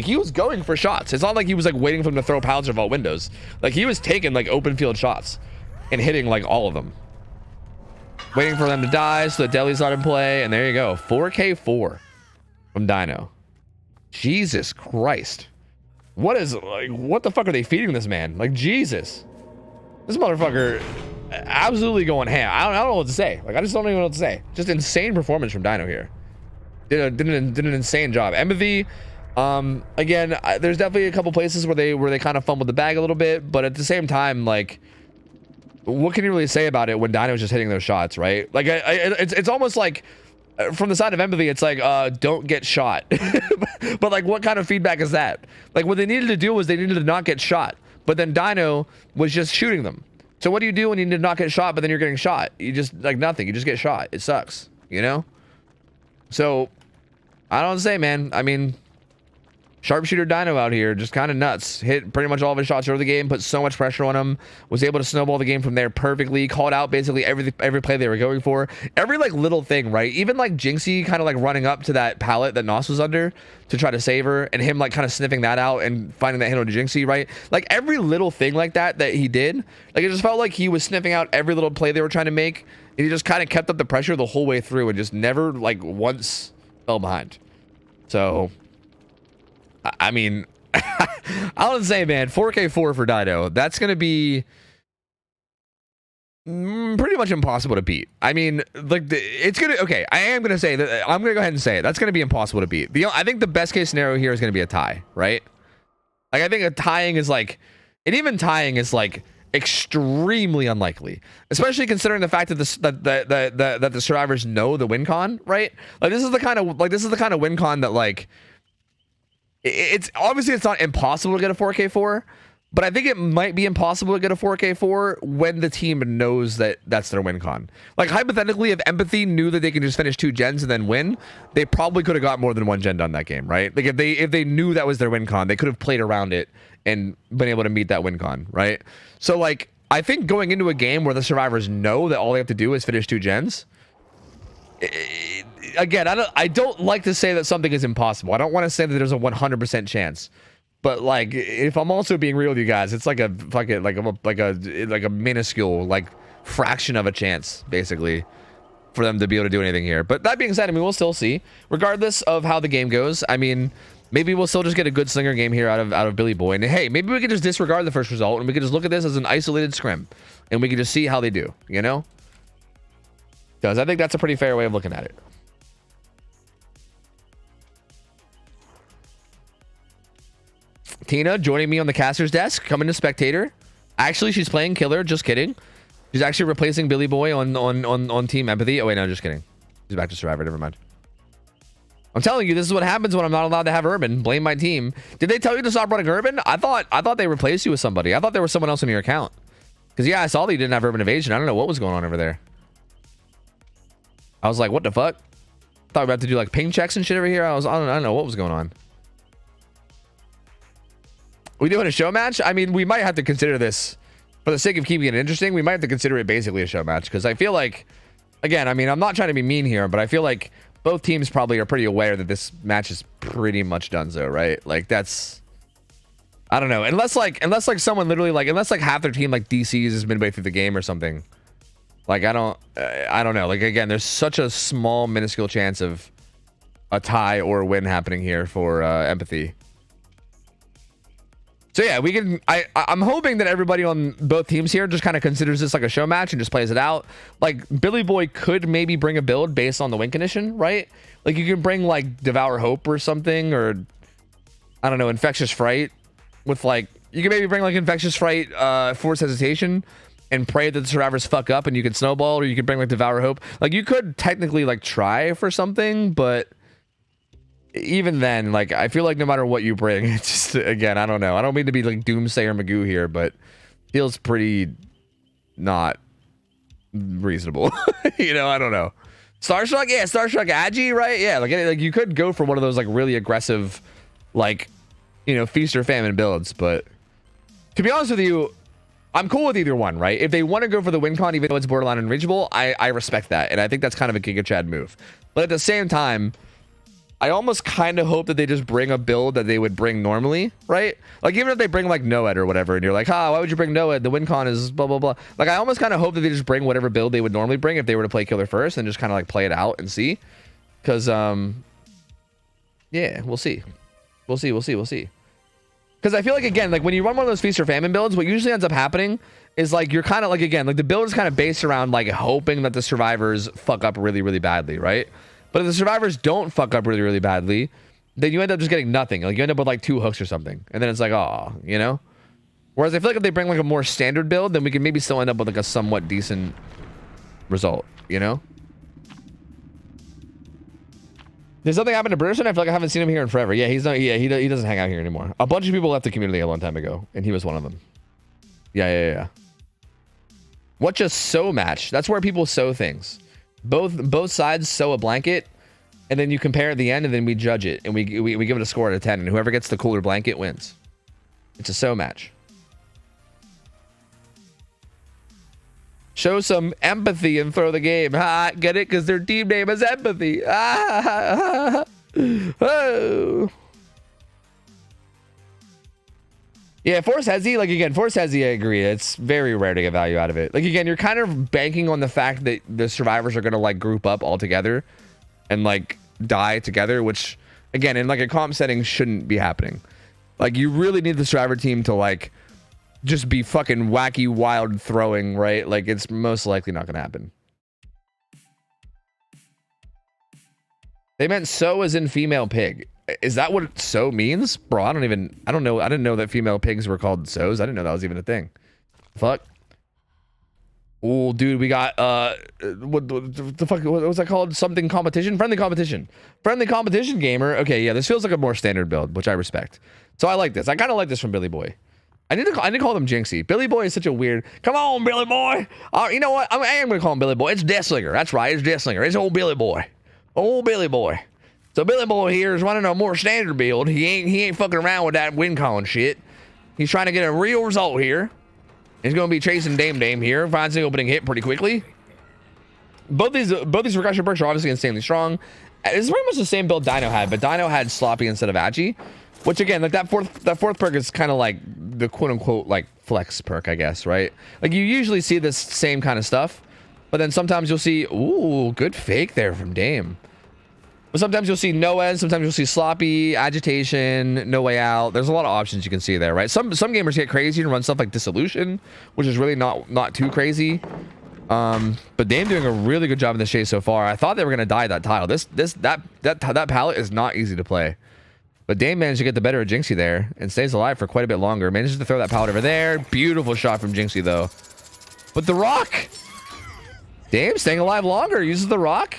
he was going for shots. It's not like he was like waiting for them to throw pallets or vault windows. Like, he was taking like open field shots and hitting like all of them. Waiting for them to die so that Deli's not in play. And there you go. 4K4 from Dino. Jesus Christ. What the fuck are they feeding this man? Like, Jesus. This motherfucker absolutely going ham. I don't know what to say. Like, I just don't even know what to say. Just insane performance from Dino here. Did an insane job. Empathy, again, there's definitely a couple places where they kind of fumbled the bag a little bit, but at the same time, like, what can you really say about it when Dino's just hitting those shots, right? Like, it's almost like, from the side of empathy, it's like, don't get shot. But like, what kind of feedback is that? Like, what they needed to do was they needed to not get shot, but then Dino was just shooting them. So what do you do when you need to not get shot, but then you're getting shot? You just, like, nothing. You just get shot. It sucks, you know? So I don't say, man. I mean, sharpshooter Dino out here, just kind of nuts. Hit pretty much all of his shots over the game, put so much pressure on him, was able to snowball the game from there perfectly, called out basically every play they were going for. Every like little thing, right? Even like Jinxie kind of like running up to that pallet that Nos was under to try to save her, and him like kind of sniffing that out and finding that hit on Jinxie, right? Like every little thing like that he did, like, it just felt like he was sniffing out every little play they were trying to make, and he just kind of kept up the pressure the whole way through and just never like once fell behind. So I mean, I would say, man, 4K4 for Dino. That's going to be pretty much impossible to beat. I mean, like it's gonna. Okay, I am gonna say that. I'm gonna go ahead and say it. That's gonna be impossible to beat. I think the best case scenario here is gonna be a tie, right? Like I think a tying is like, and even tying is like extremely unlikely, especially considering the fact that that the survivors know the win con, right? Like this is the kind of win con that like it's obviously it's not impossible to get a 4K4. But I think it might be impossible to get a 4K4 when the team knows that that's their win con. Like, hypothetically, if Empathy knew that they can just finish 2 gens and then win, they probably could have got more than 1 gen done that game, right? Like, if they knew that was their win con, they could have played around it and been able to meet that win con, right? So, like, I think going into a game where the survivors know that all they have to do is finish 2 gens, again, I don't like to say that something is impossible. I don't want to say that there's a 100% chance. But like, if I'm also being real with you guys, it's like a fucking like a minuscule like fraction of a chance basically for them to be able to do anything here. But that being said, I mean, we'll still see, regardless of how the game goes. I mean, maybe we'll still just get a good slinger game here out of Billy Boy. And hey, maybe we could just disregard the first result and we could just look at this as an isolated scrim, and we could just see how they do. You know, because I think that's a pretty fair way of looking at it. Tina joining me on the caster's desk, coming to spectator. Actually, she's playing killer. Just kidding. She's actually replacing Billy Boy on Team Empathy. Oh wait, no, just kidding. She's back to Survivor. Never mind. I'm telling you, this is what happens when I'm not allowed to have Urban. Blame my team. Did they tell you to stop running Urban? I thought they replaced you with somebody. I thought there was someone else on your account. Because yeah, I saw that you didn't have Urban Evasion. I don't know what was going on over there. I was like, what the fuck? Thought we were about to do like ping checks and shit over here. I don't know what was going on. We doing a show match? I mean, we might have to consider this for the sake of keeping it interesting. We might have to consider it basically a show match, because I feel like, again, I mean, I'm not trying to be mean here, but I feel like both teams probably are pretty aware that this match is pretty much donezo, right? Like that's, I don't know, unless like someone literally like, unless like half their team like DCs midway through the game or something. Like I don't know. Like again, there's such a small minuscule chance of a tie or a win happening here for Empathy. So yeah, we can. I'm hoping that everybody on both teams here just kind of considers this like a show match and just plays it out. Like Billy Boy could maybe bring a build based on the win condition, right? Like you can bring like Devour Hope or something, or I don't know, Infectious Fright with like, you can maybe bring like Infectious Fright, Force Hesitation, and pray that the survivors fuck up and you can snowball, or you can bring like Devour Hope. Like you could technically like try for something, but even then, like I feel like no matter what you bring, it's just, again, I don't know, I don't mean to be like Doomsayer Magoo here, but feels pretty not reasonable. You know, I don't know. Starstruck, yeah, Starstruck Agi, right? Yeah, like you could go for one of those like really aggressive, like, you know, feast or famine builds. But to be honest with you, I'm cool with either one, right? If they want to go for the win con, even though it's borderline unreachable, I respect that, and I think that's kind of a Giga Chad move. But at the same time, I almost kind of hope that they just bring a build that they would bring normally, right? Like even if they bring like Noed or whatever, and you're like, why would you bring Noed? The win con is blah blah blah. Like I almost kind of hope that they just bring whatever build they would normally bring if they were to play killer first, and just kind of like play it out and see. Because yeah, we'll see. Because I feel like, again, like when you run one of those feast or famine builds, what usually ends up happening is like you're kind of like, again, like the build is kind of based around like hoping that the survivors fuck up really really badly, right? But if the survivors don't fuck up really, really badly, then you end up just getting nothing. Like you end up with like 2 hooks or something. And then it's like, oh, you know? Whereas I feel like if they bring like a more standard build, then we can maybe still end up with like a somewhat decent result, you know? Did something happen to Bruderson? I feel like I haven't seen him here in forever. Yeah, he's not, yeah, he doesn't hang out here anymore. A bunch of people left the community a long time ago, and he was one of them. Yeah. What just sew match? That's where people sew things. Both sides sew a blanket, and then you compare at the end, and then we judge it, and we give it a score out of 10, and whoever gets the cooler blanket wins. It's a sew match. Show some empathy and throw the game. Get it? Because their team name is Empathy. Oh. Yeah, Force Hezi, like again, Force Hezi, I agree. It's very rare to get value out of it. Like again, you're kind of banking on the fact that the survivors are gonna like group up all together and like die together, which again, in like a comp setting shouldn't be happening. Like you really need the survivor team to like just be fucking wacky, wild throwing, right? Like, it's most likely not going to happen. They meant so as in female pig. Is that what so means? Bro, I don't know. I didn't know that female pigs were called sows. I didn't know that was even a thing. Fuck. Oh, dude, we got, what the fuck, what was that called? Something competition? Friendly competition. Friendly competition gamer. Okay, yeah, this feels like a more standard build, which I respect. So I like this. I kind of like this from Billy Boy. I need to call them Jinxie. Billy Boy is such a weird, come on, Billy Boy. You know what? I am going to call him Billy Boy. It's Deathslinger. That's right. It's Deathslinger. It's old Billy Boy. Old Billy Boy. So Billy Boy here is running a more standard build. He ain't fucking around with that win con shit. He's trying to get a real result here. He's going to be chasing Dame here. Finds the opening hit pretty quickly. Both these regression perks are obviously insanely strong. It's pretty much the same build Dino had, but Dino had Sloppy instead of Agi. Which again, like that fourth perk is kind of like the quote unquote like flex perk, I guess, right? Like you usually see this same kind of stuff, but then sometimes you'll see, ooh, good fake there from Dame. But sometimes you'll see no end, sometimes you'll see Sloppy, Agitation, No Way Out. There's a lot of options you can see there, right? Some gamers get crazy and run stuff like Dissolution, which is really not too crazy. But Dame doing a really good job in this chase so far. I thought they were gonna die that tile. That palette is not easy to play. But Dame managed to get the better of Jinxie there and stays alive for quite a bit longer. Manages to throw that pallet over there. Beautiful shot from Jinxie though. But the rock! Dame staying alive longer, uses the rock.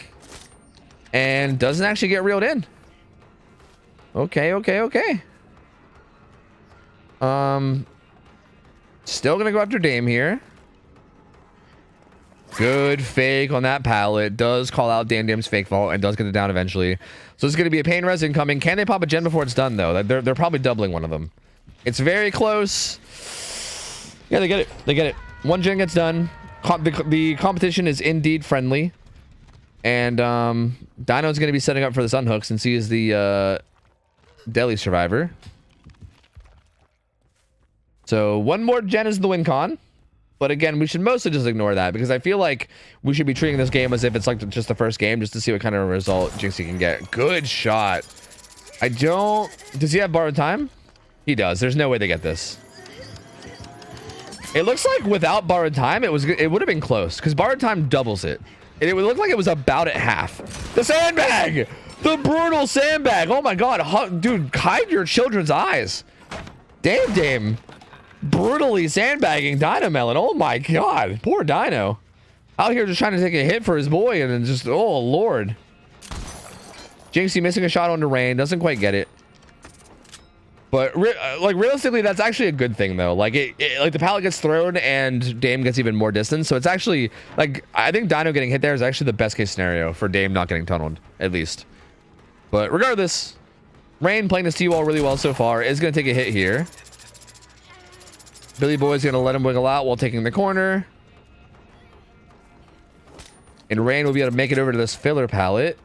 And doesn't actually get reeled in. Okay. Still gonna go after Dame here. Good fake on that pallet. Does call out Dame's fake vault and does get it down eventually. So it's gonna be a pain res incoming. Can they pop a gen before it's done though? They're probably doubling one of them. It's very close. Yeah, they get it. They get it. One gen gets done. The competition is indeed friendly. And Dino's going to be setting up for the sun hook since he is the Deli survivor. So one more gen is the win con. But again, we should mostly just ignore that because I feel like we should be treating this game as if it's like just the first game just to see what kind of result Jinxie can get. Good shot. Does he have borrowed time? He does. There's no way they get this. It looks like without borrowed time, it would have been close because borrowed time doubles it. And it would look like it was about at half. The sandbag! The brutal sandbag! Oh my god. Dude, hide your children's eyes. Dame. Brutally sandbagging Dino Melon. Oh my god. Poor Dino. Out here just trying to take a hit for his boy and then just, oh lord. Jinxie missing a shot on the rain. Doesn't quite get it. But like realistically, that's actually a good thing though. Like like the pallet gets thrown and Dame gets even more distance. So it's actually like I think Dino getting hit there is actually the best case scenario for Dame not getting tunneled at least. But regardless, Rain playing this T-wall really well so far is going to take a hit here. Billy Boy's going to let him wiggle out while taking the corner. And Rain will be able to make it over to this filler pallet.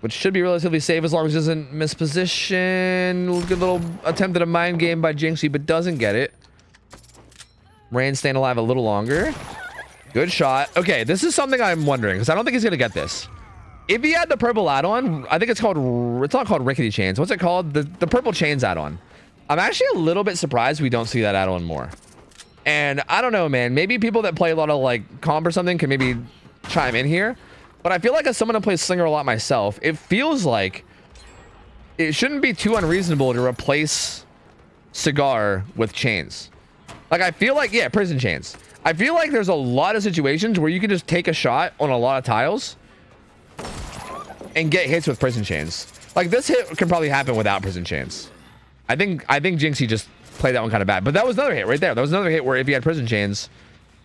Which should be relatively safe as long as he doesn't miss position. Good little attempt at a mind game by Jinxie, but doesn't get it. Rain staying alive a little longer. Good shot. Okay, this is something I'm wondering, because I don't think he's going to get this. If he had the purple add-on, I think it's not called Rickety Chains. What's it called? The purple chains add-on. I'm actually a little bit surprised we don't see that add-on more. And I don't know, man. Maybe people that play a lot of like comp or something can maybe chime in here. But I feel like as someone who plays Slinger a lot myself, it feels like it shouldn't be too unreasonable to replace Cigar with chains. Like, I feel like, yeah, prison chains. I feel like there's a lot of situations where you can just take a shot on a lot of tiles and get hits with prison chains. Like, this hit can probably happen without prison chains. I think Jinxie just played that one kind of bad. But that was another hit right there. That was another hit where if he had prison chains,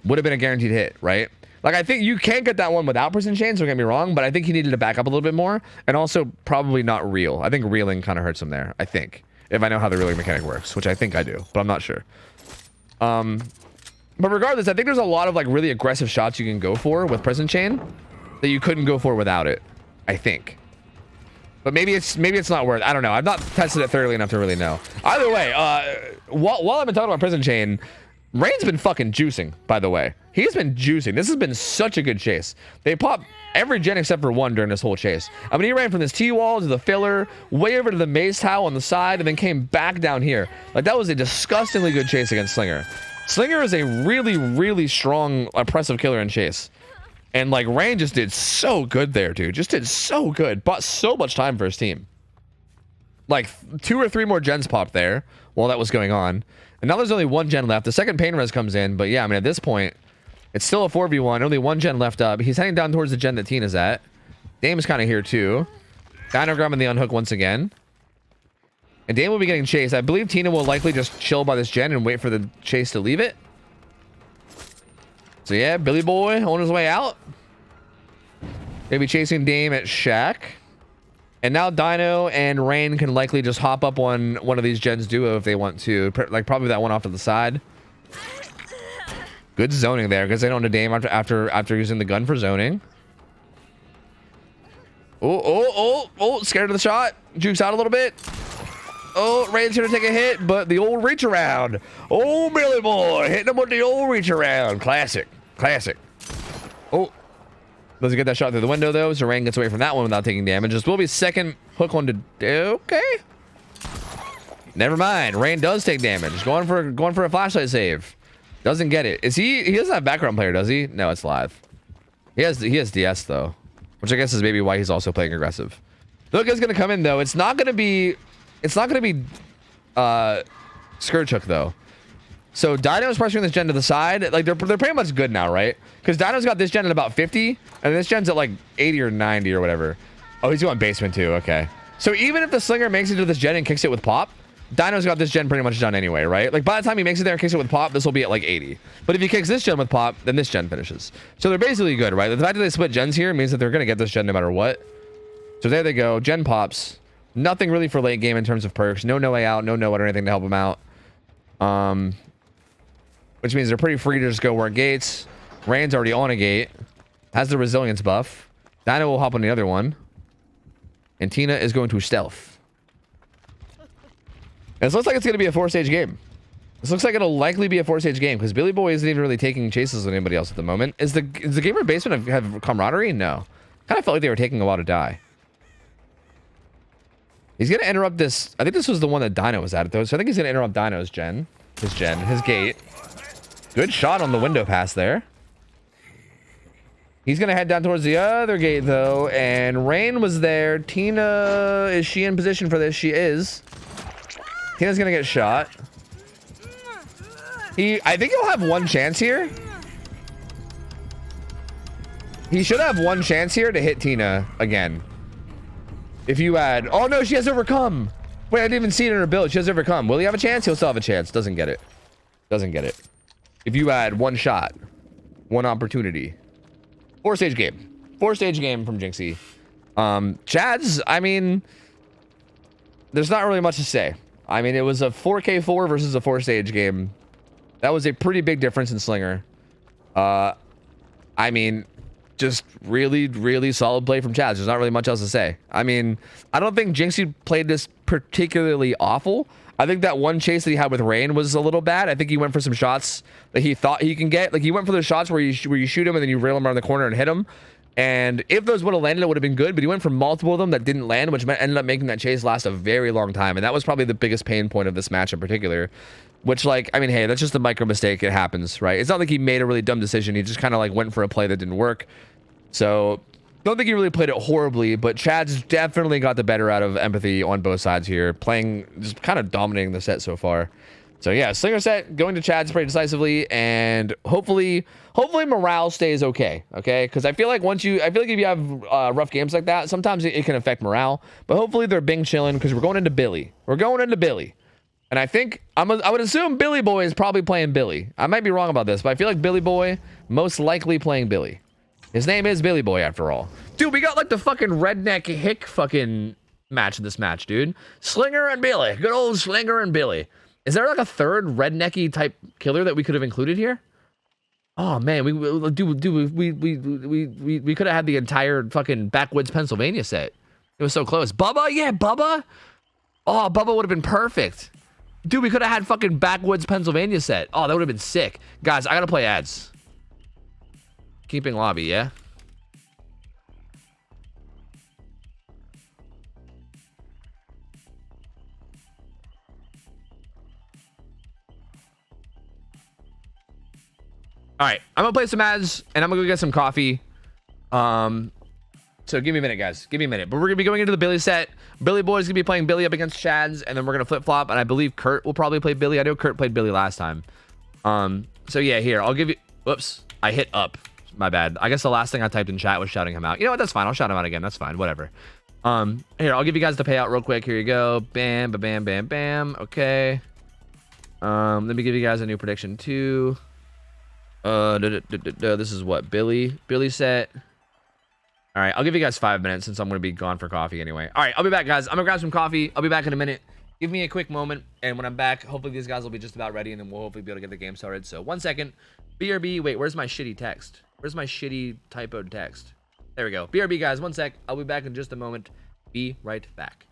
would have been a guaranteed hit, right? Like, I think you can get that one without prison chains, don't get me wrong, but I think he needed to back up a little bit more, and also probably not reel. I think reeling kind of hurts him there, I think. If I know how the reeling mechanic works, which I think I do, but I'm not sure. But regardless, I think there's a lot of, like, really aggressive shots you can go for with prison chain that you couldn't go for without it, I think. But maybe it's not worth it. I don't know. I've not tested it thoroughly enough to really know. Either way, while I've been talking about prison chain, Rain's been fucking juicing, by the way. He's been juicing. This has been such a good chase. They popped every gen except for one during this whole chase. I mean, he ran from this T-wall to the filler, way over to the maze towel on the side, and then came back down here. Like, that was a disgustingly good chase against Slinger. Slinger is a really, really strong, oppressive killer in chase. And, like, Rain just did so good there, dude. Just did so good. Bought so much time for his team. Like, 2 or 3 more gens popped there while that was going on. And now there's only 1 gen left. The second pain res comes in. But yeah, I mean, at this point, it's still a 4v1. Only 1 gen left up. He's heading down towards the gen that Tina's at. Dame is kind of here too. Dino grabbing the unhook once again. And Dame will be getting chased. I believe Tina will likely just chill by this gen and wait for the chase to leave it. So yeah, Billy Boy on his way out. Maybe chasing Dame at Shack. And now Dino and Rain can likely just hop up on one of these gens duo if they want to. Like probably that one off to the side. Good zoning there because they don't know Dame after using the gun for zoning. Oh, scared of the shot. Jukes out a little bit. Oh, Rain's here to take a hit, but the old reach around. Oh, Billy Boy hitting him with the old reach around. Classic. Oh. Doesn't get that shot through the window, though, so Rain gets away from that one without taking damage. This will be second hook one to... Okay. Never mind. Rain does take damage. Going for a flashlight save. Doesn't get it. Is he doesn't have background player, does he? No, it's live. He has DS, though. Which I guess is maybe why he's also playing aggressive. The hook is going to come in, though. It's not going to be Scourge hook, though. So Dino's pressuring this gen to the side. Like they're pretty much good now, right? Because Dino's got this gen at about 50, and this gen's at like 80 or 90 or whatever. Oh, he's going basement too. Okay. So even if the Slinger makes it to this gen and kicks it with pop, Dino's got this gen pretty much done anyway, right? Like by the time he makes it there and kicks it with pop, this will be at like 80. But if he kicks this gen with pop, then this gen finishes. So they're basically good, right? The fact that they split gens here means that they're going to get this gen no matter what. So there they go. Gen pops. Nothing really for late game in terms of perks. No way out, no what or anything to help him out. Which means they're pretty free to just go work gates. Rain's already on a gate. Has the resilience buff. Dino will hop on the other one. And Tina is going to stealth. And this looks like it's going to be a 4-stage game. This looks like it'll likely be a 4-stage game because Billy Boy isn't even really taking chases with anybody else at the moment. Is the gamer basement have camaraderie? No. Kind of felt like they were taking a lot of die. He's going to interrupt this. I think this was the one that Dino was at, though. So I think he's going to interrupt Dino's gen. His gate. Good shot on the window pass there. He's going to head down towards the other gate, though. And Rain was there. Tina, is she in position for this? She is. Tina's going to get shot. I think he'll have one chance here. He should have one chance here to hit Tina again. If you add... Oh, no, she has overcome. Wait, I didn't even see it in her build. She has overcome. Will he have a chance? He'll still have a chance. Doesn't get it. Doesn't get it. If you add one shot, one opportunity. 4-stage game. 4-stage game from Jinxie. Chads, I mean, there's not really much to say. I mean, it was a 4K4 versus a 4-stage game. That was a pretty big difference in Slinger. I mean, just really, really solid play from Chads. There's not really much else to say. I mean, I don't think Jinxie played this particularly awful. I think that one chase that he had with Rain was a little bad. I think he went for some shots that he thought he can get. Like, he went for the shots where you shoot him and then you rail him around the corner and hit him. And if those would have landed, it would have been good. But he went for multiple of them that didn't land, which ended up making that chase last a very long time. And that was probably the biggest pain point of this match in particular. Which, like, I mean, hey, that's just a micro mistake. It happens, right? It's not like he made a really dumb decision. He just kind of, like, went for a play that didn't work. So... don't think he really played it horribly, but Chad's definitely got the better out of empathy on both sides here, playing, just kind of dominating the set so far. So yeah, Slinger set going to Chad's pretty decisively, and hopefully morale stays okay, because I feel like if you have rough games like that, sometimes it can affect morale. But hopefully they're Bing chilling because we're going into Billy. And I think I would assume Billy Boy is probably playing Billy. I might be wrong about this, but I feel like Billy Boy most likely playing Billy. His name is Billy Boy, after all. Dude, we got like the fucking redneck hick fucking match in this match, dude. Slinger and Billy. Good old Slinger and Billy. Is there like a third rednecky type killer that we could have included here? Oh man, we could have had the entire fucking backwoods Pennsylvania set. It was so close. Bubba? Yeah, Bubba. Oh, Bubba would have been perfect. Dude, we could have had fucking Backwoods, Pennsylvania set. Oh, that would have been sick. Guys, I gotta play ads. Keeping lobby, yeah? All right, I'm gonna play some ads, and I'm gonna go get some coffee. So give me a minute, guys. Give me a minute. But we're gonna be going into the Billy set. Billy Boy's gonna be playing Billy up against Chads, and then we're gonna flip flop. And I believe Kurt will probably play Billy. I know Kurt played Billy last time. So yeah, here I'll give you. Whoops, I hit up. My bad. I guess the last thing I typed in chat was shouting him out. You know what? That's fine. I'll shout him out again. That's fine. Whatever. Here I'll give you guys the payout real quick. Here you go. Bam, bam, bam, bam. Okay. Let me give you guys a new prediction too. This is what Billy set. All right, I'll give you guys 5 minutes since I'm gonna be gone for coffee anyway. All right, I'll be back, guys. I'm gonna grab some coffee. I'll be back in a minute. Give me a quick moment, and when I'm back, hopefully these guys will be just about ready, and then we'll hopefully be able to get the game started. So 1 second. BRB. Wait, where's my shitty text? Where's my shitty typoed text? There we go. BRB, guys. 1 sec. I'll be back in just a moment. Be right back.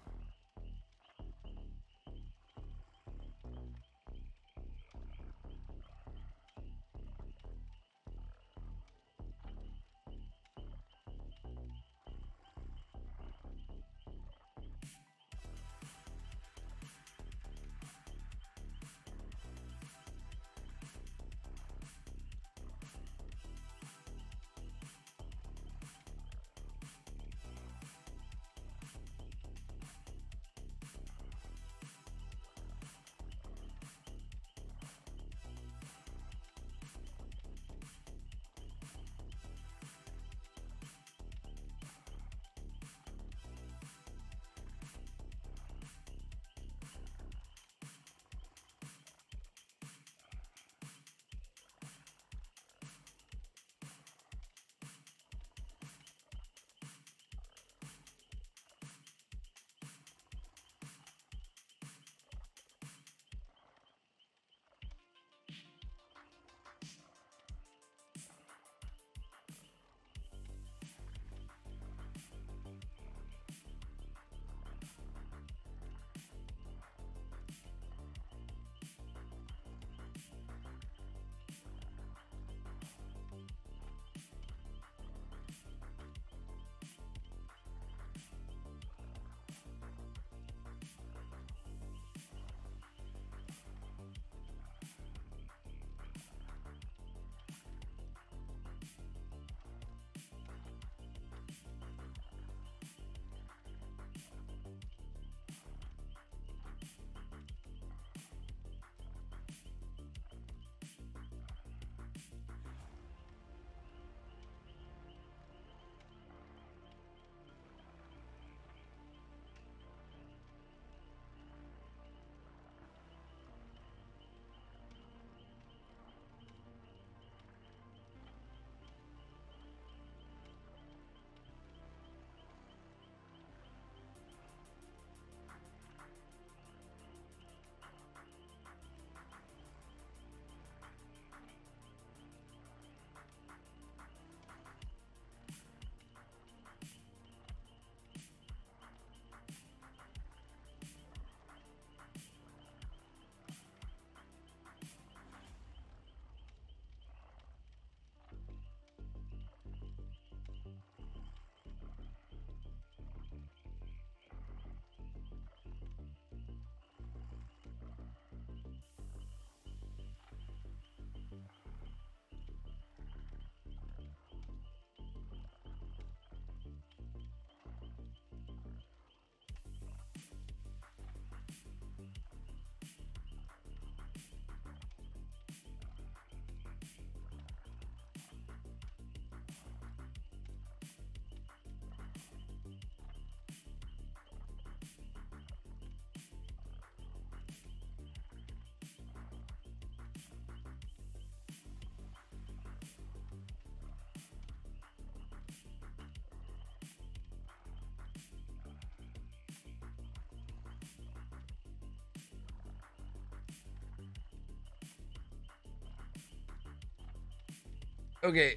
Okay.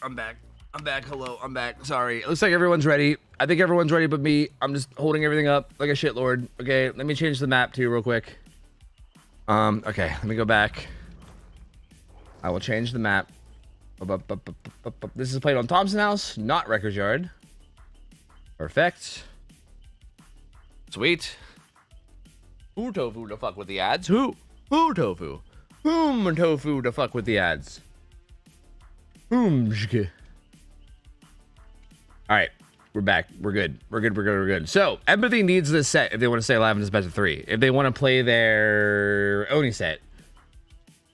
I'm back. I'm back. Hello, I'm back. Sorry. It looks like everyone's ready. I think everyone's ready but me. I'm just holding everything up like a shitlord. Okay, let me change the map too real quick. Okay, let me go back. I will change the map. This is played on Thompson House, not Wrecker's Yard. Perfect. Sweet. OhTofu to fuck with the ads? Who? OhTofu. Whom tofu to fuck with the ads? Whomshke. Alright, we're back. We're good. We're good. So, Empathy needs this set if they want to stay alive in this best of 3. If they want to play their Oni set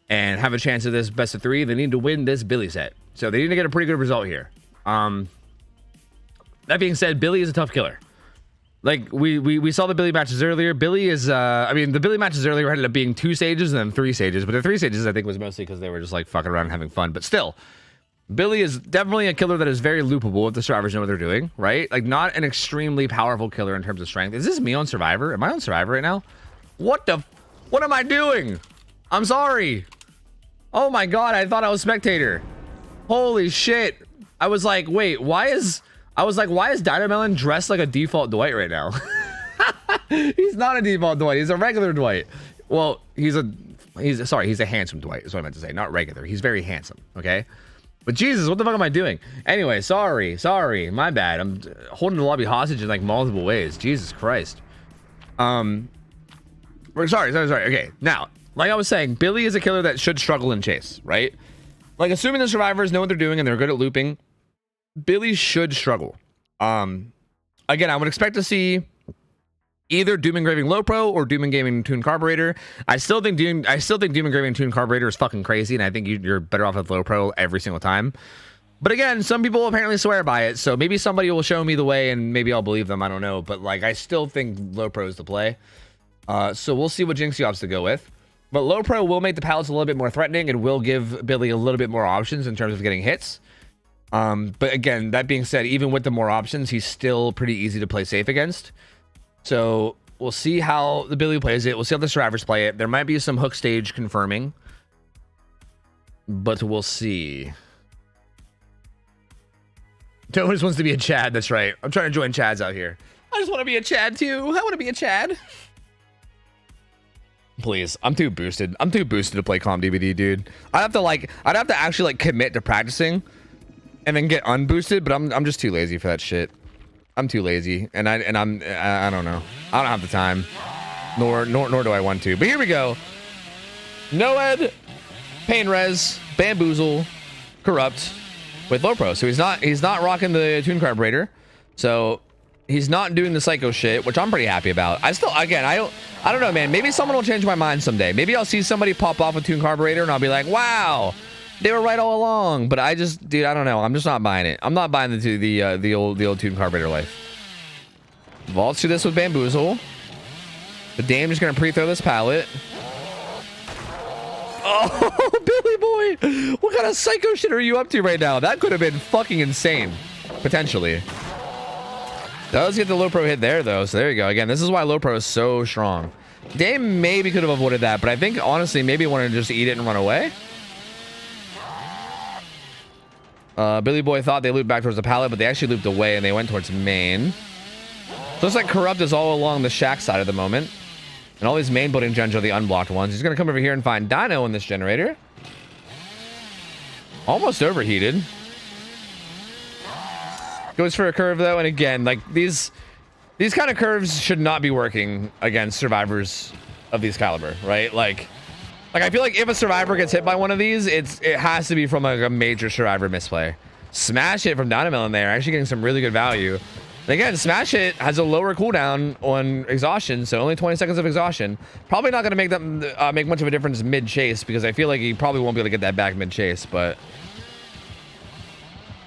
and have a chance at this best of 3, they need to win this Billy set. So they need to get a pretty good result here. That being said, Billy is a tough killer. Like, we saw the Billy matches earlier. Billy is, I mean, the Billy matches earlier ended up being 2 stages and then 3 stages. But the 3 stages, I think, was mostly because they were just, like, fucking around and having fun. But still, Billy is definitely a killer that is very loopable if the survivors know what they're doing, right? Like, not an extremely powerful killer in terms of strength. Is this me on Survivor? Am I on Survivor right now? What am I doing? I'm sorry. Oh my god, I thought I was spectator. Holy shit. I was like, wait, why is Dynamelon dressed like a default Dwight right now? He's not a default Dwight. He's a regular Dwight. Well, he's a handsome Dwight is what I meant to say. Not regular. He's very handsome, okay? But Jesus, what the fuck am I doing? Anyway, sorry. My bad. I'm holding the lobby hostage in like multiple ways. Jesus Christ. Sorry. Okay, now, like I was saying, Billy is a killer that should struggle in chase, right? Like, assuming the survivors know what they're doing and they're good at looping, Billy should struggle. Again, I would expect to see either Doom Engraving Low Pro or Doom Engraving Tune Carburetor. I still think Doom Engraving Tune Carburetor is fucking crazy, and I think you're better off with Low Pro every single time. But again, some people apparently swear by it, so maybe somebody will show me the way and maybe I'll believe them. I don't know, but like, I still think Low Pro is the play. So we'll see what Jinxie opts to go with. But Low Pro will make the pallets a little bit more threatening and will give Billy a little bit more options in terms of getting hits. But again, that being said, even with the more options, he's still pretty easy to play safe against. So we'll see how the Billy plays it. We'll see how the survivors play it. There might be some hook stage confirming, but we'll see. Toad just wants to be a Chad. That's right. I'm trying to join Chads out here. I just want to be a Chad too. I want to be a Chad. Please, I'm too boosted. I'm too boosted to play Calm DBD, dude. I'd have to actually like commit to practicing and then get unboosted, but I'm just too lazy for that shit. I'm too lazy, and I don't know. I don't have the time, nor do I want to. But here we go. Noed, Pain Res, Bamboozle, Corrupt with Low Pro. So he's not rocking the Tune Carburetor. So he's not doing the psycho shit, which I'm pretty happy about. I don't know, man. Maybe someone will change my mind someday. Maybe I'll see somebody pop off a Tune Carburetor and I'll be like, wow, they were right all along. But I don't know. I'm just not buying it. I'm not buying the old Tune Carburetor life. Vaults through this with Bamboozle. The Dame just gonna pre-throw this pallet. Oh, Billy boy, what kind of psycho shit are you up to right now? That could have been fucking insane, potentially. Does get the Low Pro hit there though, so there you go. Again, this is why Low Pro is so strong. Dame maybe could have avoided that, but I think honestly maybe wanted to just eat it and run away. Billy Boy thought they looped back towards the pallet, but they actually looped away and they went towards main. Looks like Corrupt is all along the shack side at the moment. And all these main building gens are the unblocked ones. He's going to come over here and find Dino in this generator. Almost overheated. Goes for a curve though, and again, like these kind of curves should not be working against survivors of these caliber, right? Like I feel like if a survivor gets hit by one of these, it has to be from like a major survivor misplay. Smash Hit from Dynamel in there, actually getting some really good value. And again, Smash Hit has a lower cooldown on exhaustion, so only 20 seconds of exhaustion. Probably not going to make much of a difference mid chase, because I feel like he probably won't be able to get that back mid chase. But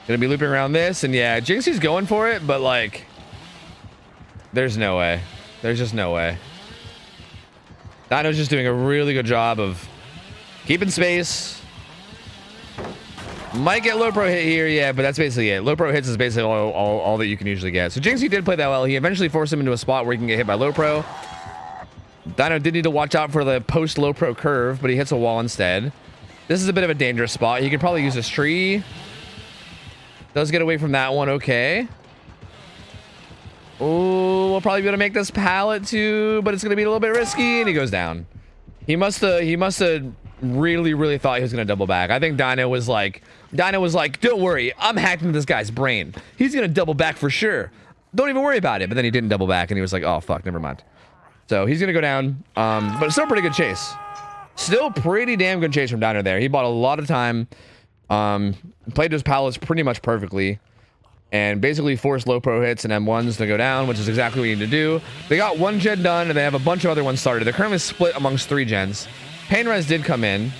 gonna be looping around this, and yeah, Jinxie's going for it, but like, there's no way. There's just no way. Dino's just doing a really good job of keeping space. Might get Low Pro hit here, yeah, but that's basically it. Low Pro hits is basically all that you can usually get. So Jinxie did play that well. He eventually forced him into a spot where he can get hit by Low Pro. Dino did need to watch out for the post Low Pro curve, but he hits a wall instead. This is a bit of a dangerous spot. He could probably use this tree. Does get away from that one. Okay. Oh, we'll probably be able to make this pallet too, but it's going to be a little bit risky, and he goes down. He must have really thought he was going to double back. I think Dino was like, don't worry, I'm hacking this guy's brain. He's going to double back for sure. Don't even worry about it. But then he didn't double back, and he was like, oh, fuck, never mind. So he's going to go down, but it's still a pretty good chase. Still pretty damn good chase from Dino there. He bought a lot of time, played those pallets pretty much perfectly, and basically forced low pro hits and M1s to go down, which is exactly what you need to do. They got one gen done, and they have a bunch of other ones started. They're currently split amongst 3 gens. Painres did come in.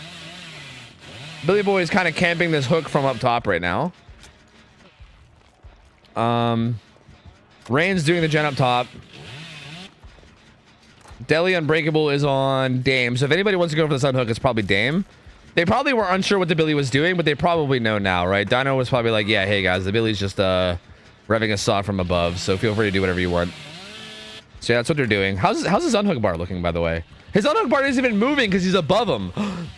Billy Boy is kind of camping this hook from up top right now. Rain's doing the gen up top. Deli Unbreakable is on Dame. So if anybody wants to go for the sun hook, it's probably Dame. They probably were unsure what the Billy was doing, but they probably know now, right? Dino was probably like, yeah, hey guys, the Billy's just revving a saw from above, so feel free to do whatever you want. So yeah, that's what they're doing. How's his unhook bar looking, by the way? His unhook bar isn't even moving because he's above him.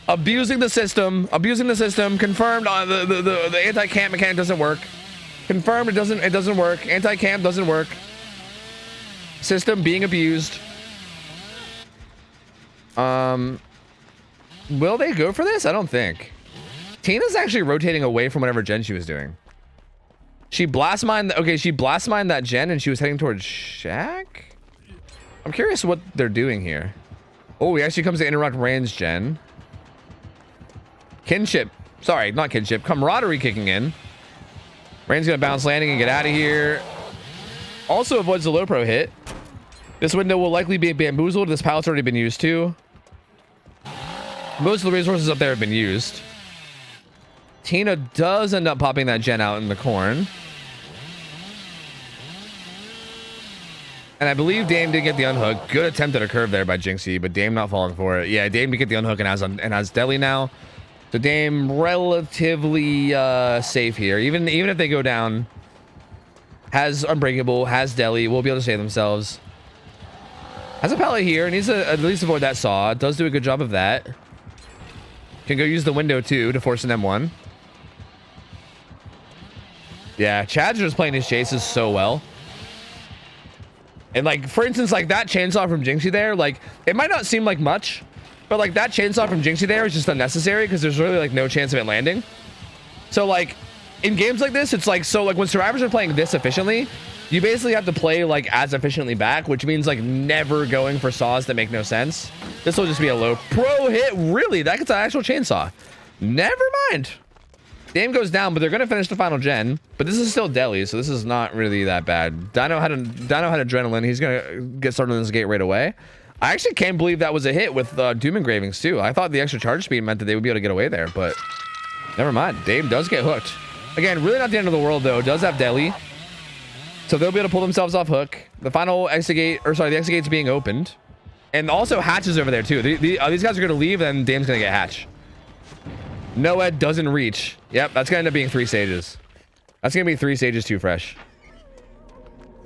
Abusing the system. Confirmed the anti-camp mechanic doesn't work. Confirmed it doesn't work. Anti-camp doesn't work. System being abused. Will they go for this? I don't think. Tina's actually rotating away from whatever gen she was doing. She blast mined. Okay, she blast mined that gen and she was heading towards Shack. I'm curious what they're doing here. Oh, he actually comes to interrupt Rand's gen. Kinship. Sorry, not kinship. Camaraderie kicking in. Rand's gonna bounce landing and get out of here. Also avoids the low pro hit. This window will likely be bamboozled. This pallet's already been used too. Most of the resources up there have been used. Tina does end up popping that gen out in the corn. And I believe Dame did get the unhook. Good attempt at a curve there by Jinxie, but Dame not falling for it. Yeah, Dame did get the unhook and has Deli now. So Dame relatively safe here. Even if they go down, has Unbreakable, has Deli, will be able to save themselves. Has a pallet here, needs to at least avoid that saw. Does do a good job of that. Can go use the window too to force an M1. Yeah, Chad's just playing his chases so well. And like, for instance, like that chainsaw from Jinxie there, like it might not seem like much, but like that chainsaw from Jinxie there is just unnecessary because there's really like no chance of it landing. So like in games like this, it's like, so like when survivors are playing this efficiently, you basically have to play like as efficiently back, which means like never going for saws that make no sense. This will just be a low pro hit. Really? That gets an actual chainsaw. Never mind. Dame goes down, but they're going to finish the final gen. But this is still Deli, so this is not really that bad. Dino had adrenaline. He's going to get started on this gate right away. I actually can't believe that was a hit with Doom Engravings too. I thought the extra charge speed meant that they would be able to get away there, but never mind. Dame does get hooked. Again, really not the end of the world though. Does have Deli. So they'll be able to pull themselves off hook. The final exit gate, or sorry, the exit gate's being opened. And also Hatch is over there too. These guys are going to leave and Dame's going to get Hatch. Noed doesn't reach. Yep, that's going to end up being 3 stages. That's going to be 3 stages too fresh.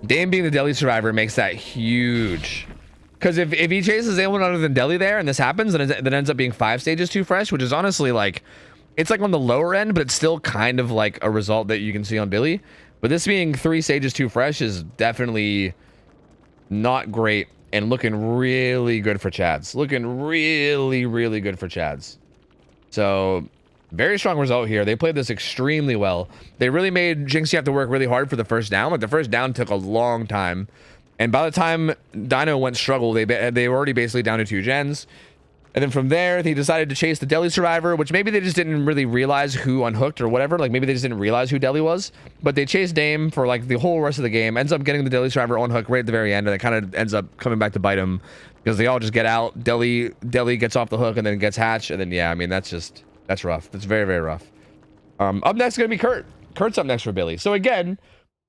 Dame being the Deli survivor makes that huge. Because if he chases anyone other than Deli there and this happens, then it ends up being 5 stages too fresh, which is honestly like, it's like on the lower end, but it's still kind of like a result that you can see on Billy. But this being 3 stages too fresh is definitely not great and looking really good for Chads. Looking really, really good for Chads. So very strong result here. They played this extremely well. They really made Jinxie have to work really hard for the first down. Like the first down took a long time. And by the time Dino went struggle, they were already basically down to 2 gens. And then from there, they decided to chase the Deli survivor, which maybe they just didn't really realize who unhooked or whatever. Like maybe they just didn't realize who Deli was. But they chased Dame for like the whole rest of the game. Ends up getting the Deli survivor on hook right at the very end. And it kind of ends up coming back to bite him because they all just get out. Deli gets off the hook and then gets Hatch. And then, yeah, I mean, that's rough. That's very, very rough. Up next is going to be Kurt. Kurt's up next for Billy. So again,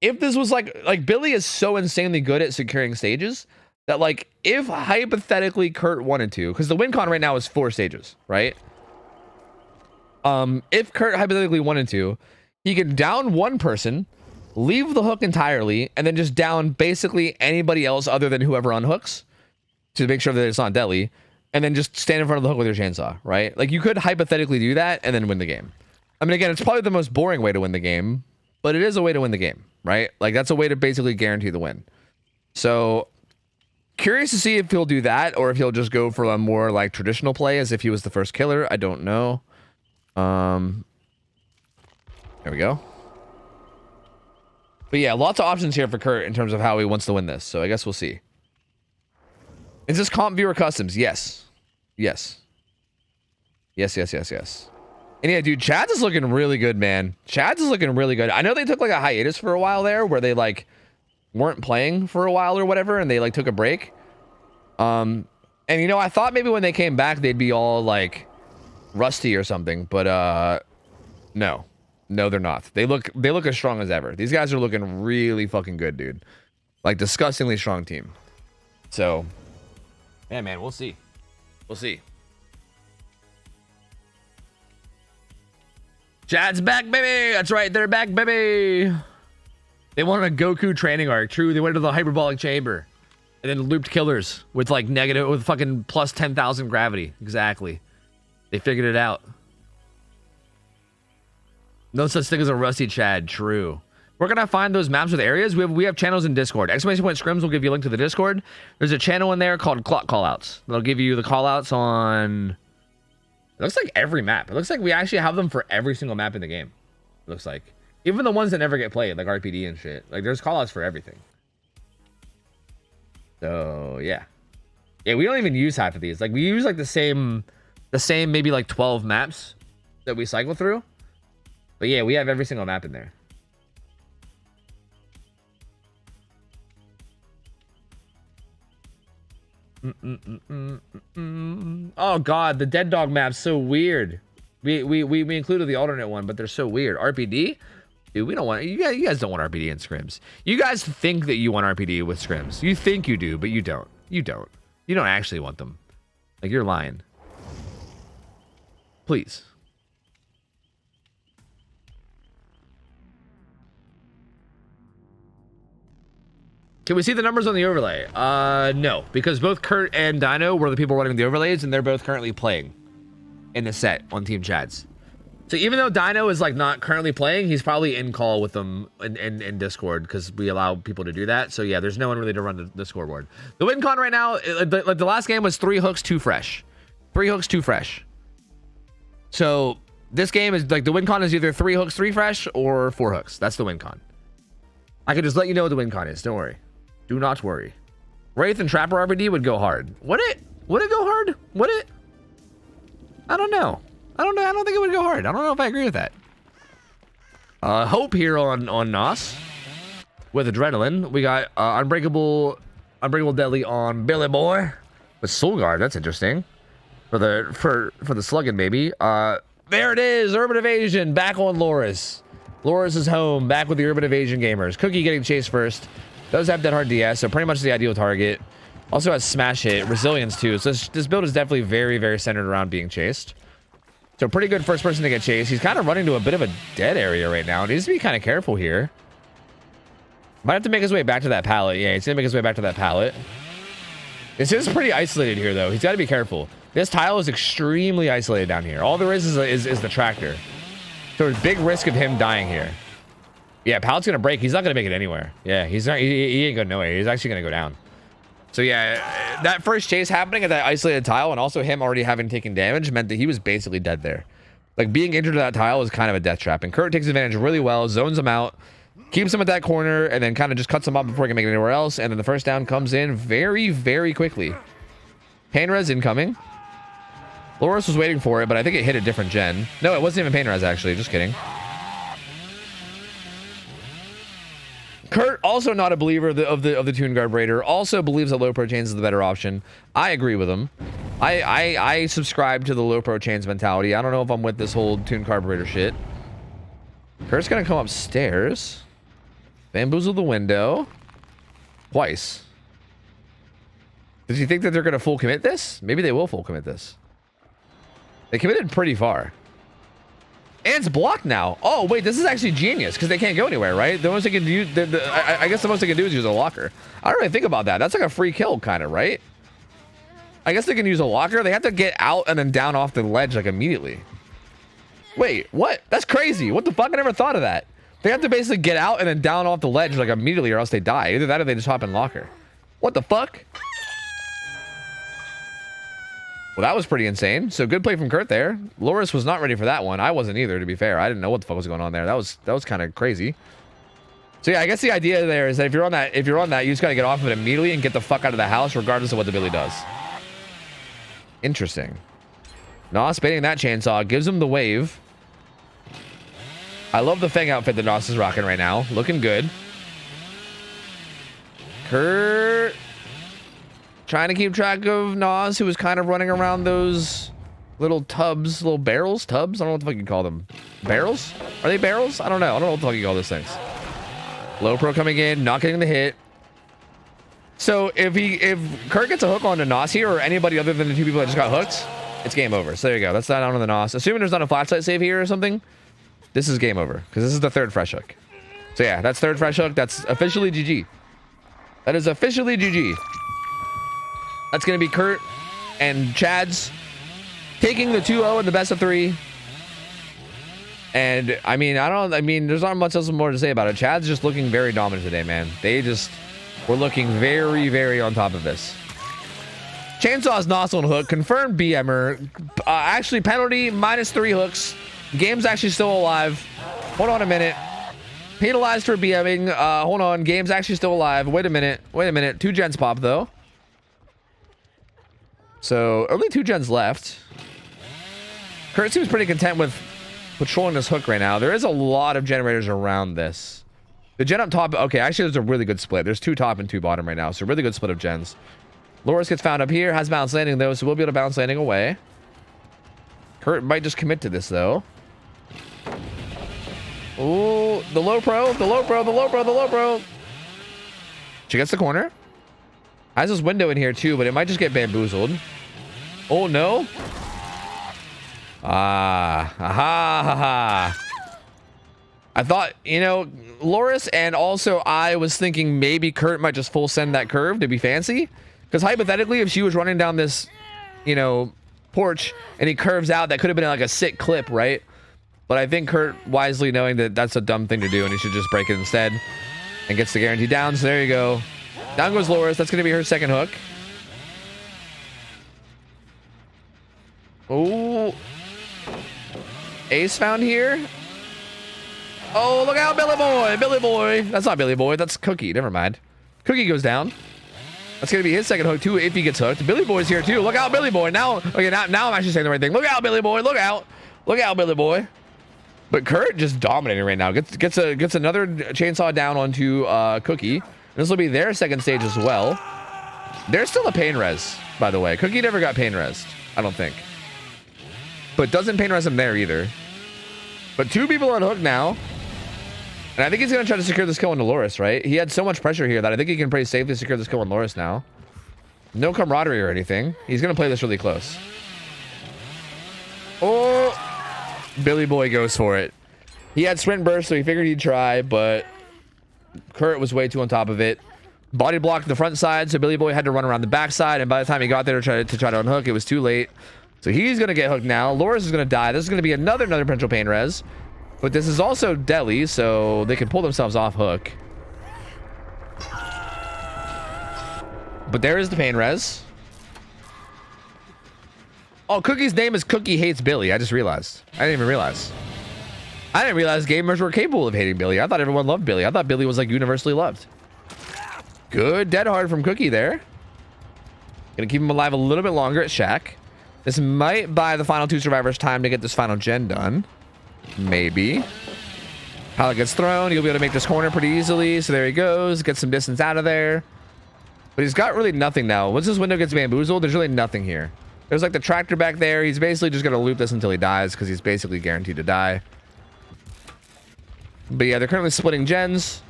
if this was like Billy is so insanely good at securing stages that like if hypothetically Kurt wanted to, because the win con right now is 4 stages, right? If Kurt hypothetically wanted to, he could down one person, leave the hook entirely, and then just down basically anybody else other than whoever unhooks to make sure that it's not Deli, and then just stand in front of the hook with your chainsaw, right? Like you could hypothetically do that and then win the game. I mean, again, it's probably the most boring way to win the game, but it is a way to win the game, right? Like that's a way to basically guarantee the win. So curious to see if he'll do that or if he'll just go for a more like traditional play as if he was the first killer. I don't know. There we go. But yeah, lots of options here for Kurt in terms of how he wants to win this. So I guess we'll see. Is this comp viewer customs? Yes. Yes. Yes, yes, yes, yes. And yeah, dude, Chad's is looking really good, man. Chad's is looking really good. I know they took like a hiatus for a while there where they like weren't playing for a while or whatever, and they like took a break. And you know, I thought maybe when they came back they'd be all like rusty or something, but no. No, they're not. They look as strong as ever. These guys are looking really fucking good, dude. Like disgustingly strong team. So, yeah, man, we'll see. We'll see. Chad's back, baby. That's right, they're back, baby. They wanted a Goku training arc. True, they went to the hyperbolic chamber and then looped killers with like negative, with fucking plus 10,000 gravity. Exactly. They figured it out. No such thing as a rusty Chad. True. We're gonna find those maps with areas. We have channels in Discord. Exclamation point scrims will give you a link to the Discord. There's a channel in there called clock callouts. They'll give you the callouts on. It looks like every map. It looks like we actually have them for every single map in the game. It looks like even the ones that never get played, like RPD and shit. Like there's callouts for everything. So yeah, yeah. We don't even use half of these. Like we use like the same maybe like 12 maps that we cycle through. But yeah, we have every single map in there. Oh god, the dead dog map's so weird. We included the alternate one, but they're so weird. RPD? Dude, we don't want you guys don't want RPD in scrims. You guys think that you want RPD with scrims. You think you do, but you don't. You don't. You don't actually want them. Like you're lying. Please. Can we see the numbers on the overlay? No, because both Kurt and Dino were the people running the overlays, and they're both currently playing in the set on Team Chads. So even though Dino is like not currently playing, he's probably in call with them in Discord because we allow people to do that. So yeah, there's no one really to run the scoreboard. The win con right now, like the last game was 3 hooks, 2 fresh. 3 hooks, 2 fresh. So this game is like the win con is either 3 hooks, 3 fresh, or 4 hooks. That's the win con. I can just let you know what the win con is. Don't worry. Do not worry. Wraith and Trapper RPD would go hard. Would it? Would it go hard? Would it? I don't know. I don't know. I don't think it would go hard. I don't know if I agree with that. Hope here on NOS with Adrenaline. We got Unbreakable Deadly on Billy Boy with Soul Guard. That's interesting. For the slugging baby. There it is. Urban Evasion back on Loris. Loris is home. Back with the Urban Evasion gamers. Cookie getting chased first. Does have Dead Hard DS, so pretty much the ideal target. Also has Smash Hit, Resilience too. So this build is definitely very, very centered around being chased. So pretty good first person to get chased. He's kind of running to a bit of a dead area right now. He needs to be kind of careful here. Might have to make his way back to that pallet. Yeah, he's gonna make his way back to that pallet. This is pretty isolated here though. He's got to be careful. This tile is extremely isolated down here. All there is the tractor. So there's big risk of him dying here. Yeah, pallet's gonna break. He's not gonna make it anywhere. Yeah, he's not. He ain't going nowhere. He's actually gonna go down. So yeah, that first chase happening at that isolated tile, and also him already having taken damage, meant that he was basically dead there. Like being injured to that tile was kind of a death trap, and Kurt takes advantage really well, zones him out, keeps him at that corner, and then kind of just cuts him up before he can make it anywhere else. And then the first down comes in very, very quickly. Pain res incoming. Loris was waiting for it, but I think it hit a different gen. No, it wasn't even pain res actually. Just kidding. Kurt, also not a believer of the Toon Guard Raider, also believes that low pro chains is the better option. I agree with him. I subscribe to the low pro chains mentality. I don't know if I'm with this whole Toon Guard Raider shit. Kurt's gonna come upstairs, bamboozle the window twice. Does he think that they're gonna full commit this? Maybe they will full commit this. They committed pretty far. And it's blocked now. Oh, wait, this is actually genius because they can't go anywhere, right? The most they can do, I guess the most they can do is use a locker. I don't really think about that. That's like a free kill kind of, right? I guess they can use a locker. They have to get out and then down off the ledge like immediately. Wait, what? That's crazy. What the fuck? I never thought of that. They have to basically get out and then down off the ledge like immediately or else they die. Either that or they just hop in locker. What the fuck? Well, that was pretty insane. So good play from Kurt there. Loris was not ready for that one. I wasn't either, to be fair. I didn't know what the fuck was going on there. That was kind of crazy. So yeah, I guess the idea there is that if you're on that, you just gotta get off of it immediately and get the fuck out of the house, regardless of what the Billy does. Interesting. Nos baiting that chainsaw gives him the wave. I love the Fang outfit that Nos is rocking right now. Looking good. Kurt trying to keep track of Nos, who was kind of running around those little tubs, little barrels, tubs. I don't know what the fuck you call them. Barrels? Are they barrels? I don't know. I don't know what the fuck you call those things. Low pro coming in, not getting the hit. So if Kurt gets a hook onto Nos here or anybody other than the two people that just got hooked, it's game over. So there you go. That's that on the Nos. Assuming there's not a flashlight save here or something, this is game over because this is the third fresh hook. So yeah, that's third fresh hook. That's officially GG. That is officially GG. That's going to be Kurt and Chad's taking the 2-0 in the best of 3. And I mean, there's not much else more to say about it. Chad's just looking very dominant today, man. They just were looking very, very on top of this. Chainsaw's nozzle hook, confirmed BMer. Actually, penalty, -3 hooks. Game's actually still alive. Hold on a minute. Penalized for BMing. Hold on. Game's actually still alive. Wait a minute. 2 gens pop, though. So, only 2 gens left. Kurt seems pretty content with patrolling this hook right now. There is a lot of generators around this. The gen up top, okay, actually there's a really good split. There's 2 top and 2 bottom right now, so really good split of gens. Loris gets found up here, has bounce landing though, so we'll be able to bounce landing away. Kurt might just commit to this though. Ooh, the low pro. She gets the corner. Has this window in here too, but it might just get bamboozled. Oh no. I thought, you know, Loris and also I was thinking maybe Kurt might just full send that curve to be fancy. Because hypothetically, if she was running down this, you know, porch and he curves out, that could have been like a sick clip, right? But I think Kurt, wisely knowing that that's a dumb thing to do and he should just break it instead and gets the guarantee down. So there you go. Down goes Loris. That's going to be her second hook. Oh. Ace found here. Oh, look out, Billy Boy. Billy Boy. That's not Billy Boy. That's Cookie. Never mind. Cookie goes down. That's going to be his second hook, too, if he gets hooked. Billy Boy's here, too. Look out, Billy Boy. Now, okay, now I'm actually saying the right thing. Look out, Billy Boy. Look out. Look out, Billy Boy. But Kurt just dominating right now. Gets another chainsaw down onto Cookie. This will be their second stage as well. There's still a pain res, by the way. Cookie never got pain res, I don't think. But doesn't pain res him there either. But 2 people on hook now. And I think he's going to try to secure this kill on Loris, right? He had so much pressure here that I think he can pretty safely secure this kill on Loris now. No camaraderie or anything. He's going to play this really close. Oh! Billy Boy goes for it. He had sprint burst, so he figured he'd try, but Kurt was way too on top of it. Body blocked the front side, so Billy Boy had to run around the back side, and by the time he got there to try to unhook, it was too late. So he's going to get hooked now. Loris is going to die. This is going to be another potential pain res. But this is also deli, so they can pull themselves off hook. But there is the pain res. Oh, Cookie's name is Cookie Hates Billy. I just realized. I didn't even realize. I didn't realize gamers were capable of hating Billy. I thought everyone loved Billy. I thought Billy was like universally loved. Good dead hard from Cookie there. Gonna keep him alive a little bit longer at Shack. This might buy the final 2 survivors time to get this final gen done. Maybe. Pallet gets thrown. You'll be able to make this corner pretty easily. So there he goes. Get some distance out of there. But he's got really nothing now. Once this window gets bamboozled, there's really nothing here. There's like the tractor back there. He's basically just going to loop this until he dies because he's basically guaranteed to die. But yeah, they're currently splitting gens.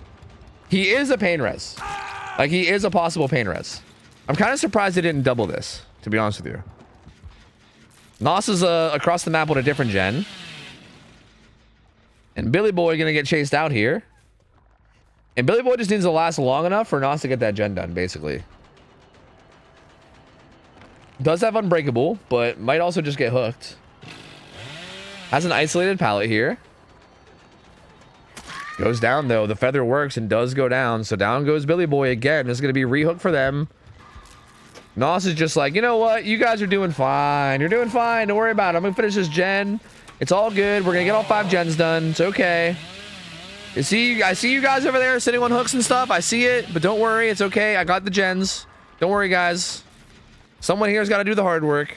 He is a pain res. Like, he is a possible pain res. I'm kind of surprised they didn't double this, to be honest with you. Nos is across the map with a different gen. And Billy Boy gonna get chased out here. And Billy Boy just needs to last long enough for Nos to get that gen done, basically. Does have Unbreakable, but might also just get hooked. Has an isolated pallet here. Goes down, though. The feather works and does go down. So down goes Billy Boy again. This is going to be rehook for them. Nos is just like, you know what? You guys are doing fine. You're doing fine. Don't worry about it. I'm going to finish this gen. It's all good. We're going to get all 5 gens done. It's okay. I see you guys over there sitting on hooks and stuff. I see it. But don't worry. It's okay. I got the gens. Don't worry, guys. Someone here's got to do the hard work.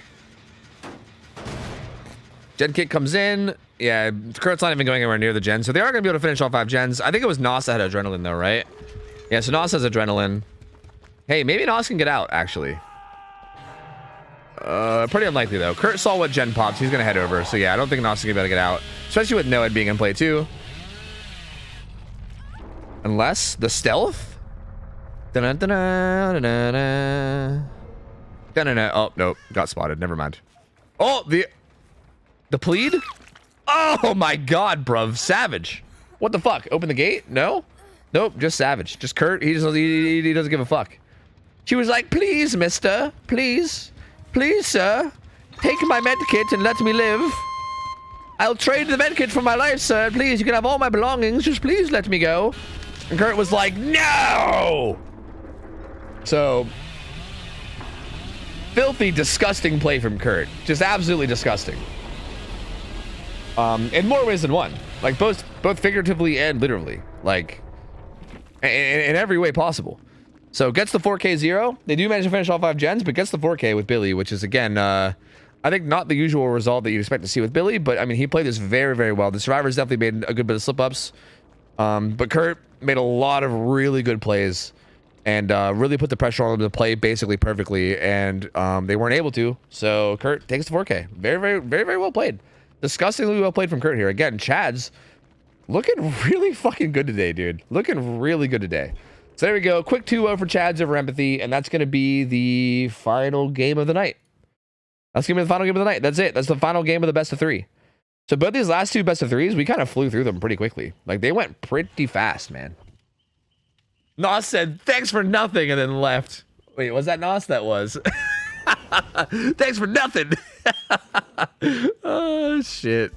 Gen kit comes in. Yeah, Kurt's not even going anywhere near the gen, so they are going to be able to finish all 5 gens. I think it was Nos that had adrenaline, though, right? Yeah, so Nos has adrenaline. Hey, maybe Nos can get out, actually. Pretty unlikely, though. Kurt saw what gen popped. He's going to head over, so yeah, I don't think Nos is going to be able to get out. Especially with Noed being in play, too. Unless the stealth? Da-na-da-na-da-na-da. Da-na-na. Oh, nope. Got spotted. Never mind. Oh, the plead? Oh my god, bruv. Savage. What the fuck? Open the gate? No? Nope, just Savage. Just Kurt. He doesn't give a fuck. She was like, please, mister. Please. Please, sir. Take my medkit and let me live. I'll trade the medkit for my life, sir. Please, you can have all my belongings. Just please let me go. And Kurt was like, no! So, filthy, disgusting play from Kurt. Just absolutely disgusting. In more ways than one. Like, both figuratively and literally. Like, in every way possible. So, gets the 4K 0. They do manage to finish all 5 gens, but gets the 4K with Billy, which is, again, I think not the usual result that you'd expect to see with Billy, but, I mean, he played this very, very well. The survivors definitely made a good bit of slip-ups. But Kurt made a lot of really good plays and really put the pressure on them to play basically perfectly, and they weren't able to. So, Kurt takes the 4K. Very, very, very, very well played. Disgustingly well played from Kurt here. Again, Chad's looking really fucking good today, dude. Looking really good today. So there we go. Quick 2-0 for Chad's over Empathy, and that's going to be the final game of the night. That's going to be the final game of the night. That's it. That's the final game of the best of 3. So both these last 2 best of 3s, we kind of flew through them pretty quickly. Like, they went pretty fast, man. Nos said, thanks for nothing, and then left. Wait, was that Nos? That was. Thanks for nothing. Oh, shit.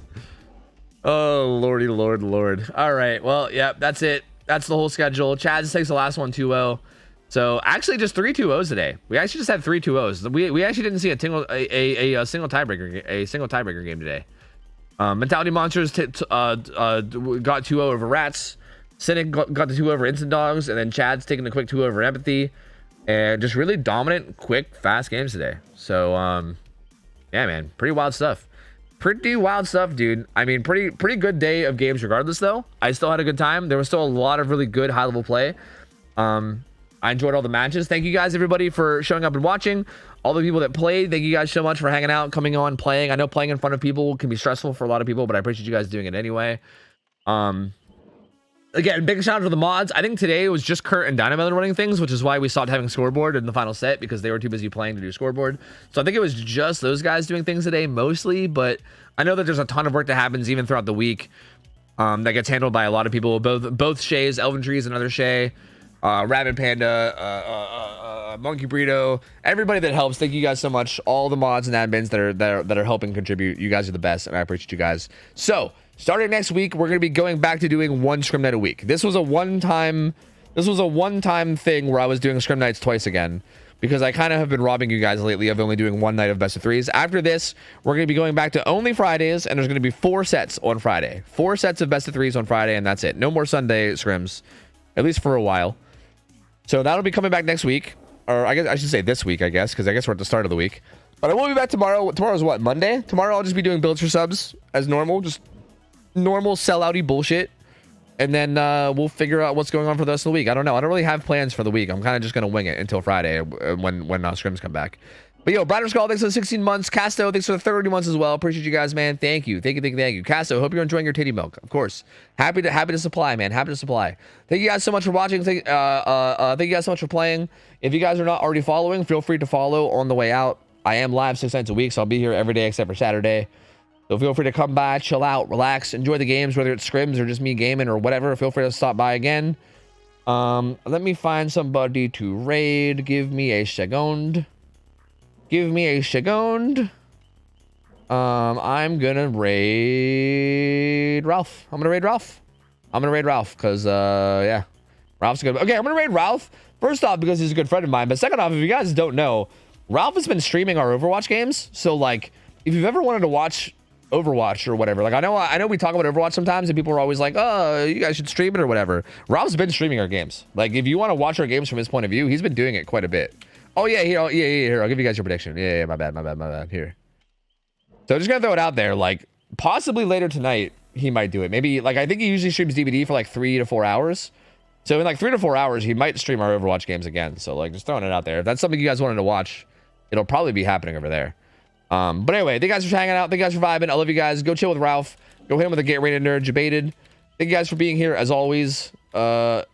Oh, lordy, lord. All right, well, yeah, that's it. That's the whole schedule. Chaz takes the last one 2-0. So, actually, just 3 2-0s today. We actually just had 3 2-0s. We actually didn't see a single tiebreaker game today. Mentality Monsters got 2-0 over Rats. Cynic got the 2 over Instant Dogs, and then Chad's taking the quick 2 over Empathy, and just really dominant, quick, fast games today. So, yeah, man, pretty wild stuff. Pretty wild stuff, dude. I mean, pretty good day of games regardless, though. I still had a good time. There was still a lot of really good high-level play. I enjoyed all the matches. Thank you guys, everybody, for showing up and watching. All the people that played, thank you guys so much for hanging out, coming on, playing. I know playing in front of people can be stressful for a lot of people, but I appreciate you guys doing it anyway. Again, big shout out to the mods. I think today it was just Kurt and Dynamite running things, which is why we stopped having scoreboard in the final set, because they were too busy playing to do scoreboard. So I think it was just those guys doing things today mostly, but I know that there's a ton of work that happens even throughout the week that gets handled by a lot of people, both Shays, Elven Trees, another Shay, Rabbit Panda, Monkey Burrito, everybody that helps. Thank you guys so much. All the mods and admins that are helping contribute. You guys are the best, and I appreciate you guys. So, starting next week, we're going to be going back to doing 1 scrim night a week. This was a one-time thing where I was doing scrim nights twice again, because I kind of have been robbing you guys lately of only doing 1 night of best of 3s. After this, we're going to be going back to only Fridays, and there's going to be 4 sets on Friday. 4 sets of best of 3s on Friday, and that's it. No more Sunday scrims, at least for a while. So that'll be coming back next week, or I guess I should say this week, I guess, because I guess we're at the start of the week. But I will be back tomorrow. Tomorrow's what, Monday? Tomorrow I'll just be doing builds for subs as normal, just normal sellouty bullshit, and then we'll figure out what's going on for the rest of the week. I don't know. I don't really have plans for the week. I'm kind of just gonna wing it until Friday when scrims come back. But yo, Brighter Skull, thanks for the 16 months. Casto, thanks for the 30 months as well. Appreciate you guys, man. Thank you. Casto, hope you're enjoying your titty milk. Of course. Happy to supply, man. Happy to supply. Thank you guys so much for watching. Thank you guys so much for playing. If you guys are not already following, feel free to follow on the way out. I am live 6 nights a week, so I'll be here every day except for Saturday. So feel free to come by, chill out, relax, enjoy the games, whether it's scrims or just me gaming or whatever. Feel free to stop by again. Let me find somebody to raid. Give me a second. I'm gonna raid Ralph. I'm gonna raid Ralph because yeah, Ralph's good. Okay, I'm gonna raid Ralph first off because he's a good friend of mine, but second off, if you guys don't know, Ralph has been streaming our Overwatch games. So like, if you've ever wanted to watch Overwatch or whatever, like I know we talk about Overwatch sometimes and people are always like, oh, you guys should stream it or whatever. Ralph's been streaming our games. Like if you want to watch our games from his point of view, he's been doing it quite a bit. Oh yeah, here, I'll give you guys your prediction. Yeah, my bad. Here. So I'm just gonna throw it out there, like possibly later tonight he might do it. Maybe like I think he usually streams DVD for like 3 to 4 hours. So in like 3 to 4 hours he might stream our Overwatch games again. So like just throwing it out there. If that's something you guys wanted to watch, it'll probably be happening over there. But anyway, thank you guys for hanging out. Thank you guys for vibing. I love you guys. Go chill with Ralph. Go hit him with a Get Rated Nerd Debated. Thank you guys for being here as always. Oh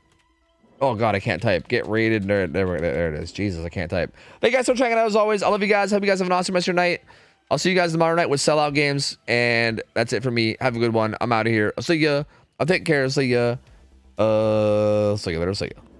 god, I can't type. Get Rated Nerd. There it is. Jesus, I can't type. Thank you guys for checking out as always. I love you guys. Hope you guys have an awesome rest of your night. I'll see you guys tomorrow night with Sellout Games. And that's it for me. Have a good one. I'm out of here. I'll see ya. I'll take care. See ya. See you later. See ya.